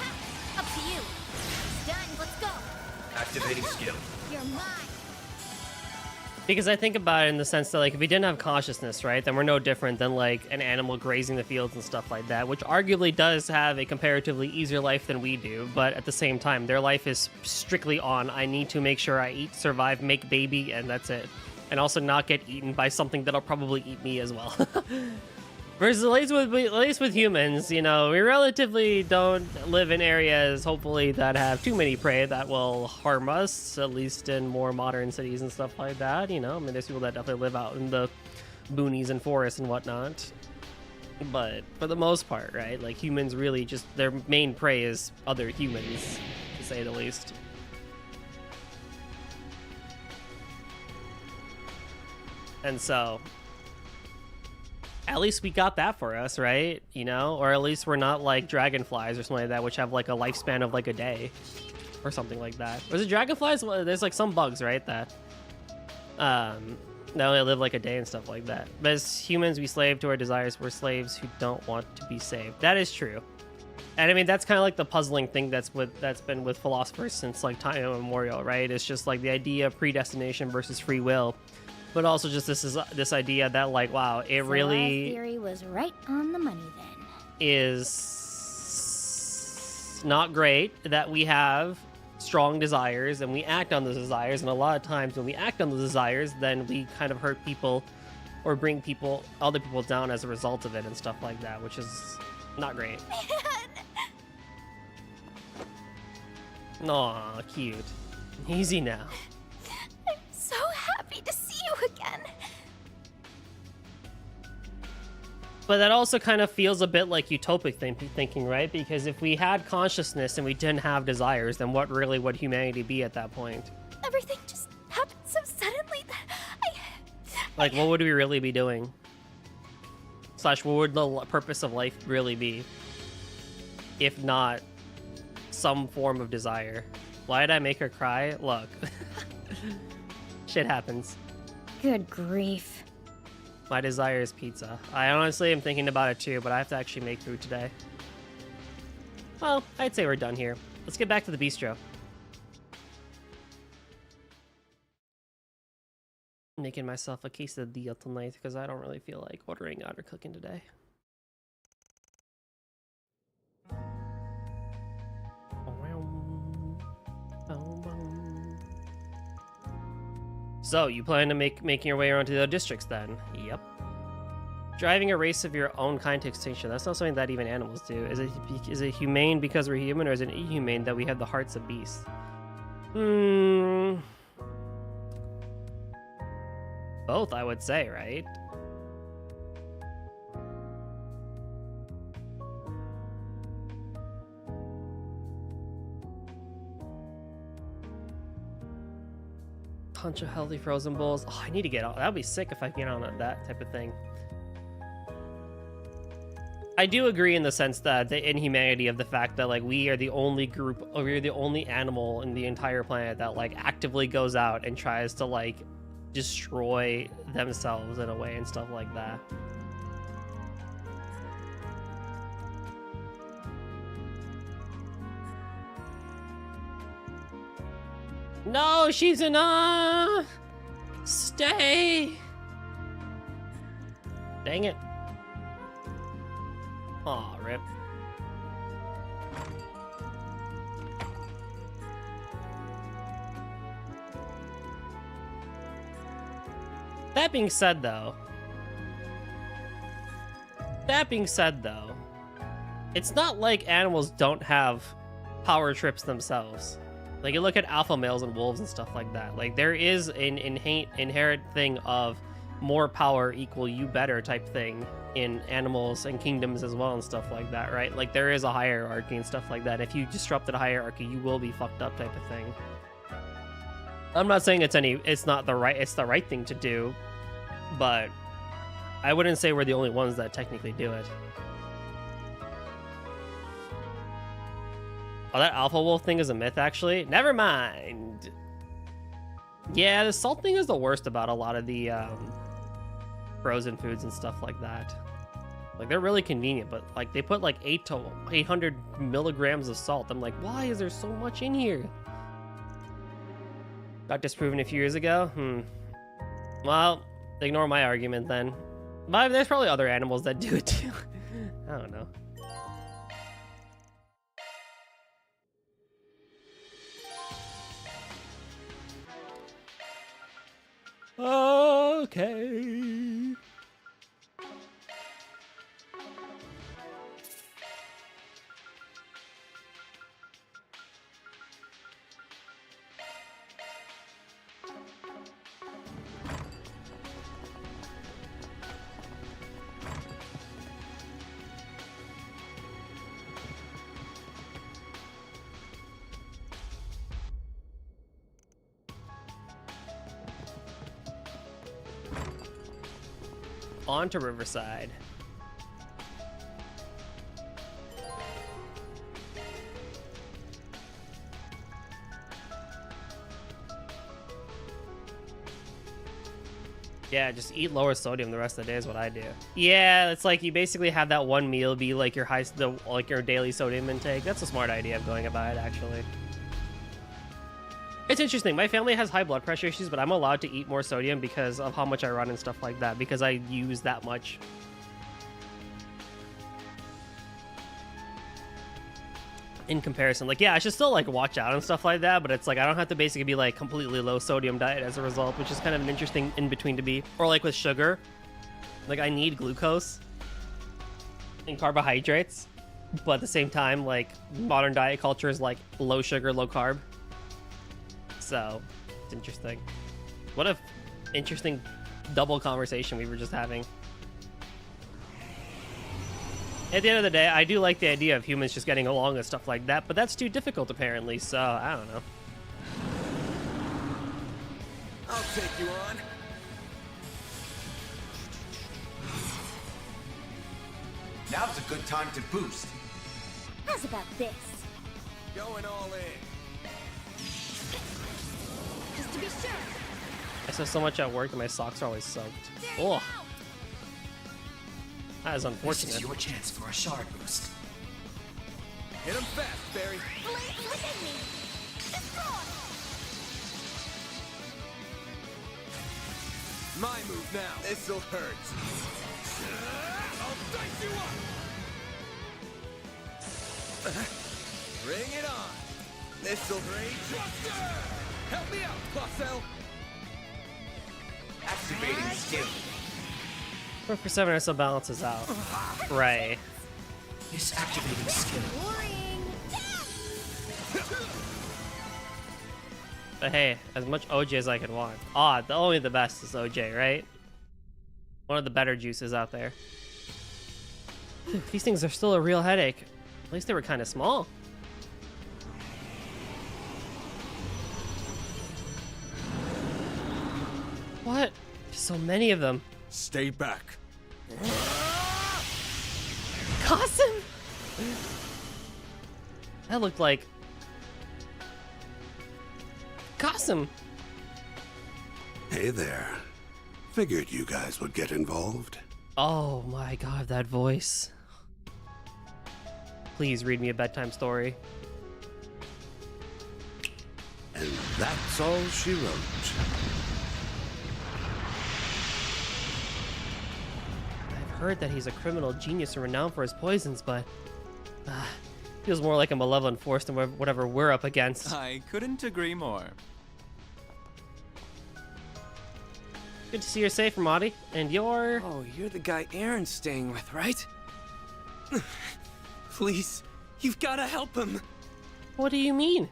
Ha, up to you. It's done. Let's go. Activating skill. You're mine. Because I think about it in the sense that, like, if we didn't have consciousness, right, then we're no different than, like, an animal grazing the fields and stuff like that, which arguably does have a comparatively easier life than we do, but at the same time, their life is strictly on, I need to make sure I eat, survive, make baby, and that's it. And also not get eaten by something that'll probably eat me as well. Versus at least with humans, you know, we relatively don't live in areas, hopefully, that have too many prey that will harm us, at least in more modern cities and stuff like that, you know. I mean, there's people that definitely live out in the boonies and forests and whatnot. But for the most part, right? Like humans really just their main prey is other humans, to say the least. And so at least we got that for us, right? You know, or at least we're not like dragonflies or something like that, which have like a lifespan of like a day or something like that. Was it dragonflies? Well, there's like some bugs, right? That they only live like a day and stuff like that. But as humans, we slave to our desires. We're slaves who don't want to be saved. That is true. And I mean, that's kind of like the puzzling thing that's been with philosophers since like time immemorial, right? It's just like the idea of predestination versus free will. But also just this idea that like, wow, it So really our theory was right on the money then. is not great that we have strong desires and we act on those desires, and a lot of times when we act on those desires, then we kind of hurt people or bring other people down as a result of it and stuff like that, which is not great. Aw, cute. Easy now. I'm so happy to see you again. But that also kind of feels a bit like utopic thinking, right? Because if we had consciousness and we didn't have desires, then what really would humanity be at that point? Everything just happened so suddenly that Like, what would we really be doing? Slash, what would the purpose of life really be? If not some form of desire. Why did I make her cry? Look. Shit happens. Good grief. My desire is pizza. I honestly am thinking about it too, but I have to actually make food today. Well, I'd say we're done here. Let's get back to the bistro. Making myself a quesadilla tonight because I don't really feel like ordering out or cooking today. So, you plan to making your way around to the districts then? Yep. Driving a race of your own kind to extinction. That's not something that even animals do. Is it humane because we're human, or is it inhumane that we have the hearts of beasts? Both, I would say, right? Bunch of healthy frozen bowls. Oh, I need to get on. That would be sick if I get on that type of thing. I do agree in the sense that the inhumanity of the fact that like we are the only group, or we're the only animal in the entire planet that like actively goes out and tries to like destroy themselves in a way and stuff like that. No, she's enough. Stay. Dang it. Aw, rip. That being said, though, it's not like animals don't have power trips themselves. Like, you look at alpha males and wolves and stuff like that. Like, there is an inherent thing of more power equal you better type thing in animals and kingdoms as well and stuff like that, right? Like, there is a hierarchy and stuff like that. If you disrupt that hierarchy, you will be fucked up type of thing. I'm not saying it's the right thing to do, but I wouldn't say we're the only ones that technically do it. Oh, that alpha wolf thing is a myth, actually? Never mind. Yeah, the salt thing is the worst about a lot of the frozen foods and stuff like that. Like, they're really convenient, but like they put like 800 milligrams of salt. I'm like, why is there so much in here? Got disproven a few years ago? Well, ignore my argument then. But there's probably other animals that do it too. I don't know. Okay. on to Riverside. Yeah, just eat lower sodium the rest of the day is what I do. Yeah, it's like you basically have that one meal be like your your daily sodium intake. That's a smart idea of going about it, actually. It's interesting. My family has high blood pressure issues, but I'm allowed to eat more sodium because of how much I run and stuff like that, because I use that much. In comparison, like, yeah, I should still like watch out and stuff like that, but it's like I don't have to basically be like completely low sodium diet as a result, which is kind of an interesting in between to be. Or like with sugar, like I need glucose and carbohydrates, but at the same time, like modern diet culture is like low sugar, low carb. So it's interesting. What a interesting double conversation we were just having. At the end of the day, I do like the idea of humans just getting along and stuff like that, but that's too difficult apparently, so I don't know. I'll take you on. Now's a good time to boost. How's about this? Going all in. Just to be sure. I saw so much at work that my socks are always soaked. Oh. That is unfortunate. This is your chance for a shard boost. Hit him fast, Barry. Blade within me. Destroy. My move now. This'll hurt. I'll dice you up. Bring it on. This'll bring Thruster. Help me out, Clausel. Activating skill. 4% or so balances out. Right. This activating skill. But hey, as much OJ as I could want. Only the best is OJ, right? One of the better juices out there. These things are still a real headache. At least they were kind of small. What? So many of them. Stay back. Cosm! That looked like Cosm. Hey there. Figured you guys would get involved. Oh my god, that voice. Please read me a bedtime story. And that's all she wrote. I've heard that he's a criminal genius and renowned for his poisons, but feels more like a malevolent force than whatever we're up against. I couldn't agree more. Good to see you're safe, Ramadi. And you're... Oh, you're the guy Aaron's staying with, right? Please, you've got to help him. What do you mean?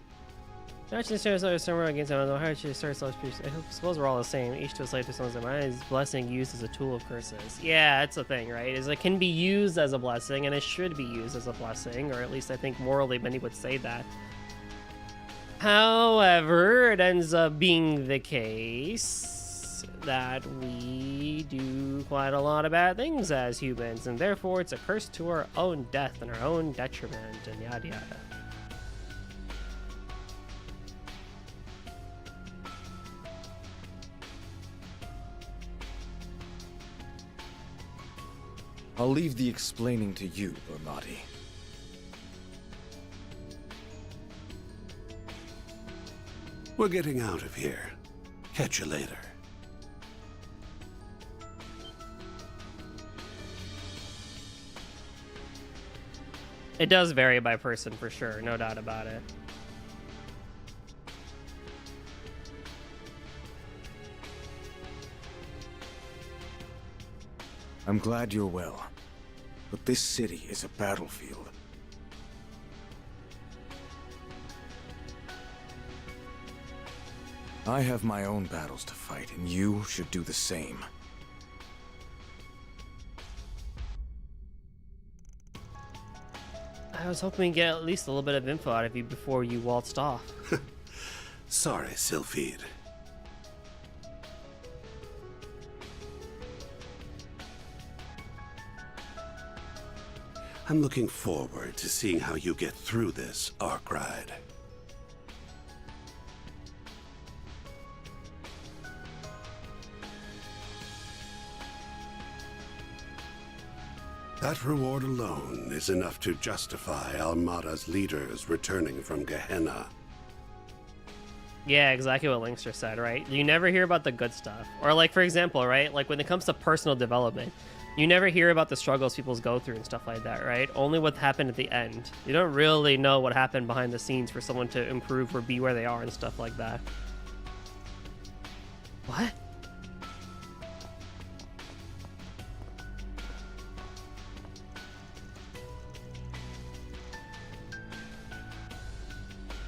Actually, somewhere against him. I suppose we're all the same. Each to a slave to someone's mind is blessing used as a tool of curses. Yeah, that's the thing, right? Is it can be used as a blessing, and it should be used as a blessing, or at least I think morally many would say that. However, it ends up being the case that we do quite a lot of bad things as humans, and therefore it's a curse to our own death and our own detriment, and yada yada. I'll leave the explaining to you, Ramadi. We're getting out of here. Catch you later. It does vary by person for sure, no doubt about it. I'm glad you're well, but this city is a battlefield. I have my own battles to fight, and you should do the same. I was hoping to get at least a little bit of info out of you before you waltzed off. Sorry, Sylphide. I'm looking forward to seeing how you get through this, Arkwright. That reward alone is enough to justify Almada's leaders returning from Gehenna. Yeah, exactly what Linkster said, right? You never hear about the good stuff. Or like, for example, right? Like when it comes to personal development, you never hear about the struggles people go through and stuff like that, right? Only what happened at the end. You don't really know what happened behind the scenes for someone to improve or be where they are and stuff like that. What?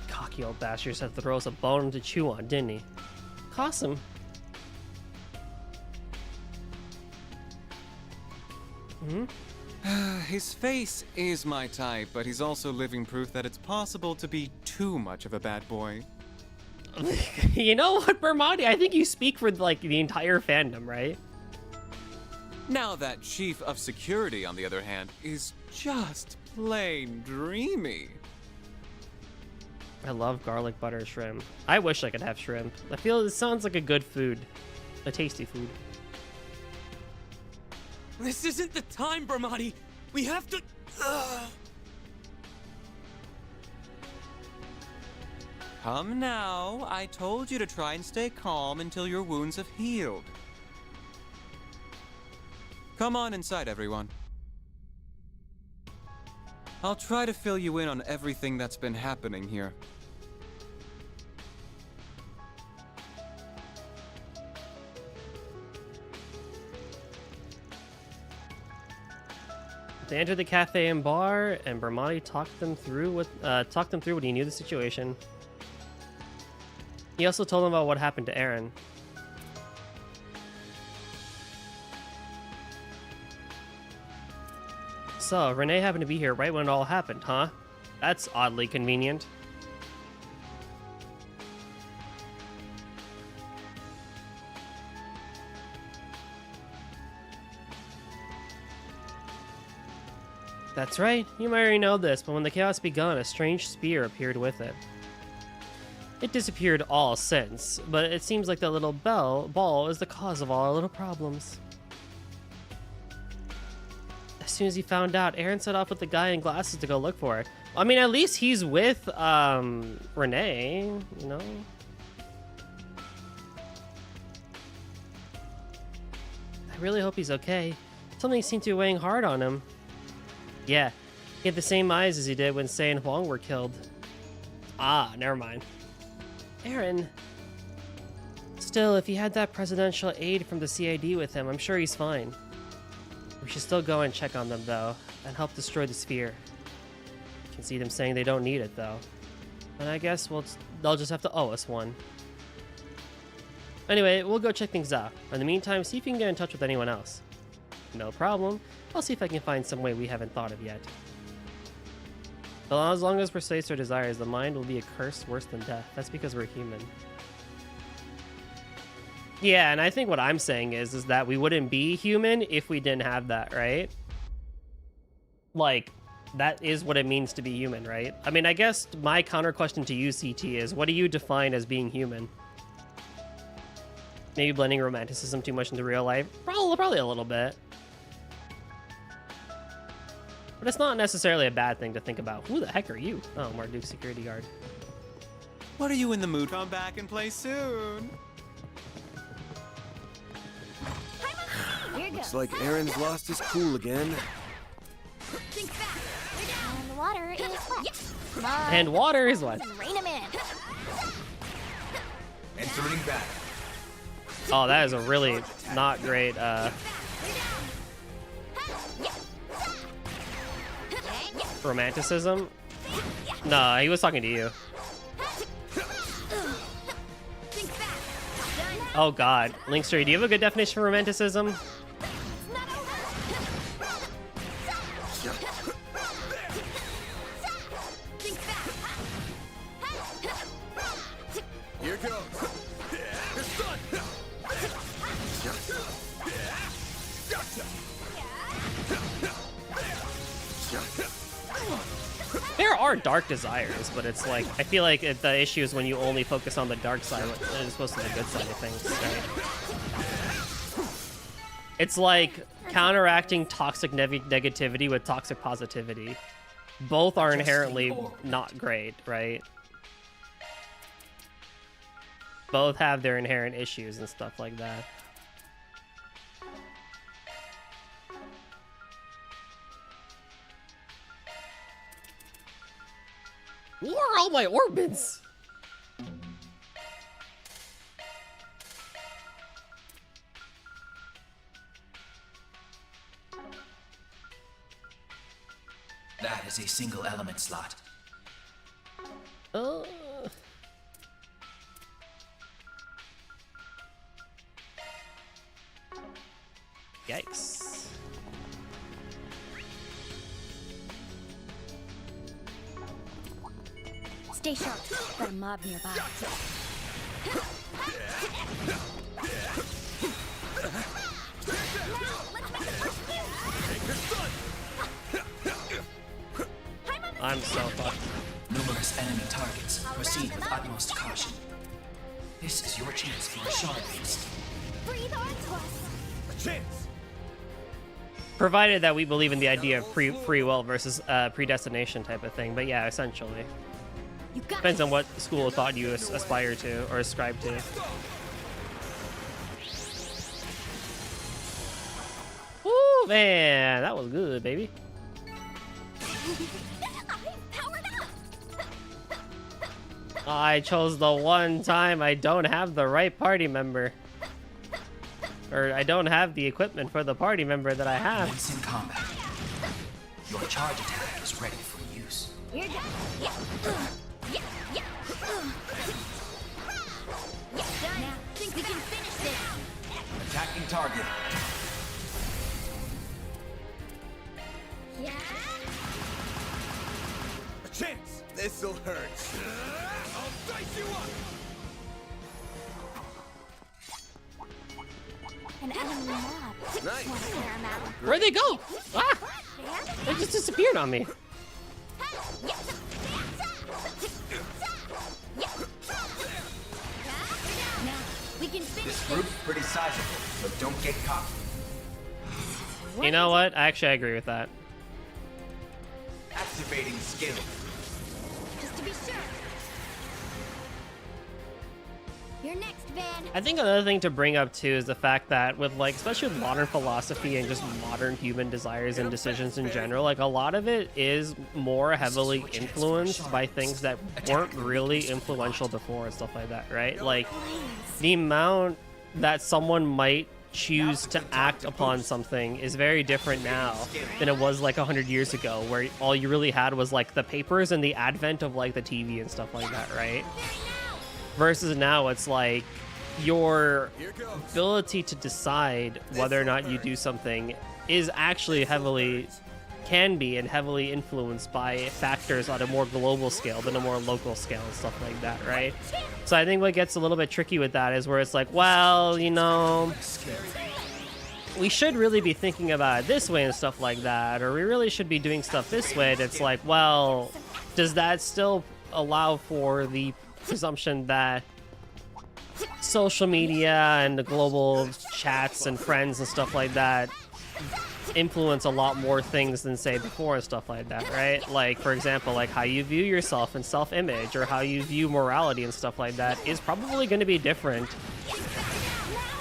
Cocky old bastard just had to throw us a bone to chew on, didn't he? Cost him. His face is my type, but he's also living proof that it's possible to be too much of a bad boy. You know what, Bermati? I think you speak for like the entire fandom, right? Now that Chief of Security, on the other hand, is just plain dreamy. I love garlic butter shrimp. I wish I could have shrimp. I feel it sounds like a good food. A tasty food. This isn't the time, Bermati. We have to... Come now. I told you to try and stay calm until your wounds have healed. Come on inside, everyone. I'll try to fill you in on everything that's been happening here. They entered the cafe and bar, and Bermati talked them through what he knew the situation. He also told them about what happened to Aaron. So, Renee happened to be here right when it all happened, huh? That's oddly convenient. That's right, you might already know this, but when the chaos begun, a strange spear appeared with it. It disappeared all since, but it seems like that little ball is the cause of all our little problems. As soon as he found out, Aaron set off with the guy in glasses to go look for it. I mean, at least he's with, Renee, you know? I really hope he's okay. Something seemed to be weighing hard on him. Yeah, he had the same eyes as he did when Sei and Huang were killed. Ah, never mind. Aaron. Still, if he had that presidential aide from the CID with him, I'm sure he's fine. We should still go and check on them, though, and help destroy the sphere. You can see them saying they don't need it, though. And I guess they'll just have to owe us one. Anyway, we'll go check things out. In the meantime, see if you can get in touch with anyone else. No problem. I'll see if I can find some way we haven't thought of yet. But as long as we're slaves to our desires, the mind will be a curse worse than death. That's because we're human. Yeah, and I think what I'm saying is that we wouldn't be human if we didn't have that, right? Like, that is what it means to be human, right? I mean, I guess my counter question to you, CT, is what do you define as being human? Maybe blending romanticism too much into real life? Probably a little bit. But it's not necessarily a bad thing to think about. Who the heck are you? Oh, Marduk's security guard. What are you in the mood? Come back and play soon. Looks like Aaron's lost his cool again. And water is wet. Come on. And water is what? Rein him in. Entering battle. Oh, that is a really not great, romanticism? No, he was talking to you. Oh god. Linkster, do you have a good definition for romanticism? Here goes. There are dark desires, but it's like, I feel like the issue is when you only focus on the dark side as opposed to the good side of things, right? It's like counteracting toxic negativity with toxic positivity. Both are inherently not great, right? Both have their inherent issues and stuff like that. Where are all my orbits? That is a single element slot. Yikes. Stay sharp. Got a mob nearby. I'm so fucked. Numerous enemy targets. Proceed with utmost caution. This is your chance for a shard boost. Breathe onto us. A chance. Provided that we believe in the idea of free will versus predestination type of thing, but yeah, essentially. Depends on what school of thought you aspire to or ascribe to. Woo, man, that was good, baby. I chose the one time I don't have the right party member. Or I don't have the equipment for the party member that I have. Once in combat, your charge attack is ready for use. Here you go. Yeah. Now, think we can finish this. Attacking target. Yeah. A chance. This'll hurt. I'll dice you up. An enemy mob. Nice. Where'd they go? Ah! They just disappeared on me. Now, we can finish This group's pretty sizable, so don't get caught. You know what? Actually, I agree with that. Activating skill. Just to be sure. You're next, Van. I think another thing to bring up too is the fact that with like, especially with modern philosophy and just modern human desires and decisions in general, like a lot of it is more heavily influenced by things that weren't really influential before and stuff like that, right? Like the amount that someone might choose to act upon something is very different now than it was like 100 years ago, where all you really had was like the papers and the advent of like the TV and stuff like that, right? Versus now it's like your ability to decide whether or not you do something is actually can be heavily influenced by factors on a more global scale than a more local scale and stuff like that, right? So I think what gets a little bit tricky with that is where it's like, well, you know, we should really be thinking about it this way and stuff like that, or we really should be doing stuff this way. And it's like, well, does that still allow for the presumption that social media and the global chats and friends and stuff like that influence a lot more things than say before and stuff like that, right? Like, for example, like how you view yourself and self-image or how you view morality and stuff like that is probably going to be different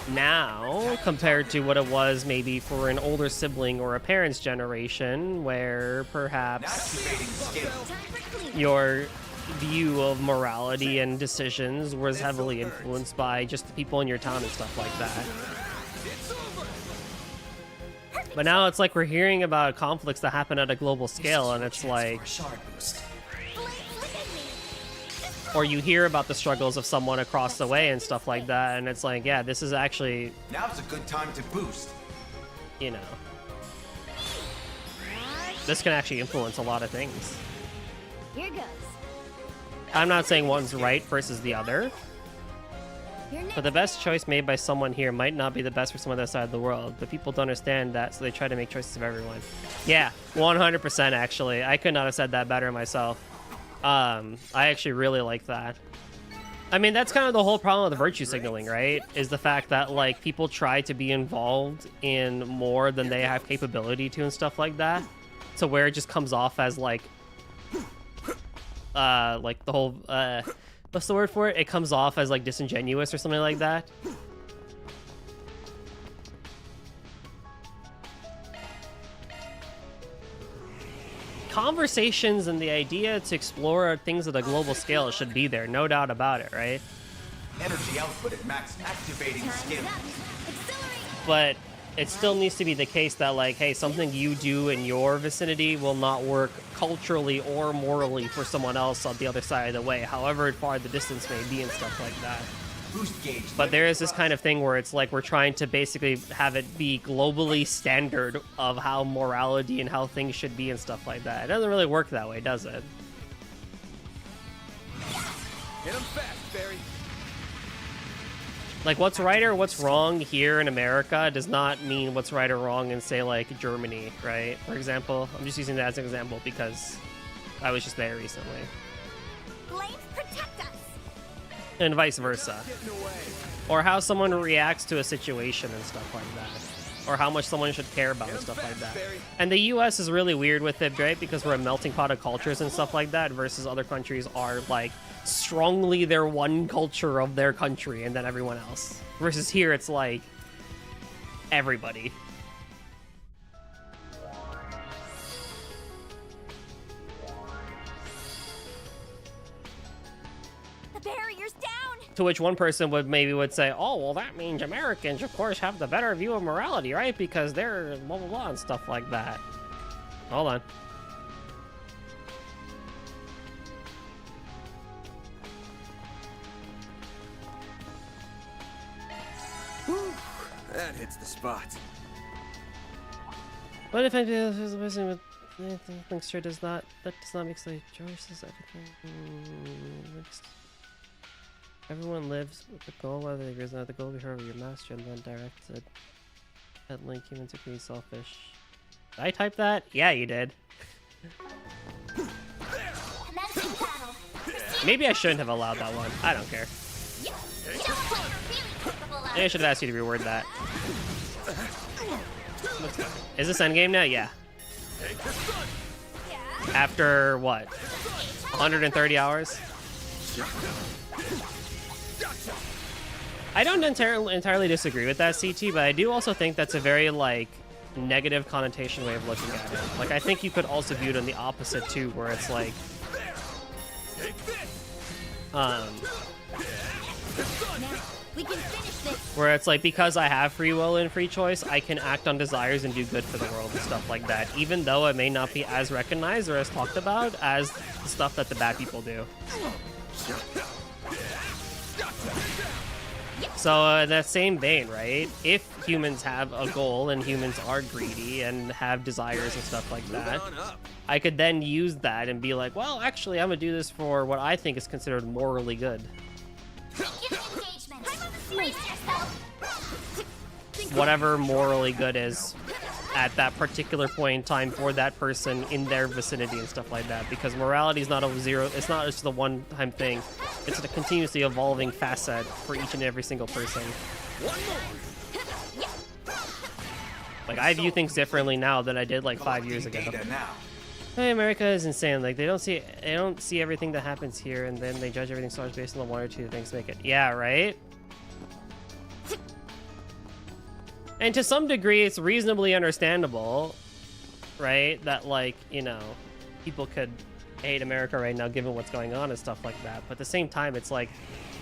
now compared to what it was maybe for an older sibling or a parent's generation, where perhaps your view of morality and decisions was heavily influenced by just the people in your town and stuff like that. But now it's like we're hearing about conflicts that happen at a global scale, and it's like, or you hear about the struggles of someone across the way and stuff like that, and it's like, yeah, this is actually, Now's a good time to boost. you know, this can actually influence a lot of things. Here goes. I'm not saying one's right versus the other, But the best choice made by someone here might not be the best for someone on the other side of the world. But people don't understand that, so they try to make choices of everyone. Yeah, 100% actually. I could not have said that better myself. I actually really like that. I mean, that's kind of the whole problem with the virtue signaling, right? Is the fact that, like, people try to be involved in more than they have capability to and stuff like that. So where it just comes off as, like the whole, what's the word for it? It comes off as, like, disingenuous or something like that. Conversations and the idea to explore things at a global scale should be there, no doubt about it, right? Energy output at max, activating skill. But it still needs to be the case that, like, hey, something you do in your vicinity will not work culturally or morally for someone else on the other side of the way, however far the distance may be and stuff like that. But there is this kind of thing where it's like we're trying to basically have it be globally standard of how morality and how things should be and stuff like that. It doesn't really work that way, does it? Hit him fast, Barry. Like, what's right or what's wrong here in America does not mean what's right or wrong in, say, like, Germany, right? For example, I'm just using that as an example because I was just there recently. Flames protect us. And vice versa. Or how someone reacts to a situation and stuff like that. Or how much someone should care about and stuff like that. And the US is really weird with it, right? Because we're a melting pot of cultures and stuff like that versus other countries are, like, strongly their one culture of their country and then everyone else. Versus here, it's like everybody. The barrier's down. To which one person would say, oh, well, that means Americans, of course, have the better view of morality, right? Because they're blah, blah, blah, and stuff like that. Hold on. Whew, that hits the spot. What if I do this person with anything sure does not make silly choices? Everyone lives with the goal, whether there is not the goal before your master and then directed. That link humans are pretty selfish. Did I type that? Yeah, you did. Maybe I shouldn't have allowed that one. I don't care. Maybe I should have asked you to reword that. Is this endgame now? Yeah. After what? 130 hours? I don't entirely disagree with that, CT, but I do also think that's a very, like, negative connotation way of looking at it. Like, I think you could also view it on the opposite, too, where it's like... where it's like, because I have free will and free choice, I can act on desires and do good for the world and stuff like that, even though it may not be as recognized or as talked about as the stuff that the bad people do. So in that same vein, right, if humans have a goal and humans are greedy and have desires and stuff like that, I could then use that and be like, well, actually, I'm gonna do this for what I think is considered morally good. Whatever morally good is at that particular point in time for that person in their vicinity and stuff like that, because morality is not a zero, it's not just a one-time thing, it's a continuously evolving facet for each and every single person. Like, I view things differently now than I did like 5 years ago. Hey, America is insane. Like, they don't see everything that happens here, and then they judge everything so much based on the one or two things to make it. Yeah, right? And to some degree, it's reasonably understandable, right? That, like, you know, people could hate America right now given what's going on and stuff like that. But at the same time, it's like,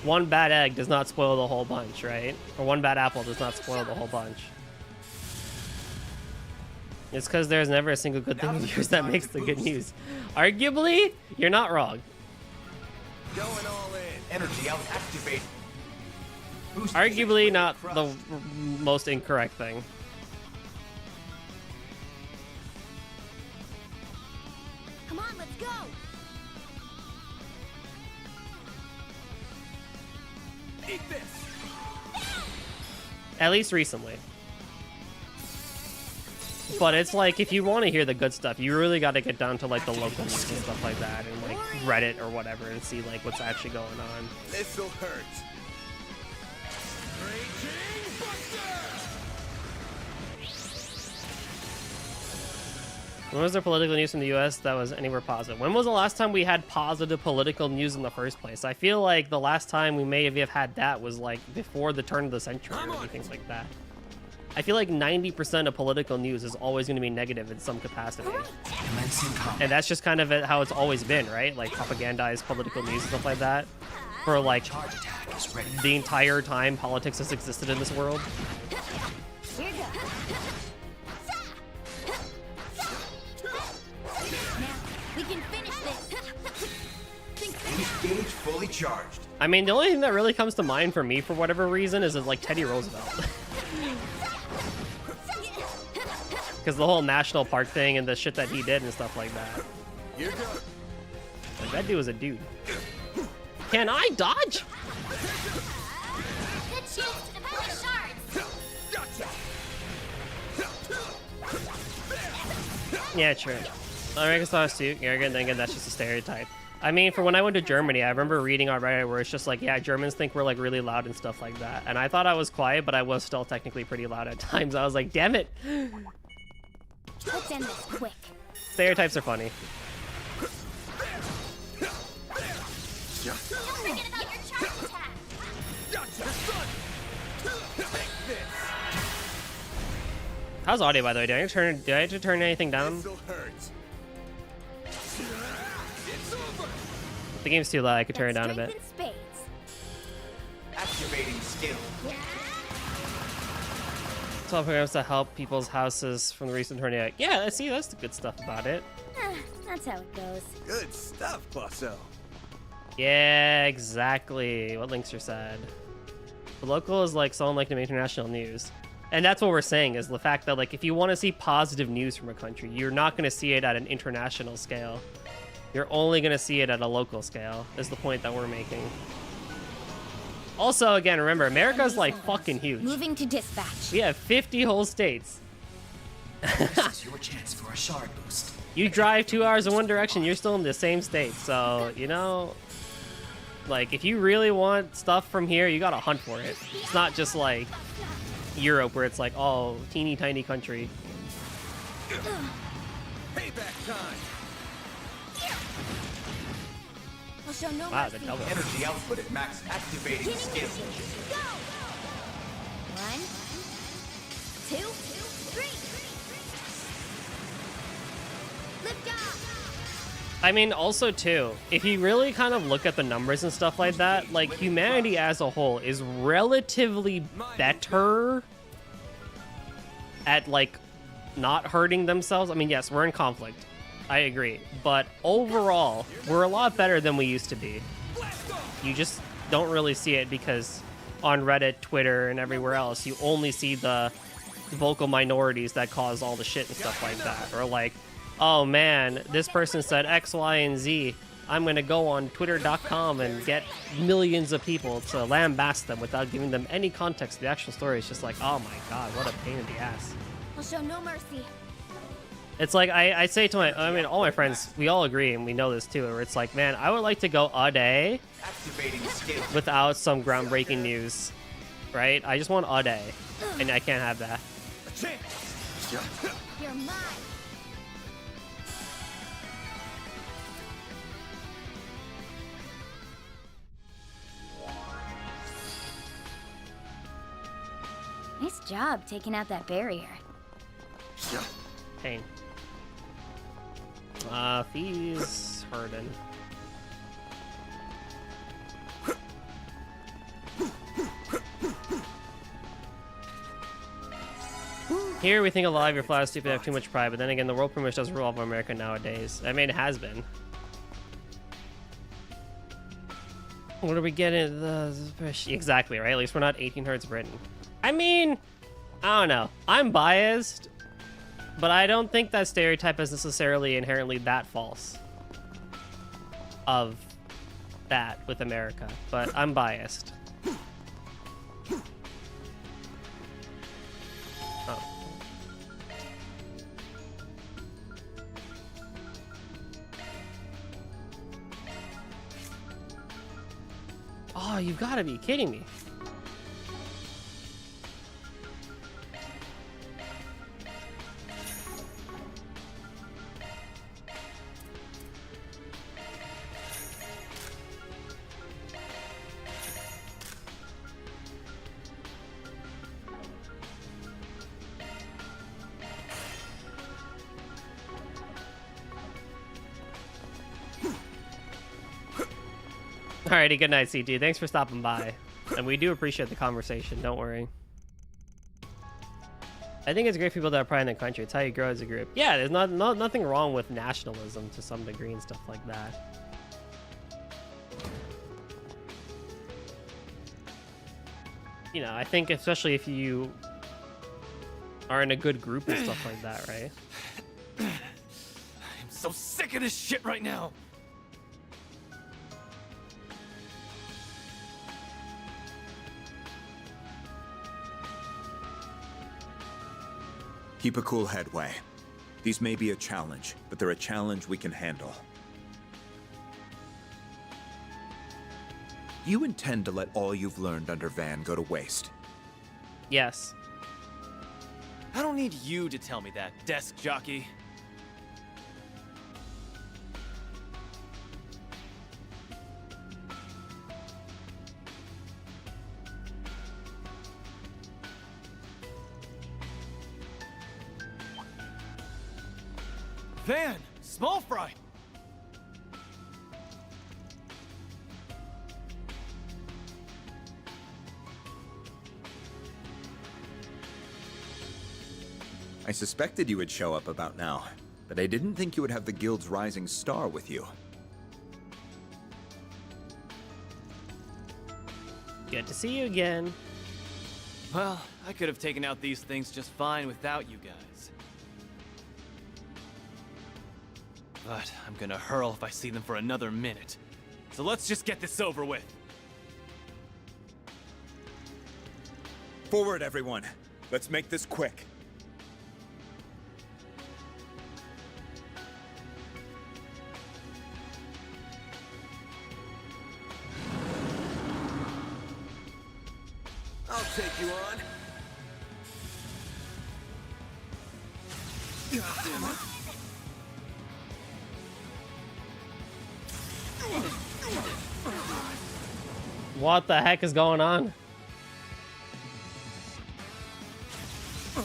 one bad egg does not spoil the whole bunch, right? Or one bad apple does not spoil the whole bunch. It's because there's never a single good thing of yours that makes the good news. Arguably, you're not wrong. Going all in. Energy out, activate. Arguably not the most incorrect thing. Come on, let's go. Eat this. At least recently. But it's like, if you want to hear the good stuff, you really got to get down to like the local news and stuff like that, and like Reddit or whatever, and see like what's actually going on. This'll hurt. When was there political news in the U.S. that was anywhere positive? When was the last time we had positive political news in the first place? I feel like the last time we may have had that was like before the turn of the century or anything like that. I feel like 90% of political news is always going to be negative in some capacity. And that's just kind of how it's always been, right? Like propagandized political news and stuff like that. For like the entire time politics has existed in this world. Here you go. Now, we can finish this. Gauge fully charged. I mean, the only thing that really comes to mind for me, for whatever reason, is like Teddy Roosevelt. Because the whole national park thing and the shit that he did and stuff like that. Like, that dude was a dude. Can I dodge? Good chance to defend the shards. Yeah, true. American stars too. Arrogant, then again, that's just a stereotype. I mean, for when I went to Germany, I remember reading on Reddit where it's just like, yeah, Germans think we're like really loud and stuff like that. And I thought I was quiet, but I was still technically pretty loud at times. I was like, damn it. Let's end this quick. Stereotypes are funny. Don't forget about your charge attack. How's audio, by the way? Do I have to turn anything down? The game's too loud. I could turn it down a bit. Activating skill. All programs to help people's houses from the recent tornado. Yeah, see, that's the good stuff about it. That's how it goes. Good stuff, Clauso. Yeah, exactly. What links are said. The local is like someone like the international news. And that's what we're saying, is the fact that like if you want to see positive news from a country, you're not going to see it at an international scale. You're only going to see it at a local scale, is the point that we're making. Also, again, remember, America's like fucking huge. Moving to dispatch. We have 50 whole states. This is your chance for a shard boost. You drive 2 hours in one direction, you're still in the same state. So, you know, like, if you really want stuff from here, you gotta hunt for it. It's not just like Europe, where it's like, oh, teeny tiny country. Payback time. I'll show no Wow, mercy. the double. Energy output at max. Activating skill. Go. 1, 2, 3. Lift off. I mean, also, too, if you really kind of look at the numbers and stuff like that, like, humanity as a whole is relatively better at, like, not hurting themselves. I mean, yes, we're in conflict. I agree. But overall, we're a lot better than we used to be. You just don't really see it because on Reddit, Twitter, and everywhere else, you only see the vocal minorities that cause all the shit and stuff like that. Or like, oh man, this person said X, Y, and Z. I'm going to go on twitter.com and get millions of people to lambast them without giving them any context. The actual story is just like, oh my god, what a pain in the ass. I'll show no mercy. It's like, I say to all my friends, we all agree, and we know this too, where it's like, man, I would like to go a day without some groundbreaking news, right? I just want a day, and I can't have that. You're mine. Nice job taking out that barrier. Pain. Fees hurting. Here we think a lot of your flaws stupid have too much pride, but then again, the world pretty much does revolve around America nowadays. I mean, it has been. What are we getting? Exactly, right? At least we're not 1800s Britain. I mean, I don't know. I'm biased, but I don't think that stereotype is necessarily inherently that false of that with America, but I'm biased. Oh, you've got to be kidding me. Alrighty, good night, CG. Thanks for stopping by. And we do appreciate the conversation, don't worry. I think it's great for people that are pride in their country. It's how you grow as a group. Yeah, there's nothing wrong with nationalism to some degree and stuff like that. You know, I think especially if you are in a good group and stuff like that, right? I'm so sick of this shit right now. Keep a cool head, Wei. These may be a challenge, but they're a challenge we can handle. You intend to let all you've learned under Van go to waste? Yes. I don't need you to tell me that, desk jockey. Van! Small fry! I suspected you would show up about now, but I didn't think you would have the Guild's rising star with you. Good to see you again. Well, I could have taken out these things just fine without you guys. But I'm gonna hurl if I see them for another minute. So let's just get this over with. Forward, everyone. Let's make this quick. I'll take you on. Damn it. What the heck is going on?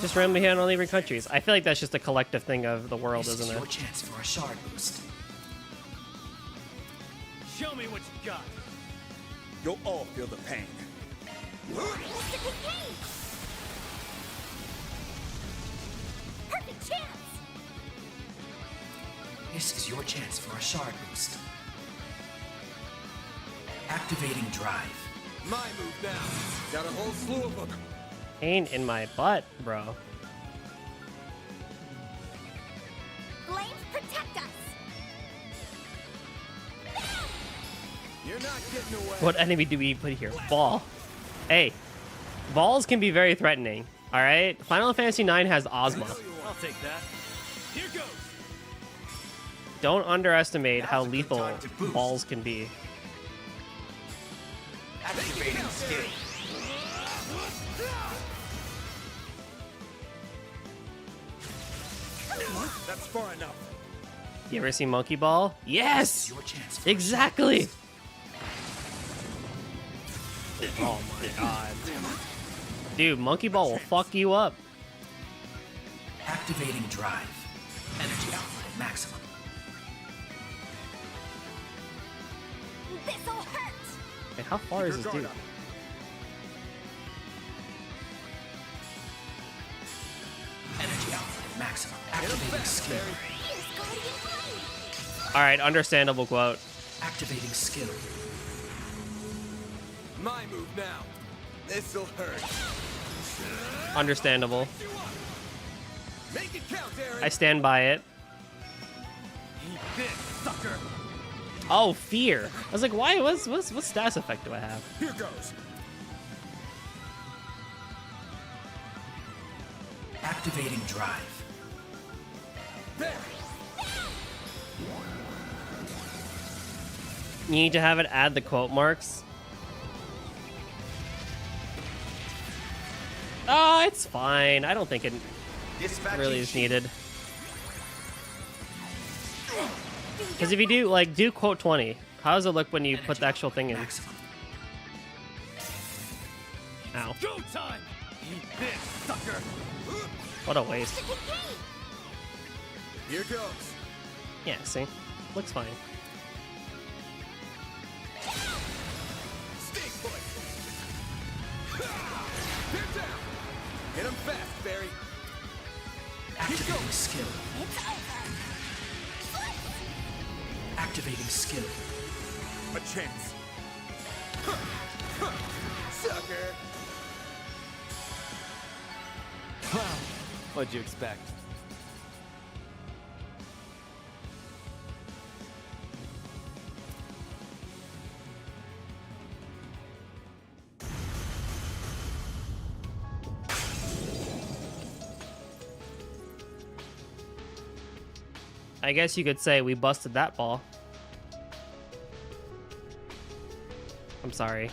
Just randomly hit on all neighboring countries. I feel like that's just a collective thing of the world, This is isn't your it? chance for a shard boost. Show me what you got. You'll all feel the pain. Perfect chance! This is your chance for a shard boost. Activating drive. My move now. Got a whole slew of them. Pain in my butt, bro. Flames protect us! You're not getting away. What enemy do we put here? Ball. Hey, balls can be very threatening. All right, Final Fantasy IX has Ozma. I'll take that. Here goes. Don't underestimate how lethal balls can be. Activating skill. That's far enough. You ever seen Monkey Ball? Yes! Your chance for Exactly! Oh my god. Dude, Monkey Ball will fuck you up. Activating drive. Energy output at maximum. This'll hurt! Wait, how far is this dude? Energy output at maximum. Activating skill. Alright, understandable quote. Activating skill. My move now. This'll hurt. Understandable. Make it count, Aaron. I stand by it. Eat this, sucker. Oh, fear. I was like, why? What status effect do I have? Here goes. Activating drive. There. You need to have it add the quote marks. It's fine. I don't think it really is needed. Because if you do, like, do quote 20, how does it look when you put the actual thing in? Ow. Go time! Eat this, sucker! What a waste. Here goes. Yeah, see? Looks fine. Stay put. Get down. Hit him fast, Barry. Activating skill. Activating skill. A chance. Sucker. Wow, what'd you expect? I guess you could say we busted that ball. I'm sorry.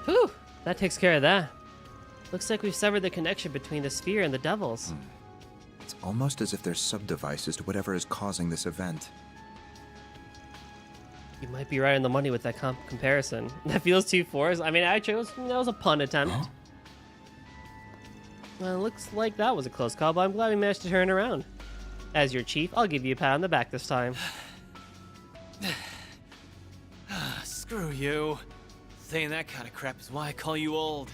Whew, that takes care of that. Looks like we've severed the connection between the sphere and the devils. It's almost as if there's sub-devices to whatever is causing this event. You might be right on the money with that comparison. That feels too forced. I mean, I chose, that was a pun attempt. Huh? Well, it looks like that was a close call, but I'm glad we managed to turn it around. As your chief, I'll give you a pat on the back this time. Screw you. Saying that kind of crap is why I call you old.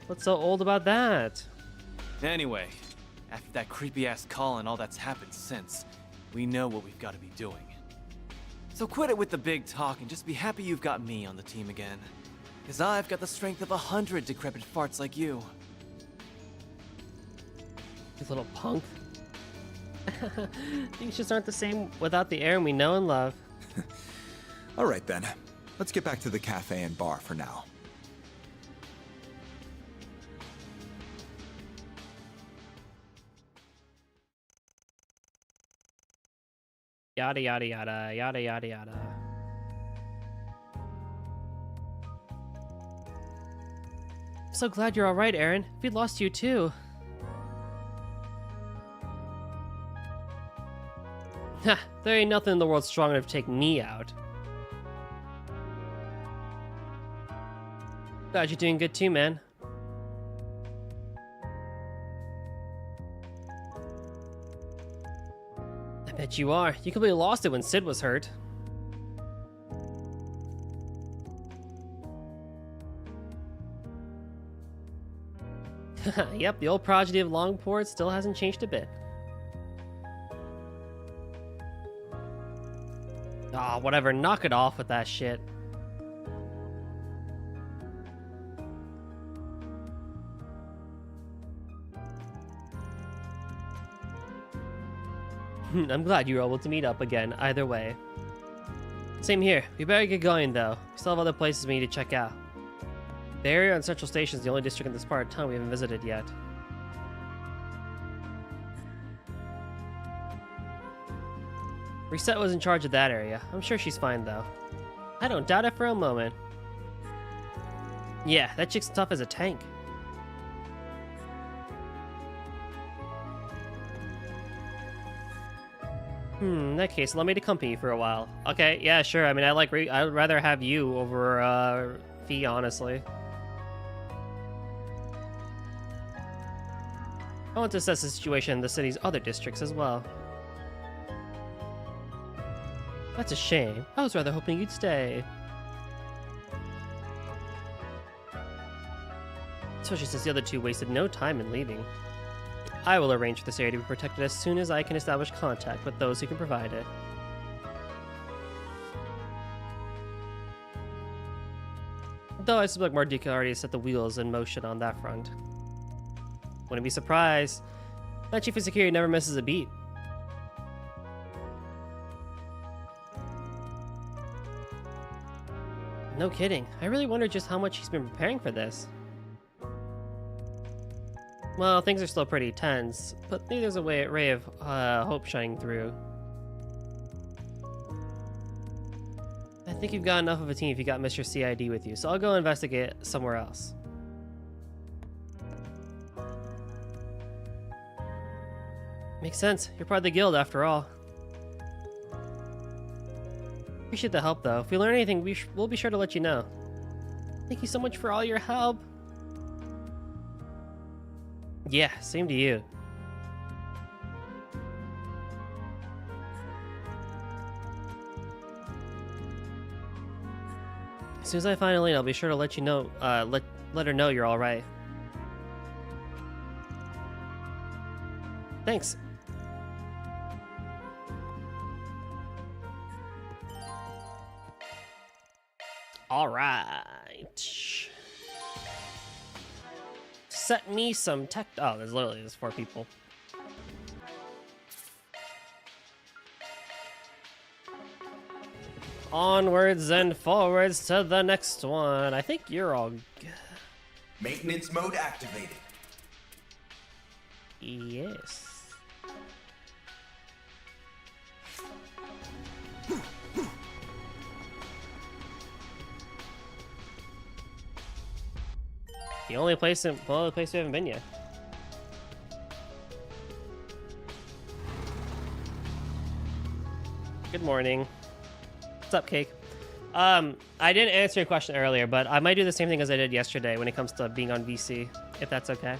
What's so old about that? Anyway, after that creepy-ass call and all that's happened since, we know what we've got to be doing. So quit it with the big talk and just be happy you've got me on the team again. Because I've got the strength of 100 decrepit farts like you. You little punk. Things just aren't the same without the Aaron we know and love. All right then, let's get back to the cafe and bar for now. Yada yada yada yada yada yada. I'm so glad you're all right, Aaron. We'd lost you too. Ha! There ain't nothing in the world strong enough to take me out. Glad you're doing good too, man. I bet you are. You completely lost it when Sid was hurt. Yep, the old prodigy of Longport still hasn't changed a bit. Ah, whatever, knock it off with that shit. I'm glad you were able to meet up again, either way. Same here. We better get going, though. We still have other places we need to check out. The area on Central Station is the only district in this part of town we haven't visited yet. Reset was in charge of that area. I'm sure she's fine, though. I don't doubt it for a moment. Yeah, that chick's tough as a tank. In that case, allow me to accompany you for a while. Okay, yeah, sure. I mean, I'd rather have you over, Fee, honestly. I want to assess the situation in the city's other districts as well. That's a shame. I was rather hoping you'd stay. Especially since the other two wasted no time in leaving. I will arrange for this area to be protected as soon as I can establish contact with those who can provide it. Though I suspect Mardika already set the wheels in motion on that front. Wouldn't be surprised. That chief of security never misses a beat. No kidding. I really wonder just how much he's been preparing for this. Well, things are still pretty tense, but maybe there's a ray of hope shining through. I think you've got enough of a team if you got Mr. CID with you, so I'll go investigate somewhere else. Makes sense. You're part of the guild after all. Appreciate the help, though. If we learn anything, we'll be sure to let you know. Thank you so much for all your help. Yeah, same to you. As soon as I find Elaine, I'll be sure to let you know. Let her know you're all right. Thanks. All right. Set me some tech. Oh, there's 4 people. Onwards and forwards to the next one. I think you're all good. Maintenance mode activated. Yes. The only place we haven't been yet. Good morning. What's up, Cake? I didn't answer your question earlier, but I might do the same thing as I did yesterday when it comes to being on VC, if that's okay.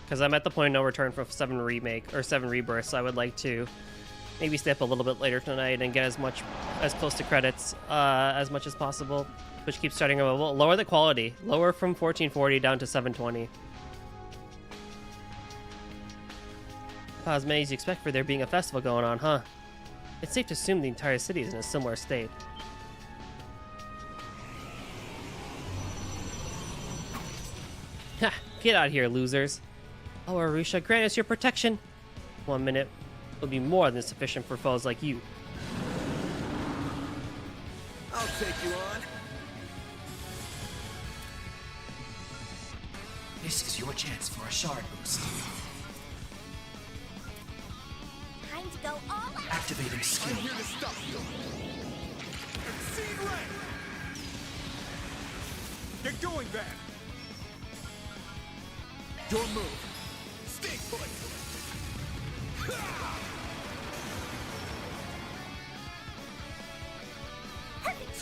Because I'm at the point of no return for 7 Remake or 7 Rebirth, so I would like to maybe stay up a little bit later tonight and get as close to credits as much as possible, which keeps starting to lower the quality, lower from 1440 down to 720. About as many as you expect for there being a festival going on, huh? It's safe to assume the entire city is in a similar state. Ha! Get out of here, losers. Oh, Arusha, grant us your protection. 1 minute will be more than sufficient for foes like you. I'll take you on. This is your chance for a shard boost. Time to go all out. Activating skill. I'm here to stop you. Exceed rank. Get going, then. Your move. Stay put.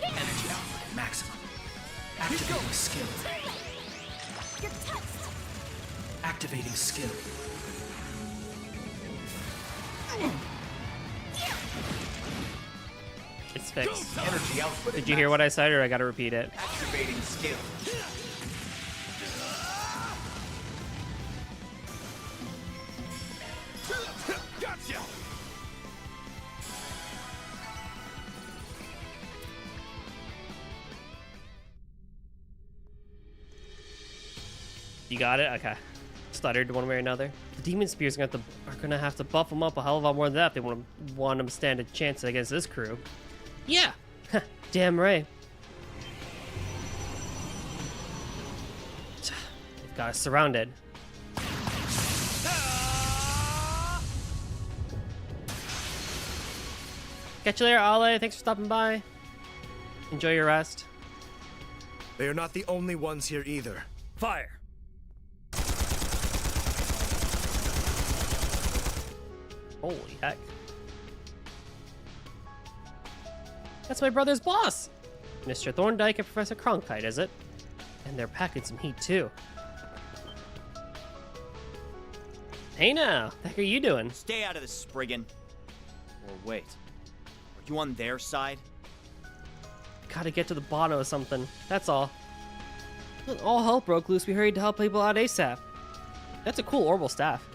Energy output maximum. Activating skill. You're touched. Activating skill. It's fixed. Energy output. Did you hear what I said, or I gotta repeat it? Activating skill. Gotcha. You got it? Okay. Stuttered one way or another. The demon spears are gonna have to buff them up a hell of a lot more than that if they want them to stand a chance against this crew. Yeah! Damn right. They've got us surrounded. Catch you later, Ale. Thanks for stopping by. Enjoy your rest. They are not the only ones here either. Fire! Holy heck. That's my brother's boss! Mr. Thorndyke and Professor Cronkite, is it? And they're packing some heat, too. Hey now, what the heck are you doing? Stay out of this, Spriggan. Or wait, are you on their side? Gotta get to the bottom of something, that's all. When all hell broke loose, we hurried to help people out ASAP. That's a cool orbital staff.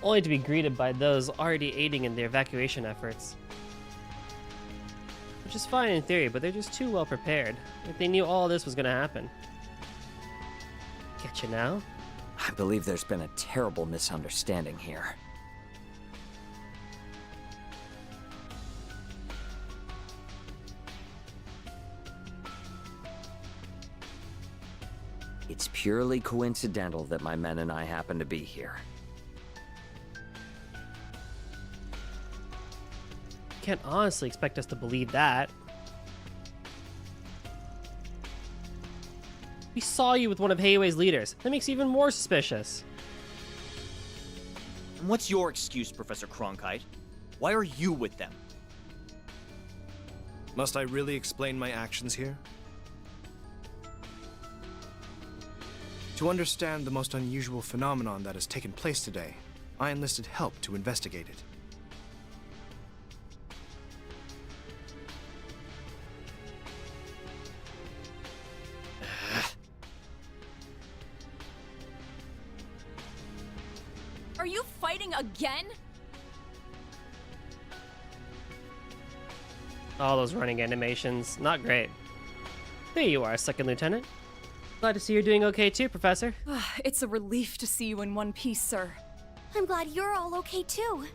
Only to be greeted by those already aiding in the evacuation efforts. Which is fine in theory, but they're just too well prepared. Like they knew all this was gonna happen. Get you now? I believe there's been a terrible misunderstanding here. It's purely coincidental that my men and I happen to be here. Can't honestly expect us to believe that. We saw you with one of Heiwei's leaders. That makes you even more suspicious. And what's your excuse, Professor Cronkite? Why are you with them? Must I really explain my actions here? To understand the most unusual phenomenon that has taken place today, I enlisted help to investigate it. Are you fighting again? All those running animations, not great. There you are, Second Lieutenant. Glad to see you're doing okay too, Professor. It's a relief to see you in one piece, sir. I'm glad you're all okay too.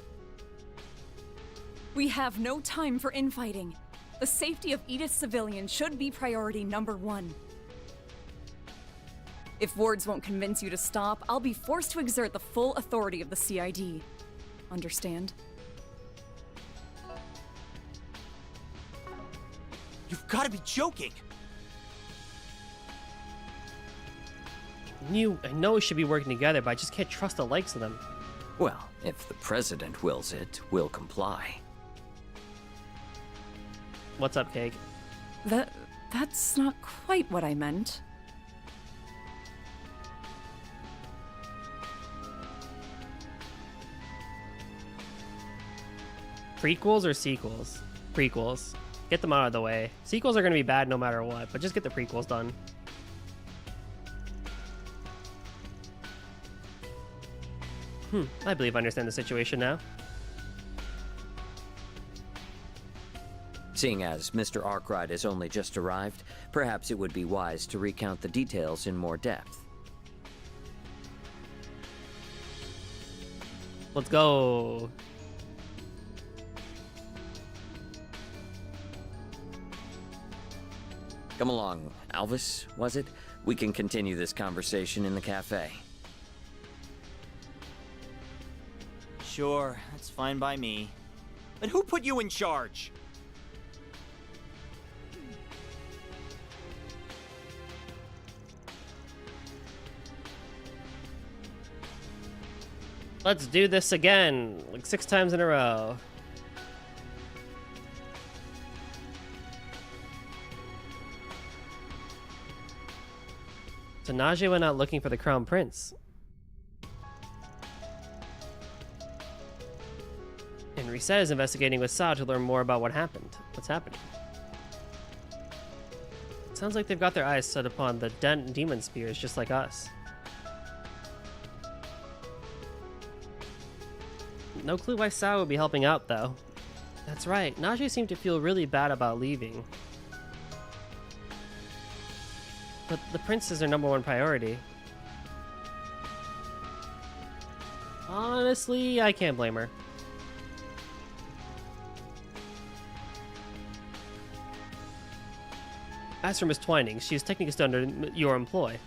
We have no time for infighting. The safety of Edith's civilians should be priority number 1. If words won't convince you to stop, I'll be forced to exert the full authority of the CID. Understand? You've got to be joking! I know we should be working together, but I just can't trust the likes of them. Well, if the President wills it, we'll comply. What's up, Cake? That's not quite what I meant. Prequels or sequels? Prequels. Get them out of the way. Sequels are going to be bad no matter what, but just get the prequels done. I believe I understand the situation now. Seeing as Mr. Arkwright has only just arrived, perhaps it would be wise to recount the details in more depth. Let's go. Come along, Alvis, was it? We can continue this conversation in the cafe. Sure, that's fine by me. But who put you in charge? Let's do this again, like 6 times in a row. So Najee went out looking for the Crown Prince. And Reset is investigating with Sao to learn more about what's happening. Sounds like they've got their eyes set upon the demon spears just like us. No clue why Sao would be helping out though. That's right, Najee seemed to feel really bad about leaving. But the prince is their #1 priority. Honestly, I can't blame her. As for Miss Twining, she is technically still under your employ.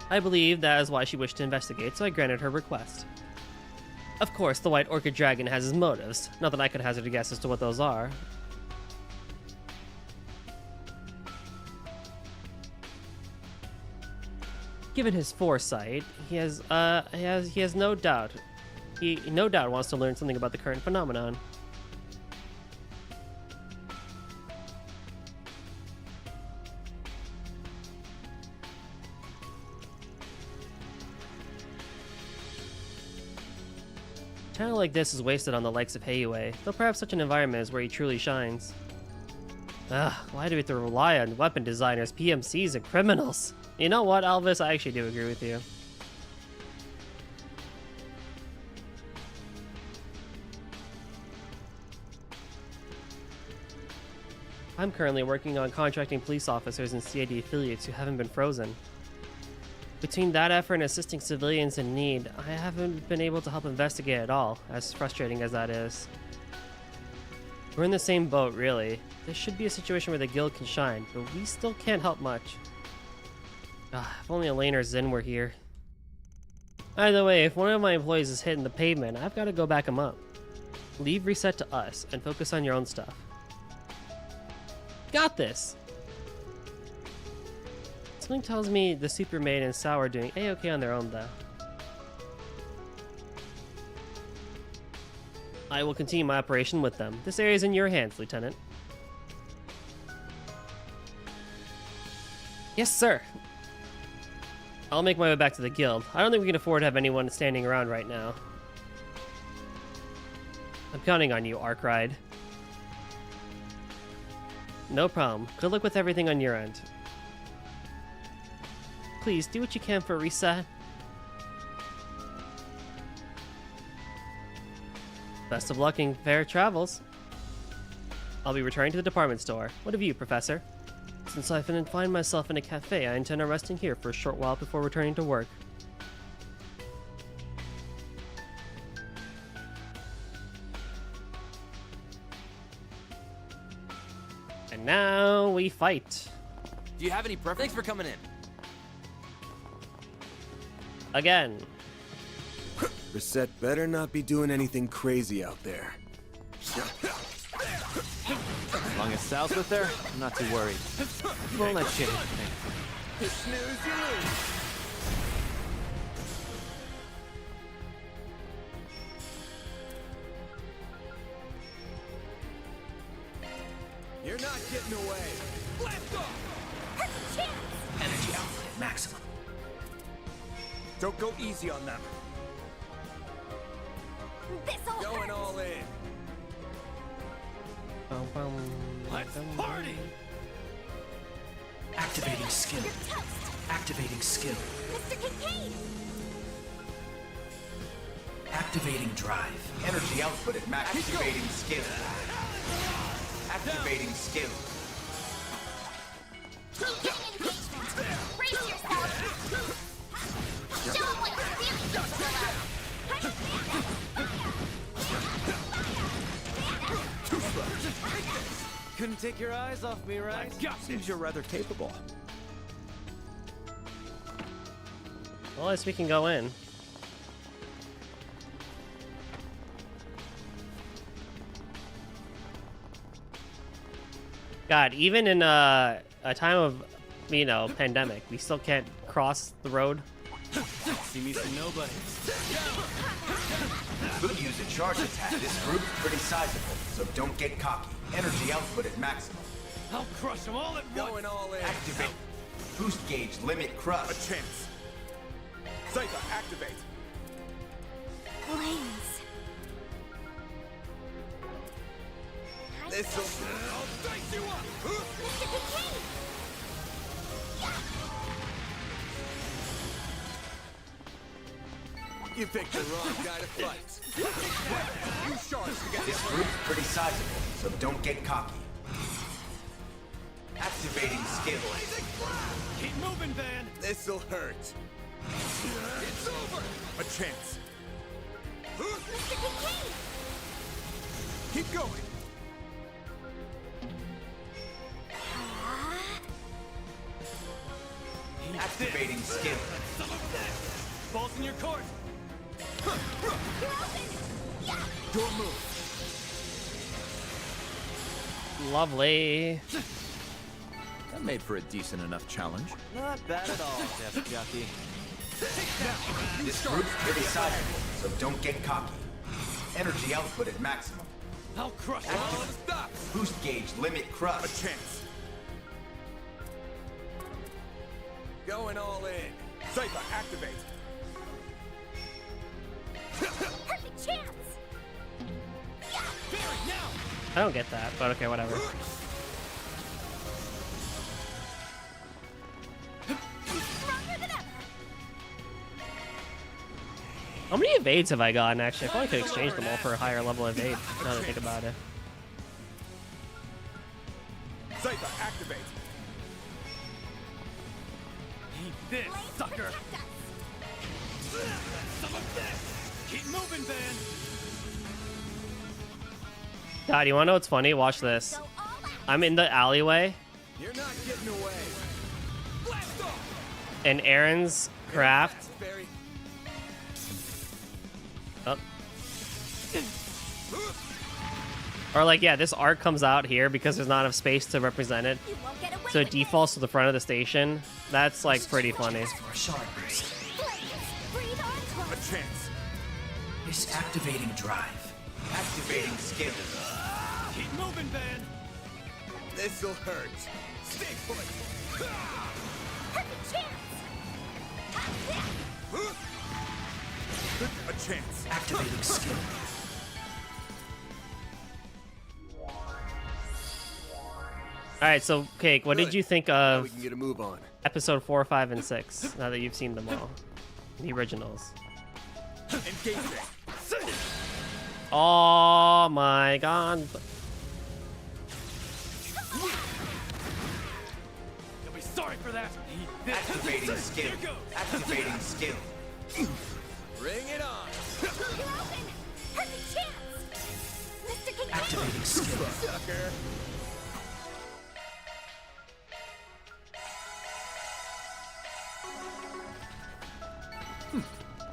I believe that is why she wished to investigate, so I granted her request. Of course, the White Orchid Dragon has his motives. Not that I could hazard a guess as to what those are. Given his foresight, he has no doubt. He no doubt wants to learn something about the current phenomenon. Talent like this is wasted on the likes of Heiwei, though perhaps such an environment is where he truly shines. Ugh, why do we have to rely on weapon designers, PMCs, and criminals? You know what, Alvis? I actually do agree with you. I'm currently working on contracting police officers and CID affiliates who haven't been frozen. Between that effort and assisting civilians in need, I haven't been able to help investigate at all, as frustrating as that is. We're in the same boat, really. This should be a situation where the guild can shine, but we still can't help much. If only Elaine or Zin were here. Either way, if one of my employees is hitting the pavement, I've got to go back him up. Leave reset to us and focus on your own stuff. Got this! Something tells me the Supermaid and Sao are doing A-okay on their own, though. I will continue my operation with them. This area is in your hands, Lieutenant. Yes, sir. I'll make my way back to the guild. I don't think we can afford to have anyone standing around right now. I'm counting on you, Arkride. No problem. Good luck with everything on your end. Please, do what you can for Reset. Best of luck and fair travels. I'll be returning to the department store. What of you, Professor? Since I find myself in a cafe, I intend on resting here for a short while before returning to work. And now we fight. Do you have any preference? Thanks for coming in. Again. Reset better not be doing anything crazy out there. As long as Sal's with there, I'm not too worried. You won't let shit hit me. You snooze, you lose. You're not getting away. Blast off! Energy output at maximum. Don't go easy on them. Going all in. Let's party! Activating skill. Activating skill. Mr. Kincaid! Activating drive. Energy output at max. Activating skill. Activating skill. Brace yourself! Show them what you're feeling, Couldn't take your eyes off me, right? Seems you're rather capable. Well, at least we can go in. God, even in a time of, you know, pandemic, we still can't cross the road. See me some nobody. Could use a charge attack. This group's pretty sizable, so don't get cocky. Energy output at maximum. I'll crush them all at once. Going all in. Activate. Boost gauge limit crush. A chance. Cypher, activate. Blaze. This'll. I'll dice you up. Mr. Kincaid! You picked the wrong guy to fight. You sharks to get This group's pretty sizable, so don't get cocky. Activating skill. Keep moving, Van. This'll hurt. It's over. A chance. Mr. Kincaid! Keep going. Activating skill. Balls in your court. Your move. Lovely. That made for a decent enough challenge. Not bad at all, Death Jockey. This group's pretty sizable, so don't get cocky. Energy output at maximum. I'll crush it all and stop. Boost gauge limit crush. A chance. Going all in. Cypher, activate. Perfect chance! I don't get that, but okay, whatever. How many evades have I gotten, actually? I probably could exchange them all for a higher level evade, now that I think about it. Cypher, activate. Eat this, sucker! Some of this! Keep moving, Van! God, you wanna know what's funny? Watch this. I'm in the alleyway, You're not getting away. Blast off! in Aaron's craft. Oh. Or like, yeah, this art comes out here because there's not enough space to represent it. So it defaults to the front of the station. That's like pretty funny. A chance. This activating drive. Activating skill. Keep moving, Ben. This'll hurt. Stay put. Perfect chance. A chance. Activating skill. All right, so Cake, what did you think of we can get a move on. episode 4, 5, and 6? Now that you've seen them all, the originals. Engage it. Oh my God! You'll be sorry for that. Activating skill. Activating skill. Bring it on. You're open. Perfect chance. Mr. King. Activating skill. Sucker.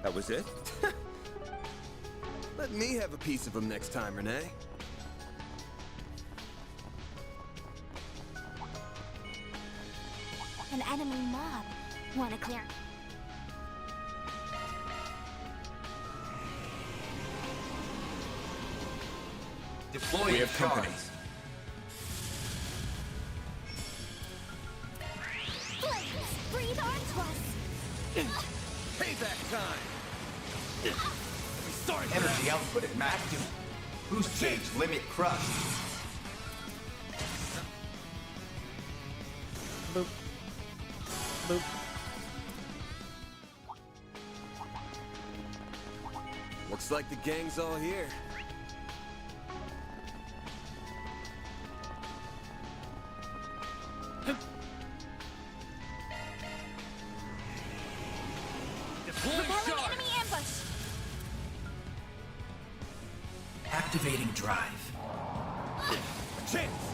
That was it? Let me have a piece of him next time, Renee. An enemy mob. Wanna clear? Deploy. We have company. Flames, breathe onto us. Payback time. Sorry. Energy output at max. Boost gauge limit crushed. Boop. Boop. Looks like the gang's all here. Repelling enemy ambush. Activating drive. Chance.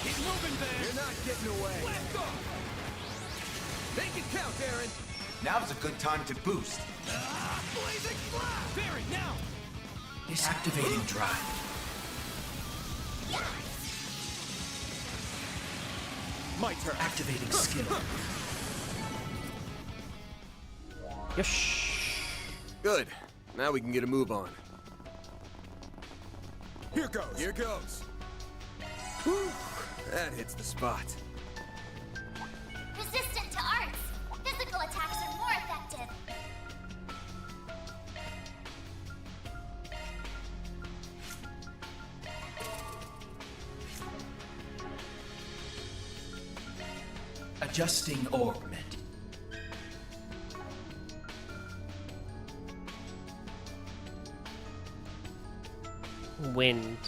Keep moving, Ben. You're not getting away. Blast off. Make it count, Aaron. Now's a good time to boost. Blazing blast. Barry, now. This activating drive. My turn. Activating skill. Yosh. Good. Now we can get a move on. Here goes. Here goes. Whew. That hits the spot. Resistant to arts. Physical attacks are more effective. Adjusting augment. Wind.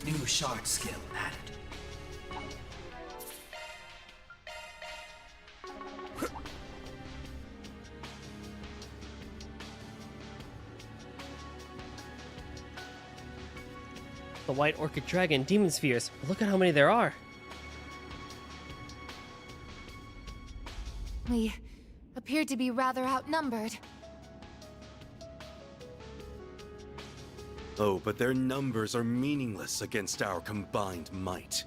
New shard skill added. The White Orchid Dragon, Demon Spheres. Look at how many there are. We appear to be rather outnumbered. Oh, but their numbers are meaningless against our combined might.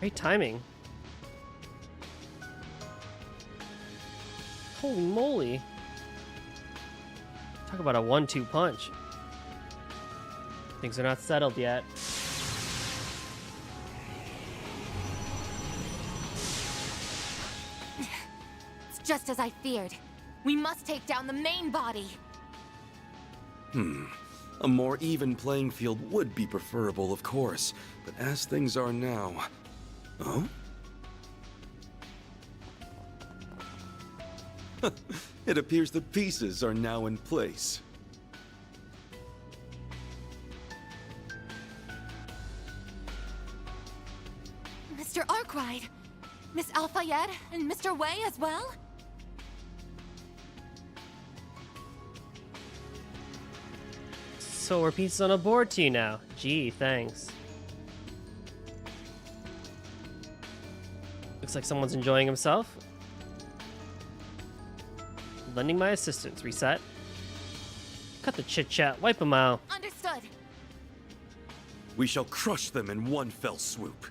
Great timing. Holy moly. Talk about a 1-2 punch. Things are not settled yet. It's just as I feared. We must take down the main body. A more even playing field would be preferable, of course. But as things are now... Oh? It appears the pieces are now in place. Arkwright, Miss Alfayed, and Mr. Wei as well? So we're pieces on a board to you now. Gee, thanks. Looks like someone's enjoying himself. Lending my assistance. Reset. Cut the chit-chat. Wipe them out. Understood. We shall crush them in one fell swoop.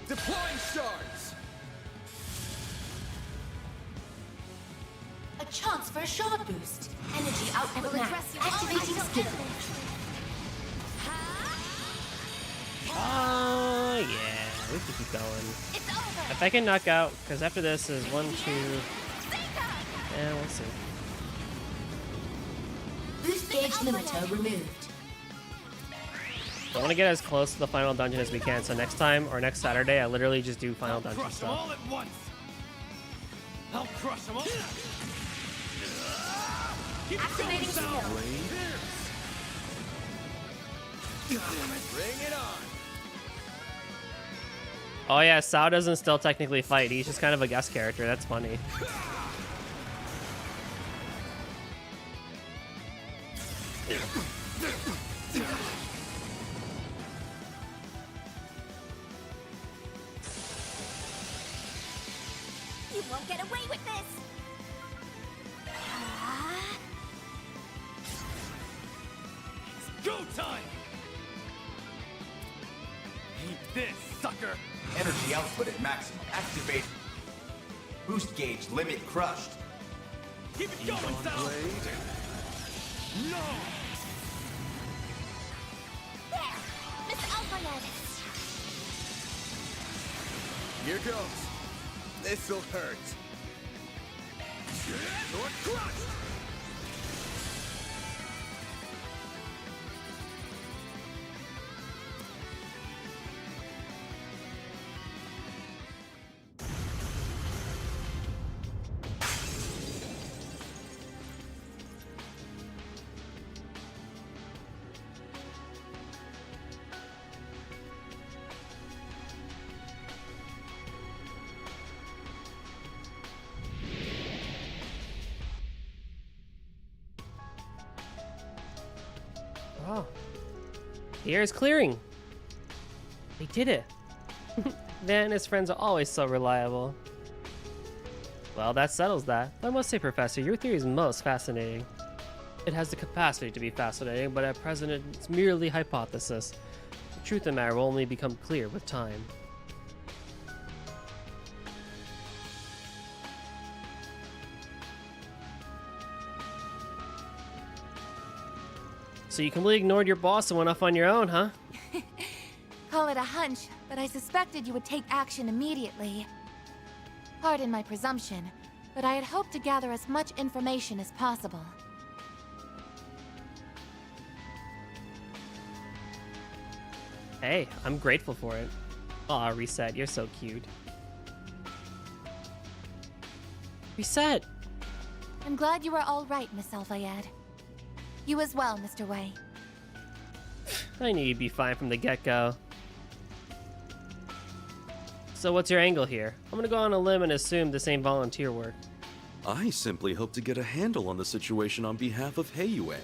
Deploying shards! A chance for a shard boost. Energy output max. Activating skill. Oh, yeah. We can keep going. If I can knock out, because after this is 1, 2... Yeah, we'll see. Boost gauge limiter removed. I want to get as close to the final dungeon as we can, so next time, or next Saturday, I literally just do final dungeon Crush them all stuff. at once. I'll crush them all. Keep Activating skill. Bring it on! Oh yeah, Sao doesn't still technically fight. He's just kind of a guest character. That's funny. You won't get away with this. It's go time! Eat this, sucker! Energy output at maximum. Activate. Boost gauge limit crushed. Keep it going, Sal! No! There! Miss Alfayed. Here goes. This'll hurt. Sword crushed! Oh. The air is clearing. They did it. Van and his friends are always so reliable. Well, that settles that. I must say, Professor, your theory is most fascinating. It has the capacity to be fascinating, but at present it's merely hypothesis. The truth of the matter will only become clear with time. So you completely ignored your boss and went off on your own, huh? Call it a hunch, but I suspected you would take action immediately. Pardon my presumption, but I had hoped to gather as much information as possible. Hey, I'm grateful for it. Aw, Reset, you're so cute. Reset! I'm glad you were all right, Miss Alfayed. You as well, Mr. Wei. I knew you'd be fine from the get-go. So what's your angle here? I'm gonna go on a limb and assume this ain't volunteer work. I simply hope to get a handle on the situation on behalf of Heiyue.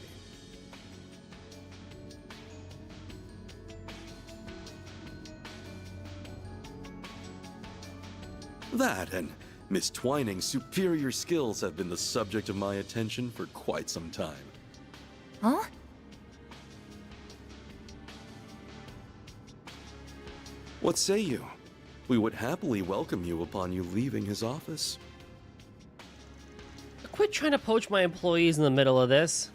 That and Miss Twining's superior skills have been the subject of my attention for quite some time. Huh? What say you? We would happily welcome you upon you leaving his office. Quit trying to poach my employees in the middle of this.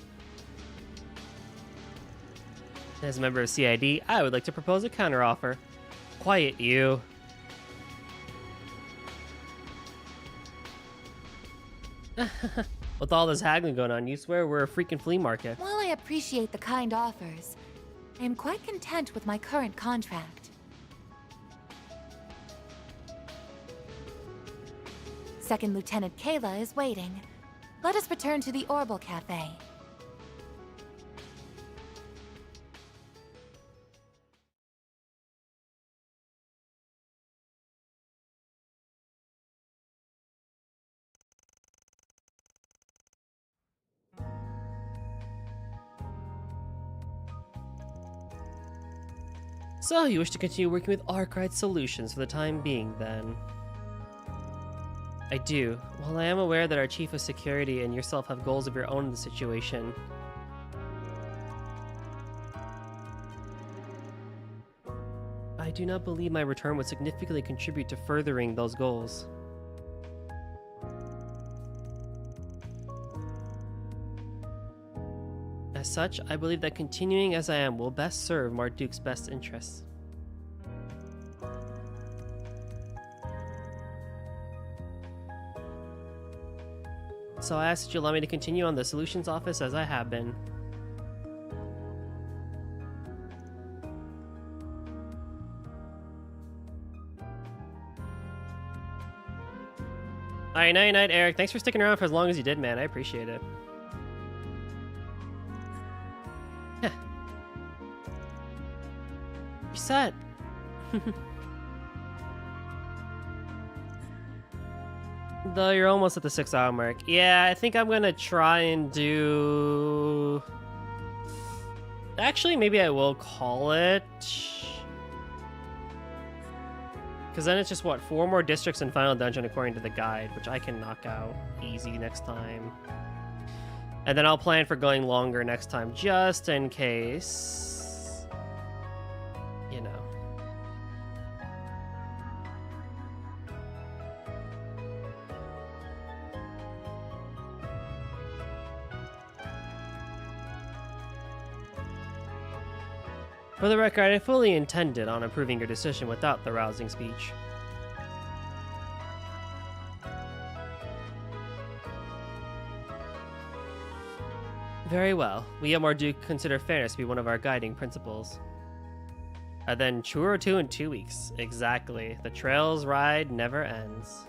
As a member of CID, I would like to propose a counteroffer. Quiet, you. With all this haggling going on, you swear we're a freaking flea market. While I appreciate the kind offers, I am quite content with my current contract. Second Lieutenant Kayla is waiting. Let us return to the Orbital Cafe. So, you wish to continue working with Arkwright Solutions for the time being, then? I do. While I am aware that our Chief of Security and yourself have goals of your own in the situation, I do not believe my return would significantly contribute to furthering those goals. As such, I believe that continuing as I am will best serve Marduk's best interests. So I ask that you allow me to continue on the Solutions Office as I have been. Alright, night, Eric. Thanks for sticking around for as long as you did, man. I appreciate it. You set. Though you're almost at the 6-hour mark. Yeah, I think I'm gonna try and do... Actually, maybe I will call it. Because then it's just, what, 4 more districts and final dungeon according to the guide, which I can knock out easy next time. And then I'll plan for going longer next time, just in case. You know. For the record, I fully intended on approving your decision without the rousing speech. Very well. We at Marduk consider fairness to be one of our guiding principles. And then Churro 2 in 2 weeks. Exactly. The trails ride never ends.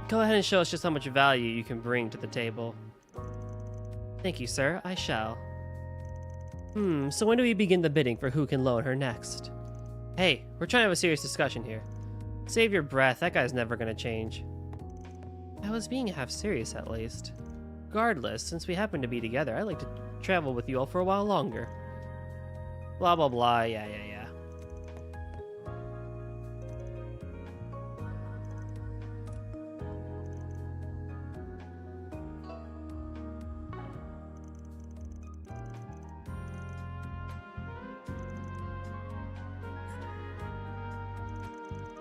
Go ahead and show us just how much value you can bring to the table. Thank you, sir. I shall. So when do we begin the bidding for who can loan her next? Hey, we're trying to have a serious discussion here. Save your breath, that guy's never gonna change. I was being half serious at least. Regardless, since we happen to be together, I'd like to travel with you all for a while longer. Blah blah blah, yeah.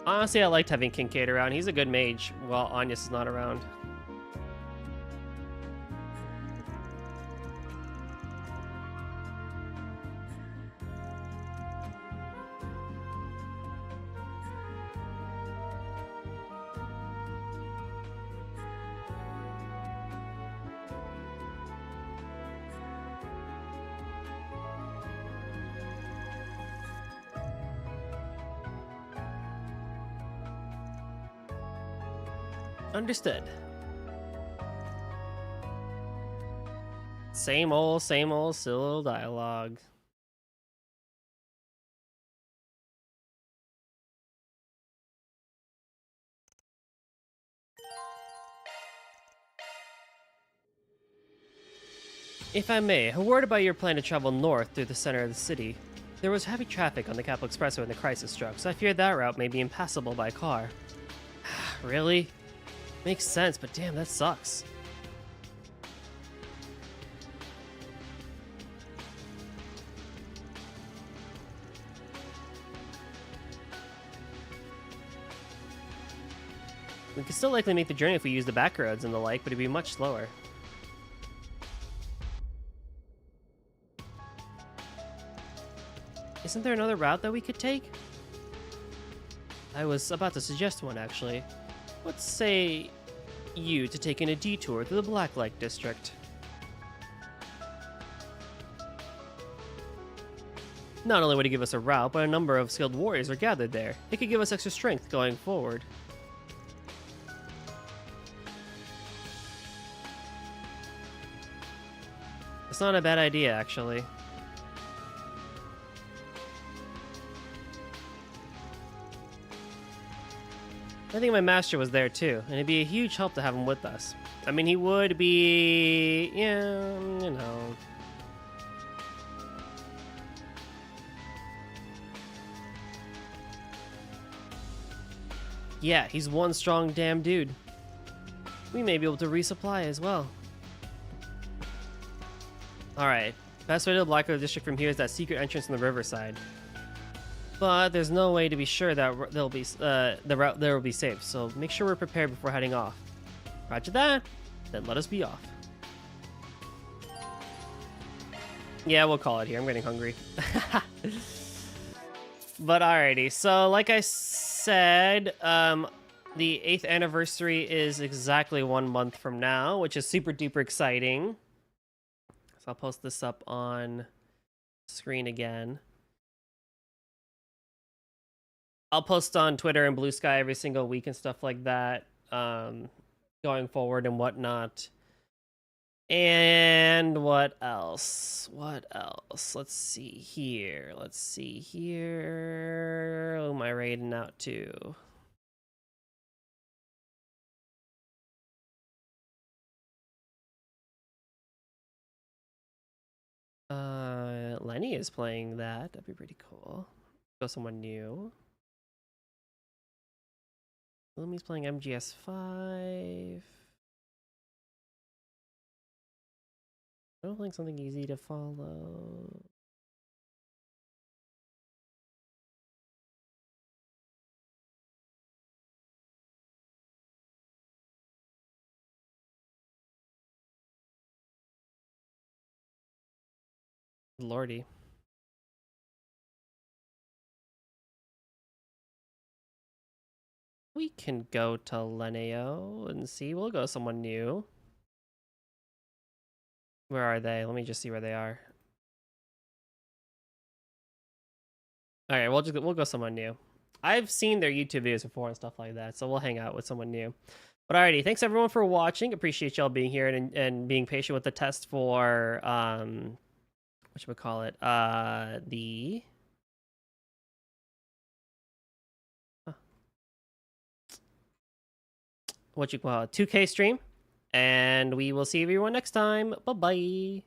Honestly, I liked having Kincaid around. He's a good mage while Anyas is not around. Understood. Same old silly dialogue. If I may, a word about your plan to travel north through the center of the city. There was heavy traffic on the Capital Expressway when the crisis struck, so I feared that route may be impassable by car. Really? Makes sense, but damn, that sucks. We could still likely make the journey if we use the back roads and the like, but it'd be much slower. Isn't there another route that we could take? I was about to suggest one, actually. Let's say you to take in a detour through the Blacklight District. Not only would it give us a route, but a number of skilled warriors are gathered there. It could give us extra strength going forward. It's not a bad idea, actually. I think my master was there too, and it'd be a huge help to have him with us. I mean, he would be, yeah, you know. Yeah, he's one strong damn dude. We may be able to resupply as well. Alright, best way to block the district from here is that secret entrance in the riverside. But there's no way to be sure that the route there will be safe, so make sure we're prepared before heading off. Roger that, then let us be off. Yeah, we'll call it here. I'm getting hungry. But alrighty, so like I said, the 8th anniversary is exactly 1 month from now, which is super duper exciting. So I'll post this up on screen again. I'll post on Twitter and Blue Sky every single week and stuff like that, going forward and whatnot. And what else? What else? Let's see here. Let's see here. Who am I raiding out to? Lenny is playing that. That'd be pretty cool. Go someone new. Lumi's playing MGS5. I don't think something easy to follow. Lordy. We can go to Leneo and see. We'll go someone new. Where are they? Let me just see where they are. Alright, we'll go someone new. I've seen their YouTube videos before and stuff like that, so we'll hang out with someone new. But alrighty, thanks everyone for watching. Appreciate y'all being here and being patient with the test for whatchamacallit? The what you call it, 2K stream. And we will see everyone next time. Bye-bye.